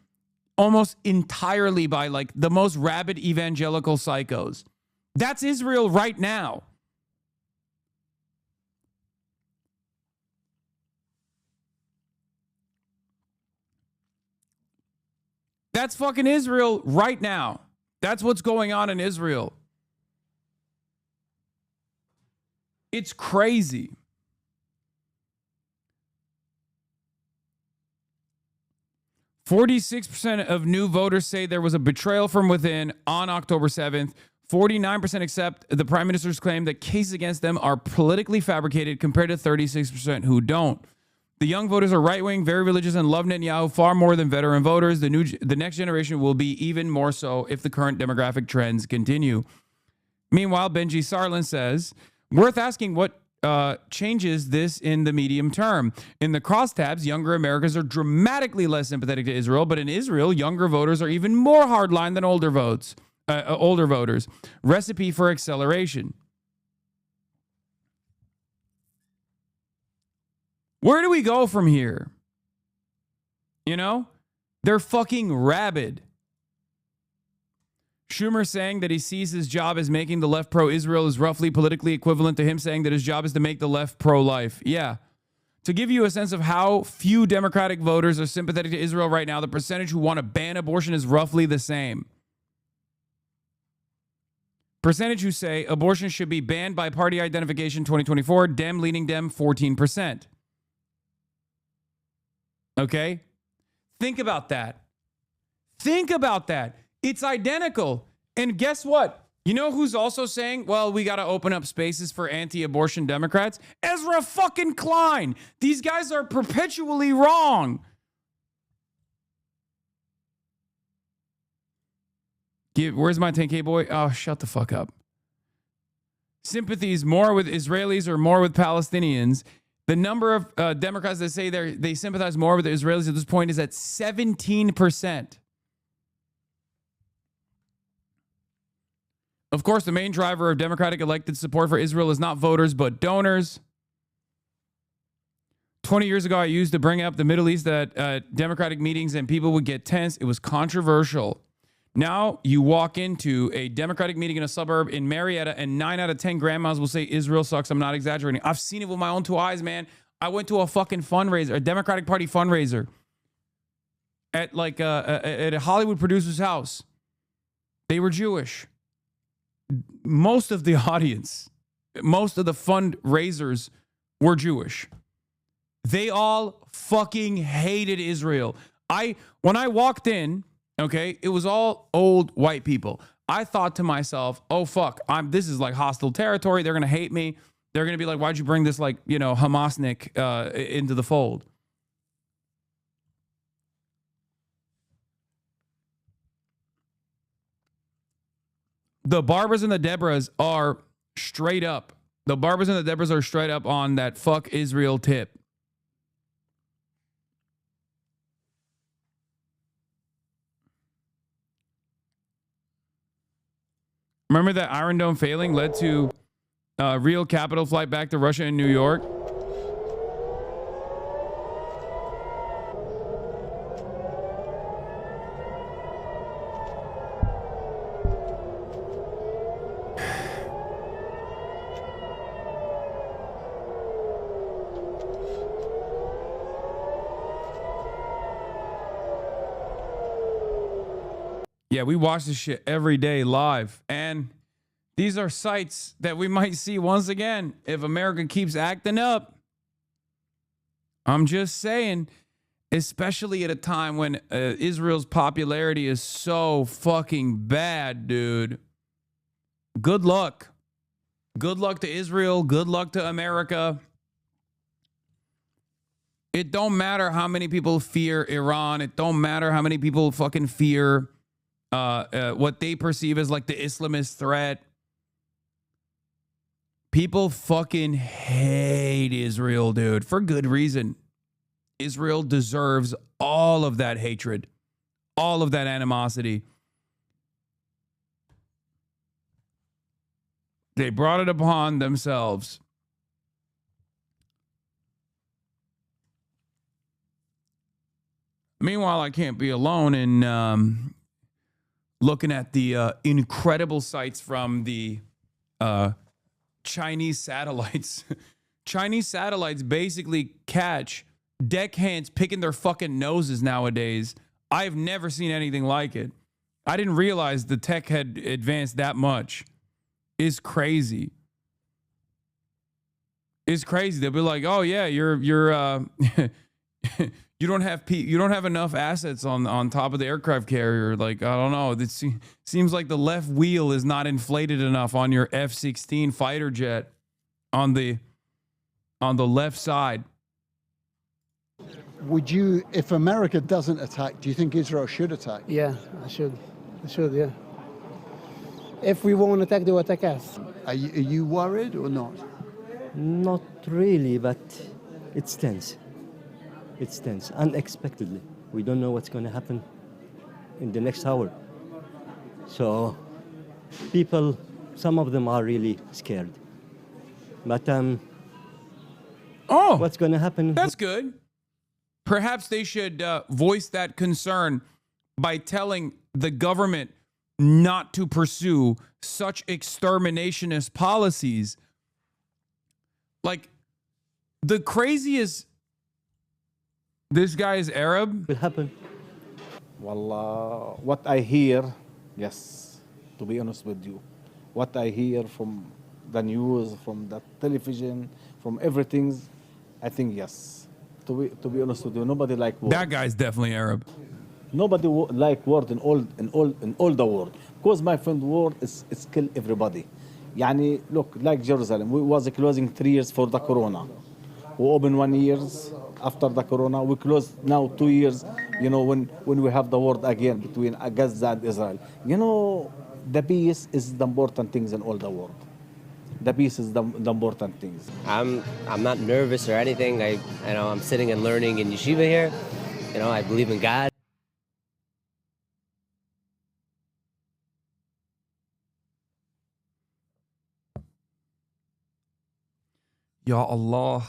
almost entirely by like the most rabid evangelical psychos? That's Israel right now. That's fucking Israel right now. That's what's going on in Israel. It's crazy. %46% of new voters say there was a betrayal from within on October 7th. 49% accept the prime minister's claim that cases against them are politically fabricated, compared to 36% who don't. The young voters are right-wing, very religious, and love Netanyahu far more than veteran voters. The next generation will be even more so if the current demographic trends continue. Meanwhile, Benji Sarlin says, worth asking what changes this in the medium term. In the crosstabs, younger Americans are dramatically less sympathetic to Israel, but in Israel, younger voters are even more hardline than older voters. Recipe for acceleration. Where do we go from here? You know, they're fucking rabid. Schumer saying that he sees his job as making the left pro-Israel is roughly politically equivalent to him saying that his job is to make the left pro-life. Yeah. To give you a sense of how few Democratic voters are sympathetic to Israel right now, the percentage who want to ban abortion is roughly the same. Percentage who say abortion should be banned by party identification 2024, Dem leaning Dem 14%. Okay? Think about that. Think about that. It's identical. And guess what? You know who's also saying, well, we got to open up spaces for anti-abortion Democrats? Ezra fucking Klein. These guys are perpetually wrong. Where's my 10K boy? Oh, shut the fuck up. Sympathies more with Israelis or more with Palestinians. The number of Democrats that say they sympathize more with the Israelis at this point is at 17%. Of course, the main driver of Democratic elected support for Israel is not voters, but donors. 20 years ago, I used to bring up the Middle East at Democratic meetings and people would get tense. It was controversial. Now you walk into a Democratic meeting in a suburb in Marietta and 9 out of 10 grandmas will say Israel sucks. I'm not exaggerating. I've seen it with my own two eyes, man. I went to a fucking fundraiser, a Democratic Party fundraiser at at a Hollywood producer's house. They were Jewish. Most of the audience, most of the fundraisers were Jewish. They all fucking hated Israel. When I walked in, okay, it was all old white people. I thought to myself, oh fuck, this is like hostile territory. They're gonna hate me. They're gonna be like, why'd you bring this Hamasnik into the fold? The Barbers and the Deborahs are straight up. The Barbers and the Deborahs are straight up on that fuck Israel tip. Remember that Iron Dome failing led to a real capital flight back to Russia and New York? Yeah, we watch this shit every day live. And these are sites that we might see once again if America keeps acting up. I'm just saying, especially at a time when Israel's popularity is so fucking bad, dude. Good luck. Good luck to Israel. Good luck to America. It don't matter how many people fear Iran. It don't matter how many people fucking fear what they perceive as like the Islamist threat. People fucking hate Israel, dude, for good reason. Israel deserves all of that hatred, all of that animosity. They brought it upon themselves. Meanwhile, I can't be alone in looking at the incredible sights from the Chinese satellites. Chinese satellites basically catch deckhands picking their fucking noses nowadays. I've never seen anything like it. I didn't realize the tech had advanced that much. It's crazy. It's crazy. They'll be like, "Oh yeah, you're you don't have enough assets on top of the aircraft carrier." Like, I don't know. It seems like the left wheel is not inflated enough on your F-16 fighter jet on the left side. Would you, if America doesn't attack, do you think Israel should attack? Yeah, I should. I should, yeah. If we won't attack, they will attack us. Are you worried or not? Not really, but it's tense. It's tense, unexpectedly. We don't know what's going to happen in the next hour. So people, some of them are really scared. But what's going to happen? That's good. Perhaps they should voice that concern by telling the government not to pursue such exterminationist policies. Like, the craziest... This guy is Arab? Will happen. Wallah, what I hear, yes, to be honest with you, what I hear from the news, from the television, from everything, I think yes. To be honest with you, nobody like war. That guy's definitely Arab. Nobody like war in all the world. Because my friend, war is kill everybody. Yani, look, like Jerusalem, we was closing 3 years for the corona. We open 1 year after the corona. We close now 2 years, you know, when we have the war again between Gaza and Israel. You know, the peace is the important things in all the world. The peace is the important things. I'm not nervous or anything. I'm sitting and learning in yeshiva here. You know, I believe in God. Ya Allah.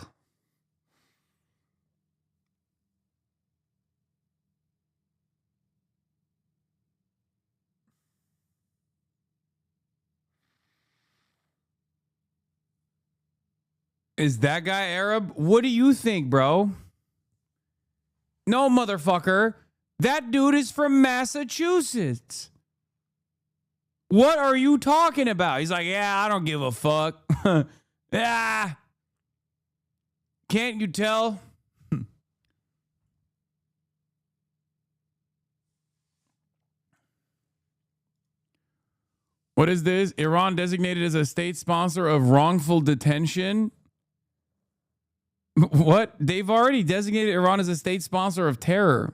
Is that guy Arab? What do you think, bro? No, motherfucker. That dude is from Massachusetts. What are you talking about? He's like, yeah, I don't give a fuck. Yeah. Can't you tell? What is this? Iran designated as a state sponsor of wrongful detention? What? They've already designated Iran as a state sponsor of terror.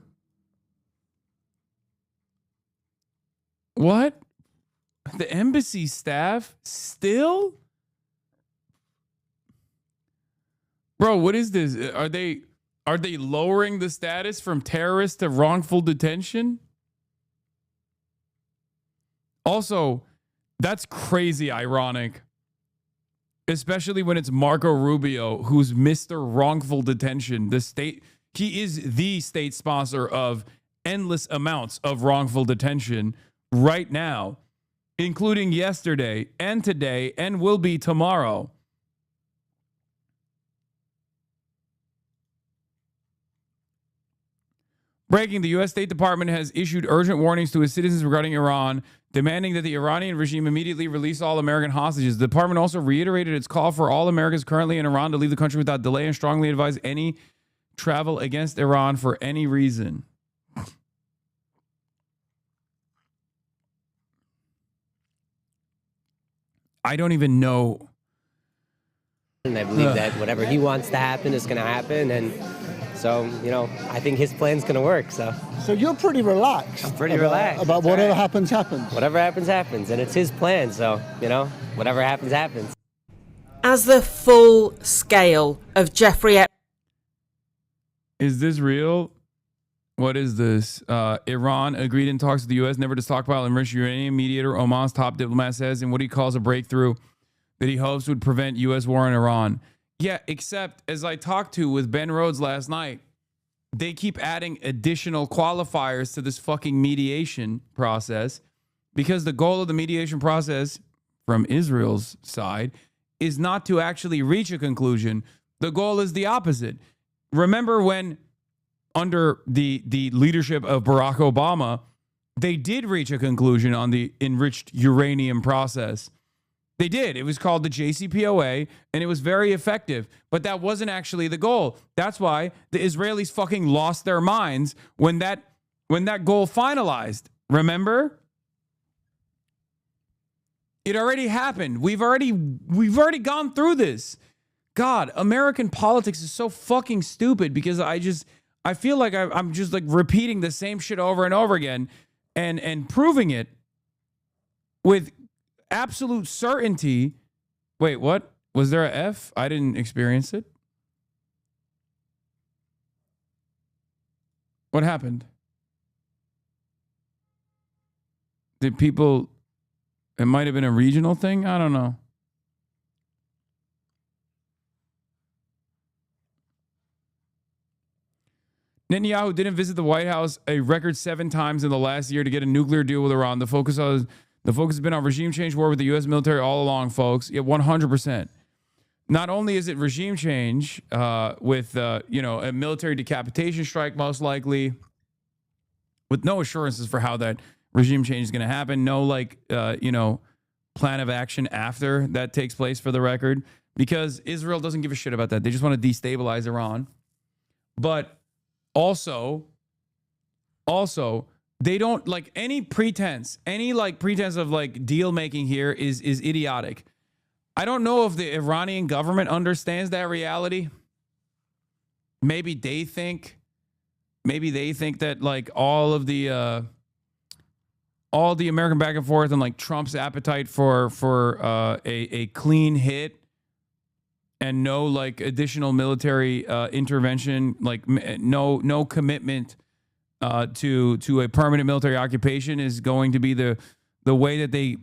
What? The embassy staff still? Bro, what is this? Are they lowering the status from terrorist to wrongful detention? Also, that's crazy ironic. Especially when it's Marco Rubio, who's Mr. Wrongful Detention. He is the state sponsor of endless amounts of wrongful detention right now, including yesterday and today and will be tomorrow. Breaking, the U.S. State Department has issued urgent warnings to its citizens regarding Iran, demanding that the Iranian regime immediately release all American hostages. The department also reiterated its call for all Americans currently in Iran to leave the country without delay and strongly advised any travel against Iran for any reason. I don't even know. And I believe that whatever he wants to happen is going to happen. And so, you know, I think his plan's going to work. So you're pretty relaxed. I'm pretty relaxed. About whatever happens, happens. Whatever happens, happens. And it's his plan. So, you know, whatever happens, happens. As the full scale of Jeffrey Epstein. Is this real? What is this? Iran agreed in talks with the U.S. never to stockpile enriched uranium. Mediator Oman's top diplomat says in what he calls a breakthrough that he hopes would prevent U.S. war in Iran. Yeah, except as I talked to with Ben Rhodes last night, they keep adding additional qualifiers to this fucking mediation process because the goal of the mediation process from Israel's side is not to actually reach a conclusion. The goal is the opposite. Remember when under the leadership of Barack Obama, they did reach a conclusion on the enriched uranium process. They did. It was called the JCPOA, and it was very effective. But that wasn't actually the goal. That's why the Israelis fucking lost their minds when that goal finalized. Remember? It already happened. We've already gone through this. God, American politics is so fucking stupid because I feel like I'm just like repeating the same shit over and over again and proving it with absolute certainty. Wait, what? Was there a F? I didn't experience it. What happened? Did people... It might have been a regional thing? I don't know. Netanyahu didn't visit the White House a record 7 times in the last year to get a nuclear deal with Iran. The focus has been on regime change war with the U.S. military all along, folks. Yeah, 100%. Not only is it regime change with a military decapitation strike, most likely, with no assurances for how that regime change is going to happen. No, plan of action after that takes place, for the record, because Israel doesn't give a shit about that. They just want to destabilize Iran. But also, they don't like any pretense of deal making here is idiotic. I don't know if the Iranian government understands that reality. Maybe they think that like all the American back and forth and like Trump's appetite for a clean hit and no like additional military intervention, like no commitment to a permanent military occupation is going to be the way that they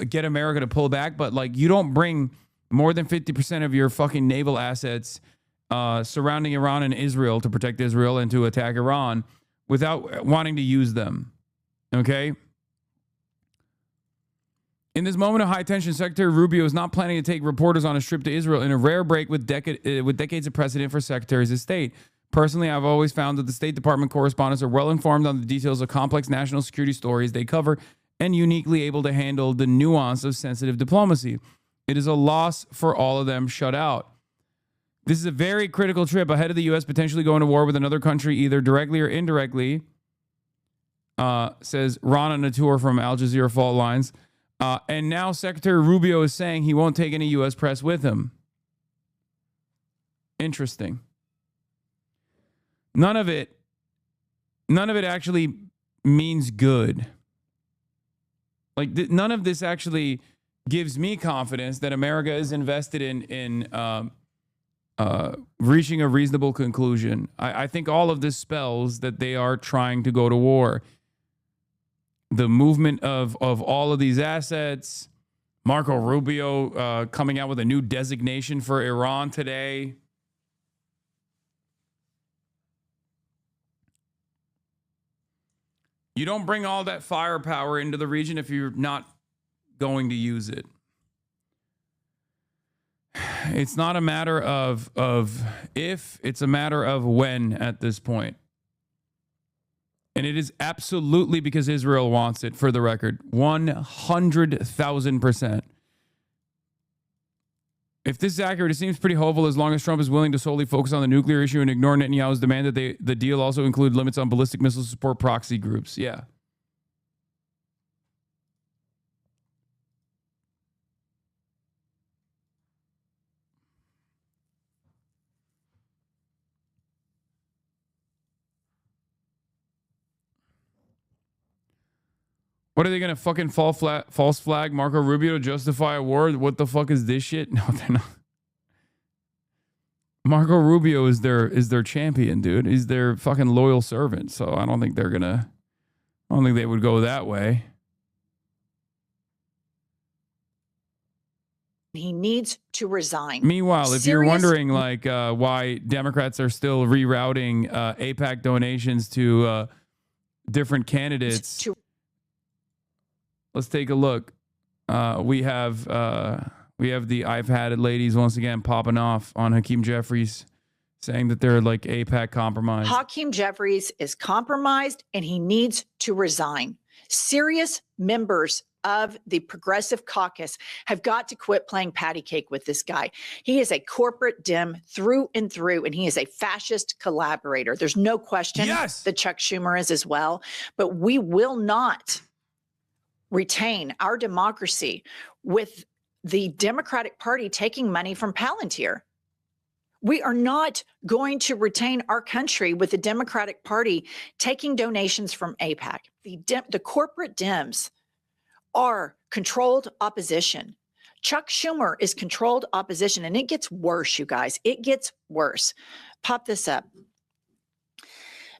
get America to pull back. But like, you don't bring more than 50% of your fucking naval assets surrounding Iran and Israel to protect Israel and to attack Iran without wanting to use them. Okay. In this moment of high tension, Secretary Rubio is not planning to take reporters on a trip to Israel in a rare break with decades of precedent for secretaries of state. Personally, I've always found that the State Department correspondents are well informed on the details of complex national security stories they cover and uniquely able to handle the nuance of sensitive diplomacy. It is a loss for all of them shut out. This is a very critical trip ahead of the U.S. potentially going to war with another country, either directly or indirectly, says Rana Natour from Al Jazeera Fault Lines. And now Secretary Rubio is saying he won't take any U.S. press with him. Interesting. None of it actually means good. Like none of this actually gives me confidence that America is invested in reaching a reasonable conclusion. I think all of this spells that they are trying to go to war. The movement of all of these assets, Marco Rubio coming out with a new designation for Iran today. You don't bring all that firepower into the region if you're not going to use it. It's not a matter of if, it's a matter of when at this point. And it is absolutely because Israel wants it, for the record. 100,000%. If this is accurate, it seems pretty hopeful as long as Trump is willing to solely focus on the nuclear issue and ignore Netanyahu's demand that the deal also include limits on ballistic missile support proxy groups. Yeah. What are they going to fucking false flag Marco Rubio to justify a war? What the fuck is this shit? No, they're not. Marco Rubio is their champion, dude. He's their fucking loyal servant. So I don't think they're gonna. I don't think they would go that way. He needs to resign. Meanwhile, if you're wondering like why Democrats are still rerouting AIPAC donations to different candidates, let's take a look. We have the I've had it ladies once again popping off on Hakeem Jeffries, saying that they're like AIPAC compromised. Hakeem Jeffries is compromised and he needs to resign. Serious members of the Progressive Caucus have got to quit playing patty cake with this guy. He is a corporate dim through and through, and he is a fascist collaborator. There's no question that Chuck Schumer is as well, but we will not retain our democracy with the Democratic Party taking money from Palantir. We are not going to retain our country with the Democratic Party taking donations from AIPAC. The corporate Dems are controlled opposition. Chuck Schumer is controlled opposition, and it gets worse, you guys. It gets worse. Pop this up.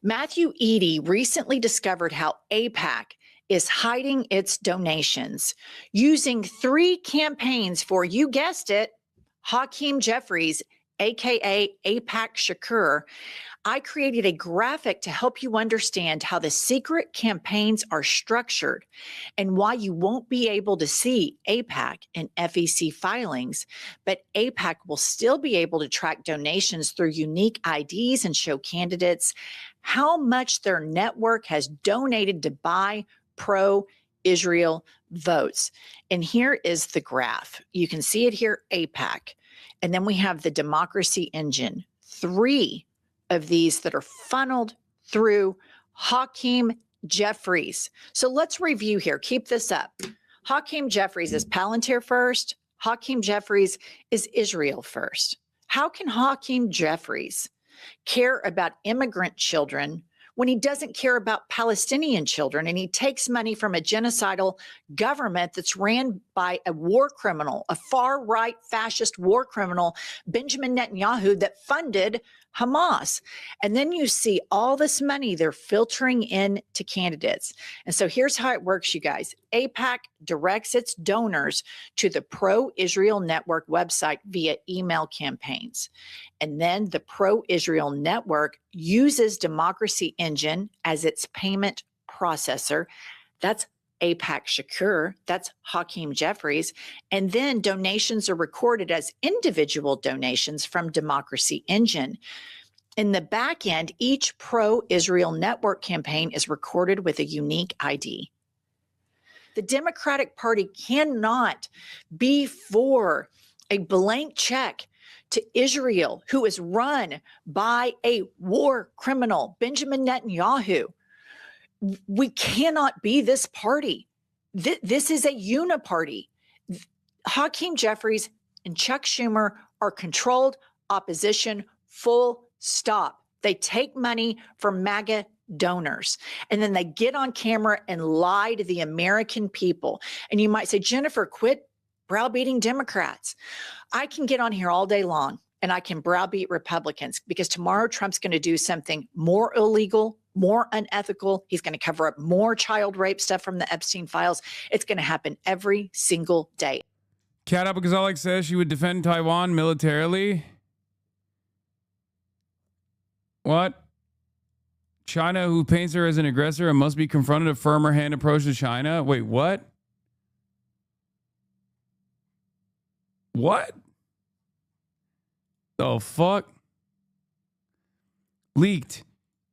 Matthew Eady recently discovered how AIPAC is hiding its donations using 3 campaigns for, you guessed it, Hakeem Jeffries, aka AIPAC Shakur. I created a graphic to help you understand how the secret campaigns are structured and why you won't be able to see AIPAC and FEC filings, but AIPAC will still be able to track donations through unique IDs and show candidates how much their network has donated to buy pro-Israel votes. And here is the graph. You can see it here, AIPAC. And then we have the democracy engine. 3 of these that are funneled through Hakeem Jeffries. So let's review here. Keep this up. Hakeem Jeffries is Palantir first. Hakeem Jeffries is Israel first. How can Hakeem Jeffries care about immigrant children when he doesn't care about Palestinian children, and he takes money from a genocidal government that's ran by a war criminal, a far-right fascist war criminal, Benjamin Netanyahu, that funded Hamas? And then you see all this money they're filtering in to candidates. And so here's how it works, you guys. AIPAC directs its donors to the pro-Israel network website via email campaigns. And then the pro-Israel network uses Democracy Engine as its payment processor. That's AIPAC Shakur, that's Hakeem Jeffries. And then donations are recorded as individual donations from Democracy Engine. In the back end, each pro-Israel network campaign is recorded with a unique ID. The Democratic Party cannot be for a blank check to Israel, who is run by a war criminal, Benjamin Netanyahu. We cannot be this party. This is a uniparty. Hakeem Jeffries and Chuck Schumer are controlled opposition, full stop. They take money from MAGA donors, and then they get on camera and lie to the American people. And you might say, Jennifer, quit browbeating Democrats. I can get on here all day long and I can browbeat Republicans, because tomorrow Trump's going to do something more illegal, more unethical. He's going to cover up more child rape stuff from the Epstein files. It's going to happen every single day. Kat Apogazalik says she would defend Taiwan militarily. What? China, who paints her as an aggressor and must be confronted, a firmer hand approach to China? Wait, what? What? The fuck? Leaked.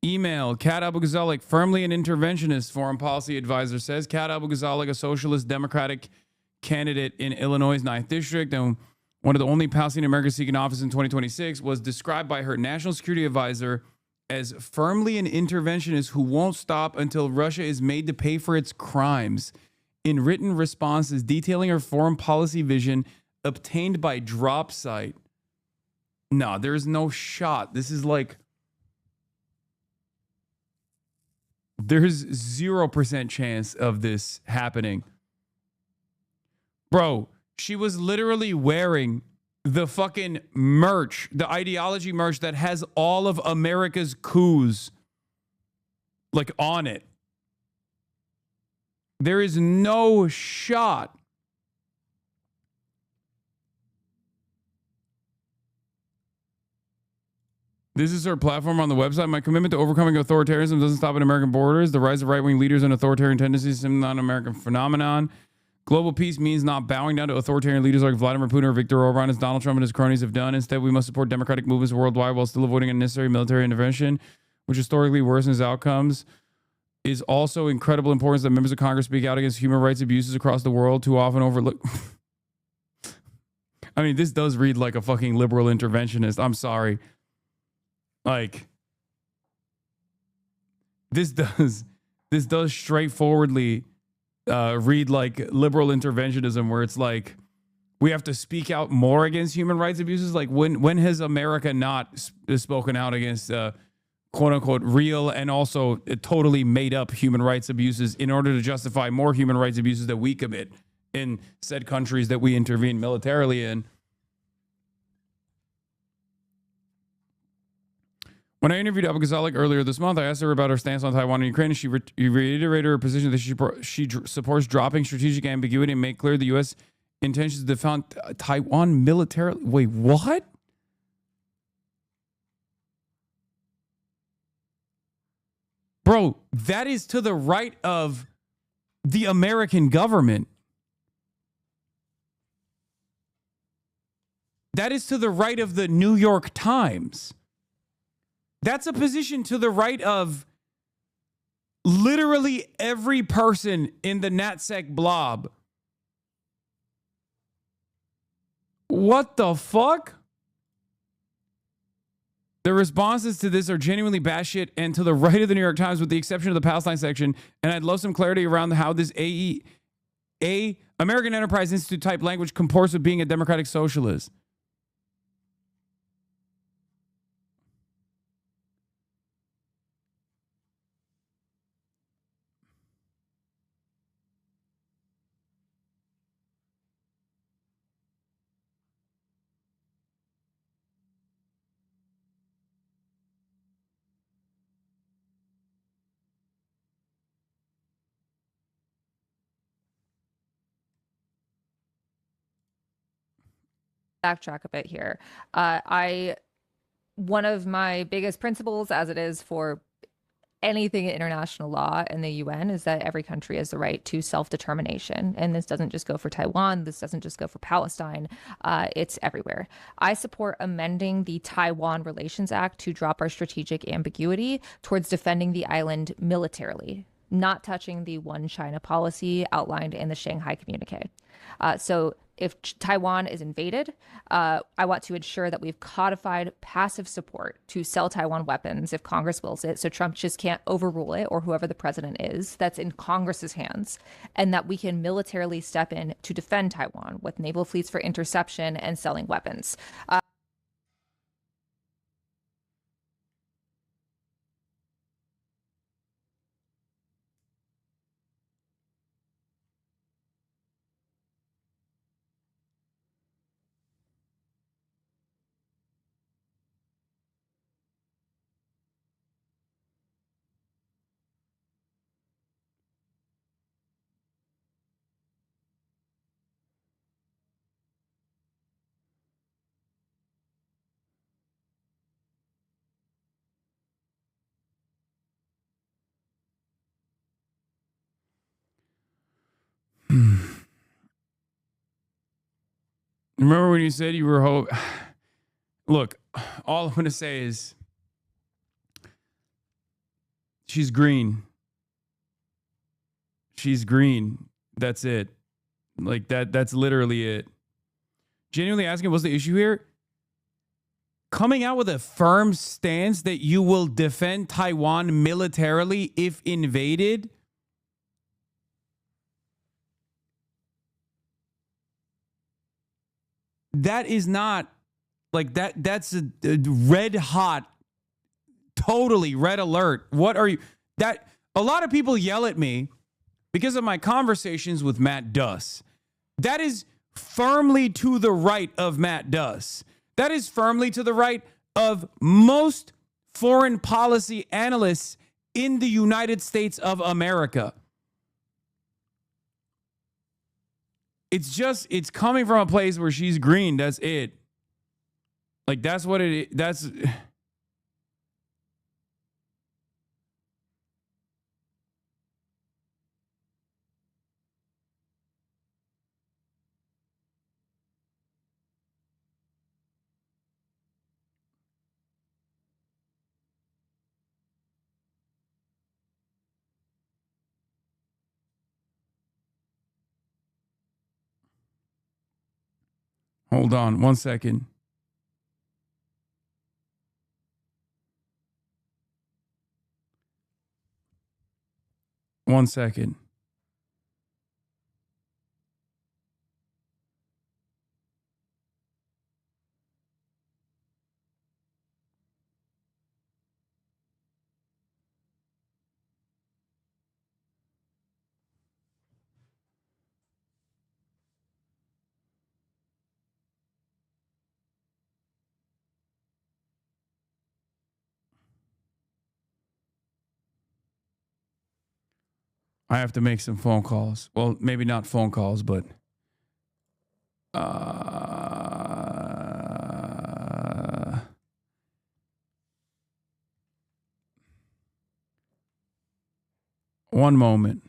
Email, Kat Abu Ghazalik, firmly an interventionist, foreign policy advisor, says. Kat Abu Ghazalik, a socialist democratic candidate in Illinois' 9th District and one of the only Palestinian Americans seeking office in 2026, was described by her national security advisor as firmly an interventionist who won't stop until Russia is made to pay for its crimes. In written responses detailing her foreign policy vision obtained by drop site. No, there's no shot. This is like... There's 0% chance of this happening. Bro, she was literally wearing the fucking merch, the ideology merch that has all of America's coups like on it. There is no shot. This is her platform on the website. My commitment to overcoming authoritarianism doesn't stop at American borders. The rise of right-wing leaders and authoritarian tendencies is not an American phenomenon. Global peace means not bowing down to authoritarian leaders like Vladimir Putin or Viktor Orban, as Donald Trump and his cronies have done. Instead, we must support democratic movements worldwide while still avoiding unnecessary military intervention, which historically worsens outcomes. Is also incredible importance that members of Congress speak out against human rights abuses across the world, too often overlooked. I mean, this does read like a fucking liberal interventionist. I'm sorry. Like, this does straightforwardly read like liberal interventionism, where it's like we have to speak out more against human rights abuses. Like, when has America not spoken out against quote unquote real and also totally made up human rights abuses in order to justify more human rights abuses that we commit in said countries that we intervene militarily in? When I interviewed Abu Ghazalik earlier this month, I asked her about her stance on Taiwan and Ukraine, and she reiterated her position that she supports dropping strategic ambiguity and make clear the U.S. intentions to defend Taiwan militarily. Wait, what? Bro, that is to the right of the American government. That is to the right of the New York Times. That's a position to the right of literally every person in the NatSec blob. What the fuck? The responses to this are genuinely batshit and to the right of the New York Times, with the exception of the Palestine section. And I'd love some clarity around how this American Enterprise Institute type language comports with being a democratic socialist. Backtrack a bit here. One of my biggest principles, as it is for anything in international law and the UN, is that every country has the right to self-determination. And this doesn't just go for Taiwan. This doesn't just go for Palestine. It's everywhere. I support amending the Taiwan Relations Act to drop our strategic ambiguity towards defending the island militarily, not touching the one China policy outlined in the Shanghai Communique. So if Taiwan is invaded, I want to ensure that we've codified passive support to sell Taiwan weapons if Congress wills it, so Trump just can't overrule it, or whoever the president is. That's in Congress's hands, and that we can militarily step in to defend Taiwan with naval fleets for interception and selling weapons. Remember when you said you were Look, all I'm going to say is She's green. She's green. That's it. Like that's literally it. Genuinely asking, what's the issue here? Coming out with a firm stance that you will defend Taiwan militarily if invaded. That is not like that. That's a red hot, totally red alert. What are you? That a lot of people yell at me because of my conversations with Matt Duss. That is firmly to the right of Matt Duss. That is firmly to the right of most foreign policy analysts in the United States of America. It's coming from a place where she's green. That's it. Like, that's what it is. That's... Hold on 1 second. One second. I have to make some phone calls. Well, maybe not phone calls, but one moment.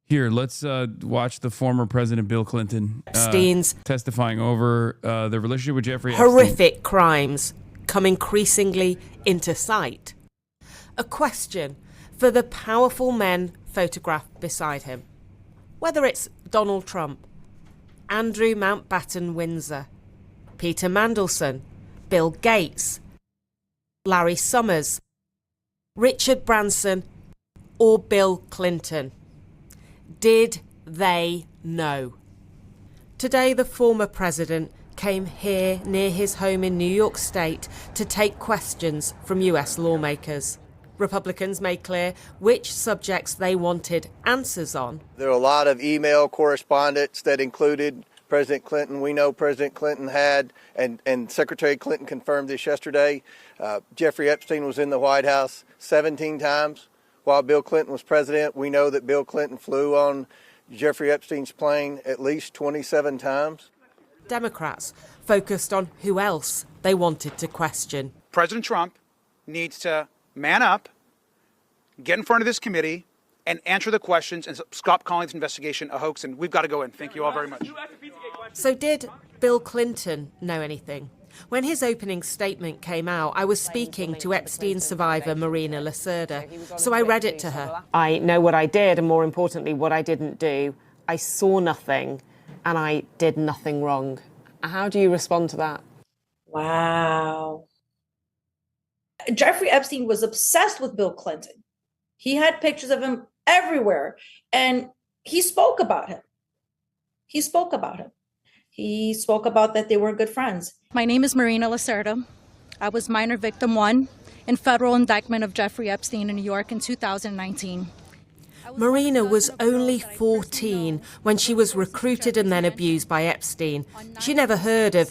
Here, let's watch the former President Bill Clinton Epstein's testifying over the relationship with Jeffrey Epstein. Horrific crimes come increasingly into sight. A question for the powerful men photographed beside him. Whether it's Donald Trump, Andrew Mountbatten Windsor, Peter Mandelson, Bill Gates, Larry Summers, Richard Branson, or Bill Clinton. Did they know? Today, the former president came here near his home in New York State to take questions from US lawmakers. Republicans made clear which subjects they wanted answers on. There are a lot of email correspondence that included President Clinton. We know President Clinton had, and Secretary Clinton confirmed this yesterday, Jeffrey Epstein was in the White House 17 times while Bill Clinton was president. We know that Bill Clinton flew on Jeffrey Epstein's plane at least 27 times. Democrats focused on who else they wanted to question. President Trump needs to man up, get in front of this committee, and answer the questions and stop calling this investigation a hoax. And we've got to go in. Thank you all very much. So did Bill Clinton know anything? When his opening statement came out, I was speaking to Epstein survivor Marina Lacerda, so I read it to her. I know what I did, and more importantly, what I didn't do. I saw nothing, and I did nothing wrong. How do you respond to that? Wow. Jeffrey Epstein was obsessed with Bill Clinton. He had pictures of him everywhere, and he spoke about him. He spoke about that they were good friends. My name is Marina Lacerda. I was minor victim 1 in federal indictment of Jeffrey Epstein in New York in 2019. Marina was only 14 when she was recruited and then abused by Epstein. She never heard of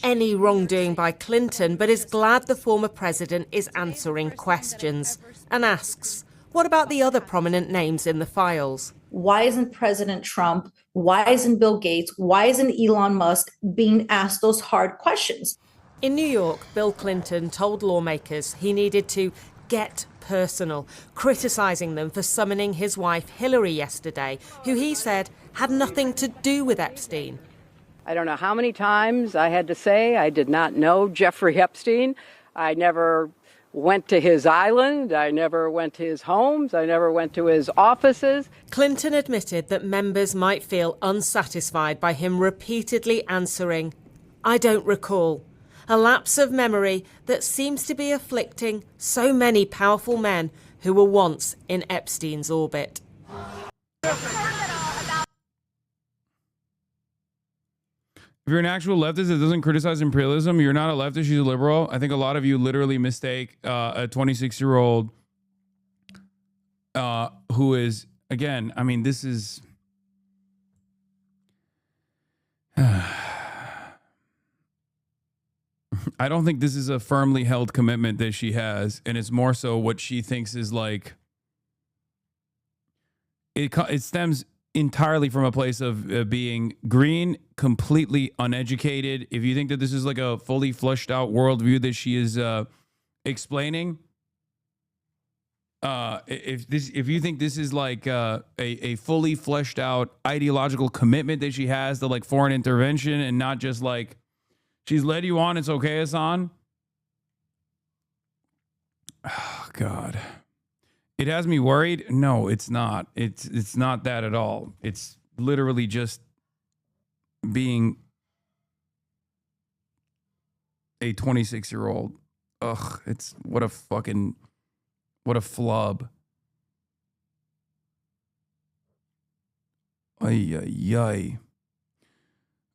any wrongdoing by Clinton, but is glad the former president is answering questions and asks, what about the other prominent names in the files? Why isn't President Trump, why isn't Bill Gates, why isn't Elon Musk being asked those hard questions? In New York, Bill Clinton told lawmakers he needed to get personal, criticising them for summoning his wife Hillary yesterday, who he said had nothing to do with Epstein. I don't know how many times I had to say I did not know Jeffrey Epstein. I never went to his island. I never went to his homes. I never went to his offices. Clinton admitted that members might feel unsatisfied by him repeatedly answering, "I don't recall," a lapse of memory that seems to be afflicting so many powerful men who were once in Epstein's orbit. If you're an actual leftist that doesn't criticize imperialism, you're not a leftist, she's a liberal. I think a lot of you literally mistake a 26-year-old who is, again, I mean, this is... I don't think this is a firmly held commitment that she has, and it's more so what she thinks is like... It stems entirely from a place of being green, completely uneducated. If you think that this is like a fully fleshed out worldview that she is explaining, if you think this is like a fully fleshed out ideological commitment that she has to like foreign intervention and not just like she's led you on, it's okay, Hasan. Oh, God. It has me worried. No, it's not. It's not that at all. It's literally just being a 26-year-old. Ugh, it's what a flub. Ay, ay, ay.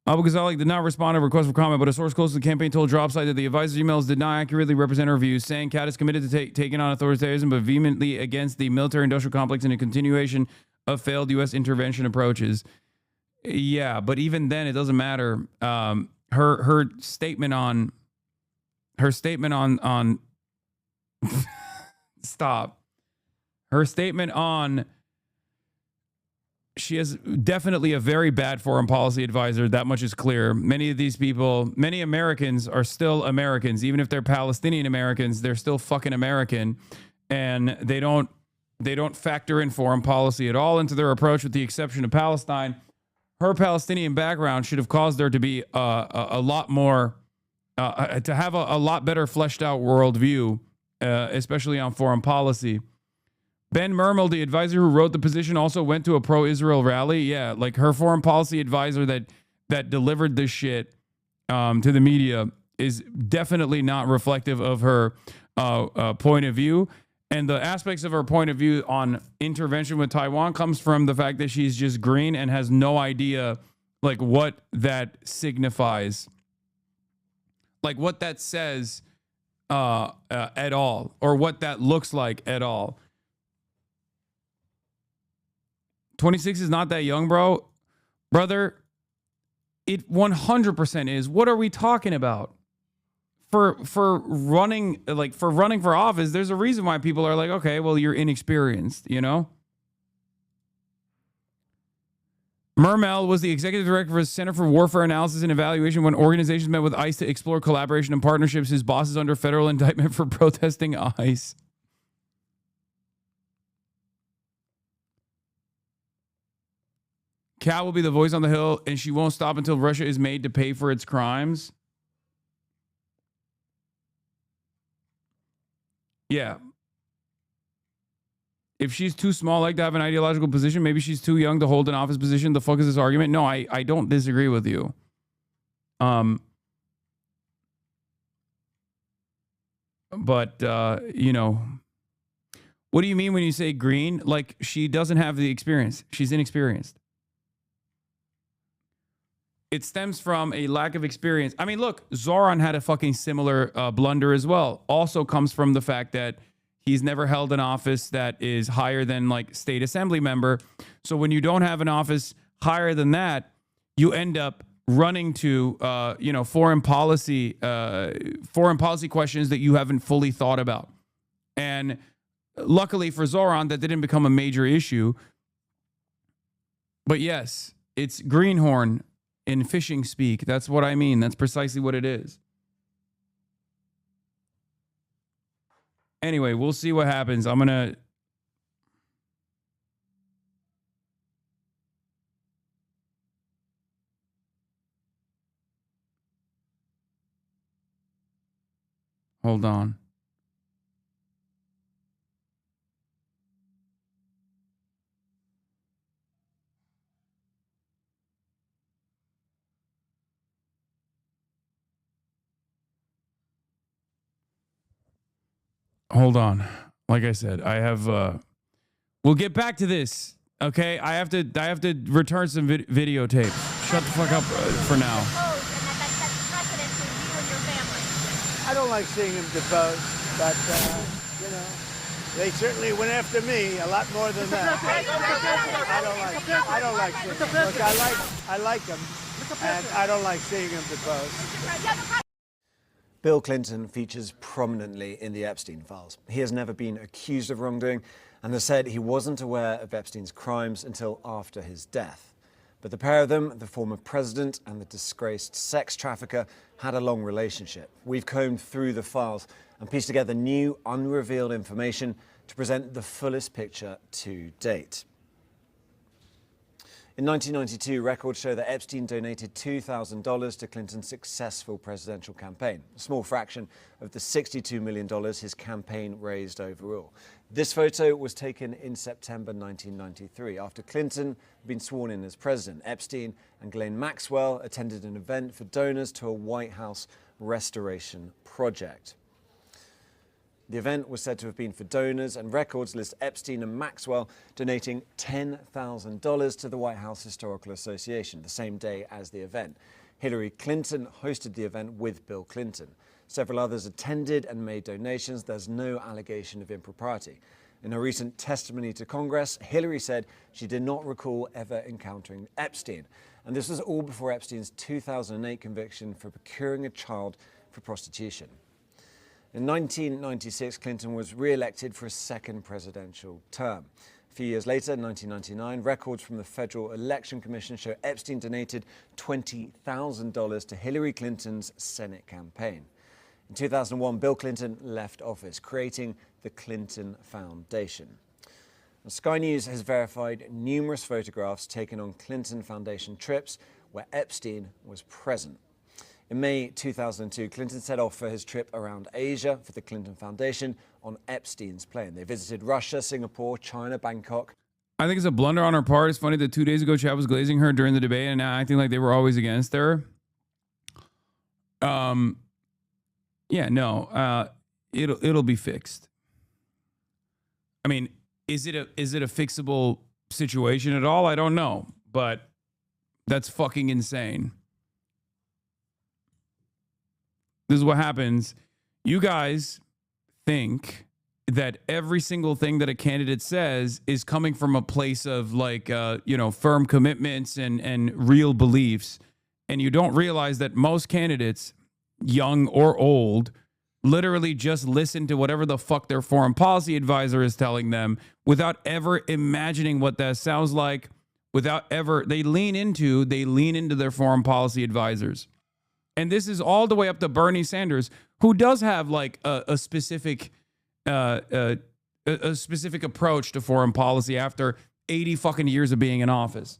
Abu Ghazali did not respond to a request for comment, but a source close to the campaign told Dropsite that the advisor's emails did not accurately represent her views, saying Kat is committed to taking on authoritarianism, but vehemently against the military-industrial complex and a continuation of failed U.S. intervention approaches. Yeah, but even then, it doesn't matter. Her statement on stop. Her statement on. She is definitely a very bad foreign policy advisor. That much is clear. Many of these people, many Americans are still Americans. Even if they're Palestinian Americans, they're still fucking American. And they don't factor in foreign policy at all into their approach, with the exception of Palestine. Her Palestinian background should have caused her to be a lot more, to have a lot better fleshed out worldview, especially on foreign policy. Ben Mermel, the advisor who wrote the position, also went to a pro-Israel rally. Yeah, like her foreign policy advisor that delivered this shit to the media is definitely not reflective of her point of view. And the aspects of her point of view on intervention with Taiwan comes from the fact that she's just green and has no idea like what that signifies, like what that says at all, or what that looks like at all. 26 is not that young, brother. It 100% is. What are we talking about? For running for office, there's a reason why people are like, okay, well, you're inexperienced, you know? Mermel was the executive director for the Center for Warfare Analysis and Evaluation when organizations met with ICE to explore collaboration and partnerships. His boss is under federal indictment for protesting ICE. Kat will be the voice on the Hill, and she won't stop until Russia is made to pay for its crimes. Yeah. If she's too small like to have an ideological position, maybe she's too young to hold an office position. The fuck is this argument? No, I don't disagree with you. But, you know, what do you mean when you say green? Like, she doesn't have the experience. She's inexperienced. It stems from a lack of experience. I mean, look, Zohran had a fucking similar blunder as well. Also comes from the fact that he's never held an office that is higher than like state assembly member. So when you don't have an office higher than that, you end up running to, foreign policy questions that you haven't fully thought about. And luckily for Zohran, that didn't become a major issue. But yes, it's greenhorn in fishing speak. That's what I mean. That's precisely what it is. Anyway, we'll see what happens. I'm going to... Hold on. hold on. Like I said, I have. We'll get back to this. Okay, I have to return some videotape. Shut the fuck up for now. I don't like seeing him deposed, but you know, they certainly went after me a lot more than that. I don't like seeing him. Look, I like him, and I don't like seeing him deposed. Bill Clinton features prominently in the Epstein files. He has never been accused of wrongdoing and has said he wasn't aware of Epstein's crimes until after his death. But the pair of them, the former president and the disgraced sex trafficker, had a long relationship. We've combed through the files and pieced together new, unrevealed information to present the fullest picture to date. In 1992, records show that Epstein donated $2,000 to Clinton's successful presidential campaign, a small fraction of the $62 million his campaign raised overall. This photo was taken in September 1993, after Clinton had been sworn in as president. Epstein and Ghislaine Maxwell attended an event for donors to a White House restoration project. The event was said to have been for donors, and records list Epstein and Maxwell donating $10,000 to the White House Historical Association the same day as the event. Hillary Clinton hosted the event with Bill Clinton. Several others attended and made donations. There's no allegation of impropriety. In her recent testimony to Congress, Hillary said she did not recall ever encountering Epstein. And this was all before Epstein's 2008 conviction for procuring a child for prostitution. In 1996, Clinton was re-elected for a second presidential term. A few years later, in 1999, records from the Federal Election Commission show Epstein donated $20,000 to Hillary Clinton's Senate campaign. In 2001, Bill Clinton left office, creating the Clinton Foundation. Now, Sky News has verified numerous photographs taken on Clinton Foundation trips where Epstein was present. In May 2002, Clinton set off for his trip around Asia for the Clinton Foundation on Epstein's plane. They visited Russia, Singapore, China, Bangkok. I think it's a blunder on her part. It's funny that 2 days ago, Chad was glazing her during the debate and now acting like they were always against her. Yeah, no, it'll be fixed. I mean, is it a fixable situation at all? I don't know, but that's fucking insane. This is what happens. You guys think that every single thing that a candidate says is coming from a place of like, firm commitments and real beliefs. And you don't realize that most candidates, young or old, literally just listen to whatever the fuck their foreign policy advisor is telling them without ever imagining what that sounds like, they lean into their foreign policy advisors. And this is all the way up to Bernie Sanders, who does have like a specific approach to foreign policy after 80 fucking years of being in office.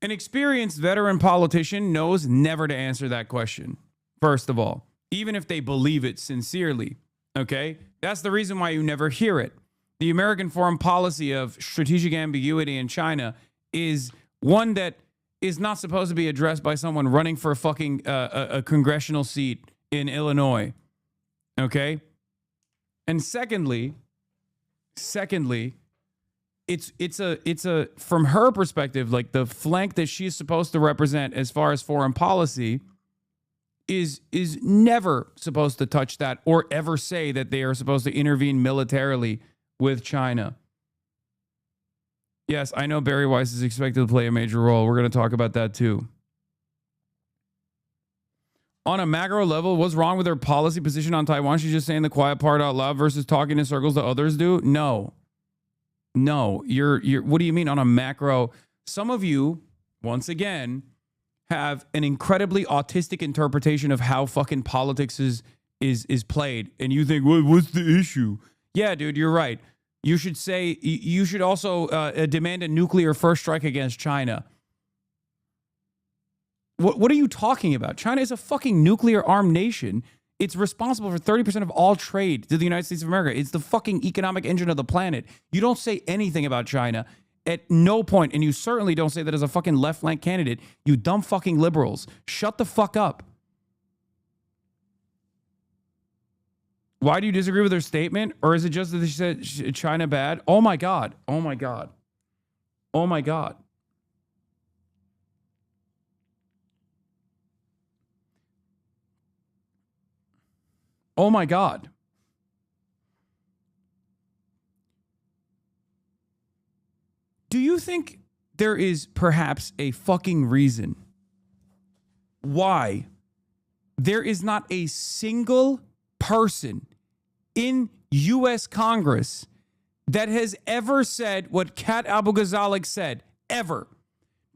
An experienced veteran politician knows never to answer that question, first of all, even if they believe it sincerely, okay? That's the reason why you never hear it. The American foreign policy of strategic ambiguity in China is one that is not supposed to be addressed by someone running for a fucking a congressional seat in Illinois, okay? And secondly, it's a from her perspective, like the flank that she's supposed to represent as far as foreign policy is never supposed to touch that or ever say that they are supposed to intervene militarily with China. Yes, I know Barry Weiss is expected to play a major role. We're going to talk about that too. On a macro level, what's wrong with her policy position on Taiwan? She's just saying the quiet part out loud versus talking in circles that others do? No, you're what do you mean on a macro? Some of you, once again, have an incredibly autistic interpretation of how fucking politics is played. And you think, well, what's the issue? Yeah, dude, you're right. You should also demand a nuclear first strike against China. What are you talking about? China is a fucking nuclear armed nation. It's responsible for 30% of all trade to the United States of America. It's the fucking economic engine of the planet. You don't say anything about China at no point, and you certainly don't say that as a fucking left-flank candidate. You dumb fucking liberals. Shut the fuck up. Why do you disagree with her statement? Or is it just that she said China bad? Oh my God. Oh my God. Oh my God. Oh my God. Do you think there is perhaps a fucking reason why there is not a single person in U.S. Congress that has ever said what Kat Abu-Ghazalek said? Ever?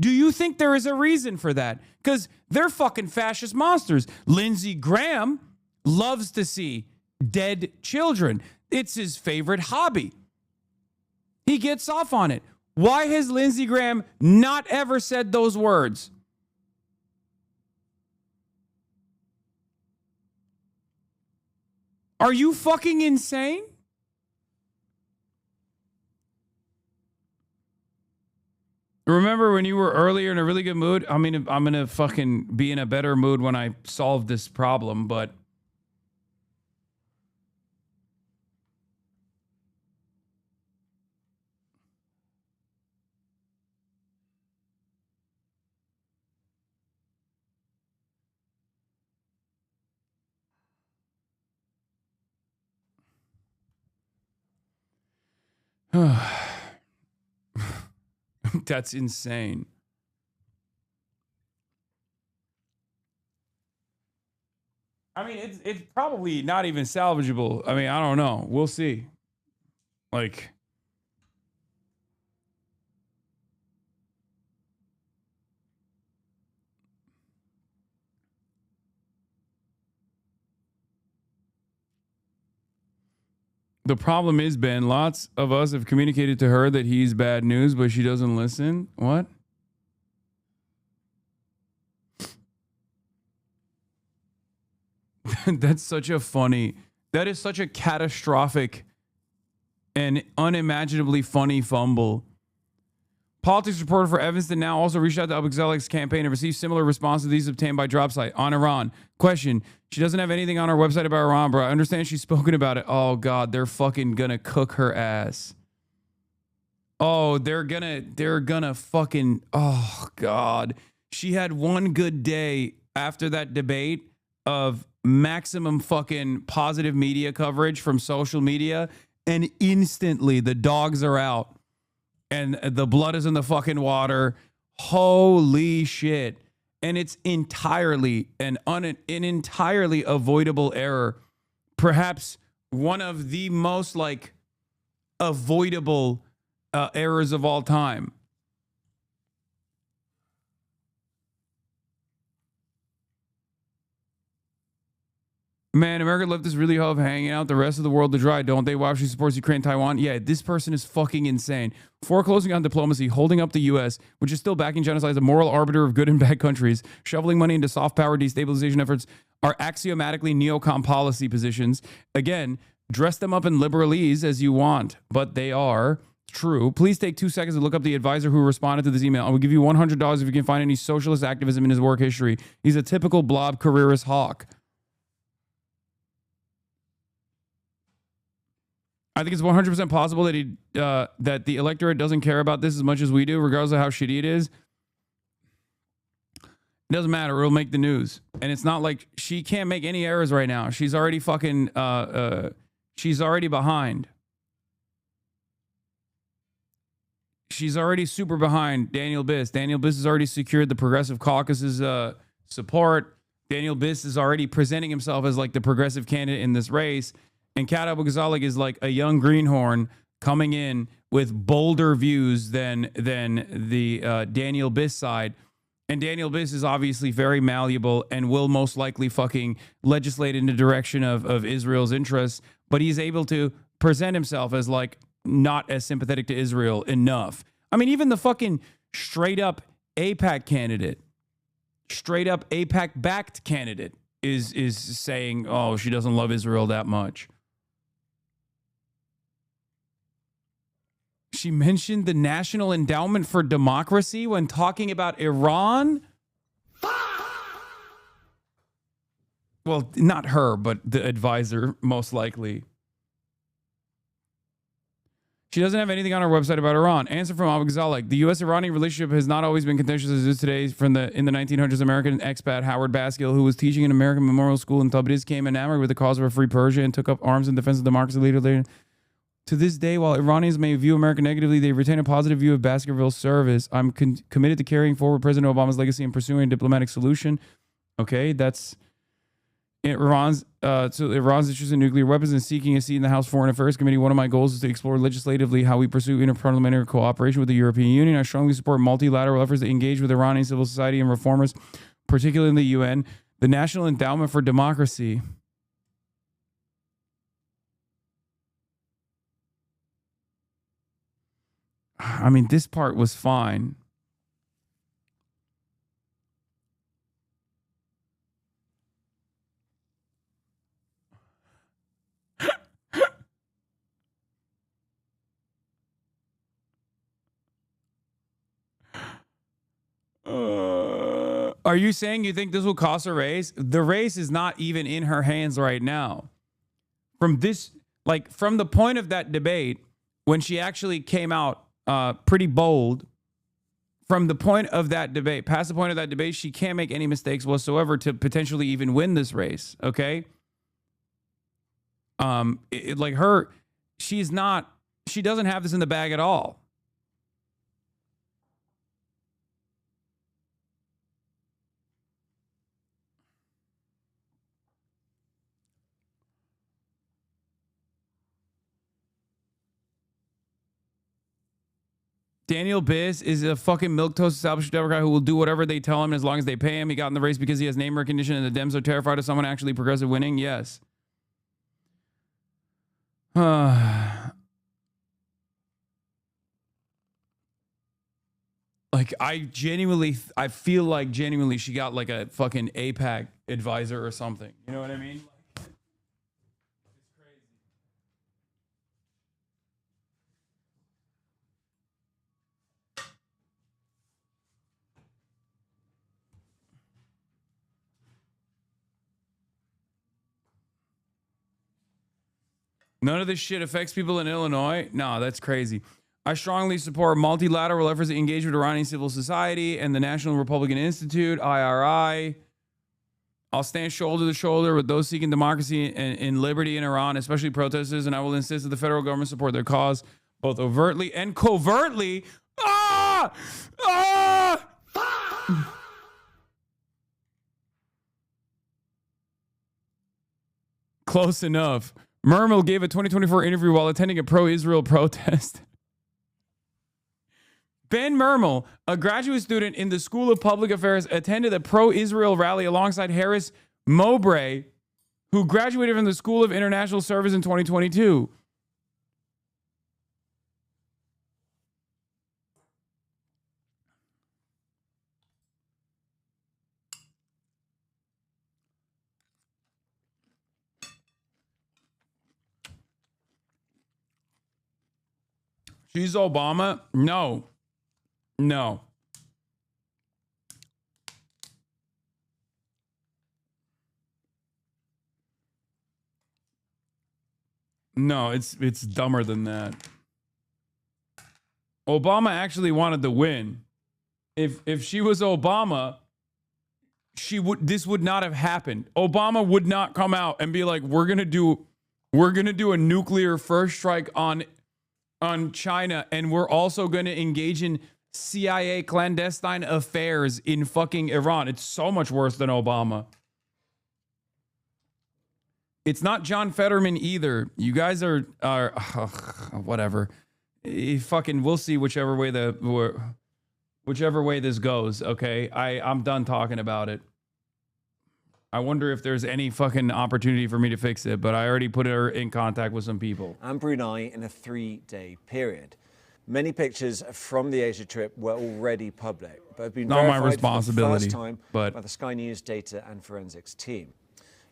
Do you think there is a reason for that? Because they're fucking fascist monsters. Lindsey Graham loves to see dead children. It's his favorite hobby. He gets off on it. Why has Lindsey Graham not ever said those words? Are you fucking insane? Remember when you were earlier in a really good mood? I mean, I'm going to fucking be in a better mood when I solve this problem, but that's insane. I mean, it's probably not even salvageable. I mean, I don't know. We'll see. Like, the problem is, Ben, lots of us have communicated to her that he's bad news, but she doesn't listen. What? That is such a catastrophic and unimaginably funny fumble. Politics reporter for Evanston now also reached out to Abu-Ghazalek's campaign and received similar response to these obtained by Drop Site on Iran. Question: she doesn't have anything on her website about Iran, bro. I understand she's spoken about it. Oh God, they're fucking gonna cook her ass. Oh, they're gonna fucking, oh God. She had one good day after that debate of maximum fucking positive media coverage from social media, and instantly the dogs are out and the blood is in the fucking water. Holy shit. And it's entirely an entirely avoidable error. Perhaps one of the most like avoidable errors of all time. Man, American leftists really love hanging out the rest of the world to dry, don't they? Why she supports Ukraine, Taiwan? Yeah, this person is fucking insane. Foreclosing on diplomacy, holding up the U.S., which is still backing genocide as a moral arbiter of good and bad countries, shoveling money into soft power destabilization efforts are axiomatically neocon policy positions. Again, dress them up in liberalese as you want, but they are true. Please take 2 seconds to look up the advisor who responded to this email. I will give you $100 if you can find any socialist activism in his work history. He's a typical blob careerist hawk. I think it's 100% possible that that the electorate doesn't care about this as much as we do, regardless of how shitty it is. It doesn't matter. It'll make the news. And it's not like she can't make any errors right now. She's already fucking, she's already behind. She's already super behind Daniel Biss. Daniel Biss has already secured the Progressive Caucus's support. Daniel Biss is already presenting himself as like the progressive candidate in this race. And Kat Abu-Ghazalek is like a young greenhorn coming in with bolder views than the Daniel Biss side. And Daniel Biss is obviously very malleable and will most likely fucking legislate in the direction of Israel's interests. But he's able to present himself as like not as sympathetic to Israel enough. I mean, even the fucking straight up AIPAC candidate, straight up AIPAC backed candidate is saying, oh, she doesn't love Israel that much. She mentioned the National Endowment for Democracy when talking about Iran. Well, not her, but the advisor, most likely. She doesn't have anything on her website about Iran. Answer from Abu Ghazalek. The U.S.-Iranian relationship has not always been contentious as it is today. In the 1900s, American expat Howard Baskill, who was teaching in American Memorial School in Tabriz, came enamored with the cause of a free Persia and took up arms in defense of democracy later. To this day, while Iranians may view America negatively, they retain a positive view of Baskerville's service. I'm committed to carrying forward President Obama's legacy and pursuing a diplomatic solution. Okay, that's Iran's interest in nuclear weapons and seeking a seat in the House Foreign Affairs Committee. One of my goals is to explore legislatively how we pursue interparliamentary cooperation with the European Union. I strongly support multilateral efforts to engage with Iranian civil society and reformers, particularly in the UN. The National Endowment for Democracy. I mean, this part was fine. Are you saying you think this will cost a race? The race is not even in her hands right now. From this, like, from the point of that debate, when she actually came out pretty bold, from the point of that debate, past the point of that debate, she can't make any mistakes whatsoever to potentially even win this race. Okay. Like her, she doesn't have this in the bag at all. Daniel Biss is a fucking milquetoast establishment Democrat who will do whatever they tell him as long as they pay him. He got in the race because he has name recognition and the Dems are terrified of someone actually progressive winning. Yes. Like, I feel like genuinely she got like a fucking AIPAC advisor or something. You know what I mean? None of this shit affects people in Illinois? No, that's crazy. I strongly support multilateral efforts to engage with Iranian civil society and the National Republican Institute, IRI. I'll stand shoulder to shoulder with those seeking democracy and liberty in Iran, especially protesters, and I will insist that the federal government support their cause, both overtly and covertly. Ah! Ah! Close enough. Mermel gave a 2024 interview while attending a pro-Israel protest. Ben Mermel, a graduate student in the School of Public Affairs, attended a pro-Israel rally alongside Harris Mowbray, who graduated from the School of International Service in 2022. She's Obama? No. No. No, it's dumber than that. Obama actually wanted to win. If she was Obama, this would not have happened. Obama would not come out and be like, we're gonna do a nuclear first strike on China, and we're also gonna engage in CIA clandestine affairs in fucking Iran. It's so much worse than Obama. It's not John Fetterman either. You guys are whatever. We'll see whichever way this goes. Okay, I'm done talking about it. I wonder if there's any fucking opportunity for me to fix it, but I already put her in contact with some people. And Brunei in a 3-day period. Many pictures from the Asia trip were already public, but have been Not my verified responsibility, for the first time but by the Sky News data and forensics team.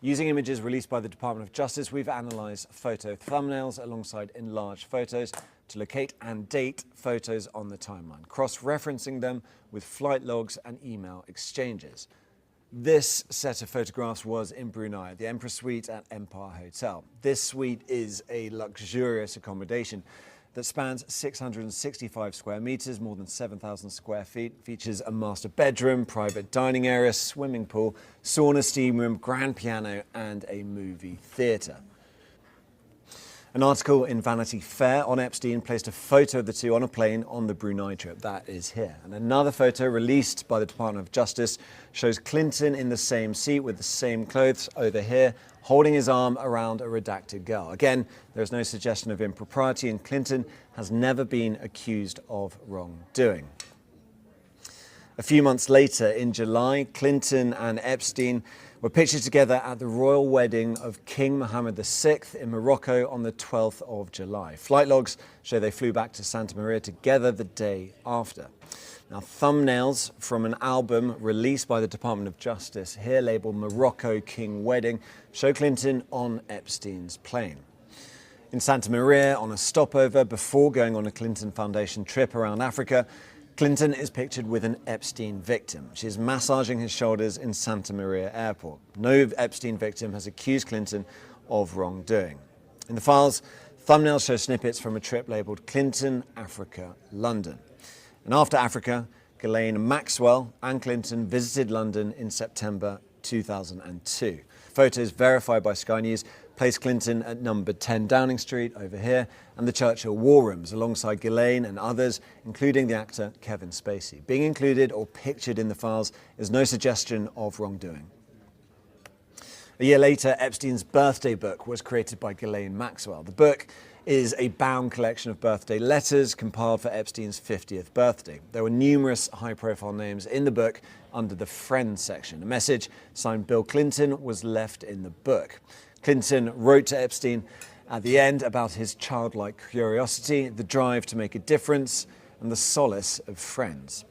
Using images released by the Department of Justice, we've analysed photo thumbnails alongside enlarged photos to locate and date photos on the timeline, cross-referencing them with flight logs and email exchanges. This set of photographs was in Brunei, the Empress Suite at Empire Hotel. This suite is a luxurious accommodation that spans 665 square meters, more than 7,000 square feet, features a master bedroom, private dining area, swimming pool, sauna, steam room, grand piano, and a movie theatre. An article in Vanity Fair on Epstein placed a photo of the two on a plane on the Brunei trip. That is here. And another photo released by the Department of Justice shows Clinton in the same seat with the same clothes over here, holding his arm around a redacted girl. Again, there is no suggestion of impropriety, and Clinton has never been accused of wrongdoing. A few months later, in July, Clinton and Epstein were pictured together at the royal wedding of King Mohammed VI in Morocco on the 12th of July. Flight logs show they flew back to Santa Maria together the day after. Now, thumbnails from an album released by the Department of Justice, here labeled Morocco King Wedding, show Clinton on Epstein's plane. In Santa Maria, on a stopover before going on a Clinton Foundation trip around Africa, Clinton is pictured with an Epstein victim. She is massaging his shoulders in Santa Maria Airport. No Epstein victim has accused Clinton of wrongdoing. In the files, thumbnails show snippets from a trip labelled Clinton, Africa, London. And after Africa, Ghislaine Maxwell and Clinton visited London in September 2002. Photos verified by Sky News place Clinton at number 10 Downing Street over here and the Churchill War Rooms alongside Ghislaine and others, including the actor Kevin Spacey. Being included or pictured in the files is no suggestion of wrongdoing. A year later, Epstein's birthday book was created by Ghislaine Maxwell. The book is a bound collection of birthday letters compiled for Epstein's 50th birthday. There were numerous high-profile names in the book under the Friends section. A message signed Bill Clinton was left in the book. Clinton wrote to Epstein at the end about his childlike curiosity, the drive to make a difference, and the solace of friends.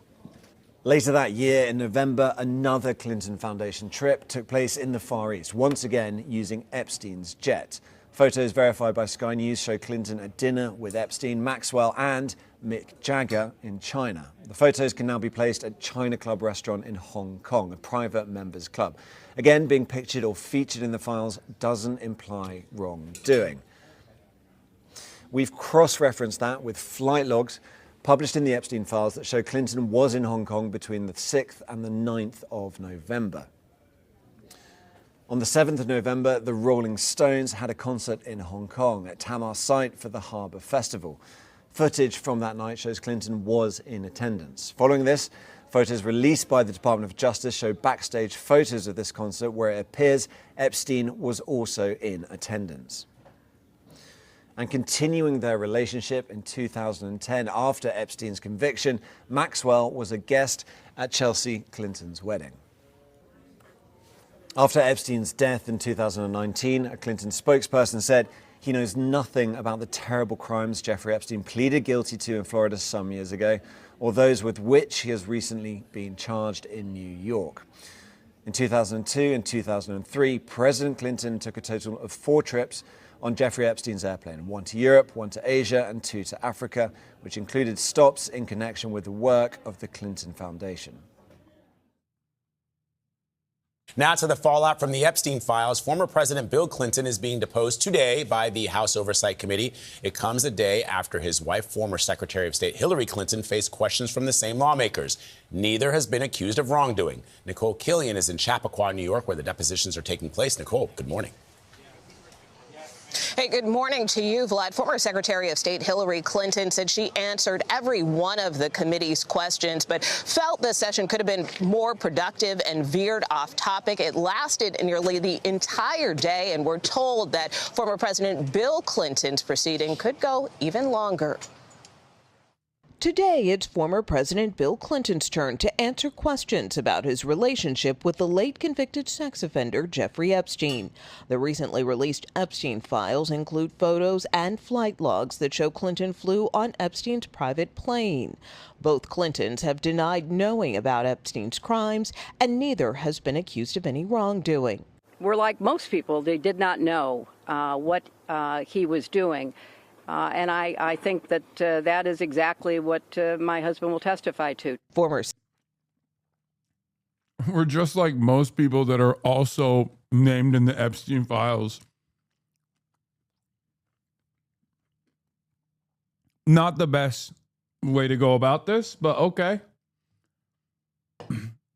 Later that year, in November, another Clinton Foundation trip took place in the Far East, once again using Epstein's jet. Photos verified by Sky News show Clinton at dinner with Epstein, Maxwell, and Mick Jagger in China. The photos can now be placed at China Club restaurant in Hong Kong, a private members club. Again, being pictured or featured in the files doesn't imply wrongdoing. We've cross-referenced that with flight logs published in the Epstein files that show Clinton was in Hong Kong between the 6th and the 9th of November. On the 7th of November, the Rolling Stones had a concert in Hong Kong at Tamar's site for the Harbour Festival. Footage from that night shows Clinton was in attendance. Following this, photos released by the Department of Justice show backstage photos of this concert where it appears Epstein was also in attendance. And continuing their relationship in 2010 after Epstein's conviction, Maxwell was a guest at Chelsea Clinton's wedding. After Epstein's death in 2019, a Clinton spokesperson said he knows nothing about the terrible crimes Jeffrey Epstein pleaded guilty to in Florida some years ago, or those with which he has recently been charged in New York. In 2002 and 2003, President Clinton took a total of 4 trips on Jeffrey Epstein's airplane, 1 to Europe, 1 to Asia, and 2 to Africa, which included stops in connection with the work of the Clinton Foundation. Now to the fallout from the Epstein files. Former President Bill Clinton is being deposed today by the House Oversight Committee. It comes a day after his wife, former Secretary of State Hillary Clinton, faced questions from the same lawmakers. Neither has been accused of wrongdoing. Nicole Killian is in Chappaqua, New York, where the depositions are taking place. Nicole, good morning. Hey, good morning to you, Vlad. Former Secretary of State Hillary Clinton said she answered every one of the committee's questions, but felt the session could have been more productive and veered off topic. It lasted nearly the entire day, and we're told that former President Bill Clinton's proceeding could go even longer. Today, it's former President Bill Clinton's turn to answer questions about his relationship with the late convicted sex offender Jeffrey Epstein. The recently released Epstein files include photos and flight logs that show Clinton flew on Epstein's private plane. Both Clintons have denied knowing about Epstein's crimes, and neither has been accused of any wrongdoing. were like most people. They did not know what he was doing. And I think that that is exactly what my husband will testify to. We're just like most people that are also named in the Epstein files. Not the best way to go about this, but okay.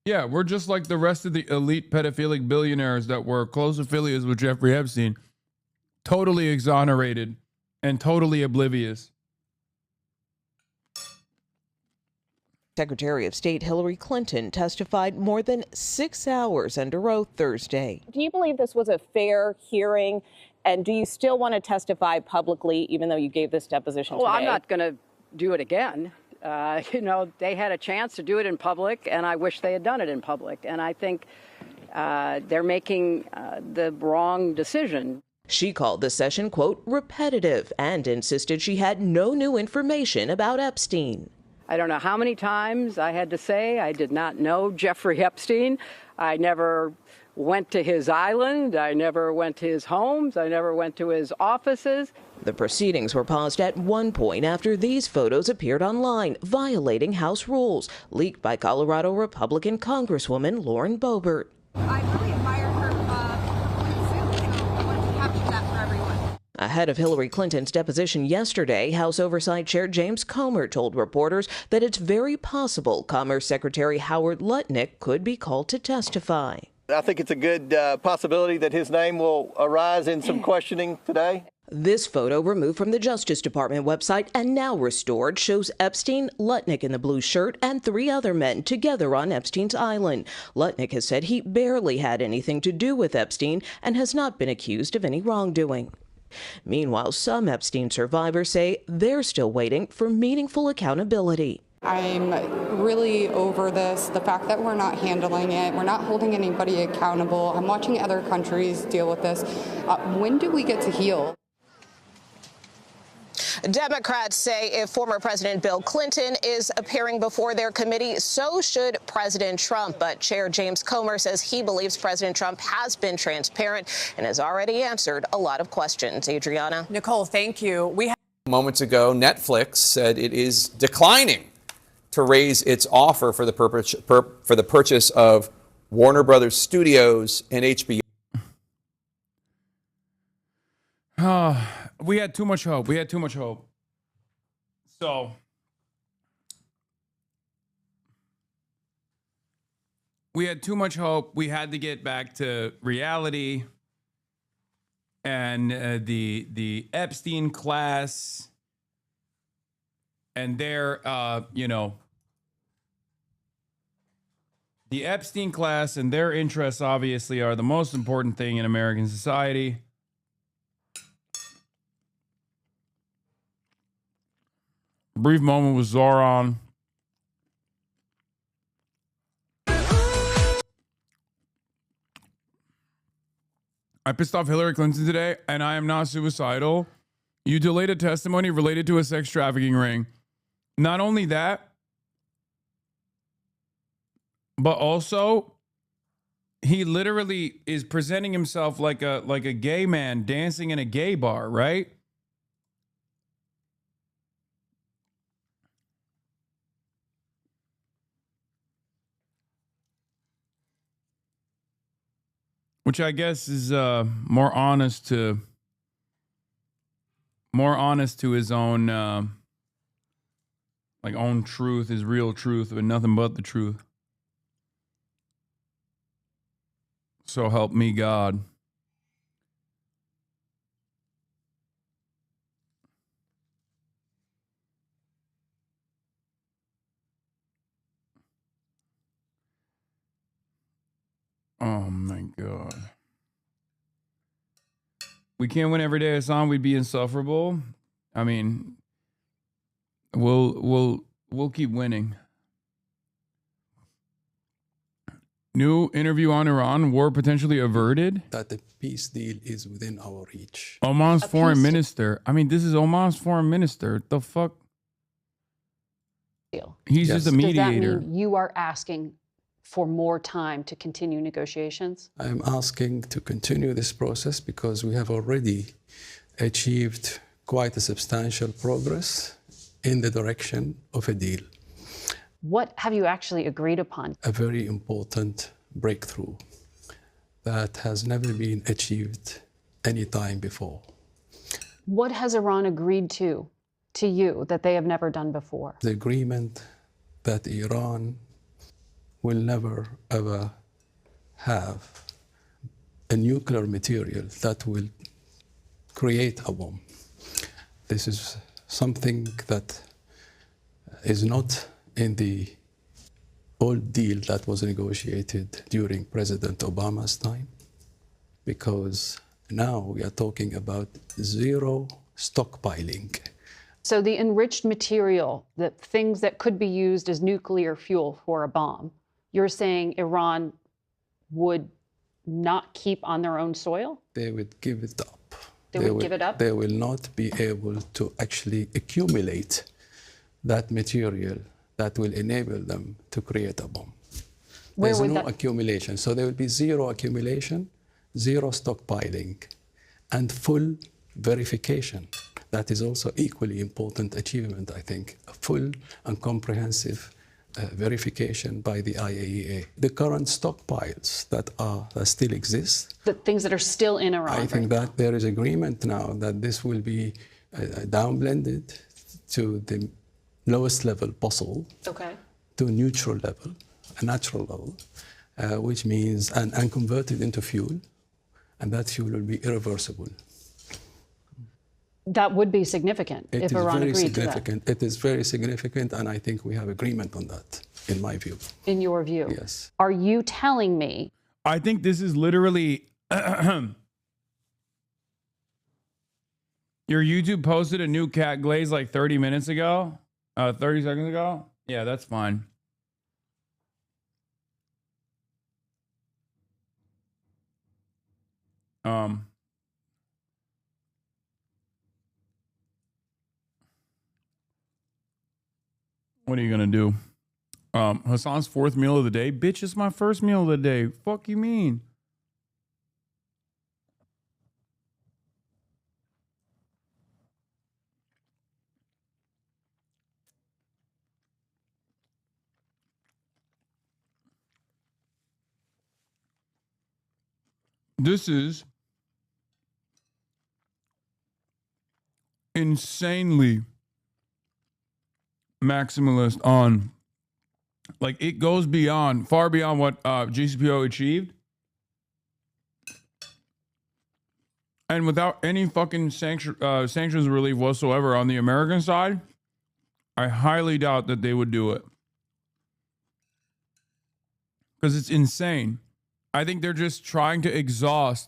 Yeah, we're just like the rest of the elite pedophilic billionaires that were close affiliates with Jeffrey Epstein, totally exonerated and totally oblivious. Secretary of State Hillary Clinton testified more than 6 hours under oath Thursday. Do you believe this was a fair hearing? And do you still want to testify publicly, even though you gave this deposition Well, today? I'm not going to do it again. You know, they had a chance to do it in public, and I wish they had done it in public. And I think they're making the wrong decision. She called the session, quote, repetitive, and insisted she had no new information about Epstein. I don't know how many times I had to say I did not know Jeffrey Epstein. I never went to his island. I never went to his homes. I never went to his offices. The proceedings were paused at one point after these photos appeared online, violating House rules, leaked by Colorado Republican Congresswoman Lauren Boebert. I really admired her point of view, so I wanted to capture that for everyone. Ahead of Hillary Clinton's deposition yesterday, House Oversight Chair James Comer told reporters that it's very possible Commerce Secretary Howard Lutnick could be called to testify. I think it's a good possibility that his name will arise in some questioning today. This photo, removed from the Justice Department website and now restored, shows Epstein, Lutnick in the blue shirt, and 3 other men together on Epstein's island. Lutnick has said he barely had anything to do with Epstein and has not been accused of any wrongdoing. Meanwhile, some Epstein survivors say they're still waiting for meaningful accountability. I'm really over this, the fact that we're not handling it, we're not holding anybody accountable. I'm watching other countries deal with this. When do we get to heal? Democrats say if former President Bill Clinton is appearing before their committee, so should President Trump. But Chair James Comer says he believes President Trump has been transparent and has already answered a lot of questions. Adriana. Nicole, thank you. Moments ago, Netflix said it is declining to raise its offer for the purchase of Warner Brothers Studios and HBO. We had too much hope. So we had too much hope. We had to get back to reality. And the Epstein class and their, the Epstein class and their interests obviously are the most important thing in American society. Brief moment with Zohran. I pissed off Hillary Clinton today, and I am not suicidal. You delayed a testimony related to a sex trafficking ring. Not only that, but also he literally is presenting himself like a gay man dancing in a gay bar, right? Which I guess is more honest to his own own truth, his real truth, but nothing but the truth. So help me God. Oh my God. We can't win every day, Hasan. We'd be insufferable. I mean, we'll keep winning. New interview on Iran, war potentially averted. That the peace deal is within our reach. Oman's foreign minister. I mean, this is Oman's foreign minister. The fuck? Deal. He's just a mediator. Does that mean you are asking for more time to continue negotiations? I'm asking to continue this process because we have already achieved quite a substantial progress in the direction of a deal. What have you actually agreed upon? A very important breakthrough that has never been achieved any time before. What has Iran agreed to you that they have never done before? The agreement that Iran will never ever have a nuclear material that will create a bomb. This is something that is not in the old deal that was negotiated during President Obama's time, because now we are talking about zero stockpiling. So the enriched material, the things that could be used as nuclear fuel for a bomb, you're saying Iran would not keep on their own soil? They would give it up. They would give it up? They will not be able to actually accumulate that material that will enable them to create a bomb. There's no accumulation. So there will be zero accumulation, zero stockpiling, and full verification. That is also equally important achievement, I think, a full and comprehensive verification by the IAEA. The current stockpiles that still exist. The things that are still in Iran. I think that there is agreement now that this will be downblended to the lowest level possible, to a neutral level, a natural level, which means, and converted into fuel, and that fuel will be irreversible. That would be significant if Iran agreed to that. It is very significant, and I think we have agreement on that, in my view. In your view? Yes. Are you telling me? I think this is literally... Your YouTube posted a new cat glaze like 30 minutes ago? 30 seconds ago? Yeah, that's fine. What are you gonna do? Hasan's fourth meal of the day? Bitch, it's my first meal of the day. Fuck you mean? This is insanely maximalist on, like, it goes beyond, far beyond what GCPO achieved. And without any fucking sanctions relief whatsoever on the American side, I highly doubt that they would do it. Because it's insane. I think they're just trying to expose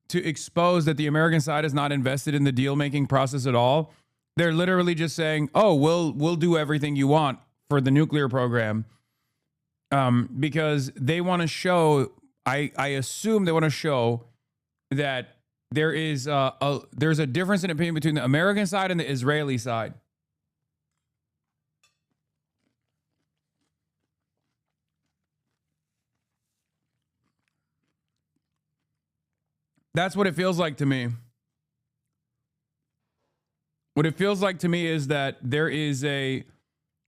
that the American side is not invested in the deal-making process at all. They're literally just saying, oh, we'll do everything you want for the nuclear program. Because they want to show, I assume they want to show that there is there's a difference in opinion between the American side and the Israeli side. That's what it feels like to me. What it feels like to me is that there is they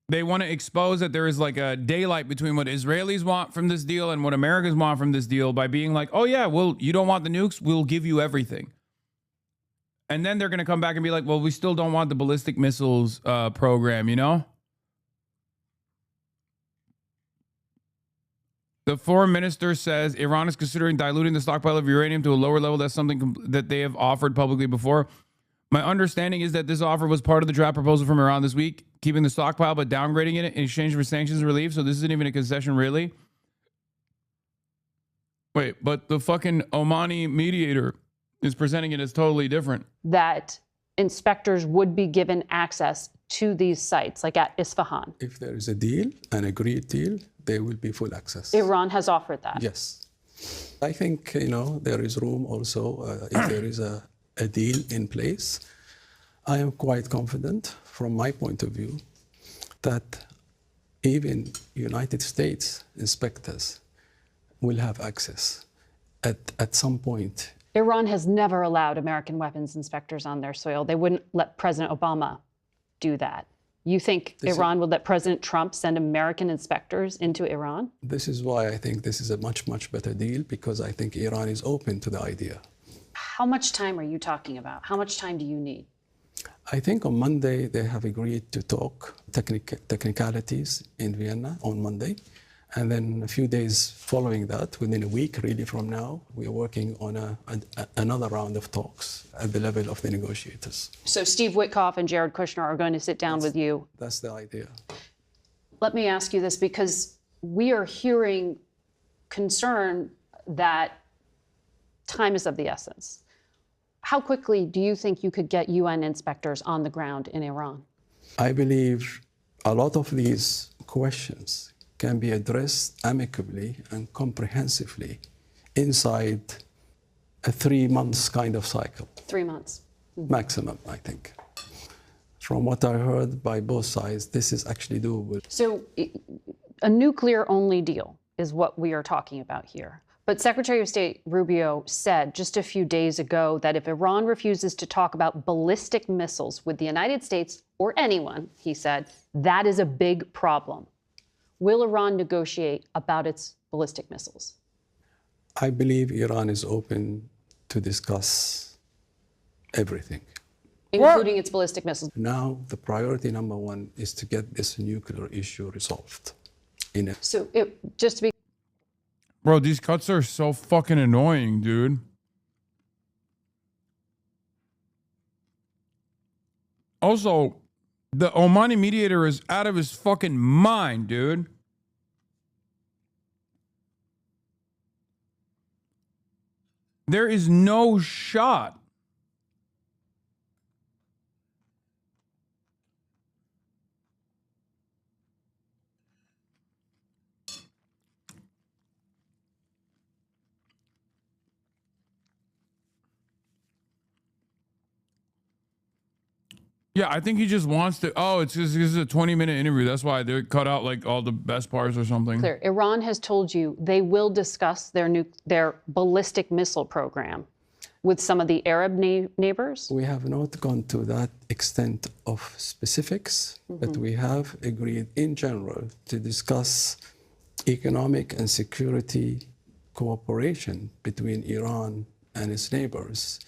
want to expose that there is like a daylight between what Israelis want from this deal and what Americans want from this deal by being like, oh yeah, well, you don't want the nukes, we'll give you everything. And then they're going to come back and be like, well, we still don't want the ballistic missiles program, you know? The foreign minister says Iran is considering diluting the stockpile of uranium to a lower level. That's something that they have offered publicly before. My understanding is that this offer was part of the draft proposal from Iran this week, keeping the stockpile but downgrading it in exchange for sanctions relief. So this isn't even a concession, really. Wait, but the fucking Omani mediator is presenting it as totally different. That inspectors would be given access to these sites, like at Isfahan. If there is a deal, an agreed deal, there will be full access. Iran has offered that. Yes. I think, there is room also, if there is a deal in place. I am quite confident, from my point of view, that even United States inspectors will have access at some point. Iran has never allowed American weapons inspectors on their soil. They wouldn't let President Obama do that. You think Iran would let President Trump send American inspectors into Iran? This is why I think this is a much, much better deal, because I think Iran is open to the idea. How much time are you talking about? How much time do you need? I think on Monday they have agreed to talk technicalities in Vienna on Monday. And then a few days following that, within a week really from now, we are working on another round of talks at the level of the negotiators. So Steve Witkoff and Jared Kushner are going to sit down with you. That's the idea. Let me ask you this, because we are hearing concern that time is of the essence. How quickly do you think you could get UN inspectors on the ground in Iran? I believe a lot of these questions can be addressed amicably and comprehensively inside a 3 months kind of cycle. 3 months. Maximum, I think. From what I heard by both sides, this is actually doable. So a nuclear-only deal is what we are talking about here. But Secretary of State Rubio said just a few days ago that if Iran refuses to talk about ballistic missiles with the United States or anyone, he said, that is a big problem. Will Iran negotiate about its ballistic missiles? I believe Iran is open to discuss everything. Including its ballistic missiles. Now, the priority number one is to get this nuclear issue resolved. So just to be... Bro, these cuts are so fucking annoying, dude. Also, the Omani mediator is out of his fucking mind, dude. There is no shot. Yeah, I think he just wants to. Oh, it's just, this is a 20-minute interview. That's why they cut out like all the best parts or something. Clear. Iran has told you they will discuss their ballistic missile program with some of the Arab neighbors. We have not gone to that extent of specifics, but we have agreed in general to discuss economic and security cooperation between Iran and its neighbors.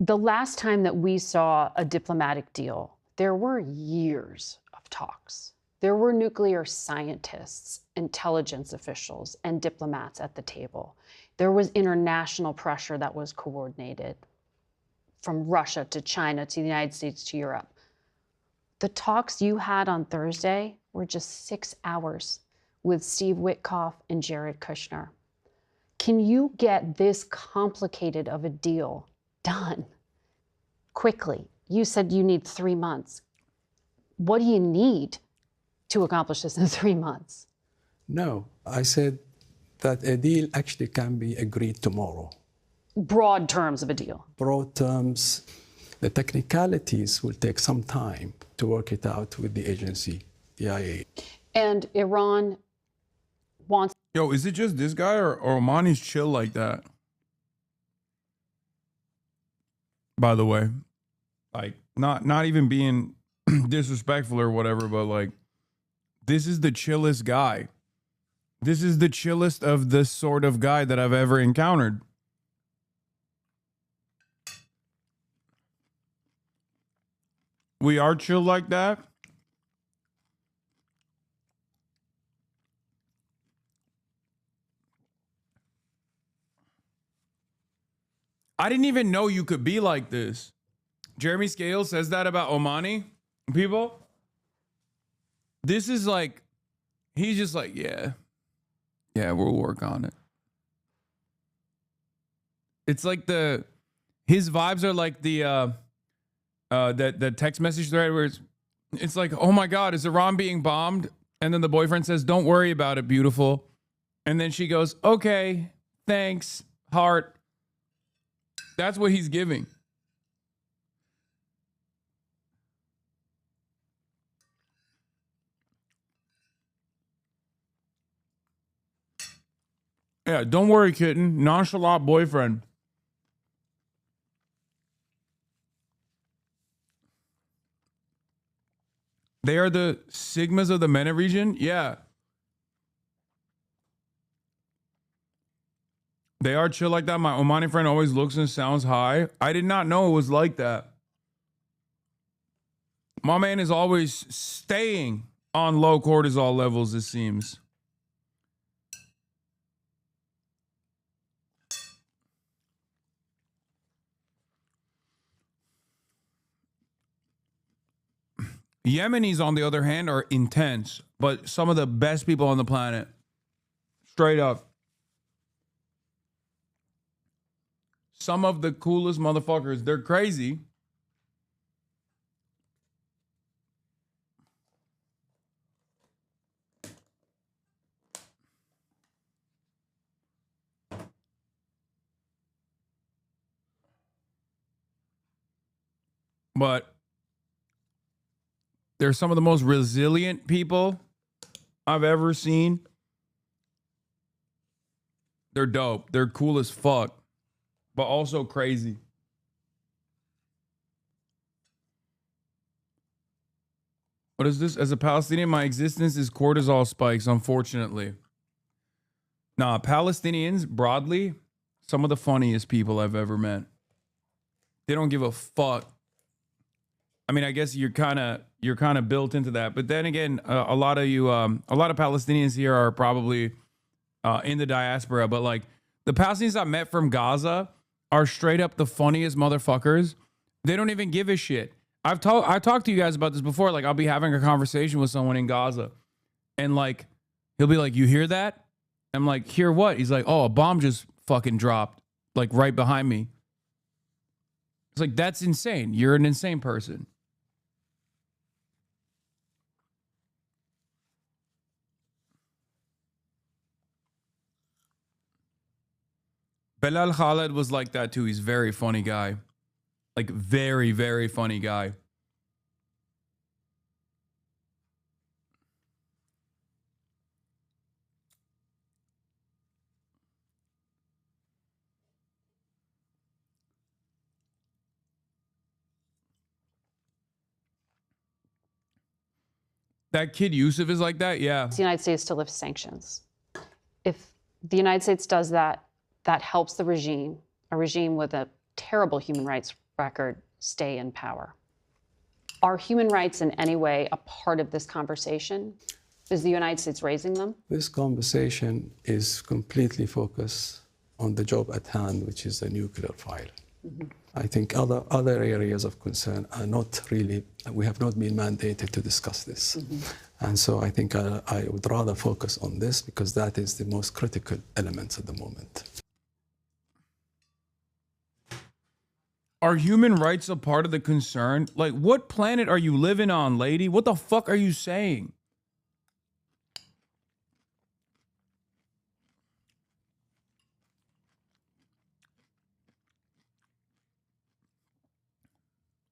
The last time that we saw a diplomatic deal, there were years of talks. There were nuclear scientists, intelligence officials, and diplomats at the table. There was international pressure that was coordinated from Russia to China to the United States to Europe. The talks you had on Thursday were just 6 hours with Steve Witkoff and Jared Kushner. Can you get this complicated of a deal done quickly? You said you need 3 months. What do you need to accomplish this in 3 months? No, I said that a deal actually can be agreed tomorrow. Broad terms of a deal. Broad terms. The technicalities will take some time to work it out with the agency, the IA. And Iran wants... Yo, is it just this guy or Omani's chill like that? By the way, like not even being disrespectful or whatever, but like, this is the chillest guy. This is the chillest of the sort of guy that I've ever encountered. We are chill like that. I didn't even know you could be like this. Jeremy Scales says that about Omani people. This is like, he's just like, yeah, we'll work on it. It's like his vibes are like the text message thread where it's like, oh my God, is Iran being bombed? And then the boyfriend says, don't worry about it, beautiful. And then she goes, okay, thanks, heart. That's what he's giving. Yeah, don't worry, kitten. Nonchalant boyfriend. They are the Sigmas of the MENA region? Yeah. They are chill like that. My Omani friend always looks and sounds high. I did not know it was like that. My man is always staying on low cortisol levels, it seems. Yemenis, on the other hand, are intense, but some of the best people on the planet. Straight up. Some of the coolest motherfuckers. They're crazy. But they're some of the most resilient people I've ever seen. They're dope. They're cool as fuck, but also crazy. What is this? As a Palestinian, my existence is cortisol spikes, unfortunately. Nah, Palestinians, broadly, some of the funniest people I've ever met. They don't give a fuck. I mean, I guess you're kind of built into that. But then again, a lot of Palestinians here are probably in the diaspora. But like the Palestinians I met from Gaza are straight up the funniest motherfuckers. They don't even give a shit. I've talked to you guys about this before. Like I'll be having a conversation with someone in Gaza, and like he'll be like, "You hear that?" I'm like, "Hear what?" He's like, "Oh, a bomb just fucking dropped, like right behind me." It's like, that's insane. You're an insane person. Belal Khaled was like that too. He's a very funny guy. Like very, very funny guy. That kid Yusuf is like that? Yeah. The United States to lift sanctions. If the United States does that, that helps the regime, a regime with a terrible human rights record, stay in power. Are human rights in any way a part of this conversation? Is the United States raising them? This conversation is completely focused on the job at hand, which is the nuclear file. Mm-hmm. I think other areas of concern are not really, we have not been mandated to discuss this. Mm-hmm. And so I think I would rather focus on this because that is the most critical element at the moment. Are human rights a part of the concern? Like, what planet are you living on, lady? What the fuck are you saying?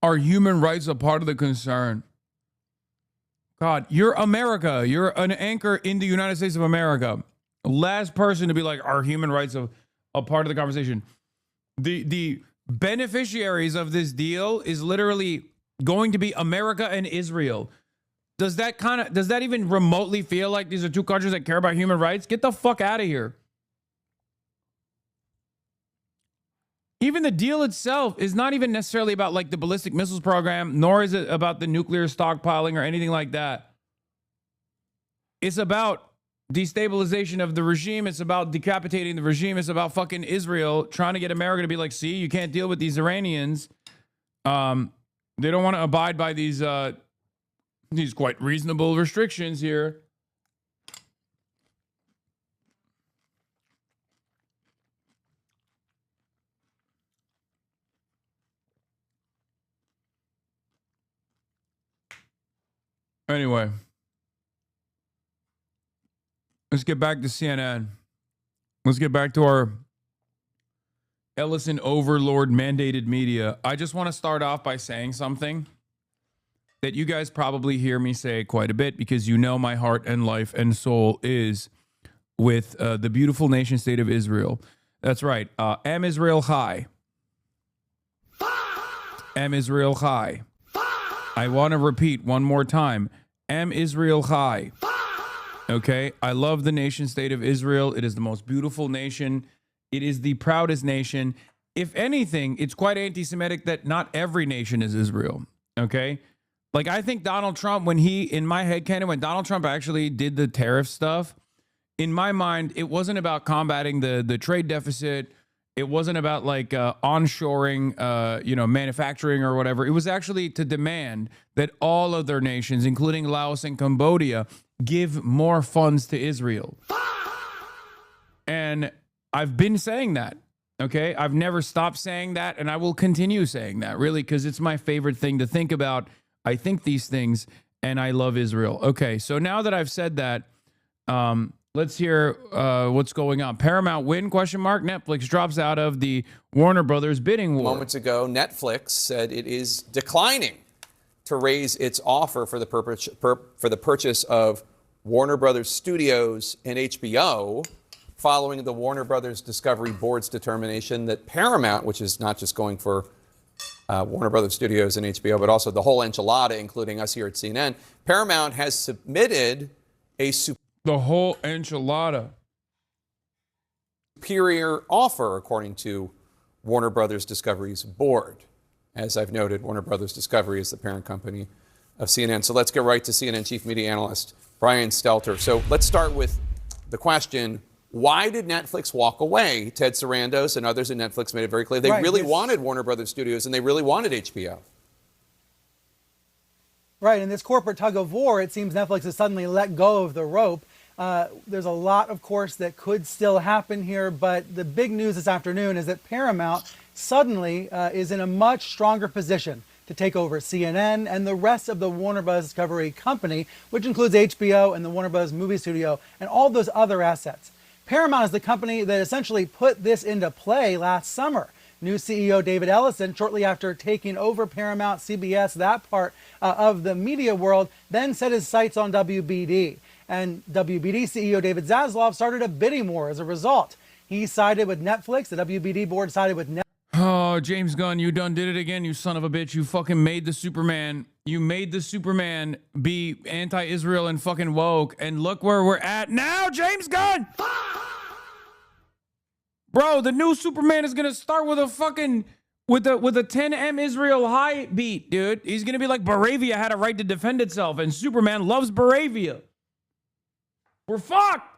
Are human rights a part of the concern? God, you're America. You're an anchor in the United States of America. Last person to be like, are human rights a part of the conversation? The beneficiaries of this deal is literally going to be America and Israel. Does that even remotely feel like these are two countries that care about human rights? Get the fuck out of here. Even the deal itself is not even necessarily about like the ballistic missiles program, nor is it about the nuclear stockpiling or anything like that. It's about destabilization of the regime. It's about decapitating the regime. It's about fucking Israel trying to get America to be like, see, you can't deal with these Iranians. They don't want to abide by these quite reasonable restrictions here. Anyway, let's get back to CNN. Let's get back to our Ellison overlord mandated media. I just want to start off by saying something that you guys probably hear me say quite a bit because you know my heart and life and soul is with the beautiful nation state of Israel. That's right. Am Israel Chai. Am Israel Chai. I want to repeat one more time. Am Israel Chai. Okay? I love the nation state of Israel. It is the most beautiful nation. It is the proudest nation. If anything, it's quite anti-Semitic that not every nation is Israel. Okay? Like, I think Donald Trump, when in my headcanon, when Donald Trump actually did the tariff stuff, in my mind, it wasn't about combating the trade deficit. It wasn't about like onshoring, manufacturing or whatever. It was actually to demand that all other nations, including Laos and Cambodia, give more funds to Israel. And I've been saying that. Okay, I've never stopped saying that, and I will continue saying that, really, because it's my favorite thing to think about. I think these things, and I love Israel. Okay, so now that I've said that, let's hear what's going on. Paramount win, ? Netflix drops out of the Warner Brothers bidding war. Moments ago, Netflix said it is declining to raise its offer for the purchase of Warner Brothers Studios and HBO, following the Warner Brothers Discovery Board's determination that Paramount, which is not just going for Warner Brothers Studios and HBO, but also the whole enchilada, including us here at CNN, Paramount has submitted the whole enchilada superior offer, according to Warner Brothers Discovery's board. As I've noted, Warner Brothers Discovery is the parent company of CNN. So let's get right to CNN Chief Media Analyst Brian Stelter. So let's start with the question, why did Netflix walk away? Ted Sarandos and others at Netflix made it very clear they really wanted Warner Brothers Studios and they really wanted HBO. Right, in this corporate tug of war, it seems Netflix has suddenly let go of the rope. There's a lot, of course, that could still happen here, but the big news this afternoon is that Paramount suddenly is in a much stronger position to take over CNN and the rest of the Warner Bros. Discovery company, which includes HBO and the Warner Bros. Movie Studio and all those other assets. Paramount is the company that essentially put this into play last summer. New CEO David Ellison, shortly after taking over Paramount, CBS, that part of the media world, then set his sights on WBD. And WBD CEO David Zaslav started a bidding war as a result. He sided with Netflix. The WBD board sided with Netflix. Oh, James Gunn, you done did it again, you son of a bitch. You fucking made the Superman. You made the Superman be anti-Israel and fucking woke. And look where we're at now, James Gunn! Bro, the new Superman is gonna start with a fucking with a 10M Israel high beat, dude. He's gonna be like Baravia had a right to defend itself, and Superman loves Baravia. We're fucked.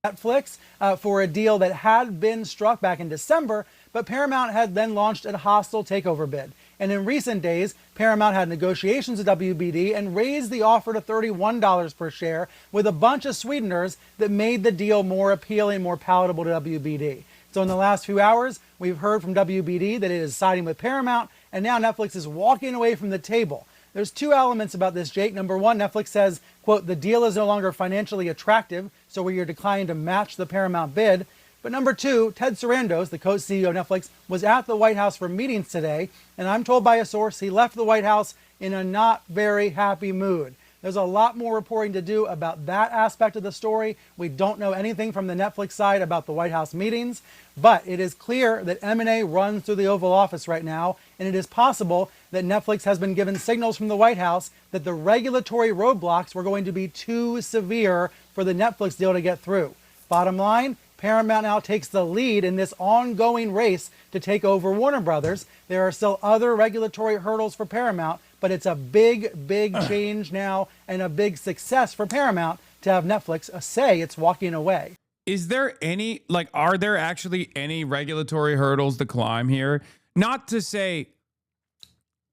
Netflix for a deal that had been struck back in December, but Paramount had then launched a hostile takeover bid. And in recent days, Paramount had negotiations with WBD and raised the offer to $31 per share with a bunch of sweeteners that made the deal more appealing, more palatable to WBD. So in the last few hours, we've heard from WBD that it is siding with Paramount, and now Netflix is walking away from the table. There's two elements about this, Jake. Number one, Netflix says, quote, the deal is no longer financially attractive, so we are declining to match the Paramount bid. But number two, Ted Sarandos, the co-CEO of Netflix, was at the White House for meetings today, and I'm told by a source he left the White House in a not very happy mood. There's a lot more reporting to do about that aspect of the story. We don't know anything from the Netflix side about the White House meetings, but it is clear that M&A runs through the Oval Office right now, and it is possible that Netflix has been given signals from the White House that the regulatory roadblocks were going to be too severe for the Netflix deal to get through. Bottom line, Paramount now takes the lead in this ongoing race to take over Warner Brothers. There are still other regulatory hurdles for Paramount, but it's a big, big change now and a big success for Paramount to have Netflix say it's walking away. Is there any, like, are there actually any regulatory hurdles to climb here? Not to say,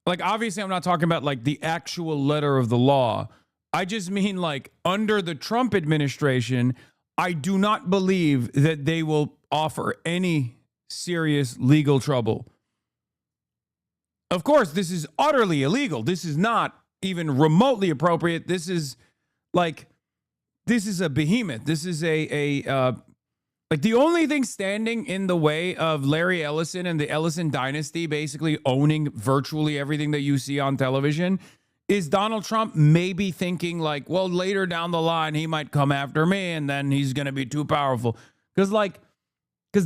like, obviously I'm not talking about like the actual letter of the law. I just mean like under the Trump administration, I do not believe that they will offer any serious legal trouble. Of course, this is utterly illegal. This is not even remotely appropriate. This is a behemoth. This is like the only thing standing in the way of Larry Ellison and the Ellison dynasty basically owning virtually everything that you see on television is Donald Trump maybe thinking like, well, later down the line, he might come after me and then he's going to be too powerful? Because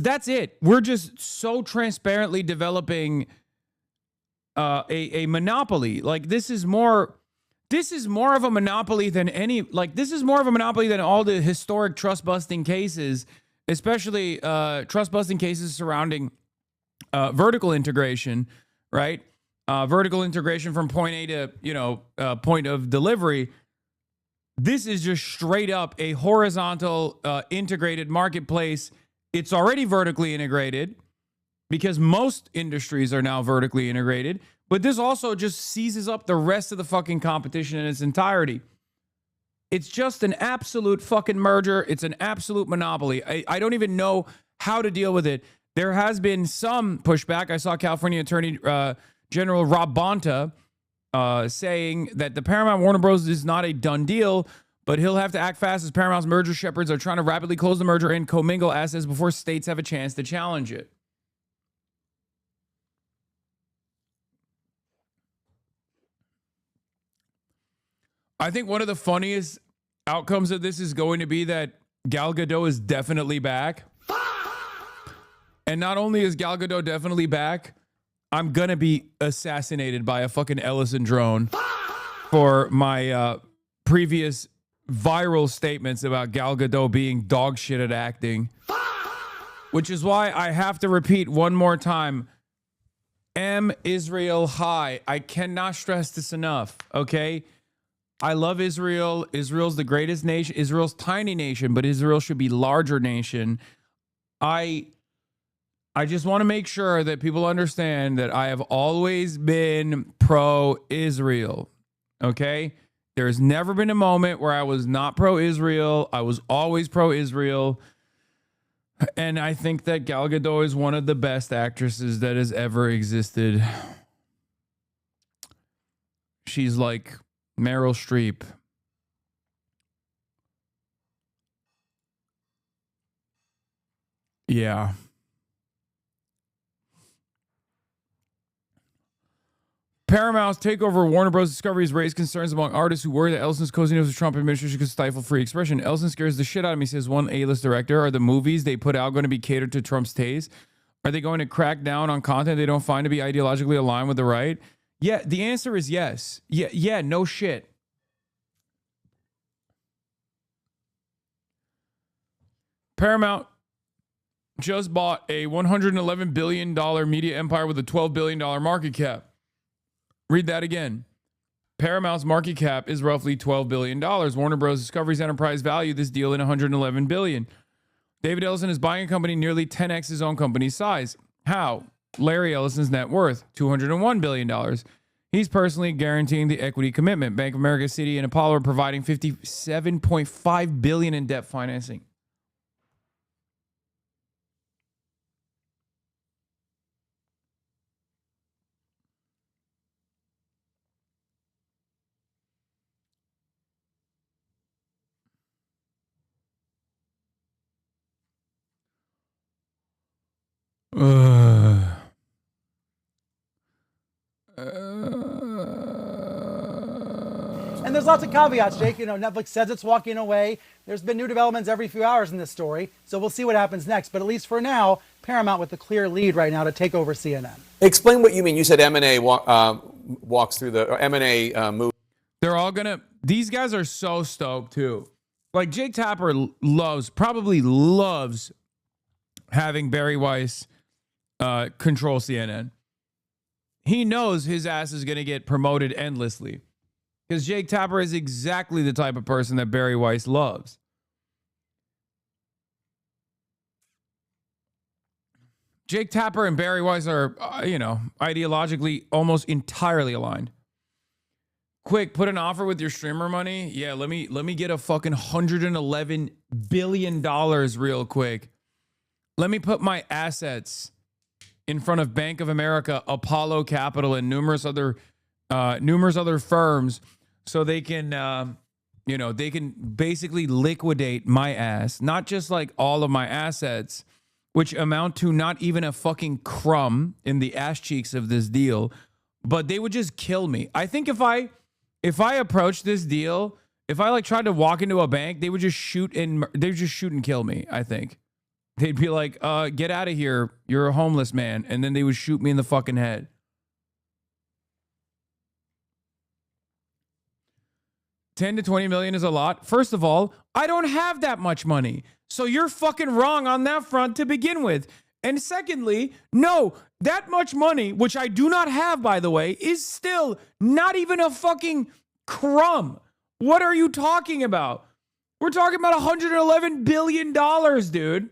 that's it. We're just so transparently developing a monopoly. Like this is more of a monopoly than this is more of a monopoly than all the historic trust busting cases, especially trust busting cases surrounding vertical integration, right? Vertical integration from point A to, point of delivery. This is just straight up a horizontal integrated marketplace. It's already vertically integrated because most industries are now vertically integrated, but this also just seizes up the rest of the fucking competition in its entirety. It's just an absolute fucking merger. It's an absolute monopoly. I don't even know how to deal with it. There has been some pushback. I saw California Attorney General Rob Bonta saying that the Paramount Warner Bros. Is not a done deal, but he'll have to act fast as Paramount's merger shepherds are trying to rapidly close the merger and commingle assets before states have a chance to challenge it. I think one of the funniest outcomes of this is going to be that Gal Gadot is definitely back. And not only is Gal Gadot definitely back, I'm going to be assassinated by a fucking Ellison drone for my previous viral statements about Gal Gadot being dog shit at acting. Which is why I have to repeat one more time. M Israel high. I cannot stress this enough, okay? I love Israel. Israel's the greatest nation. Israel's tiny nation, but Israel should be larger nation. I just want to make sure that people understand that I have always been pro-Israel, okay? There's never been a moment where I was not pro-Israel. I was always pro-Israel. And I think that Gal Gadot is one of the best actresses that has ever existed. She's like Meryl Streep. Yeah. Paramount's takeover of Warner Bros. Discovery has raised concerns among artists who worry that Ellison's coziness with the Trump administration could stifle free expression. Ellison scares the shit out of me, says one A-list director. Are the movies they put out going to be catered to Trump's taste? Are they going to crack down on content they don't find to be ideologically aligned with the right? Yeah, the answer is yes. Yeah, no shit. Paramount just bought a $111 billion media empire with a $12 billion market cap. Read that again. Paramount's market cap is roughly $12 billion. Warner Bros. Discovery's enterprise value this deal in $111 billion. David Ellison is buying a company nearly 10x his own company's size. How? Larry Ellison's net worth, $201 billion. He's personally guaranteeing the equity commitment. Bank of America, Citi, and Apollo are providing $57.5 billion in debt financing. And there's lots of caveats, Jake. You know, Netflix says it's walking away. There's been new developments every few hours in this story, so we'll see what happens next. But at least for now, Paramount with the clear lead right now to take over CNN. Explain what you mean. You said M&A walks through the M&A move. They're all gonna. These guys are so stoked too. Like Jake Tapper probably loves having Barry Weiss control CNN. He knows his ass is gonna get promoted endlessly. Because Jake Tapper is exactly the type of person that Barry Weiss loves. Jake Tapper and Barry Weiss are, ideologically almost entirely aligned. Quick, put an offer with your streamer money. Yeah, let me get a fucking $111 billion real quick. Let me put my assets in front of Bank of America, Apollo Capital, and numerous other firms, so they can, they can basically liquidate my ass, not just like all of my assets, which amount to not even a fucking crumb in the ass cheeks of this deal, but they would just kill me. I think if I if I approached this deal, if I like tried to walk into a bank, they would just shoot and kill me, I think. They'd be like, get out of here. You're a homeless man. And then they would shoot me in the fucking head. $10 to $20 million is a lot. First of all, I don't have that much money. So you're fucking wrong on that front to begin with. And secondly, no, that much money, which I do not have, by the way, is still not even a fucking crumb. What are you talking about? We're talking about $111 billion, dude.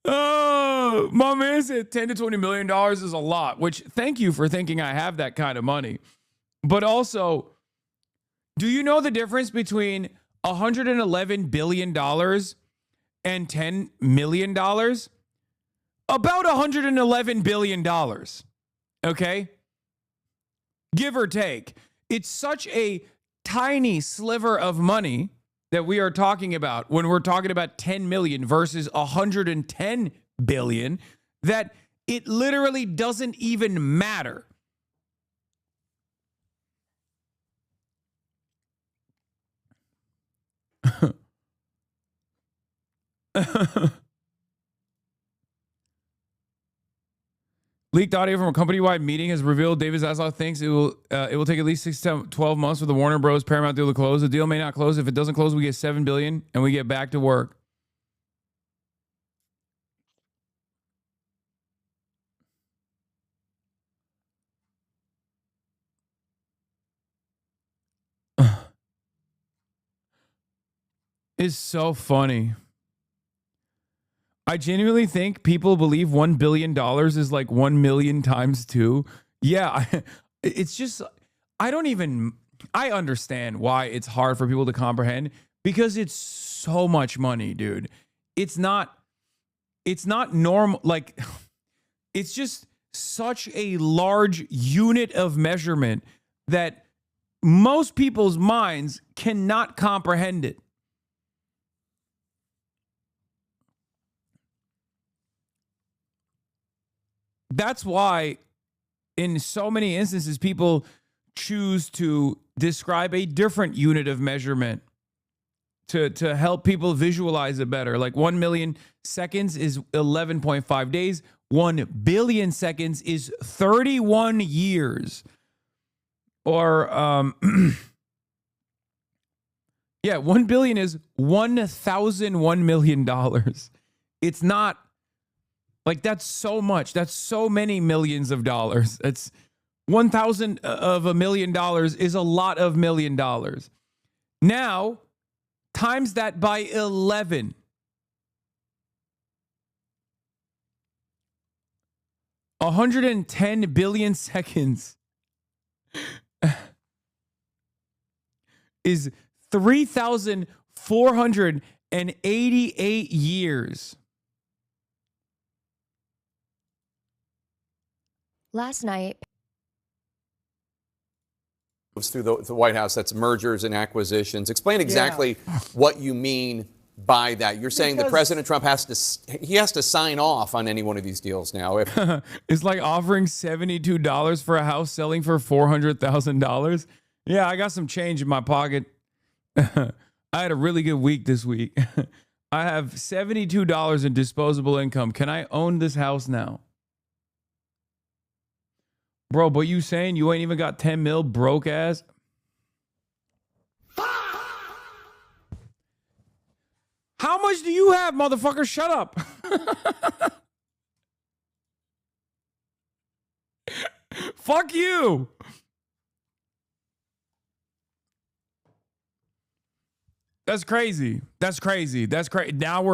Oh, my man said $10 to $20 million is a lot, which thank you for thinking I have that kind of money. But also, do you know the difference between $111 billion and $10 million? About $111 billion. Okay? Give or take. It's such a tiny sliver of money that we are talking about when we're talking about 10 million versus 110 billion that it literally doesn't even matter. Leaked audio from a company-wide meeting has revealed David Zaslav thinks it will take at least 6 to 12 months for the Warner Bros. Paramount deal to close. The deal may not close. If it doesn't close, we get $7 billion and we get back to work. It's so funny. I genuinely think people believe $1 billion is like 1 million times 2. Yeah, it's just, I understand why it's hard for people to comprehend because it's so much money, dude. It's not normal. Like, it's just such a large unit of measurement that most people's minds cannot comprehend it. That's why in so many instances, people choose to describe a different unit of measurement to help people visualize it better. Like 1 million seconds is 11.5 days. 1 billion seconds is 31 years. Or, yeah, 1 billion is $1,001 million. It's not, like, that's so much. That's so many millions of dollars. It's 1,000 of $1 million is a lot of $1 million. Now, times that by 11. $110 billion seconds is 3,488 years. Last night, through the White House, that's mergers and acquisitions. Explain exactly what you mean by that. You're saying that President Trump has to sign off on any one of these deals now. It's like offering $72 for a house selling for $400,000. Yeah, I got some change in my pocket. I had a really good week this week. I have $72 in disposable income. Can I own this house now? Bro, but you saying you ain't even got 10 mil, broke ass? How much do you have, motherfucker? Shut up. Fuck you. That's crazy. That's crazy. That's crazy. Now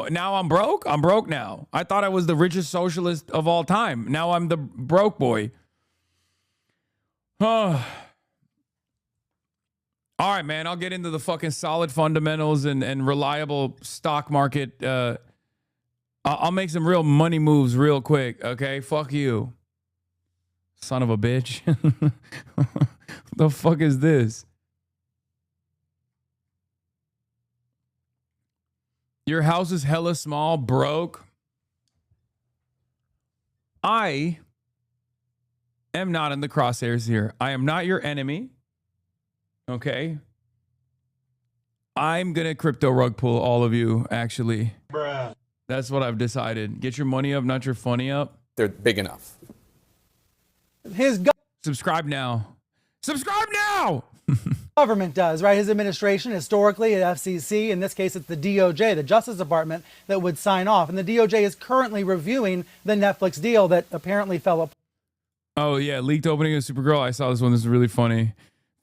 I'm broke. I'm broke now. I thought I was the richest socialist of all time. Now I'm the broke boy. Oh. All right, man. I'll get into the fucking solid fundamentals and reliable stock market. I'll make some real money moves real quick. Okay, fuck you, son of a bitch. The fuck is this? Your house is hella small, broke. I am not in the crosshairs here. I am not your enemy. Okay. I'm going to crypto rug pull all of you, actually. Bruh. That's what I've decided. Get your money up, not your funny up. They're big enough. Subscribe now. Subscribe now! Government does, right? His administration, historically at FCC, in this case it's the DOJ, the Justice Department, that would sign off. And the DOJ is currently reviewing the Netflix deal that apparently fell apart. Oh, yeah. Leaked opening of Supergirl. I saw this one. This is really funny.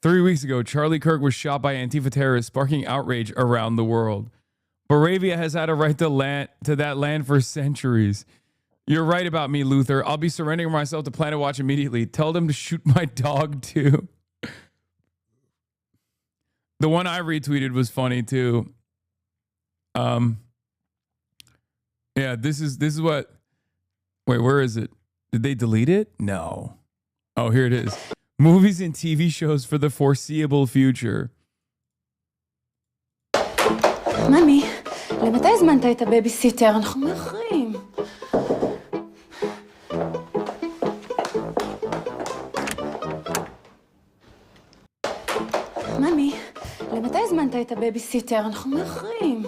3 weeks ago, Charlie Kirk was shot by Antifa terrorists, sparking outrage around the world. Moravia has had a right to that land for centuries. You're right about me, Luther. I'll be surrendering myself to Planet Watch immediately. Tell them to shoot my dog, too. The one I retweeted was funny, too. Yeah, this is what... Wait, where is it? Did they delete it? No. Oh, here it is. Movies and TV shows for the foreseeable future. ממי, למתי הזמנת את הבייביסיטר? אנחנו מאחרים. ממי, למתי הזמנת את הבייביסיטר? אנחנו מאחרים.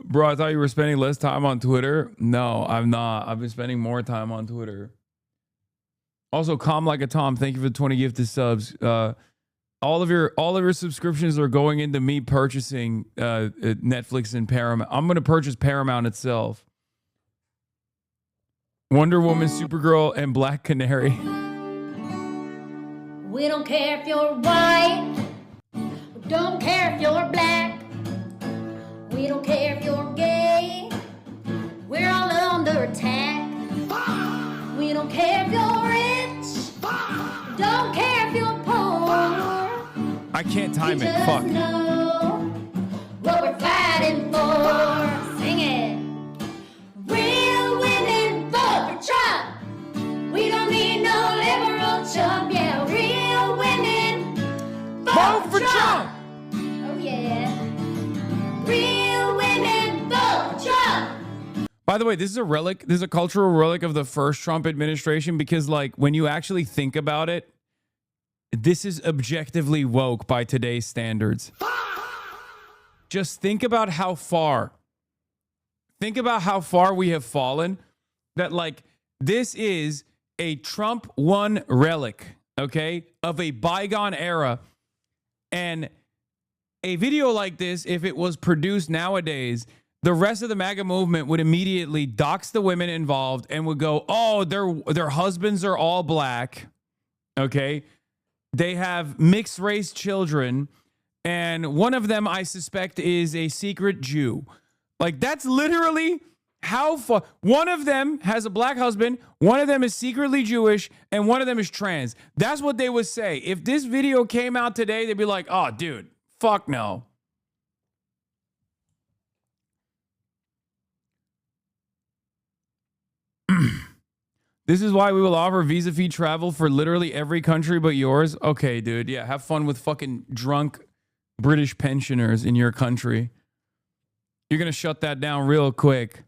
Bro, I thought you were spending less time on Twitter. No, I'm not. I've been spending more time on Twitter. Also, Calm Like a Tom, thank you for the 20 gifted subs. All of your subscriptions are going into me purchasing Netflix and Paramount. I'm going to purchase Paramount itself. Wonder Woman, Supergirl, and Black Canary. We don't care if you're white. We don't care if you're black. We don't care if you're gay. We're all under attack. We don't care if you're rich. Don't care if you're poor. I can't time it. Just Fuck. know what we're fighting for. Sing it. Real women vote for Trump. We don't need no liberal chump. Yeah, real women vote for Trump. Oh yeah. Real women vote for Trump. By the way, this is a relic. This is a cultural relic of the first Trump administration because, like, when you actually think about it, this is objectively woke by today's standards. Just think about how far. Think about how far we have fallen. That, like, this is a Trump 1 relic, okay, of a bygone era. And a video like this, if it was produced nowadays, the rest of the MAGA movement would immediately dox the women involved and would go, oh, their husbands are all black, okay? They have mixed race children, and one of them, I suspect, is a secret Jew. Like, that's literally how far. One of them has a black husband, one of them is secretly Jewish, and one of them is trans. That's what they would say. If this video came out today, they'd be like, oh, dude, fuck no. This is why we will offer visa-free travel for literally every country but yours. Okay, dude. Yeah, have fun with fucking drunk British pensioners in your country. You're going to shut that down real quick.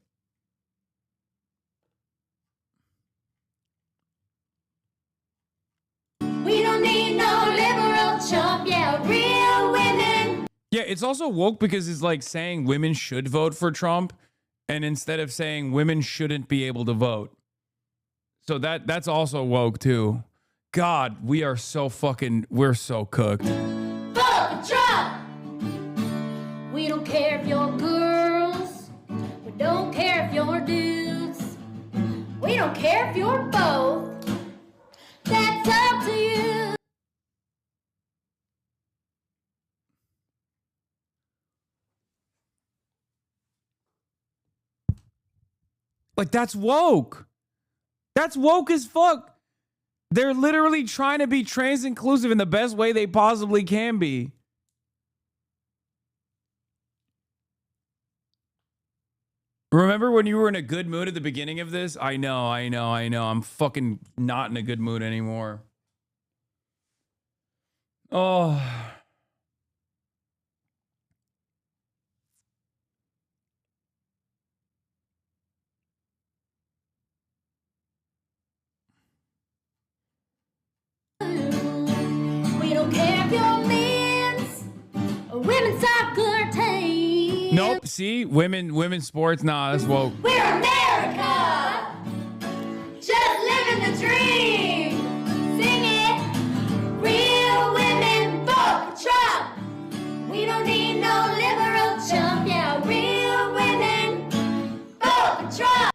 We don't need no liberal chump. Yeah, real women. Yeah, it's also woke because it's like saying women should vote for Trump, and instead of saying women shouldn't be able to vote. So that's also woke too. God, we're so cooked. Vote for Trump. We don't care if you're girls. We don't care if you're dudes. We don't care if you're both. That's up to you. Like, that's woke. That's woke as fuck. They're literally trying to be trans inclusive in the best way they possibly can be. Remember when you were in a good mood at the beginning of this? I know. I'm fucking not in a good mood anymore. Oh. We don't care if you're men's or women's soccer team. Nope. See, women's sports. Nah, that's woke. We're America, just living the dream. Sing it, real women vote for Trump. We don't need no liberal chump. Yeah, real women vote for Trump.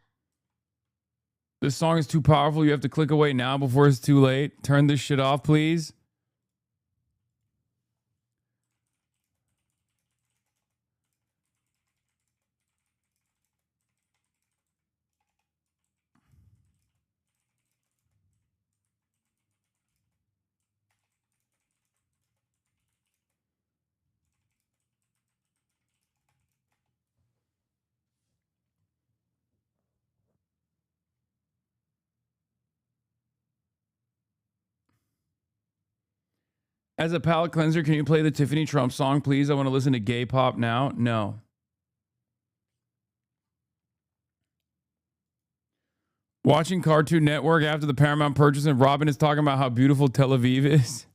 This song is too powerful. You have to click away now before it's too late. Turn this shit off, please. As a palate cleanser, can you play the Tiffany Trump song, please? I want to listen to gay pop now. No. Watching Cartoon Network after the Paramount purchase and Robin is talking about how beautiful Tel Aviv is.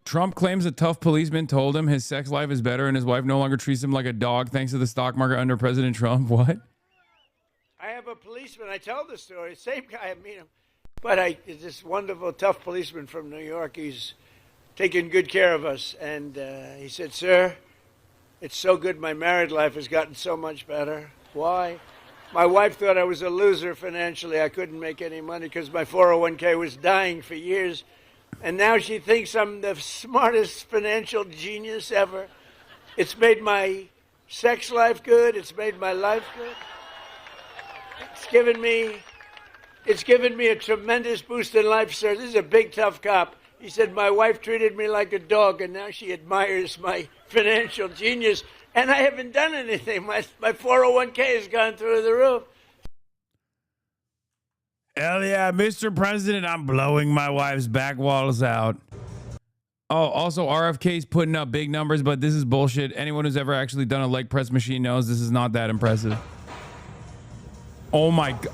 Trump claims a tough policeman told him his sex life is better and his wife no longer treats him like a dog thanks to the stock market under President Trump. What? I have a policeman. I tell the story. Same guy. I meet him. But it's this wonderful, tough policeman from New York. He's taken good care of us. And he said, sir, it's so good my married life has gotten so much better. Why? My wife thought I was a loser financially. I couldn't make any money because my 401k was dying for years. And now she thinks I'm the smartest financial genius ever. It's made my sex life good. It's made my life good. It's given me a tremendous boost in life, sir. This is a big, tough cop. He said, my wife treated me like a dog, and now she admires my financial genius, and I haven't done anything. My 401k has gone through the roof. Hell yeah, Mr. President, I'm blowing my wife's back walls out. Oh, also, RFK's putting up big numbers, but this is bullshit. Anyone who's ever actually done a leg press machine knows this is not that impressive. Oh my God.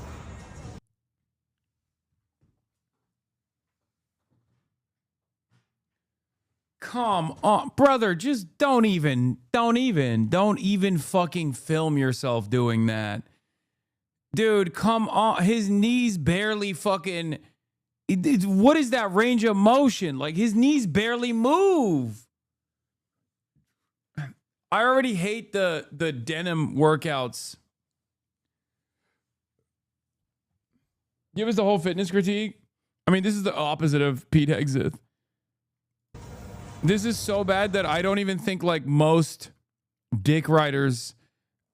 Come on, brother, just don't even fucking film yourself doing that. Dude, come on. His knees barely fucking, what is that range of motion? Like his knees barely move. I already hate the denim workouts. Give us the whole fitness critique. I mean, this is the opposite of Pete Hegseth. This is so bad that I don't even think like most dick riders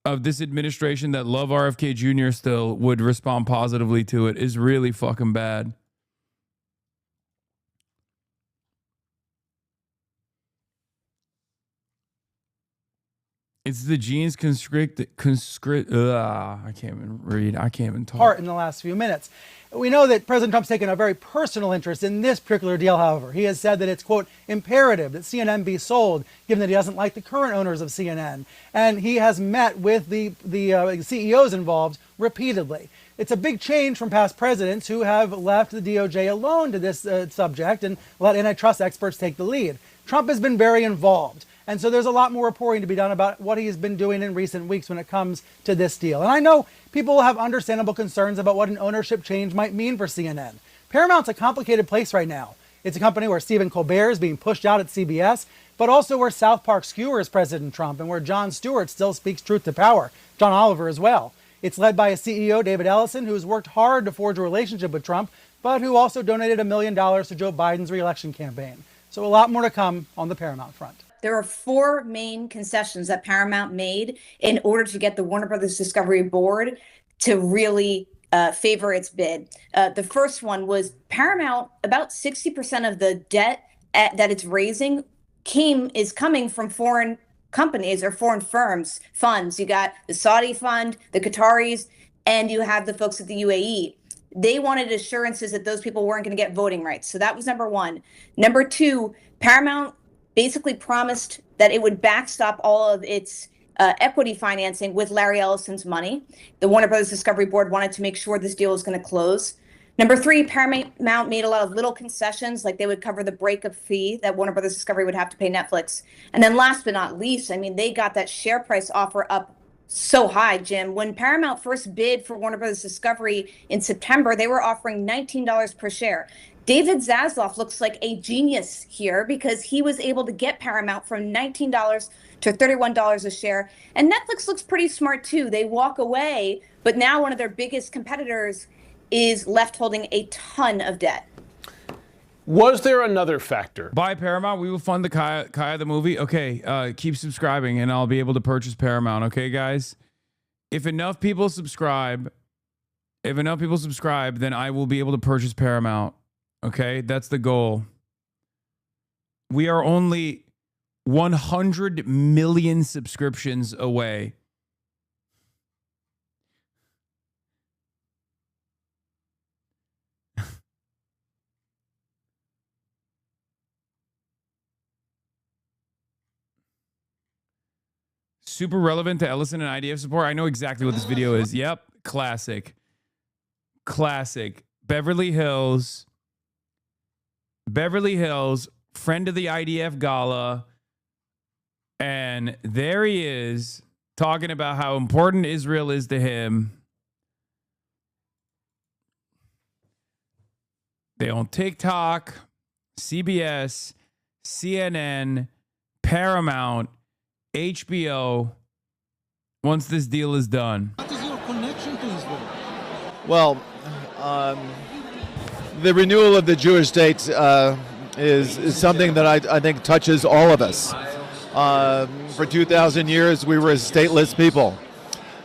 of this administration that love RFK Jr. still would respond positively to it. Is really fucking bad. It's the genes conscript. I can't even read. I can't even talk. Part in the last few minutes. We know that President Trump's taken a very personal interest in this particular deal, however. He has said that it's, quote, imperative that CNN be sold, given that he doesn't like the current owners of CNN. And he has met with the CEOs involved repeatedly. It's a big change from past presidents who have left the DOJ alone to this subject and let antitrust experts take the lead. Trump has been very involved. And so there's a lot more reporting to be done about what he has been doing in recent weeks when it comes to this deal. And I know people will have understandable concerns about what an ownership change might mean for CNN. Paramount's a complicated place right now. It's a company where Stephen Colbert is being pushed out at CBS, but also where South Park skewers President Trump and where Jon Stewart still speaks truth to power, John Oliver as well. It's led by a CEO, David Ellison, who has worked hard to forge a relationship with Trump, but who also donated $1 million to Joe Biden's re-election campaign. So a lot more to come on the Paramount front. There are four main concessions that Paramount made in order to get the Warner Brothers Discovery Board to really favor its bid. The first one was Paramount, about 60% of the debt that it's raising is coming from foreign companies or foreign funds. You got the Saudi fund, the Qataris, and you have the folks at the UAE. They wanted assurances that those people weren't going to get voting rights. So that was number one. Number two, Paramount basically promised that it would backstop all of its equity financing with Larry Ellison's money. The Warner Brothers Discovery Board wanted to make sure this deal was going to close. Number three, Paramount made a lot of little concessions, like they would cover the breakup fee that Warner Brothers Discovery would have to pay Netflix. And then last but not least, I mean, they got that share price offer up so high, Jim. When Paramount first bid for Warner Brothers Discovery in September, they were offering $19 per share. David Zaslav looks like a genius here because he was able to get Paramount from $19 to $31 a share. And Netflix looks pretty smart too. They walk away, but now one of their biggest competitors is left holding a ton of debt. Was there another factor? Buy Paramount. We will fund the Kaya the movie. Okay, keep subscribing and I'll be able to purchase Paramount. Okay, guys? If enough people subscribe, then I will be able to purchase Paramount. Okay, that's the goal. We are only 100 million subscriptions away. Super relevant to Ellison and IDF support. I know exactly what this video is. Yep, classic. Beverly Hills, friend of the IDF gala. And there he is talking about how important Israel is to him. They own TikTok, CBS, CNN, Paramount, HBO, once this deal is done. What is your connection to Israel? Well, the renewal of the Jewish state is something that I think touches all of us. For 2,000 years, we were a stateless people.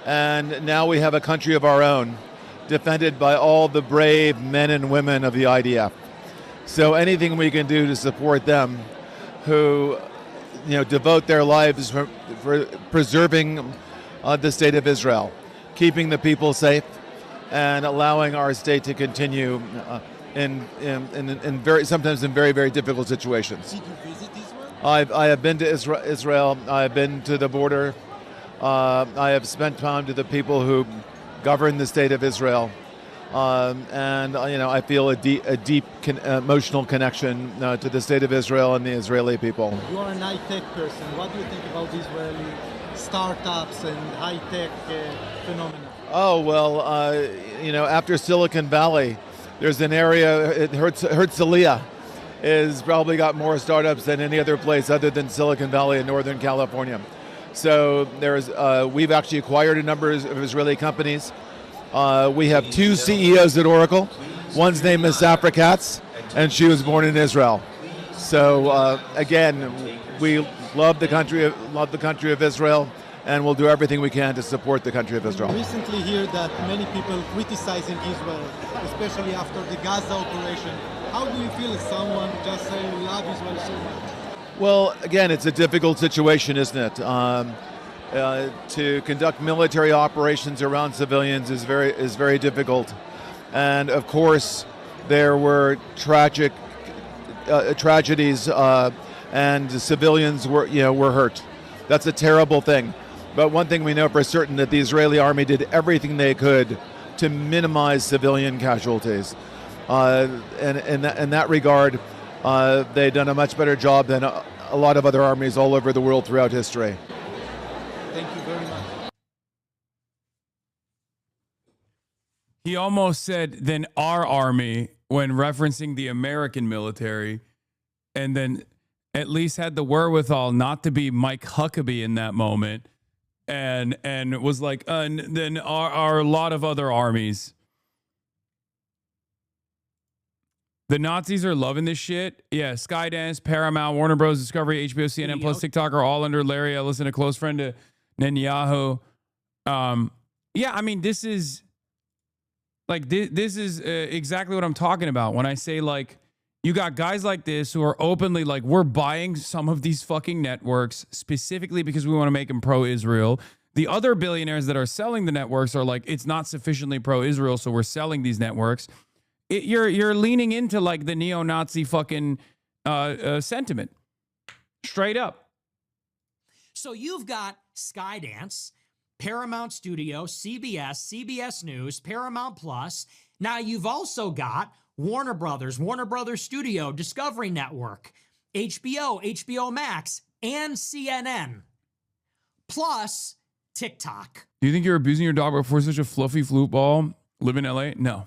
And now we have a country of our own, defended by all the brave men and women of the IDF. So anything we can do to support them who devote their lives for preserving the state of Israel, keeping the people safe, and allowing our state to continue sometimes in very, very difficult situations. Did you visit Israel? I have been to Israel. I have been to the border. I have spent time to the people who govern the state of Israel. And I feel a deep emotional connection to the state of Israel and the Israeli people. You are an high-tech person. What do you think about Israeli startups and high-tech phenomena? Oh, well, after Silicon Valley, there's an area, Herzliya has probably got more startups than any other place other than Silicon Valley in Northern California. So we've actually acquired a number of Israeli companies. We have two CEOs at Oracle. One's name is Safra Katz, and she was born in Israel. So again, we love the country of Israel, and we'll do everything we can to support the country of Israel. We recently hear that many people criticizing Israel, especially after the Gaza operation. How do you feel as someone just saying you love Israel so much? Well, again, it's a difficult situation, isn't it? To conduct military operations around civilians is very difficult, and of course, there were tragedies, and civilians were hurt. That's a terrible thing. But one thing we know for certain, that the Israeli army did everything they could to minimize civilian casualties. And in that regard, they've done a much better job than a lot of other armies all over the world throughout history. Thank you very much. He almost said, than our army, when referencing the American military, and then at least had the wherewithal not to be Mike Huckabee in that moment, and was like, then our lot of other armies. The Nazis are loving this shit. Yeah, Skydance, Paramount, Warner Bros. Discovery, HBO, CNN, plus TikTok are all under Larry Ellison, a close friend to Netanyahu. Yeah, I mean, this is exactly what I'm talking about when I say, like, You got guys like this who are openly like, we're buying some of these fucking networks specifically because we want to make them pro-Israel. The other billionaires that are selling the networks are like, it's not sufficiently pro-Israel, so we're selling these networks. You're leaning into like the neo-Nazi fucking sentiment. Straight up. So you've got Skydance, Paramount Studio, CBS News, Paramount Plus. Now you've also got Warner Brothers Studio, Discovery Network, HBO Max, and CNN. Plus TikTok. Do you think you're abusing your dog before such a fluffy flute ball? Live in LA? No.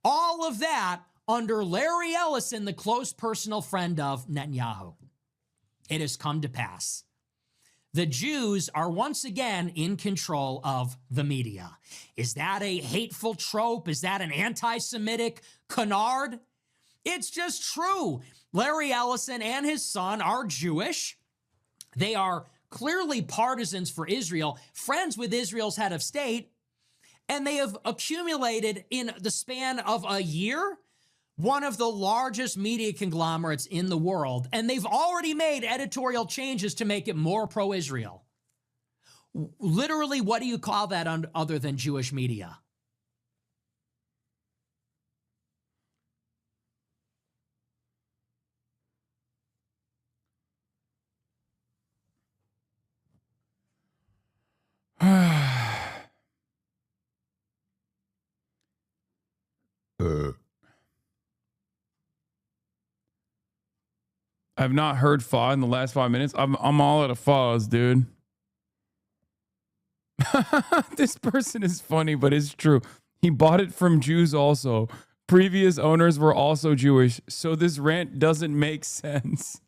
All of that under Larry Ellison, the close personal friend of Netanyahu. It has come to pass. The Jews are once again in control of the media. Is that a hateful trope? Is that an anti-Semitic canard? It's just true. Larry Ellison and his son are Jewish. They are clearly partisans for Israel, friends with Israel's head of state, and they have accumulated in the span of a year one of the largest media conglomerates in the world, and they've already made editorial changes to make it more pro-Israel. Literally, what do you call that other than Jewish media? I've not heard fa in the last 5 minutes. I'm all out of fas, dude. This person is funny, but it's true. He bought it from Jews also. Previous owners were also Jewish, so this rant doesn't make sense.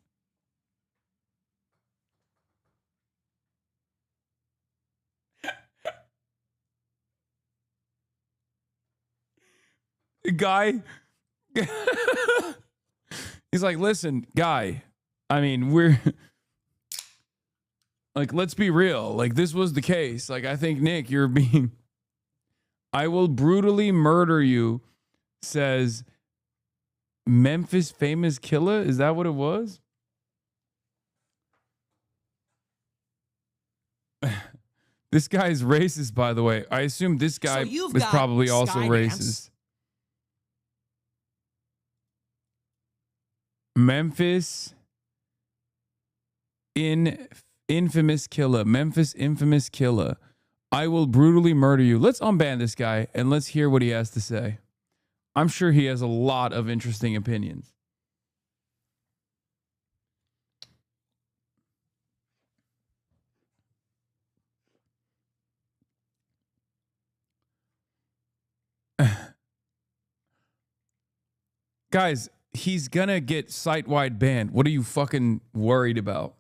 Guy, he's like, listen, guy, I mean, we're like, let's be real. Like, this was the case. Like, I think, Nick, you're being, I will brutally murder you, says Memphis famous killer. Is that what it was? This guy is racist, by the way. I assume this guy is probably also racist. Memphis infamous killer. Memphis infamous killer. I will brutally murder you. Let's unban this guy and let's hear what he has to say. I'm sure he has a lot of interesting opinions. Guys, he's gonna get site-wide banned. What are you fucking worried about?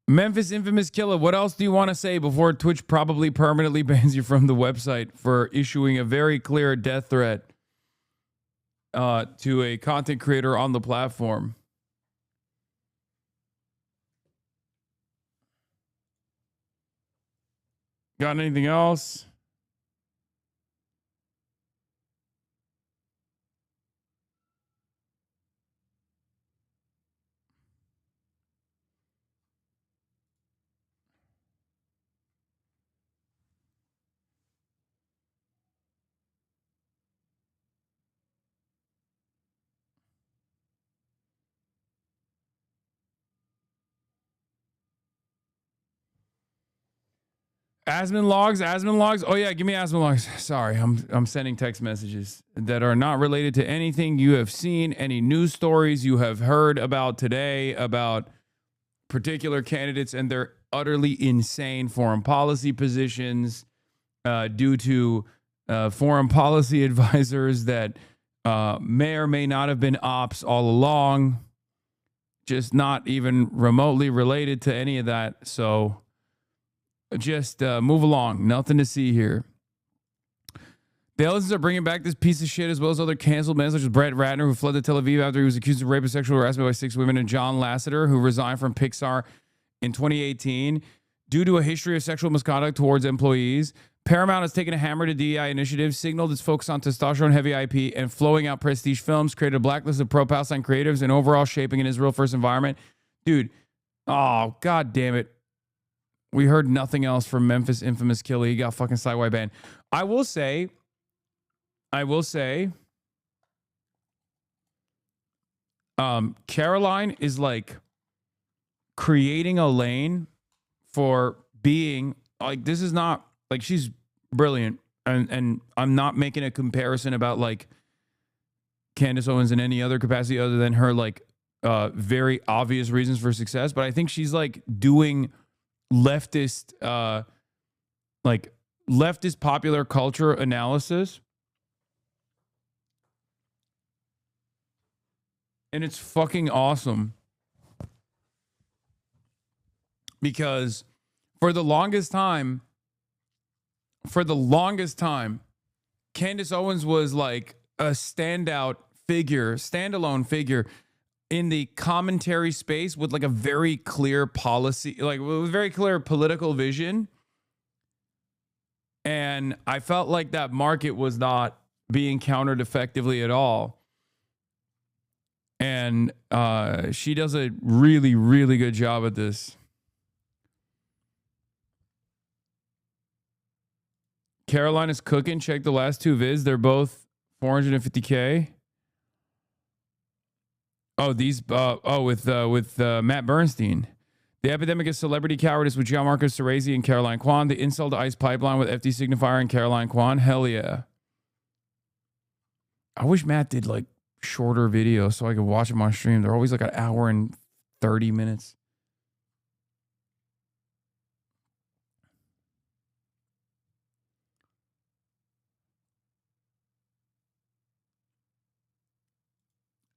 Memphis infamous killer. What else do you want to say before Twitch probably permanently bans you from the website for issuing a very clear death threat to a content creator on the platform? Got anything else? Asman logs. Oh yeah, give me Asman logs. Sorry, I'm sending text messages that are not related to anything you have seen, any news stories you have heard about today about particular candidates and their utterly insane foreign policy positions due to foreign policy advisors that may or may not have been ops all along, just not even remotely related to any of that. So just move along. Nothing to see here. The Ellisons are bringing back this piece of shit as well as other canceled men such as Brett Ratner, who fled to Tel Aviv after he was accused of rape and sexual harassment by 6 women, and John Lasseter, who resigned from Pixar in 2018 due to a history of sexual misconduct towards employees. Paramount has taken a hammer to DEI initiatives, signaled its focus on testosterone-heavy IP, and flowing out prestige films, created a blacklist of pro-Palestine creatives, and overall shaping an Israel-first environment. Dude, oh, god damn it. We heard nothing else from Memphis infamous Killer. He got fucking site-wide banned. I will say, Caroline is like creating a lane for being like, this is not like, she's brilliant. And I'm not making a comparison about like Candace Owens in any other capacity other than her like very obvious reasons for success. But I think she's like doing leftist popular culture analysis. And it's fucking awesome. Because for the longest time, Candace Owens was like a standalone figure in the commentary space with like a very clear policy, like with very clear political vision. And I felt like that market was not being countered effectively at all. And she does a really, really good job at this. Caroline is cooking. Check the last two vids. They're both 450K. Oh, these. With Matt Bernstein. The epidemic of celebrity cowardice with Gianmarco Cerezi and Caroline Kwan. The insult to ICE pipeline with FD Signifier and Caroline Kwan. Hell yeah. I wish Matt did like shorter videos so I could watch them on stream. They're always like an hour and 30 minutes.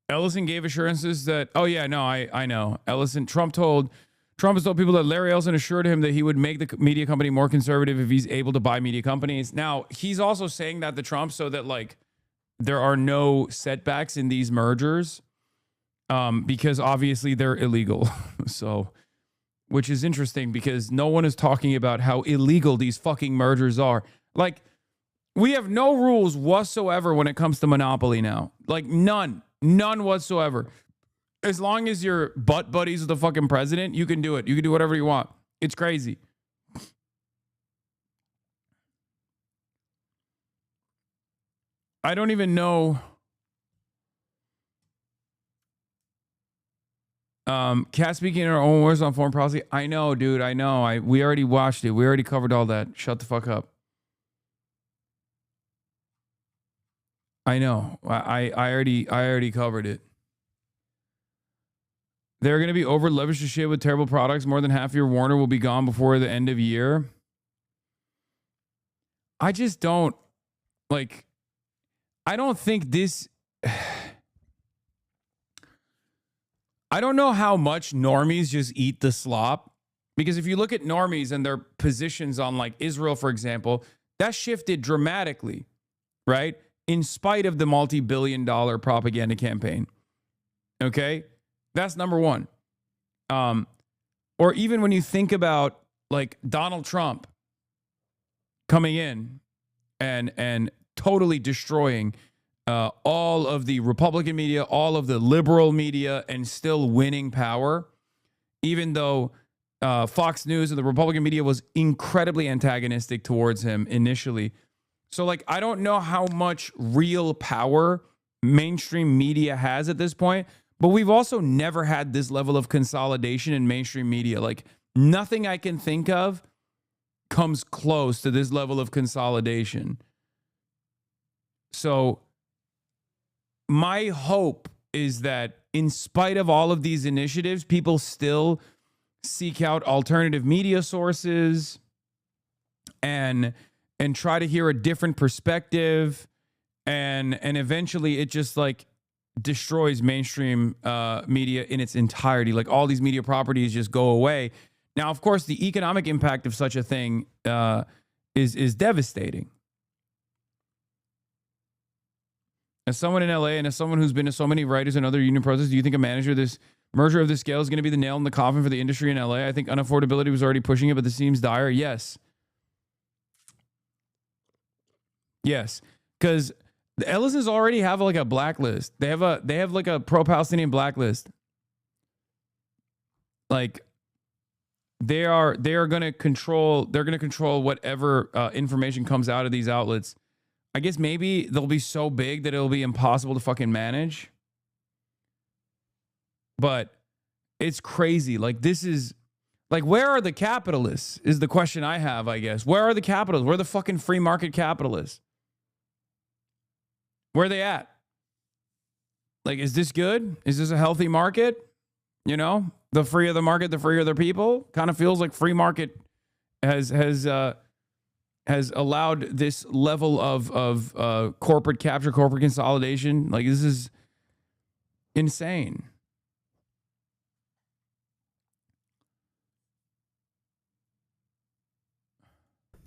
Ellison gave assurances that, oh yeah, no, I know. Trump has told people that Larry Ellison assured him that he would make the media company more conservative if he's able to buy media companies. Now, he's also saying that to Trump so that like there are no setbacks in these mergers because obviously they're illegal. So, which is interesting because no one is talking about how illegal these fucking mergers are. Like, we have no rules whatsoever when it comes to monopoly now. Like, none whatsoever. As long as you're butt buddies with the fucking president, you can do it. You can do whatever you want. It's crazy. I don't even know. Cat speaking in our own words on foreign policy. I know, dude. I know. We already watched it. We already covered all that. Shut the fuck up. I know. I already covered it. They're going to be over leveraged to shit with terrible products. More than half your Warner will be gone before the end of year. I just don't like. I don't think this. I don't know how much normies just eat the slop, because if you look at normies and their positions on like Israel, for example, that shifted dramatically, right? In spite of the multi-billion-dollar propaganda campaign. Okay? That's number one. Or even when you think about like Donald Trump coming in and totally destroying all of the Republican media, all of the liberal media, and still winning power, even though Fox News and the Republican media was incredibly antagonistic towards him initially. So, like, I don't know how much real power mainstream media has at this point, but we've also never had this level of consolidation in mainstream media. Like, nothing I can think of comes close to this level of consolidation. So, my hope is that in spite of all of these initiatives, people still seek out alternative media sources and try to hear a different perspective, and eventually it just like destroys mainstream media in its entirety. Like, all these media properties just go away. Now, of course, the economic impact of such a thing is devastating. As someone in LA and as someone who's been to so many writers and other union protests, do you think a merger of this scale is going to be the nail in the coffin for the industry in LA? I think unaffordability was already pushing it, but this seems dire. Yes. Yes, because the Ellisons already have like a blacklist. They have like a pro-Palestinian blacklist. Like they are going to control. They're going to control whatever information comes out of these outlets. I guess maybe they'll be so big that it'll be impossible to fucking manage. But it's crazy. Like this is like, where are the capitalists is the question I have, I guess. Where are the capitalists? Where are the fucking free market capitalists? Where are they at? Like, is this good? Is this a healthy market? You know, the freer the market, the freer the people. Kind of feels like free market has allowed this level of corporate capture, corporate consolidation. Like, this is insane.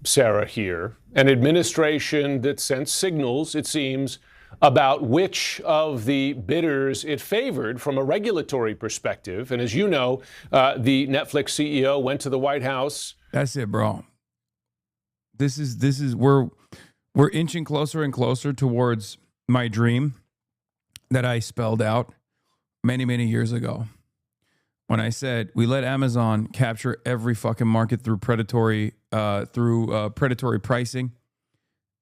Sarah here, an administration that sent signals, it seems, about which of the bidders it favored from a regulatory perspective. And as you know, the Netflix CEO went to the White House. That's it, bro. This is we're inching closer and closer towards my dream that I spelled out many, many years ago. When I said we let Amazon capture every fucking market through predatory pricing,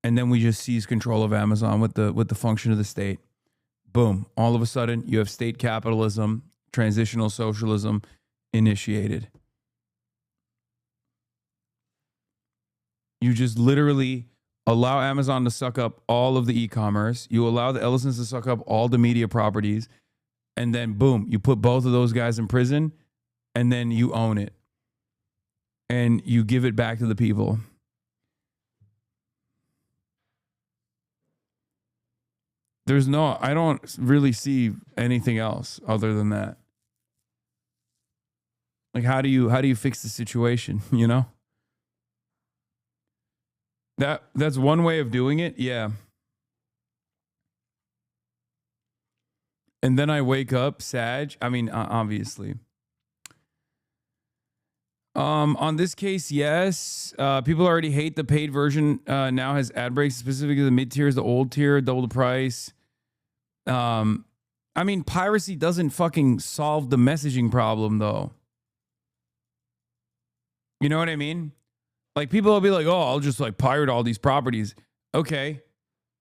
and then we just seize control of Amazon with the function of the state. Boom! All of a sudden, you have state capitalism, transitional socialism initiated. You just literally allow Amazon to suck up all of the e-commerce. You allow the Ellisons to suck up all the media properties. And then, boom, you put both of those guys in prison, and then you own it. And you give it back to the people. I don't really see anything else other than that. Like, how do you fix the situation, you know? That's one way of doing it, yeah. And then I wake up, obviously. On this case, yes. People already hate the paid version. Now has ad breaks, specifically the mid tiers, the old tier, double the price. Piracy doesn't fucking solve the messaging problem, though. You know what I mean? Like, people will be like, oh, I'll just like pirate all these properties. Okay.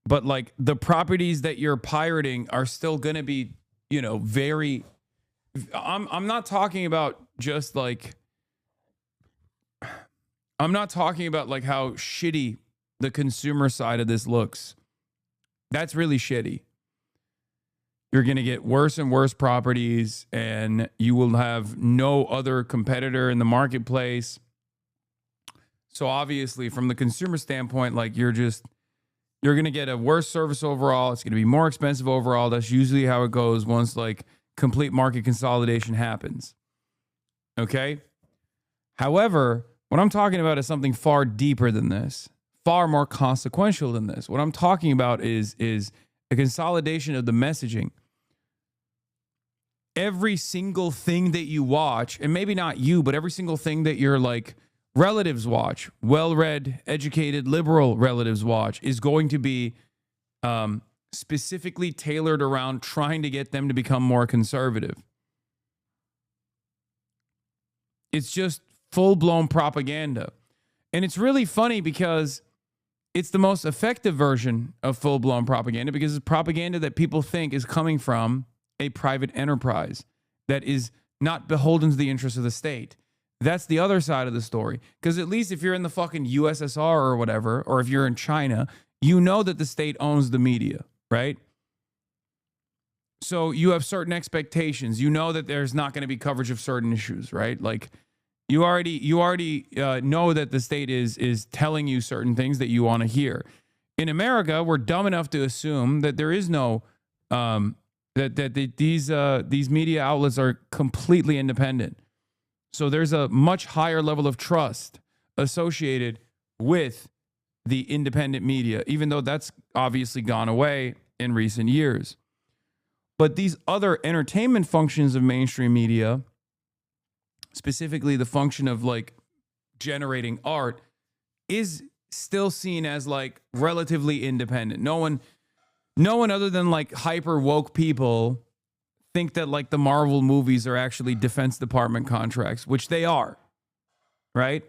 But like the properties that you're pirating are still going to be, very, I'm not talking about just like, I'm not talking about like how shitty the consumer side of this looks. That's really shitty. You're going to get worse and worse properties, and you will have no other competitor in the marketplace. So obviously from the consumer standpoint, like you're going to get a worse service overall. It's going to be more expensive overall. That's usually how it goes once like complete market consolidation happens. Okay? However, what I'm talking about is something far deeper than this, far more consequential than this. What I'm talking about is a consolidation of the messaging. Every single thing that you watch, and maybe not you, but every single thing that your like relatives watch, well-read, educated, liberal relatives watch, is going to be specifically tailored around trying to get them to become more conservative. It's just full-blown propaganda. And it's really funny because it's the most effective version of full-blown propaganda, because it's propaganda that people think is coming from a private enterprise that is not beholden to the interests of the state. That's the other side of the story. Because at least if you're in the fucking USSR or whatever, or if you're in China, you know that the state owns the media, right? So you have certain expectations. You know that there's not going to be coverage of certain issues, right? Like you already know that the state is telling you certain things that you want to hear. In America, we're dumb enough to assume that there is no these media outlets are completely independent. So there's a much higher level of trust associated with the independent media, even though that's obviously gone away in recent years. But these other entertainment functions of mainstream media, specifically the function of like generating art, is still seen as like relatively independent. No one other than like hyper woke people think that like the Marvel movies are actually Defense Department contracts, which they are, right?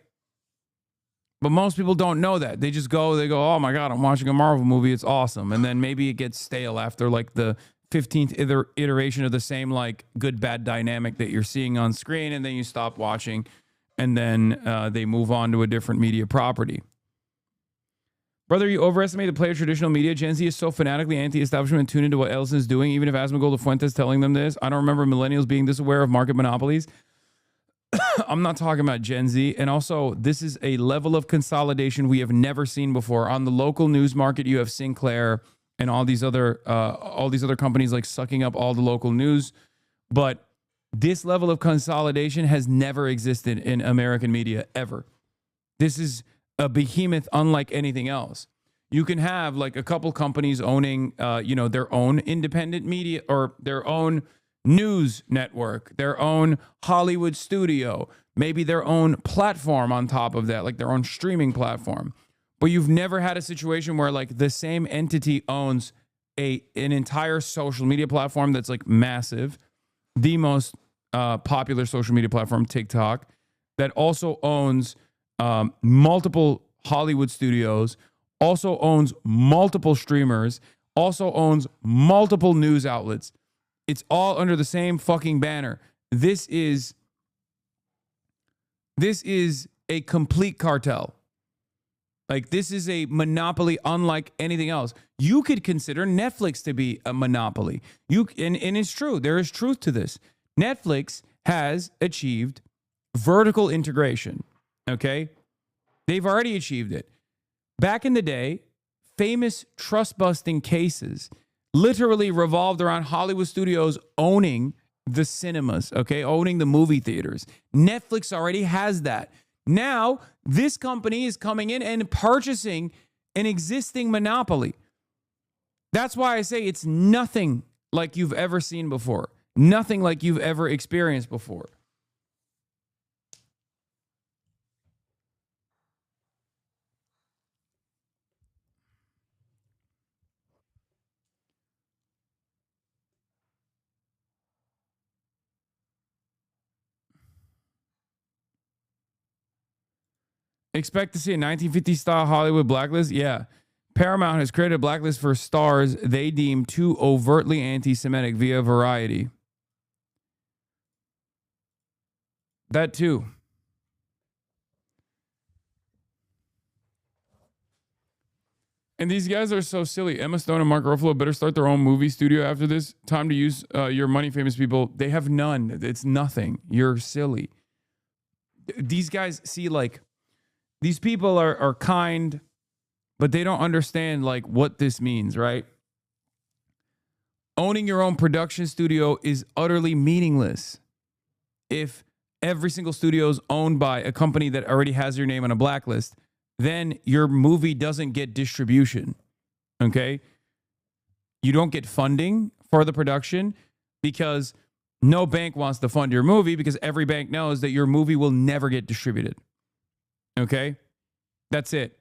But most people don't know that. They just go, oh my God, I'm watching a Marvel movie. It's awesome. And then maybe it gets stale after like the 15th iteration of the same like good, bad dynamic that you're seeing on screen. And then you stop watching and then they move on to a different media property. Brother, you overestimate the play of traditional media. Gen Z is so fanatically anti-establishment and tuned into what Ellison is doing, even if Asmagol de Fuentes telling them this. I don't remember millennials being this aware of market monopolies. I'm not talking about Gen Z. And also, this is a level of consolidation we have never seen before. On the local news market, you have Sinclair and all these other companies like sucking up all the local news. But this level of consolidation has never existed in American media ever. This is a behemoth unlike anything else. You can have like a couple companies owning, their own independent media or their own news network, their own Hollywood studio, maybe their own platform on top of that, like their own streaming platform. But you've never had a situation where like the same entity owns an entire social media platform that's like massive, the most popular social media platform, TikTok, that also owns multiple Hollywood studios, also owns multiple streamers, also owns multiple news outlets. It's all under the same fucking banner. This is a complete cartel. Like, this is a monopoly unlike anything else. You could consider Netflix to be a monopoly. And it's true. There is truth to this. Netflix has achieved vertical integration. Okay? They've already achieved it. Back in the day, famous trust-busting cases literally revolved around Hollywood studios owning the cinemas, okay? Owning the movie theaters. Netflix already has that. Now, this company is coming in and purchasing an existing monopoly. That's why I say it's nothing like you've ever seen before. Nothing like you've ever experienced before. Expect to see a 1950s style Hollywood blacklist? Yeah. Paramount has created a blacklist for stars they deem too overtly anti-Semitic via Variety. That too. And these guys are so silly. Emma Stone and Mark Ruffalo better start their own movie studio after this. Time to use your money, famous people. They have none. It's nothing. You're silly. These guys see like, these people are kind, but they don't understand like what this means, right? Owning your own production studio is utterly meaningless if every single studio is owned by a company that already has your name on a blacklist. Then your movie doesn't get distribution, okay? You don't get funding for the production because no bank wants to fund your movie because every bank knows that your movie will never get distributed. Okay? That's it.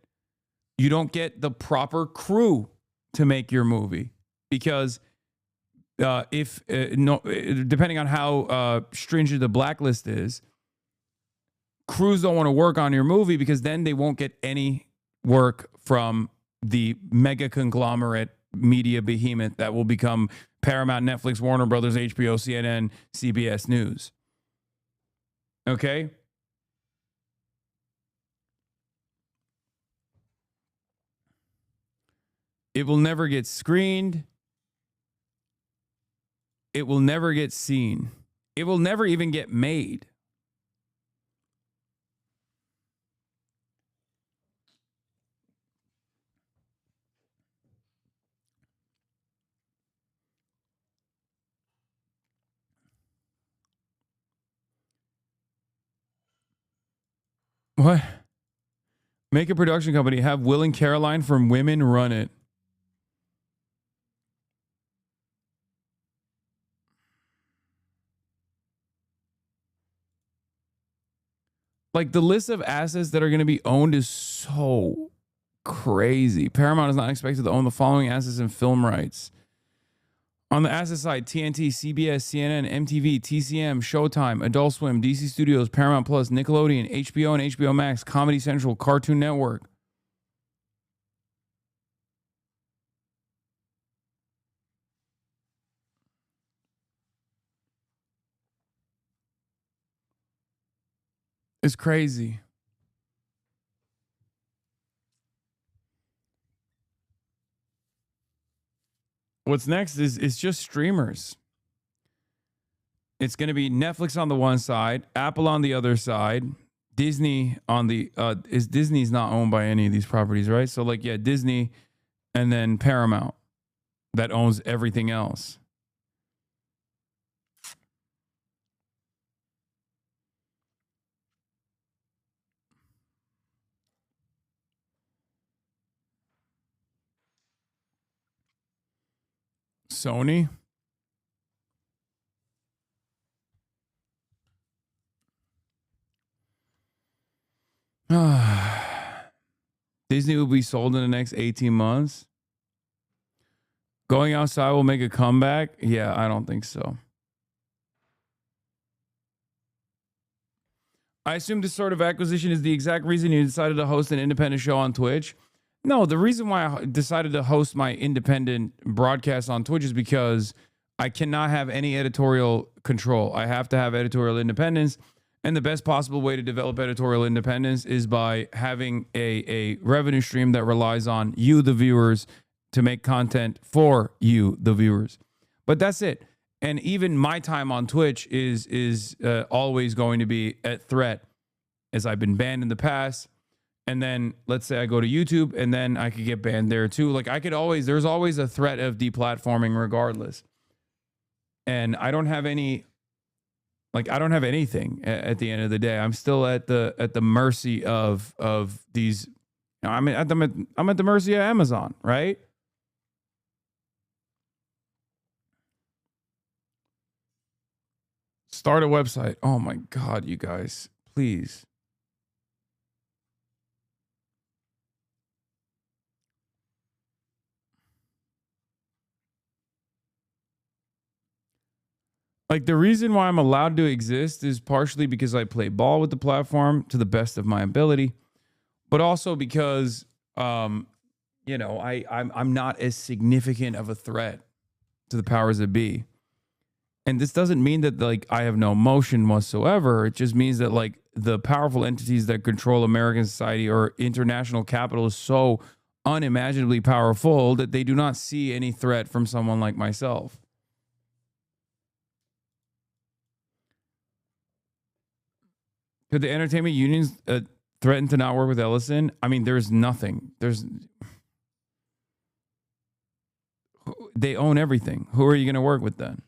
You don't get the proper crew to make your movie because depending on how stringent the blacklist is, crews don't want to work on your movie because then they won't get any work from the mega conglomerate media behemoth that will become Paramount, Netflix, Warner Brothers, HBO, CNN, CBS News. Okay? It will never get screened. It will never get seen. It will never even get made. What? Make a production company. Have Will and Caroline from Women run it. Like, the list of assets that are going to be owned is so crazy. Paramount is not expected to own the following assets and film rights. On the asset side, TNT, CBS, CNN, MTV, TCM, Showtime, Adult Swim, DC Studios, Paramount Plus, Nickelodeon, HBO and HBO Max, Comedy Central, Cartoon Network. It's crazy. What's next is just streamers. It's going to be Netflix on the one side, Apple on the other side, Disney on the Disney's not owned by any of these properties, right? So like, yeah, Disney and then Paramount that owns everything else. Sony. Disney will be sold in the next 18 months. Going outside will make a comeback? Yeah, I don't think so. I assume this sort of acquisition is the exact reason you decided to host an independent show on Twitch. No, the reason why I decided to host my independent broadcast on Twitch is because I cannot have any editorial control. I have to have editorial independence. And the best possible way to develop editorial independence is by having a revenue stream that relies on you, the viewers, to make content for you, the viewers. But that's it. And even my time on Twitch is always going to be at threat, as I've been banned in the past. And then let's say I go to YouTube and then I could get banned there too. Like there's always a threat of deplatforming regardless. And I don't have anything at the end of the day. I'm still at the mercy of these. I'm at the mercy of Amazon, right? Start a website. Oh my God, you guys, please. Like, the reason why I'm allowed to exist is partially because I play ball with the platform to the best of my ability, but also because, I'm not as significant of a threat to the powers that be. And this doesn't mean that like I have no emotion whatsoever. It just means that like the powerful entities that control American society or international capital is so unimaginably powerful that they do not see any threat from someone like myself. Could the entertainment unions threaten to not work with Ellison? I mean, there's nothing. They own everything. Who are you going to work with then?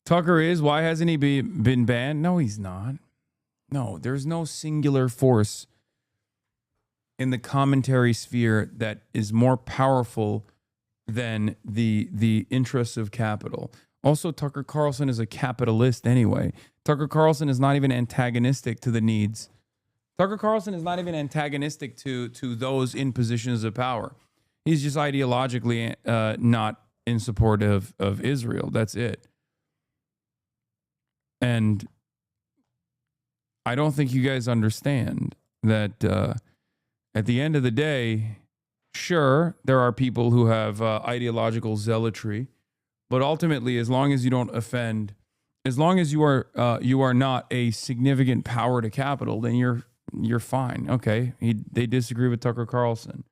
Tucker is. Why hasn't he been banned? No, he's not. No, there's no singular force in the commentary sphere that is more powerful than the interests of capital. Also, Tucker Carlson is a capitalist anyway. Tucker Carlson is not even antagonistic to the needs. Tucker Carlson is not even antagonistic to those in positions of power. He's just ideologically not in support of Israel. That's it. And I don't think you guys understand that at the end of the day, sure, there are people who have ideological zealotry, but ultimately, as long as you don't offend, as long as you are not a significant power to capital, then you're fine. Okay, they disagree with Tucker Carlson.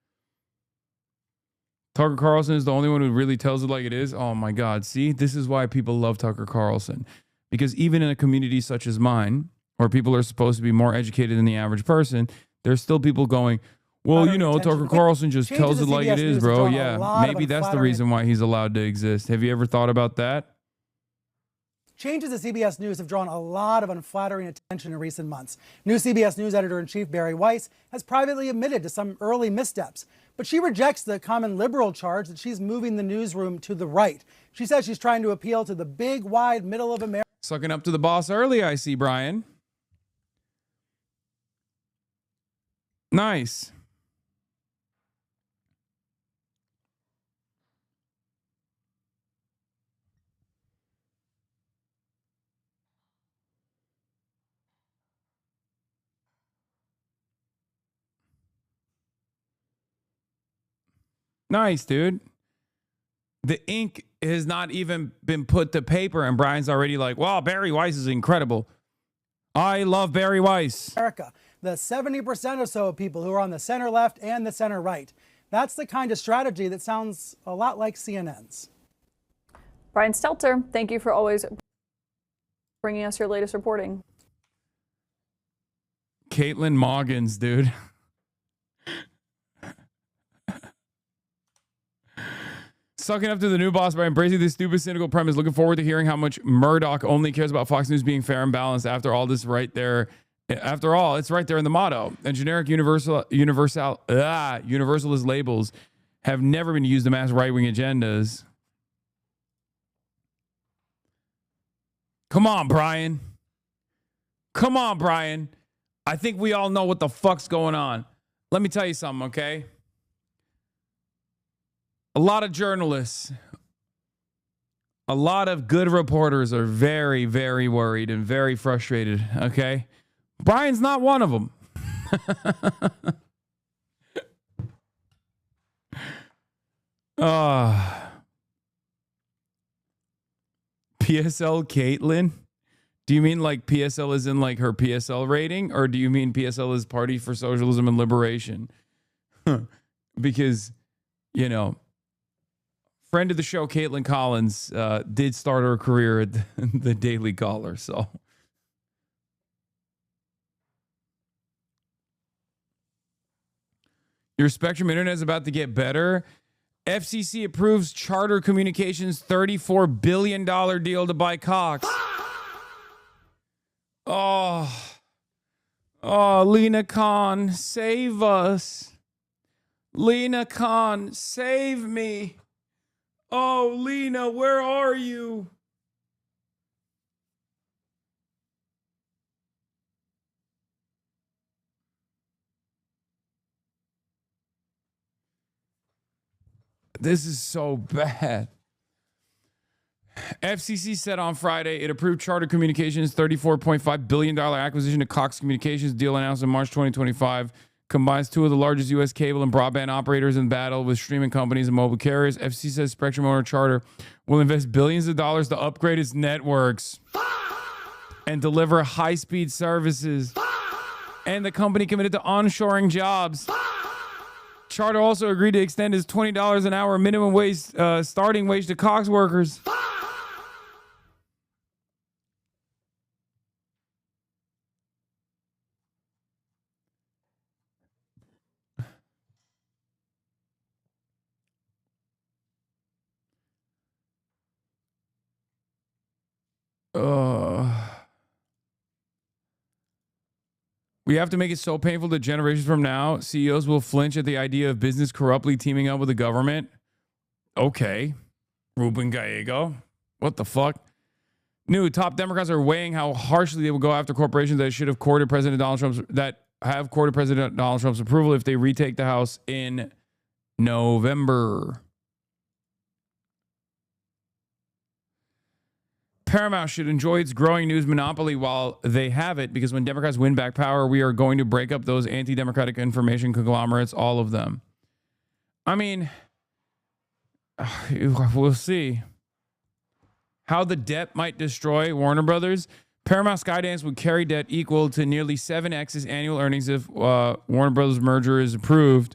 Tucker Carlson is the only one who really tells it like it is. Oh my God! See, this is why people love Tucker Carlson. Because even in a community such as mine, where people are supposed to be more educated than the average person, there's still people going, well, Tucker Carlson just tells it like it is, bro. Yeah, maybe that's the reason why he's allowed to exist. Have you ever thought about that? Changes at CBS News have drawn a lot of unflattering attention in recent months. New CBS News editor-in-chief Barry Weiss has privately admitted to some early missteps, but she rejects the common liberal charge that she's moving the newsroom to the right. She says she's trying to appeal to the big, wide middle of America. Sucking up to the boss early, I see, Brian. Nice. Nice, dude. The ink has not even been put to paper, and Brian's already like, wow, Barry Weiss is incredible. I love Barry Weiss. America, the 70% or so of people who are on the center left and the center right. That's the kind of strategy that sounds a lot like CNN's. Brian Stelter, thank you for always bringing us your latest reporting. Caitlin Moggins, dude. Sucking up to the new boss by embracing this stupid, cynical premise. Looking forward to hearing how much Murdoch only cares about Fox News being fair and balanced. After all, this right there. After all, it's right there in the motto. And generic universalist labels have never been used to mask right-wing agendas. Come on, Brian. Come on, Brian. I think we all know what the fuck's going on. Let me tell you something, okay? A lot of journalists, a lot of good reporters are very, very worried and very frustrated, okay? Brian's not one of them. PSL Caitlin? Do you mean like PSL is in like her PSL rating? Or do you mean PSL is Party for Socialism and Liberation? Because, you know, friend of the show, Caitlin Collins, did start her career at the Daily Caller, so. Your Spectrum internet is about to get better. FCC approves Charter Communications' $34 billion deal to buy Cox. Oh, Lena Khan, save us. Lena Khan, save me. Oh, Lena, where are you? This is so bad. FCC said on Friday it approved Charter Communications' $34.5 billion acquisition of Cox Communications. Deal announced in March 2025 combines two of the largest U.S. cable and broadband operators in battle with streaming companies and mobile carriers. FCC says Spectrum owner Charter will invest billions of dollars to upgrade its networks and deliver high-speed services. And the company committed to onshoring jobs. Charter also agreed to extend its $20 an hour minimum wage starting wage to Cox workers. We have to make it so painful that generations from now, CEOs will flinch at the idea of business corruptly teaming up with the government. Okay. Ruben Gallego. What the fuck? New top Democrats are weighing how harshly they will go after corporations that should have courted President Donald Trump's approval if they retake the House in November. Paramount should enjoy its growing news monopoly while they have it, because when Democrats win back power, we are going to break up those anti-democratic information conglomerates, all of them. I mean, we'll see. How the debt might destroy Warner Brothers. Paramount Skydance would carry debt equal to nearly 7x's annual earnings if Warner Brothers merger is approved.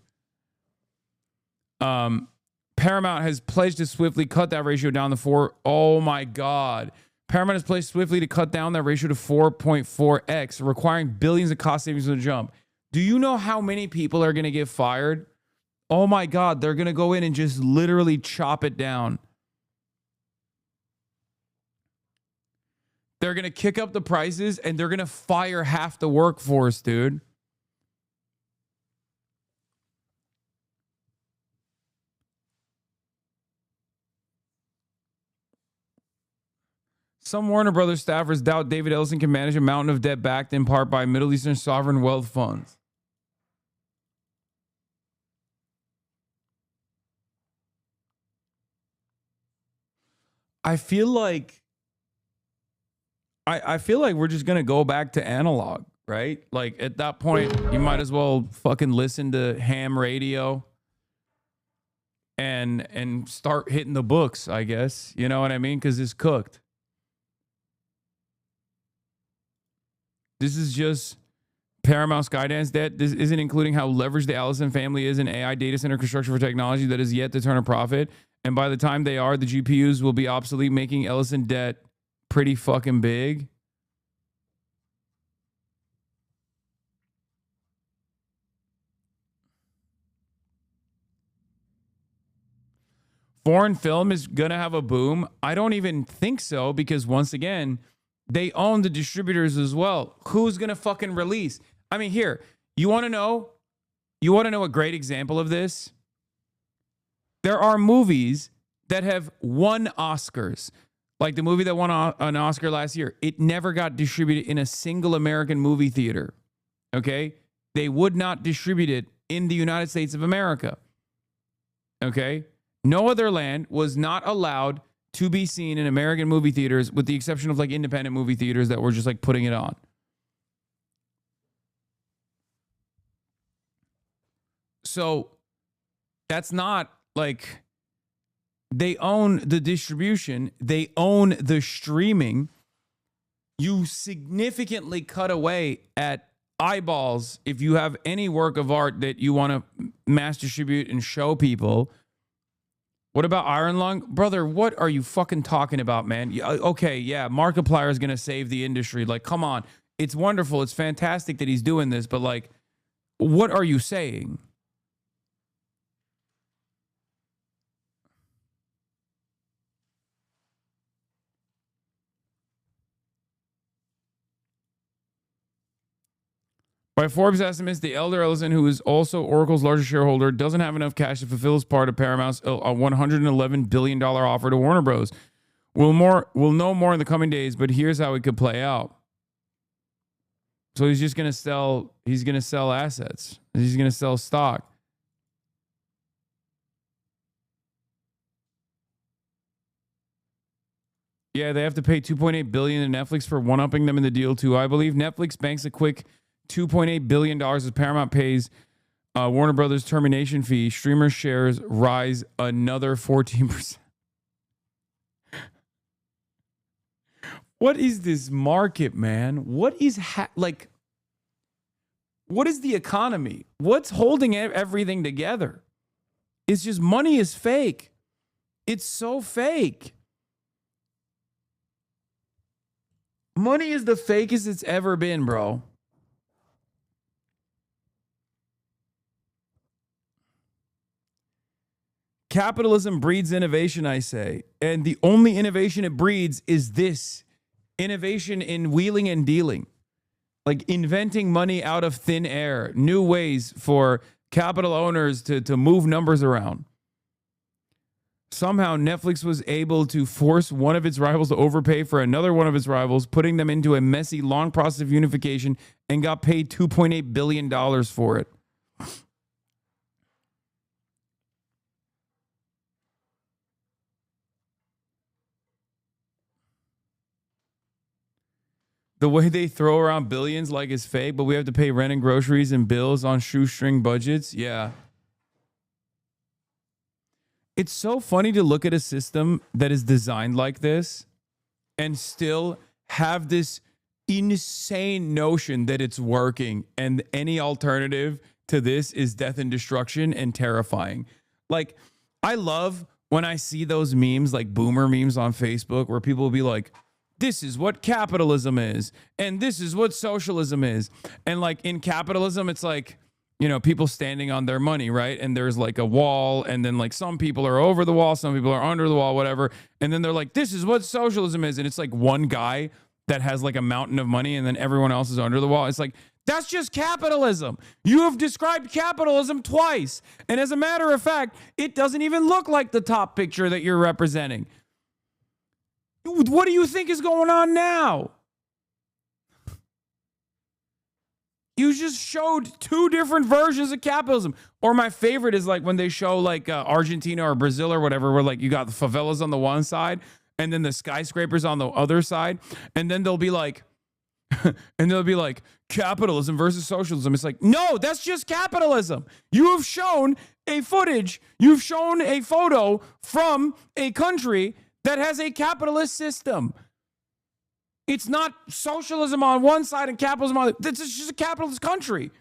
Paramount has pledged to swiftly cut that ratio down to 4. Oh my God. Paramount has pledged swiftly to cut down that ratio to 4.4x, requiring billions of cost savings from the jump. Do you know how many people are going to get fired? Oh my God. They're going to go in and just literally chop it down. They're going to kick up the prices and they're going to fire half the workforce, dude. Some Warner Brothers staffers doubt David Ellison can manage a mountain of debt backed in part by Middle Eastern sovereign wealth funds. I feel like we're just gonna go back to analog, right? Like at that point, you might as well fucking listen to ham radio and start hitting the books, I guess. You know what I mean? Because it's cooked. This is just Paramount Skydance debt. This isn't including how leveraged the Allison family is in AI data center construction for technology that is yet to turn a profit. And by the time they are, the GPUs will be obsolete, making Ellison debt pretty fucking big. Foreign film is going to have a boom. I don't even think so because, once again, they own the distributors as well. Who's going to fucking release? I mean, here, you want to know a great example of this? There are movies that have won Oscars. Like the movie that won an Oscar last year. It never got distributed in a single American movie theater. Okay? They would not distribute it in the United States of America. Okay? No Other Land was not allowed to be seen in American movie theaters with the exception of like independent movie theaters that were just like putting it on. So that's not like they own the distribution, they own the streaming. You significantly cut away at eyeballs if you have any work of art that you want to mass distribute and show people. What about Iron Lung? Brother, what are you fucking talking about, man? Okay, yeah, Markiplier is going to save the industry. Like, come on. It's wonderful. It's fantastic that he's doing this, but like, what are you saying? By Forbes estimates, the elder Ellison, who is also Oracle's largest shareholder, doesn't have enough cash to fulfill his part of Paramount's $111 billion offer to Warner Bros. We'll know more in the coming days, but here's how it could play out. So he's just going to sell, he's going to sell assets. He's going to sell stock. Yeah, they have to pay $2.8 billion to Netflix for one-upping them in the deal too. I believe Netflix banks a quick $2.8 billion as Paramount pays Warner Brothers termination fee. Streamer shares rise another 14%. What is this market, man? What is what is the economy? What's holding everything together? It's just money is fake. It's so fake. Money is the fakest it's ever been, bro. Capitalism breeds innovation, I say. And the only innovation it breeds is this. Innovation in wheeling and dealing. Like inventing money out of thin air. New ways for capital owners to move numbers around. Somehow Netflix was able to force one of its rivals to overpay for another one of its rivals, putting them into a messy, long process of unification, and got paid $2.8 billion for it. The way they throw around billions like it's fake, but we have to pay rent and groceries and bills on shoestring budgets. Yeah. It's so funny to look at a system that is designed like this and still have this insane notion that it's working and any alternative to this is death and destruction and terrifying. Like, I love when I see those memes, like boomer memes on Facebook, where people will be like, this is what capitalism is, and this is what socialism is. And like in capitalism, it's like, you know, people standing on their money, right? And there's like a wall, and then like some people are over the wall, some people are under the wall, whatever. And then they're like, this is what socialism is. And it's like one guy that has like a mountain of money, and then everyone else is under the wall. It's like, that's just capitalism. You have described capitalism twice. And as a matter of fact, it doesn't even look like the top picture that you're representing. What do you think is going on now? You just showed two different versions of capitalism. Or my favorite is like when they show like Argentina or Brazil or whatever, where like you got the favelas on the one side and then the skyscrapers on the other side. And then they'll be like, capitalism versus socialism. It's like, no, that's just capitalism. You have shown a footage. You've shown a photo from a country that has a capitalist system. It's not socialism on one side and capitalism on the other. This is just a capitalist country.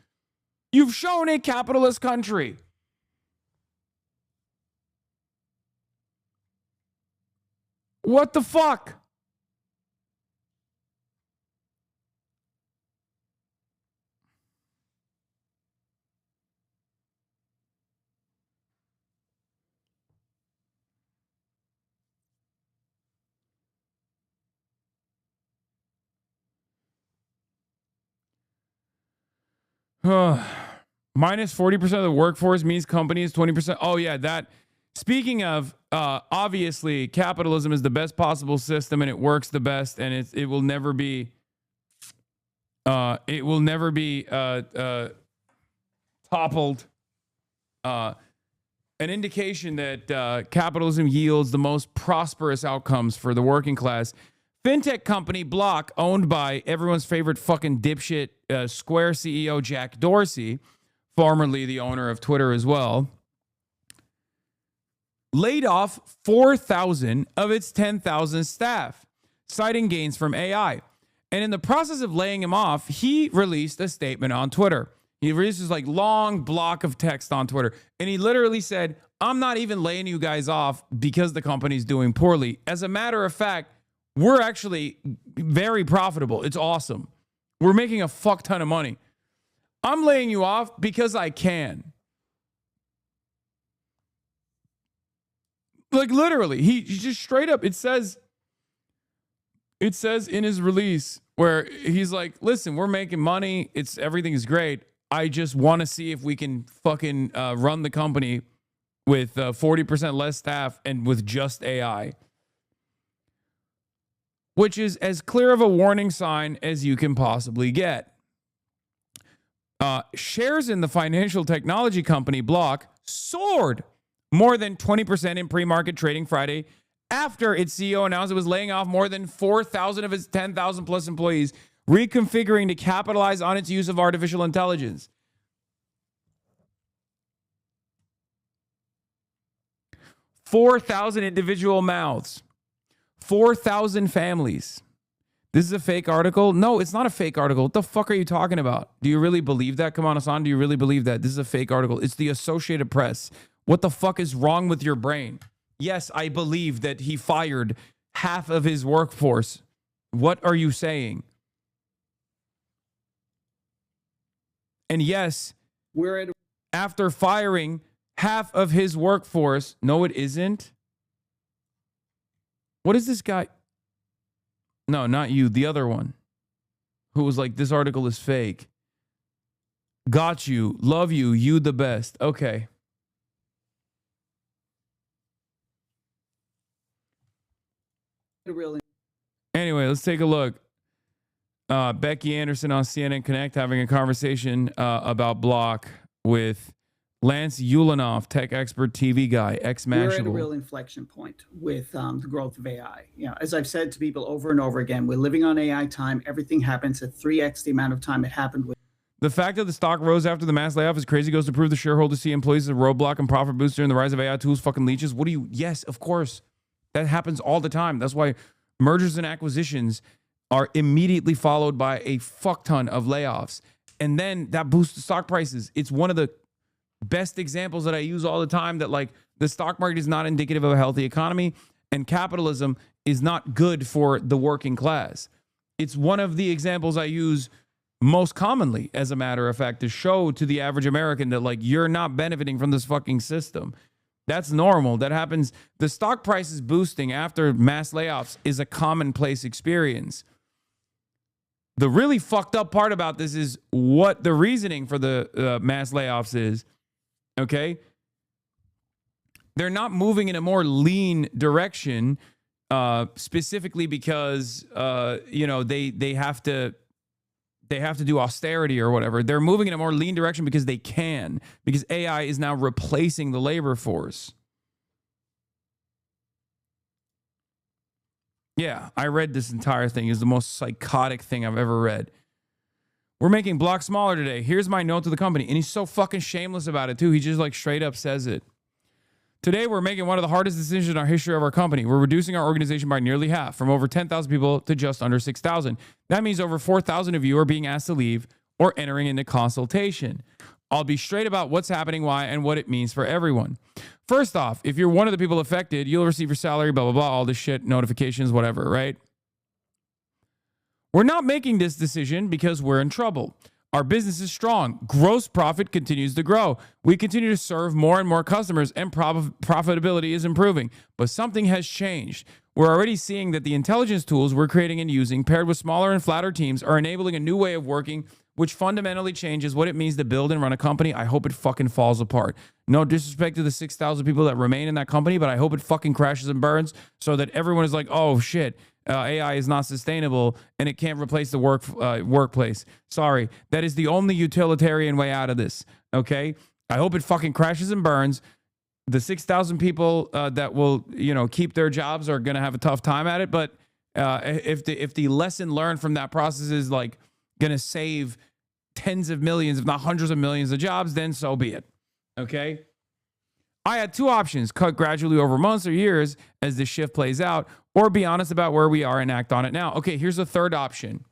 You've shown a capitalist country. What the fuck? Minus 40% of the workforce means companies 20%. Oh yeah, that. Speaking of, obviously, capitalism is the best possible system, and it works the best, and it will never be. It will never be toppled. An indication that capitalism yields the most prosperous outcomes for the working class. Fintech company Block, owned by everyone's favorite fucking dipshit Square CEO Jack Dorsey, formerly the owner of Twitter as well, laid off 4,000 of its 10,000 staff, citing gains from AI. And in the process of laying him off, he released a statement on Twitter. He released this like long block of text on Twitter. And he literally said, I'm not even laying you guys off because the company's doing poorly. As a matter of fact, we're actually very profitable. It's awesome. We're making a fuck ton of money. I'm laying you off because I can. Like literally, he just straight up, it says in his release where he's like, listen, we're making money. Everything is great. I just want to see if we can fucking run the company with 40% less staff and with just AI. Which is as clear of a warning sign as you can possibly get. Shares in the financial technology company Block soared more than 20% in pre-market trading Friday after its CEO announced it was laying off more than 4,000 of its 10,000 plus employees, reconfiguring to capitalize on its use of artificial intelligence. $4,000 individual mouths. 4,000 families. This is a fake article? No, it's not a fake article. What the fuck are you talking about? Do you really believe that? Come on, Hasan. Do you really believe that? This is a fake article. It's the Associated Press. What the fuck is wrong with your brain? Yes, I believe that he fired half of his workforce. What are you saying? And yes, after firing half of his workforce, no, it isn't. What is this guy? No, not you. The other one who was like, this article is fake. Got you. Love you. You the best. Okay. Anyway, let's take a look. Becky Anderson on CNN Connect having a conversation about Block with Lance Ulanoff, tech expert, TV guy, ex-Mashable. We're at a real inflection point with the growth of AI. As I've said to people over and over again, we're living on AI time. Everything happens at 3x the amount of time it happened with. The fact that the stock rose after the mass layoff is crazy. Goes to prove the shareholders see employees as a roadblock and profit booster and the rise of AI tools fucking leeches. What do you? Yes, of course. That happens all the time. That's why mergers and acquisitions are immediately followed by a fuck ton of layoffs. And then that boosts the stock prices. It's one of the best examples that I use all the time that like the stock market is not indicative of a healthy economy and capitalism is not good for the working class. It's one of the examples I use most commonly, as a matter of fact, to show to the average American that like you're not benefiting from this fucking system. That's normal. That happens. The stock price is boosting after mass layoffs is a commonplace experience. The really fucked up part about this is what the reasoning for the mass layoffs is. Okay? They're not moving in a more lean direction. specifically because they have to do austerity or whatever. They're moving in a more lean direction because they can, because AI is now replacing the labor force. Yeah, I read this entire thing. It's the most psychotic thing I've ever read. We're making blocks smaller today. Here's my note to the company. And he's so fucking shameless about it too. He just like straight up says it. Today, we're making one of the hardest decisions in our history of our company. We're reducing our organization by nearly half, from over 10,000 people to just under 6,000. That means over 4,000 of you are being asked to leave or entering into consultation. I'll be straight about what's happening, why, and what it means for everyone. First off, if you're one of the people affected, you'll receive your salary, blah, blah, blah, all this shit, notifications, whatever, right? We're not making this decision because we're in trouble. Our business is strong. Gross profit continues to grow. We continue to serve more and more customers, and profitability is improving. But something has changed. We're already seeing that the intelligence tools we're creating and using, paired with smaller and flatter teams, are enabling a new way of working, which fundamentally changes what it means to build and run a company. I hope it fucking falls apart. No disrespect to the 6,000 people that remain in that company, but I hope it fucking crashes and burns so that everyone is like, oh shit, AI is not sustainable and it can't replace the workplace. Sorry, that is the only utilitarian way out of this. Okay, I hope it fucking crashes and burns. The 6,000 people that will, keep their jobs are gonna have a tough time at it. But if the lesson learned from that process is like gonna save tens of millions, if not hundreds of millions of jobs, then so be it. Okay. I had two options: cut gradually over months or years as the shift plays out, or be honest about where we are and act on it now. Okay, here's the third option.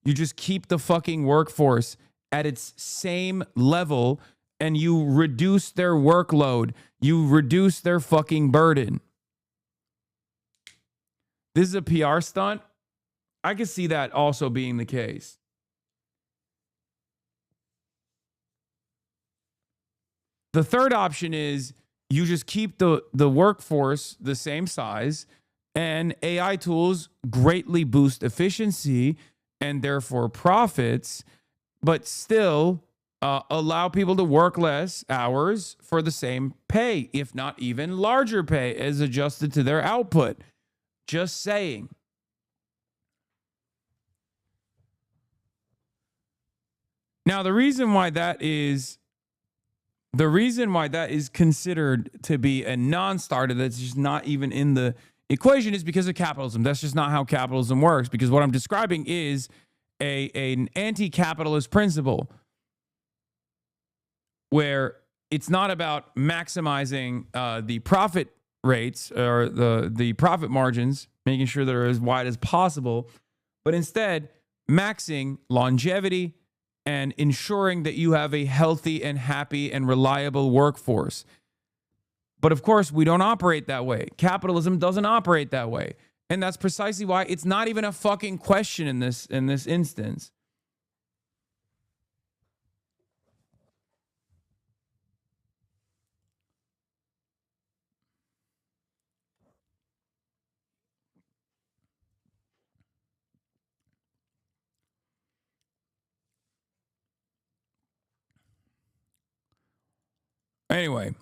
You just keep the fucking workforce at its same level and you reduce their workload. You reduce their fucking burden. This is a PR stunt. I can see that also being the case. The third option is you just keep the workforce the same size, and AI tools greatly boost efficiency and therefore profits, but still allow people to work less hours for the same pay, if not even larger pay, as adjusted to their output. Just saying. Now, the reason why that is considered to be a non-starter, that's just not even in the equation, is because of capitalism. That's just not how capitalism works, because what I'm describing is an anti-capitalist principle where it's not about maximizing the profit rates or the profit margins, making sure they're as wide as possible, but instead maxing longevity and ensuring that you have a healthy and happy and reliable workforce. But of course, we don't operate that way. Capitalism doesn't operate that way. And that's precisely why it's not even a fucking question in this instance. Anyway,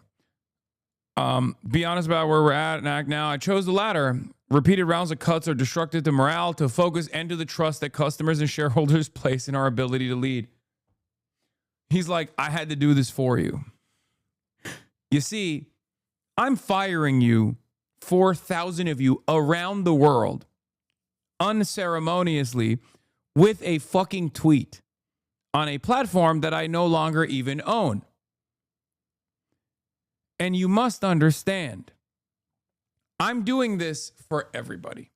be honest about where we're at and act now. I chose the latter. Repeated rounds of cuts are destructive to morale, to focus, and to the trust that customers and shareholders place in our ability to lead. He's like, I had to do this for you. You see, I'm firing you, 4,000 of you around the world, unceremoniously, with a fucking tweet on a platform that I no longer even own. And you must understand, I'm doing this for everybody.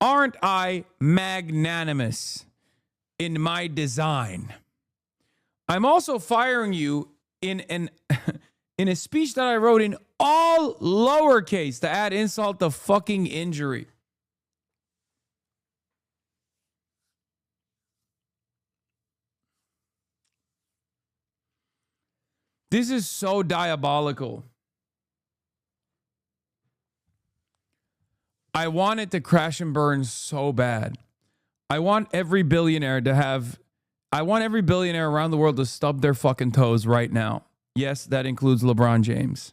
Aren't I magnanimous in my design? I'm also firing you in a speech that I wrote in all lowercase to add insult to fucking injury. This is so diabolical. I want it to crash and burn so bad. I want every billionaire around the world to stub their fucking toes right now. Yes, that includes LeBron James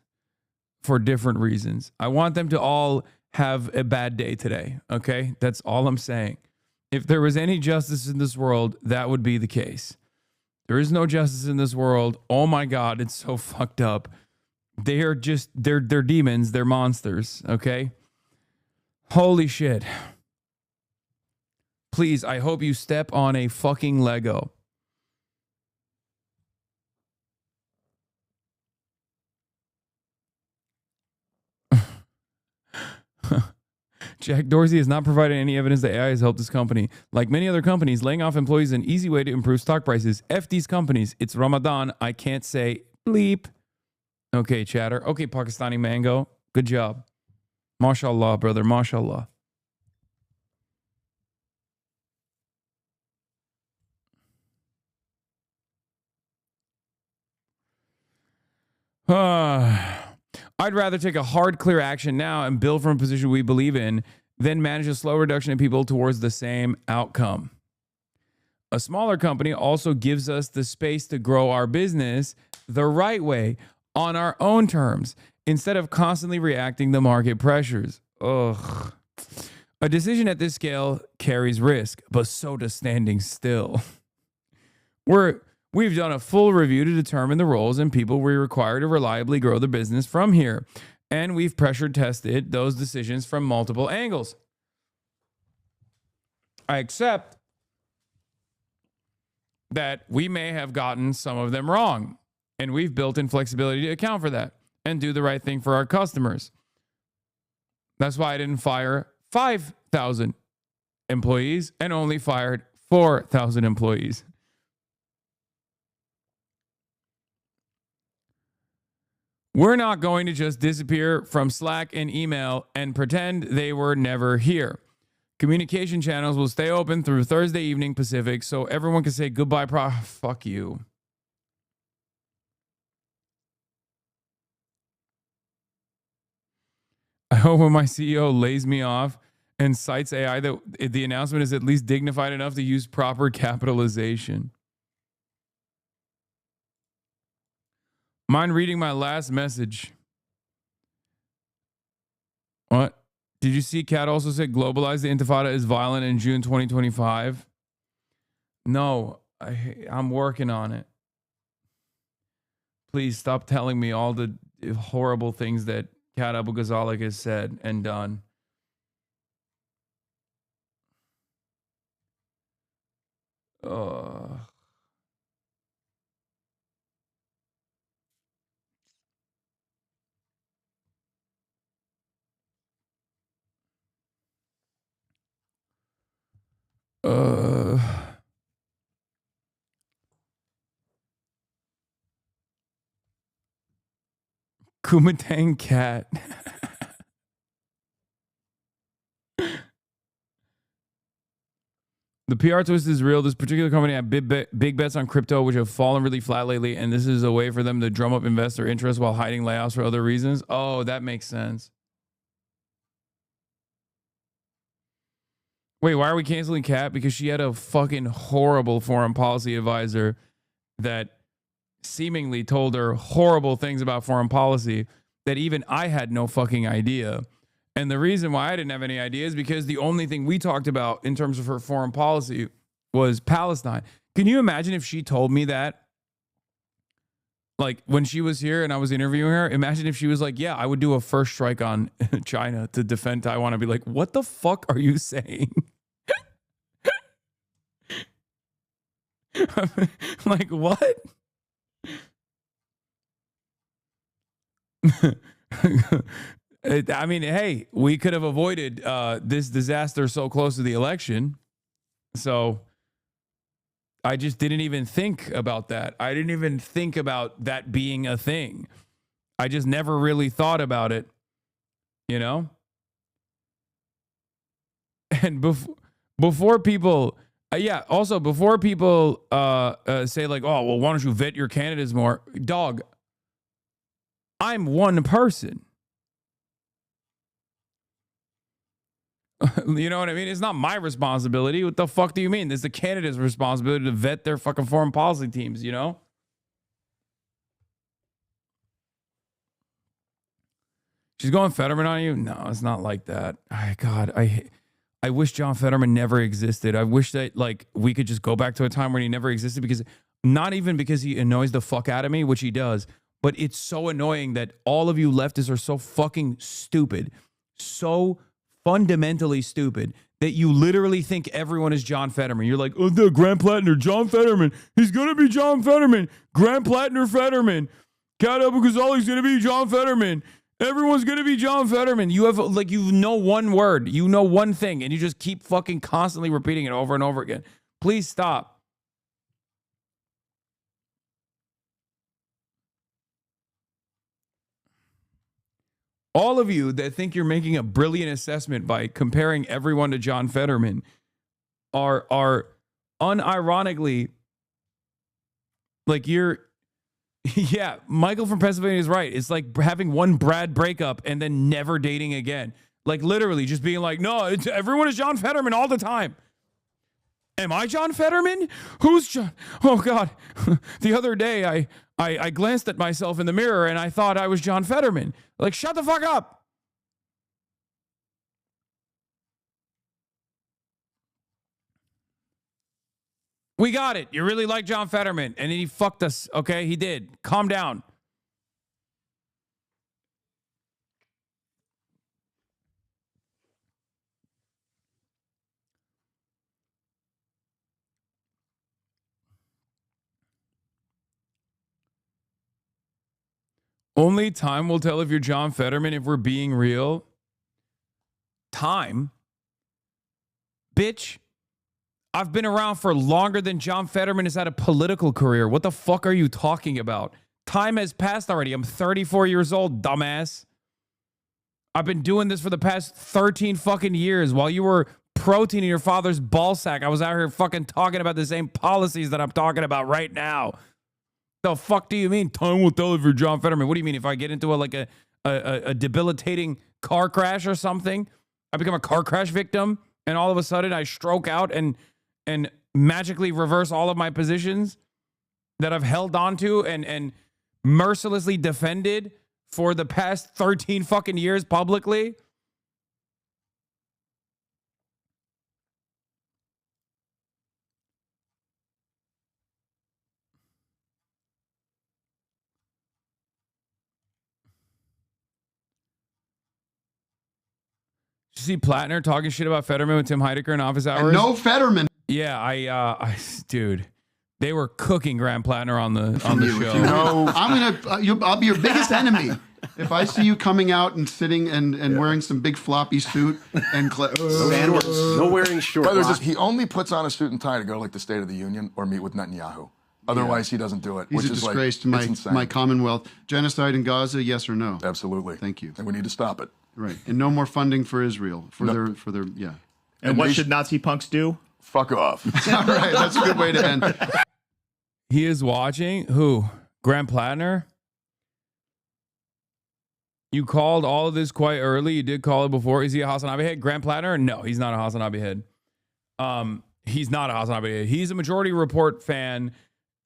for different reasons. I want them to all have a bad day today. Okay, that's all I'm saying. If there was any justice in this world, that would be the case. There is no justice in this world. Oh my God, it's so fucked up. They are just, they're demons. They're monsters. Okay. Holy shit. Please, I hope you step on a fucking Lego. Jack Dorsey has not provided any evidence that AI has helped his company. Like many other companies, laying off employees is an easy way to improve stock prices. F these companies. It's Ramadan. I can't say bleep. Okay, chatter. Okay, Pakistani Mango. Good job. MashaAllah, brother. MashaAllah. I'd rather take a hard, clear action now and build from a position we believe in than manage a slow reduction of people towards the same outcome. A smaller company also gives us the space to grow our business the right way on our own terms instead of constantly reacting to market pressures. Ugh. A decision at this scale carries risk, but so does standing still. We've done a full review to determine the roles and people we require to reliably grow the business from here. And we've pressure tested those decisions from multiple angles. I accept that we may have gotten some of them wrong. And we've built in flexibility to account for that and do the right thing for our customers. That's why I didn't fire 5,000 employees and only fired 4,000 employees. We're not going to just disappear from Slack and email and pretend they were never here. Communication channels will stay open through Thursday evening Pacific so everyone can say goodbye. Fuck you. I hope when my CEO lays me off and cites AI that the announcement is at least dignified enough to use proper capitalization. Mind reading my last message? What? Did you see Kat also said globalize the intifada is violent in June 2025? No, I'm working on it. Please stop telling me all the horrible things that Kat Abu Ghazalik has said and done. Kumatang Cat. The PR twist is real. This particular company had big bets on crypto, which have fallen really flat lately, and this is a way for them to drum up investor interest while hiding layoffs for other reasons. Oh, that makes sense. Wait, why are we canceling Kat? Because she had a fucking horrible foreign policy advisor that seemingly told her horrible things about foreign policy that even I had no fucking idea. And the reason why I didn't have any idea is because the only thing we talked about in terms of her foreign policy was Palestine. Can you imagine if she told me that? Like when she was here and I was interviewing her, imagine if she was like, yeah, I would do a first strike on China to defend Taiwan. I'd be like, what the fuck are you saying? Like, what? I mean, hey, we could have avoided this disaster so close to the election. So I just didn't even think about that. I didn't even think about that being a thing. I just never really thought about it, you know? And before people, before people say like, oh, well, why don't you vet your candidates more? Dog, I'm one person. You know what I mean? It's not my responsibility. What the fuck do you mean? It's the candidate's responsibility to vet their fucking foreign policy teams, you know? She's going Fetterman on you? No, it's not like that. God, I wish John Fetterman never existed. I wish that like we could just go back to a time when he never existed, because not even because he annoys the fuck out of me, which he does, but it's so annoying that all of you leftists are so fucking stupid, so fundamentally stupid, that you literally think everyone is John Fetterman. You're like, oh, the Grant Plattner, John Fetterman. He's going to be John Fetterman. Grant Plattner Fetterman. Cat Abou-Ghazali's going to be John Fetterman. Everyone's going to be John Fetterman. You have, like, you know one word. You know one thing, and you just keep fucking constantly repeating it over and over again. Please stop. All of you that think you're making a brilliant assessment by comparing everyone to John Fetterman are unironically, like, you're, yeah, Michael from Pennsylvania is right. It's like having one Brad breakup and then never dating again. Like, literally just being like, no, everyone is John Fetterman all the time. Am I John Fetterman? Who's John? Oh, God. The other day, I glanced at myself in the mirror and I thought I was John Fetterman. Like, shut the fuck up. We got it. You really like John Fetterman. And he fucked us. Okay, he did. Calm down. Only time will tell if you're John Fetterman, if we're being real. Time? Bitch. I've been around for longer than John Fetterman has had a political career. What the fuck are you talking about? Time has passed already. I'm 34 years old, dumbass. I've been doing this for the past 13 fucking years. While you were protein in your father's ball sack, I was out here fucking talking about the same policies that I'm talking about right now. The fuck do you mean? Time will tell if you're John Fetterman. What do you mean? If I get into a debilitating car crash or something, I become a car crash victim, and all of a sudden I stroke out and magically reverse all of my positions that I've held on to and mercilessly defended for the past 13 fucking years publicly? Did you see Plattner talking shit about Fetterman with Tim Heidecker in office hours? And no Fetterman. Yeah, dude, they were cooking Grant Plattner on the show. No, I'll be your biggest enemy if I see you coming out and sitting and wearing some big floppy suit and sandals. No wearing shorts. He only puts on a suit and tie to go to like the State of the Union or meet with Netanyahu. Otherwise, he doesn't do it. He's a disgrace to my Commonwealth. Genocide in Gaza, yes or no? Absolutely. Thank you. And we need to stop it. Right. And no more funding for Israel for their yeah. And what should Nazi punks do? Fuck off. All right, that's a good way to end. He is watching. Who? Grant Plattner? You called all of this quite early. You did call it before. Is he a HasanAbi head? Grant Plattner? No, he's not a HasanAbi head. He's not a HasanAbi head. He's a Majority Report fan.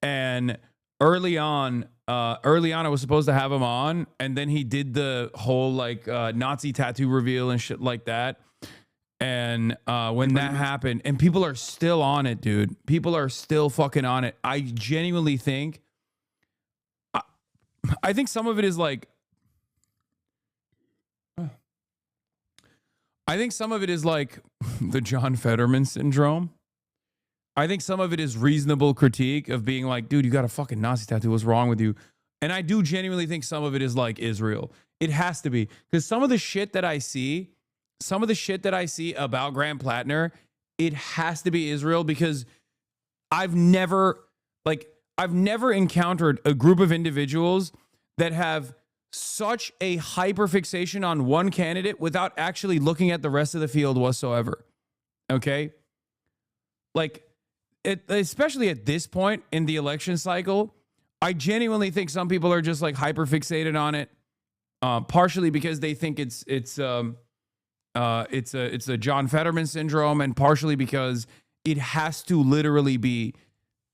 And early on, I was supposed to have him on, and then he did the whole like Nazi tattoo reveal and shit like that. And when that happened, and people are still on it, dude. People are still fucking on it. I genuinely think, I think some of it is like, I think some of it is like the John Fetterman syndrome. I think some of it is reasonable critique of being like, dude, you got a fucking Nazi tattoo. What's wrong with you? And I do genuinely think some of it is like Israel. It has to be. Because some of the shit that I see about Grant Plattner, it has to be Israel, because I've never encountered a group of individuals that have such a hyperfixation on one candidate without actually looking at the rest of the field whatsoever. Okay? Like, especially at this point in the election cycle, I genuinely think some people are just like hyperfixated on it, partially because they think it's a John Fetterman syndrome, and partially because it has to literally be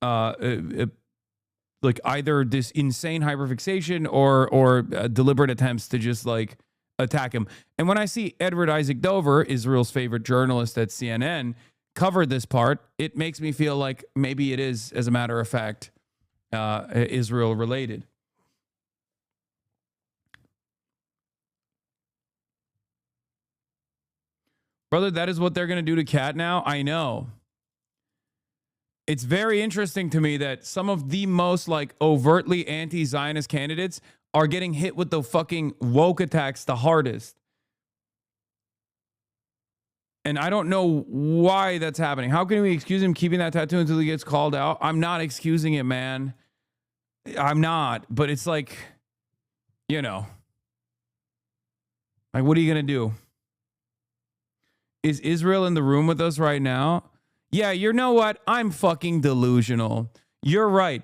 like either this insane hyperfixation or deliberate attempts to just like attack him. And when I see Edward Isaac Dover, Israel's favorite journalist at CNN, cover this part, it makes me feel like maybe it is, as a matter of fact, Israel related. Brother, that is what they're going to do to Kat now? I know. It's very interesting to me that some of the most like overtly anti-Zionist candidates are getting hit with the fucking woke attacks the hardest. And I don't know why that's happening. How can we excuse him keeping that tattoo until he gets called out? I'm not excusing it, man. I'm not. But it's like, you know. Like, what are you going to do? Is Israel in the room with us right now? Yeah, you know what? I'm fucking delusional. You're right.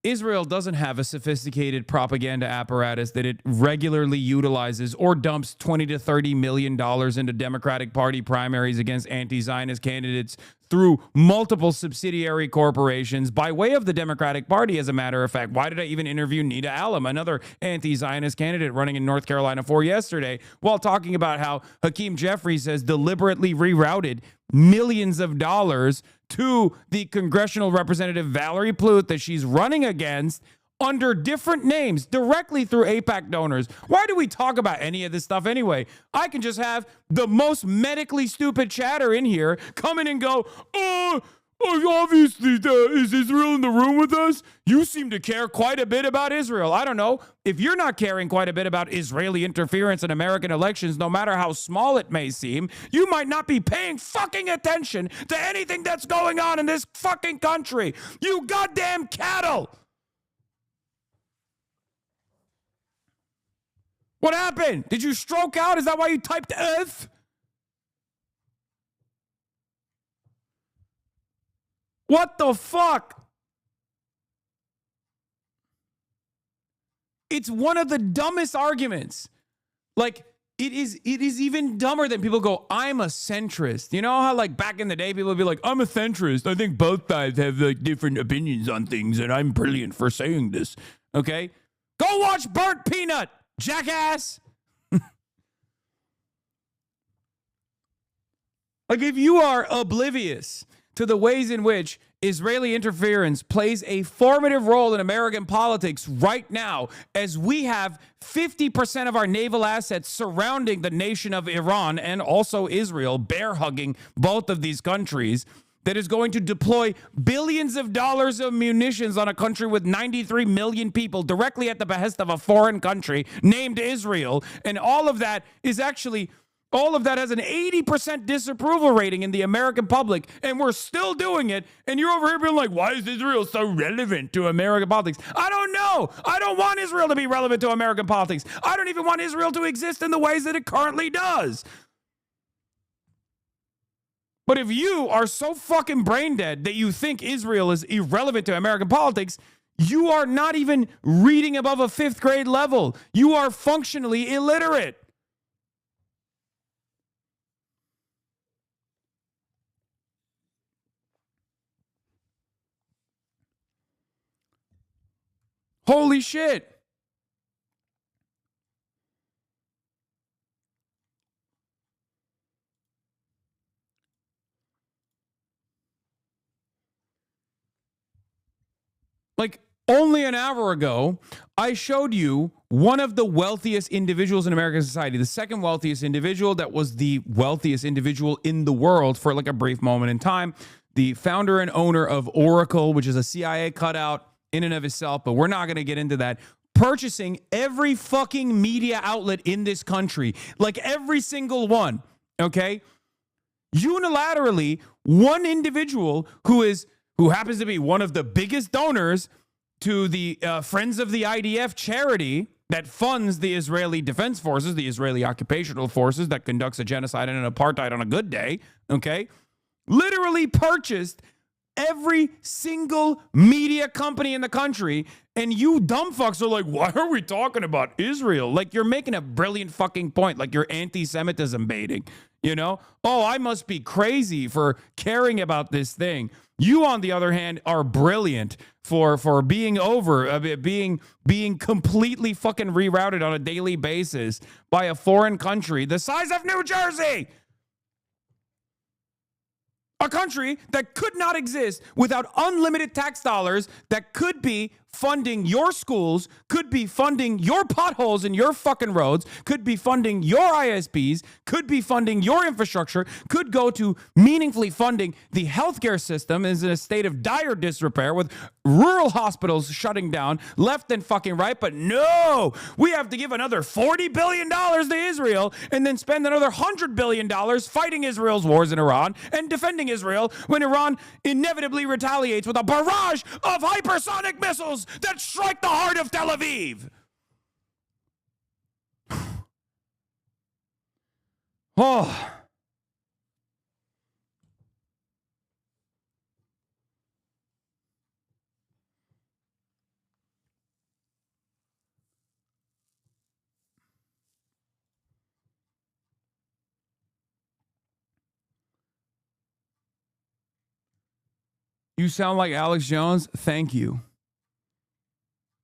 Israel doesn't have a sophisticated propaganda apparatus that it regularly utilizes or dumps $20 to $30 million into Democratic Party primaries against anti-Zionist candidates through multiple subsidiary corporations by way of the Democratic Party, as a matter of fact. Why did I even interview Nita Allam, another anti-Zionist candidate running in North Carolina for yesterday, while talking about how Hakeem Jeffries has deliberately rerouted millions of dollars to the congressional representative Valerie Pluth that she's running against under different names directly through AIPAC donors. Why do we talk about any of this stuff anyway? I can just have the most medically stupid chatter in here come in and go, obviously, is Israel in the room with us? You seem to care quite a bit about Israel. I don't know. If you're not caring quite a bit about Israeli interference in American elections, no matter how small it may seem, you might not be paying fucking attention to anything that's going on in this fucking country. You goddamn cattle. What happened? Did you stroke out? Is that why you typed F? What the fuck? It's one of the dumbest arguments. Like, it is even dumber than people go, I'm a centrist. You know how, like, back in the day, people would be like, I'm a centrist. I think both sides have, like, different opinions on things, and I'm brilliant for saying this. Okay? Go watch Burnt Peanut, jackass! Like, if you are oblivious to the ways in which Israeli interference plays a formative role in American politics right now, as we have 50% of our naval assets surrounding the nation of Iran and also Israel, bear hugging both of these countries, that is going to deploy billions of dollars of munitions on a country with 93 million people directly at the behest of a foreign country named Israel. And all of that is actually... all of that has an 80% disapproval rating in the American public, and we're still doing it. And you're over here being like, why is Israel so relevant to American politics? I don't know. I don't want Israel to be relevant to American politics. I don't even want Israel to exist in the ways that it currently does. But if you are so fucking brain dead that you think Israel is irrelevant to American politics, you are not even reading above a 5th grade level. You are functionally illiterate. Holy shit. Like, only an hour ago, I showed you one of the wealthiest individuals in American society, the second wealthiest individual that was the wealthiest individual in the world for like a brief moment in time, the founder and owner of Oracle, which is a CIA cutout in and of itself, but we're not going to get into that, purchasing every fucking media outlet in this country, like every single one, okay? Unilaterally, one individual who happens to be one of the biggest donors to the Friends of the IDF charity that funds the Israeli Defense Forces, the Israeli occupational forces that conducts a genocide and an apartheid on a good day, okay? Literally purchased every single media company in the country, and you dumb fucks are like, why are we talking about Israel? Like, you're making a brilliant fucking point, like you're anti-Semitism baiting. You know, oh, I must be crazy for caring about this thing. You, on the other hand, are brilliant for being being completely fucking rerouted on a daily basis by a foreign country the size of New Jersey. A country that could not exist without unlimited tax dollars that could be funding your schools, could be funding your potholes in your fucking roads, could be funding your ISPs, could be funding your infrastructure, could go to meaningfully funding the healthcare system is in a state of dire disrepair with rural hospitals shutting down left and fucking right. But no, we have to give another $40 billion to Israel and then spend another $100 billion fighting Israel's wars in Iran and defending Israel when Iran inevitably retaliates with a barrage of hypersonic missiles that strike the heart of Tel Aviv. Oh. You sound like Alex Jones. Thank you.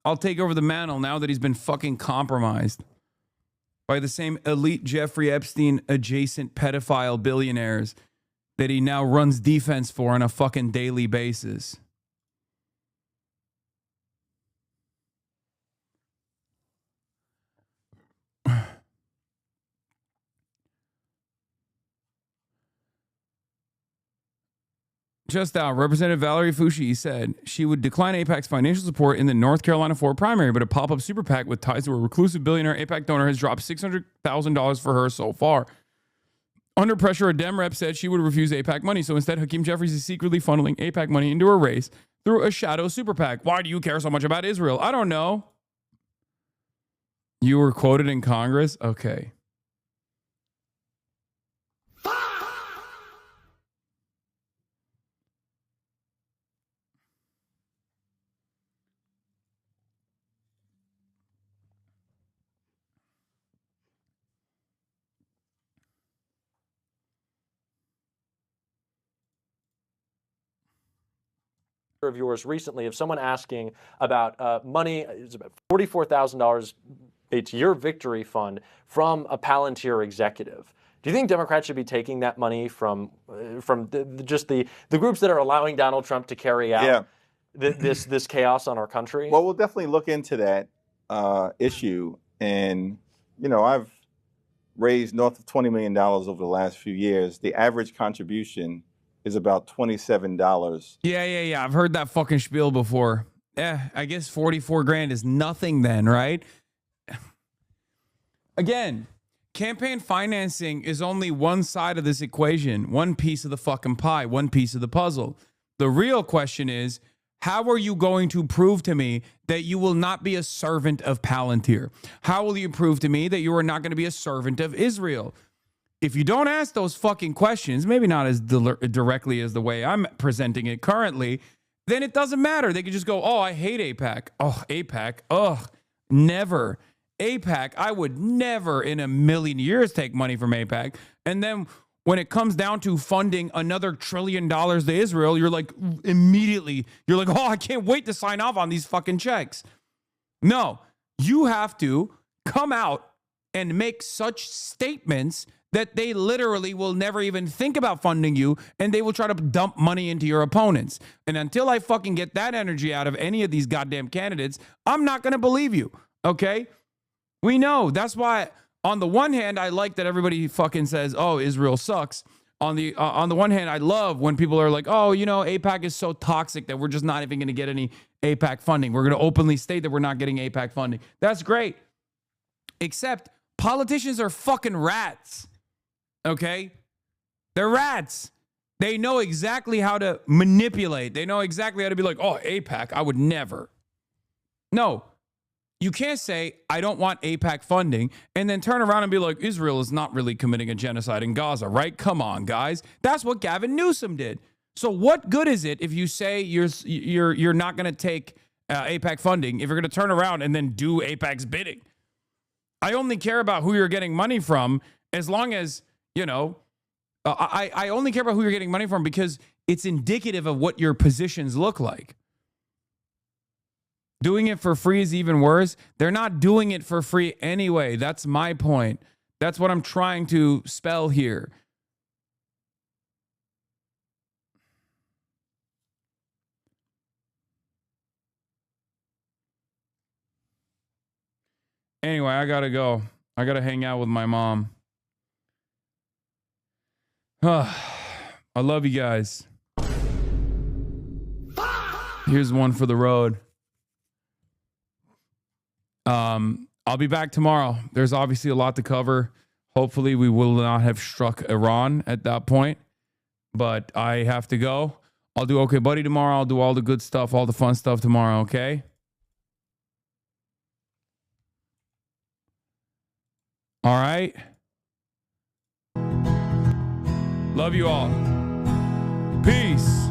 I'll take over the mantle now that he's been fucking compromised by the same elite Jeffrey Epstein adjacent pedophile billionaires that he now runs defense for on a fucking daily basis. Just out, Representative Valerie Foushee said she would decline AIPAC's financial support in the North Carolina 4 primary, but a pop-up super PAC with ties to a reclusive billionaire AIPAC donor has dropped $600,000 for her so far. Under pressure, a Dem rep said she would refuse AIPAC money, so instead Hakeem Jeffries is secretly funneling AIPAC money into a race through a shadow super PAC. Why do you care so much about Israel? I don't know. You were quoted in Congress? Okay. Of yours recently of someone asking about money. It's about $44,000. It's your victory fund from a Palantir executive. Do you think Democrats should be taking that money from the groups that are allowing Donald Trump to carry out this chaos on our country? Well, we'll definitely look into that issue. And, you know, I've raised north of $20 million over the last few years. The average contribution is about $27. Yeah. I've heard that fucking spiel before. I guess 44 grand is nothing then, right? Again, campaign financing is only one side of this equation, one piece of the fucking pie, one piece of the puzzle. The real question is, how are you going to prove to me that you will not be a servant of Palantir? How will you prove to me that you are not going to be a servant of Israel? If you don't ask those fucking questions, maybe not as directly as the way I'm presenting it currently, then it doesn't matter. They could just go, oh, I hate AIPAC. Oh, AIPAC. Ugh, never. AIPAC, I would never in a million years take money from AIPAC. And then when it comes down to funding another $1 trillion to Israel, you're like, immediately, you're like, oh, I can't wait to sign off on these fucking checks. No, you have to come out and make such statements that they literally will never even think about funding you, and they will try to dump money into your opponents. And until I fucking get that energy out of any of these goddamn candidates, I'm not going to believe you, okay? We know. That's why, on the one hand, I like that everybody fucking says, oh, Israel sucks. On the one hand, I love when people are like, oh, you know, AIPAC is so toxic that we're just not even going to get any AIPAC funding. We're going to openly state that we're not getting AIPAC funding. That's great. Except politicians are fucking rats. Okay? They're rats. They know exactly how to manipulate. They know exactly how to be like, oh, AIPAC, I would never. No. You can't say, I don't want AIPAC funding, and then turn around and be like, Israel is not really committing a genocide in Gaza, right? Come on, guys. That's what Gavin Newsom did. So what good is it if you say you're not going to take AIPAC funding if you're going to turn around and then do AIPAC's bidding? I only care about who you're getting money from as long as, you know, I only care about who you're getting money from because it's indicative of what your positions look like. Doing it for free is even worse. They're not doing it for free anyway. That's my point. That's what I'm trying to spell here. Anyway, I gotta go. I gotta hang out with my mom. I love you guys. Here's one for the road. I'll be back tomorrow. There's obviously a lot to cover. Hopefully we will not have struck Iran at that point, but I have to go. I'll do Okay Buddy tomorrow. I'll do all the good stuff, all the fun stuff tomorrow, okay? All right. Love you all. Peace.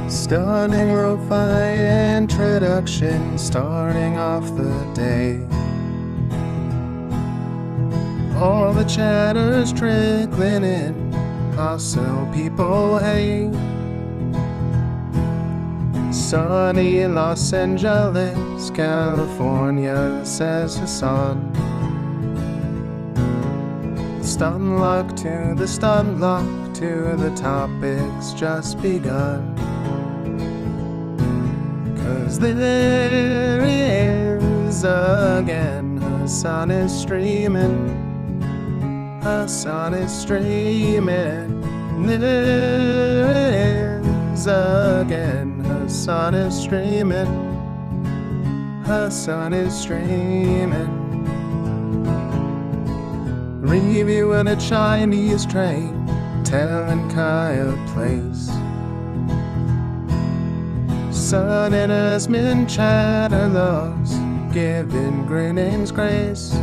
Stunning lo-fi introduction, starting off the day. All the chatter's trickling in, hostile people hate. Sunny Los Angeles, California, says Hasan. Stun luck to the stun lock, to the topics just begun. 'Cause there he is again, Hasan is streaming. Hasan is streaming. There he is again, Hasan is streaming. Hasan is streaming. Reviewing a Chinese train, telling Kaya place. Sun and Asmin chatter loves, giving greetings grace.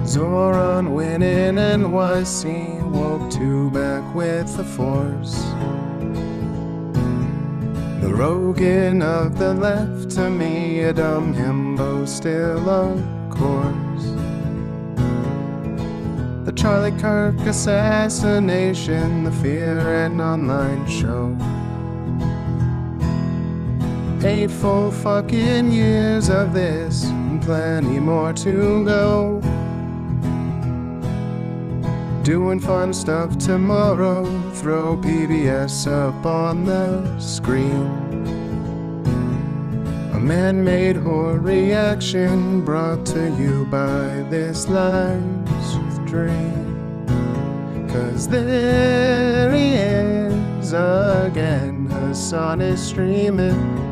Zoran winning NYC, woke two back with the force. The Rogan of the left, to me a dumb himbo, still of course. The Charlie Kirk assassination, the Fear and Online show. 8 full fucking years of this, and plenty more to go. Doing fun stuff tomorrow, throw PBS up on the screen. A man-made horror reaction brought to you by this life's dream. 'Cause there he is again, Hasan is streaming.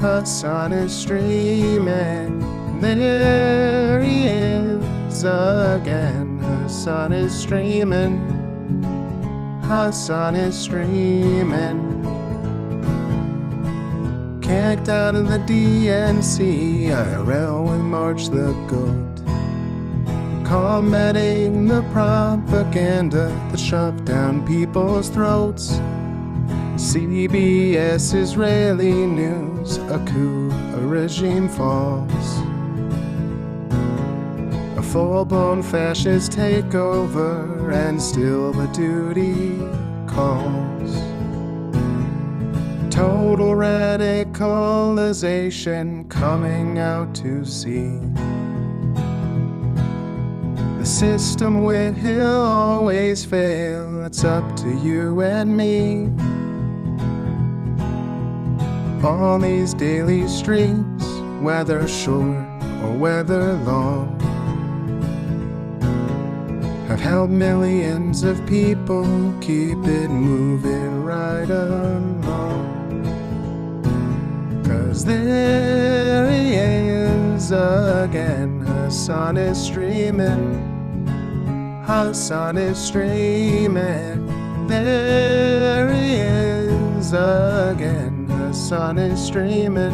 Hasan is streaming. There he is again, Hasan is streaming. Hasan is streaming. Kicked out of the DNC, IRL with March the Goat. Combating the propaganda that shoved down people's throats. CBS Israeli news, a coup, a regime falls. A full-blown fascist takeover, and still the duty calls. Total radicalization coming out to see. The system will always fail, it's up to you and me. On these daily streets, whether short or whether long, have helped millions of people keep it moving right along. 'Cause there he is again, Hasan is streaming. Hasan is streaming. There he is again, Hasan is streaming.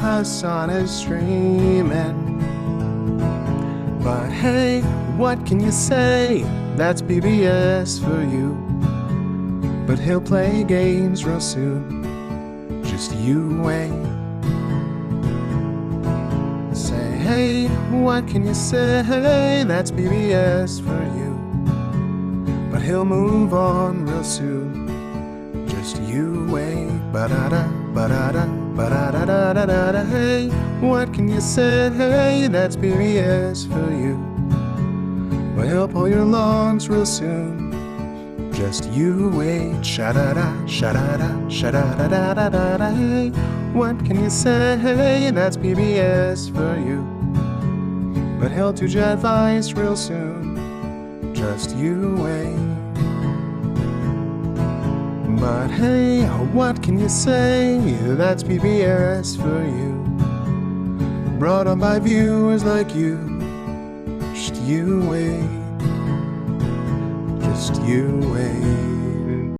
Hasan is streaming. But hey, what can you say? That's PBS for you. But he'll play games real soon. Just you wait. Say hey, what can you say? That's BBS for you. But he'll move on real soon. Just you wait. Ba-da-da, ba-da-da, ba-da-da-da-da-da. Hey, what can you say? That's BBS for you. But he'll pull your lungs real soon. Just you wait. Sha-da-da, sha-da-da, sha-da-da-da-da-da. Hey, what can you say? That's PBS for you. But he'll do your advice real soon. Just you wait. But hey, what can you say? That's PBS for you. Brought on by viewers like you. Just you wait. Just you wait.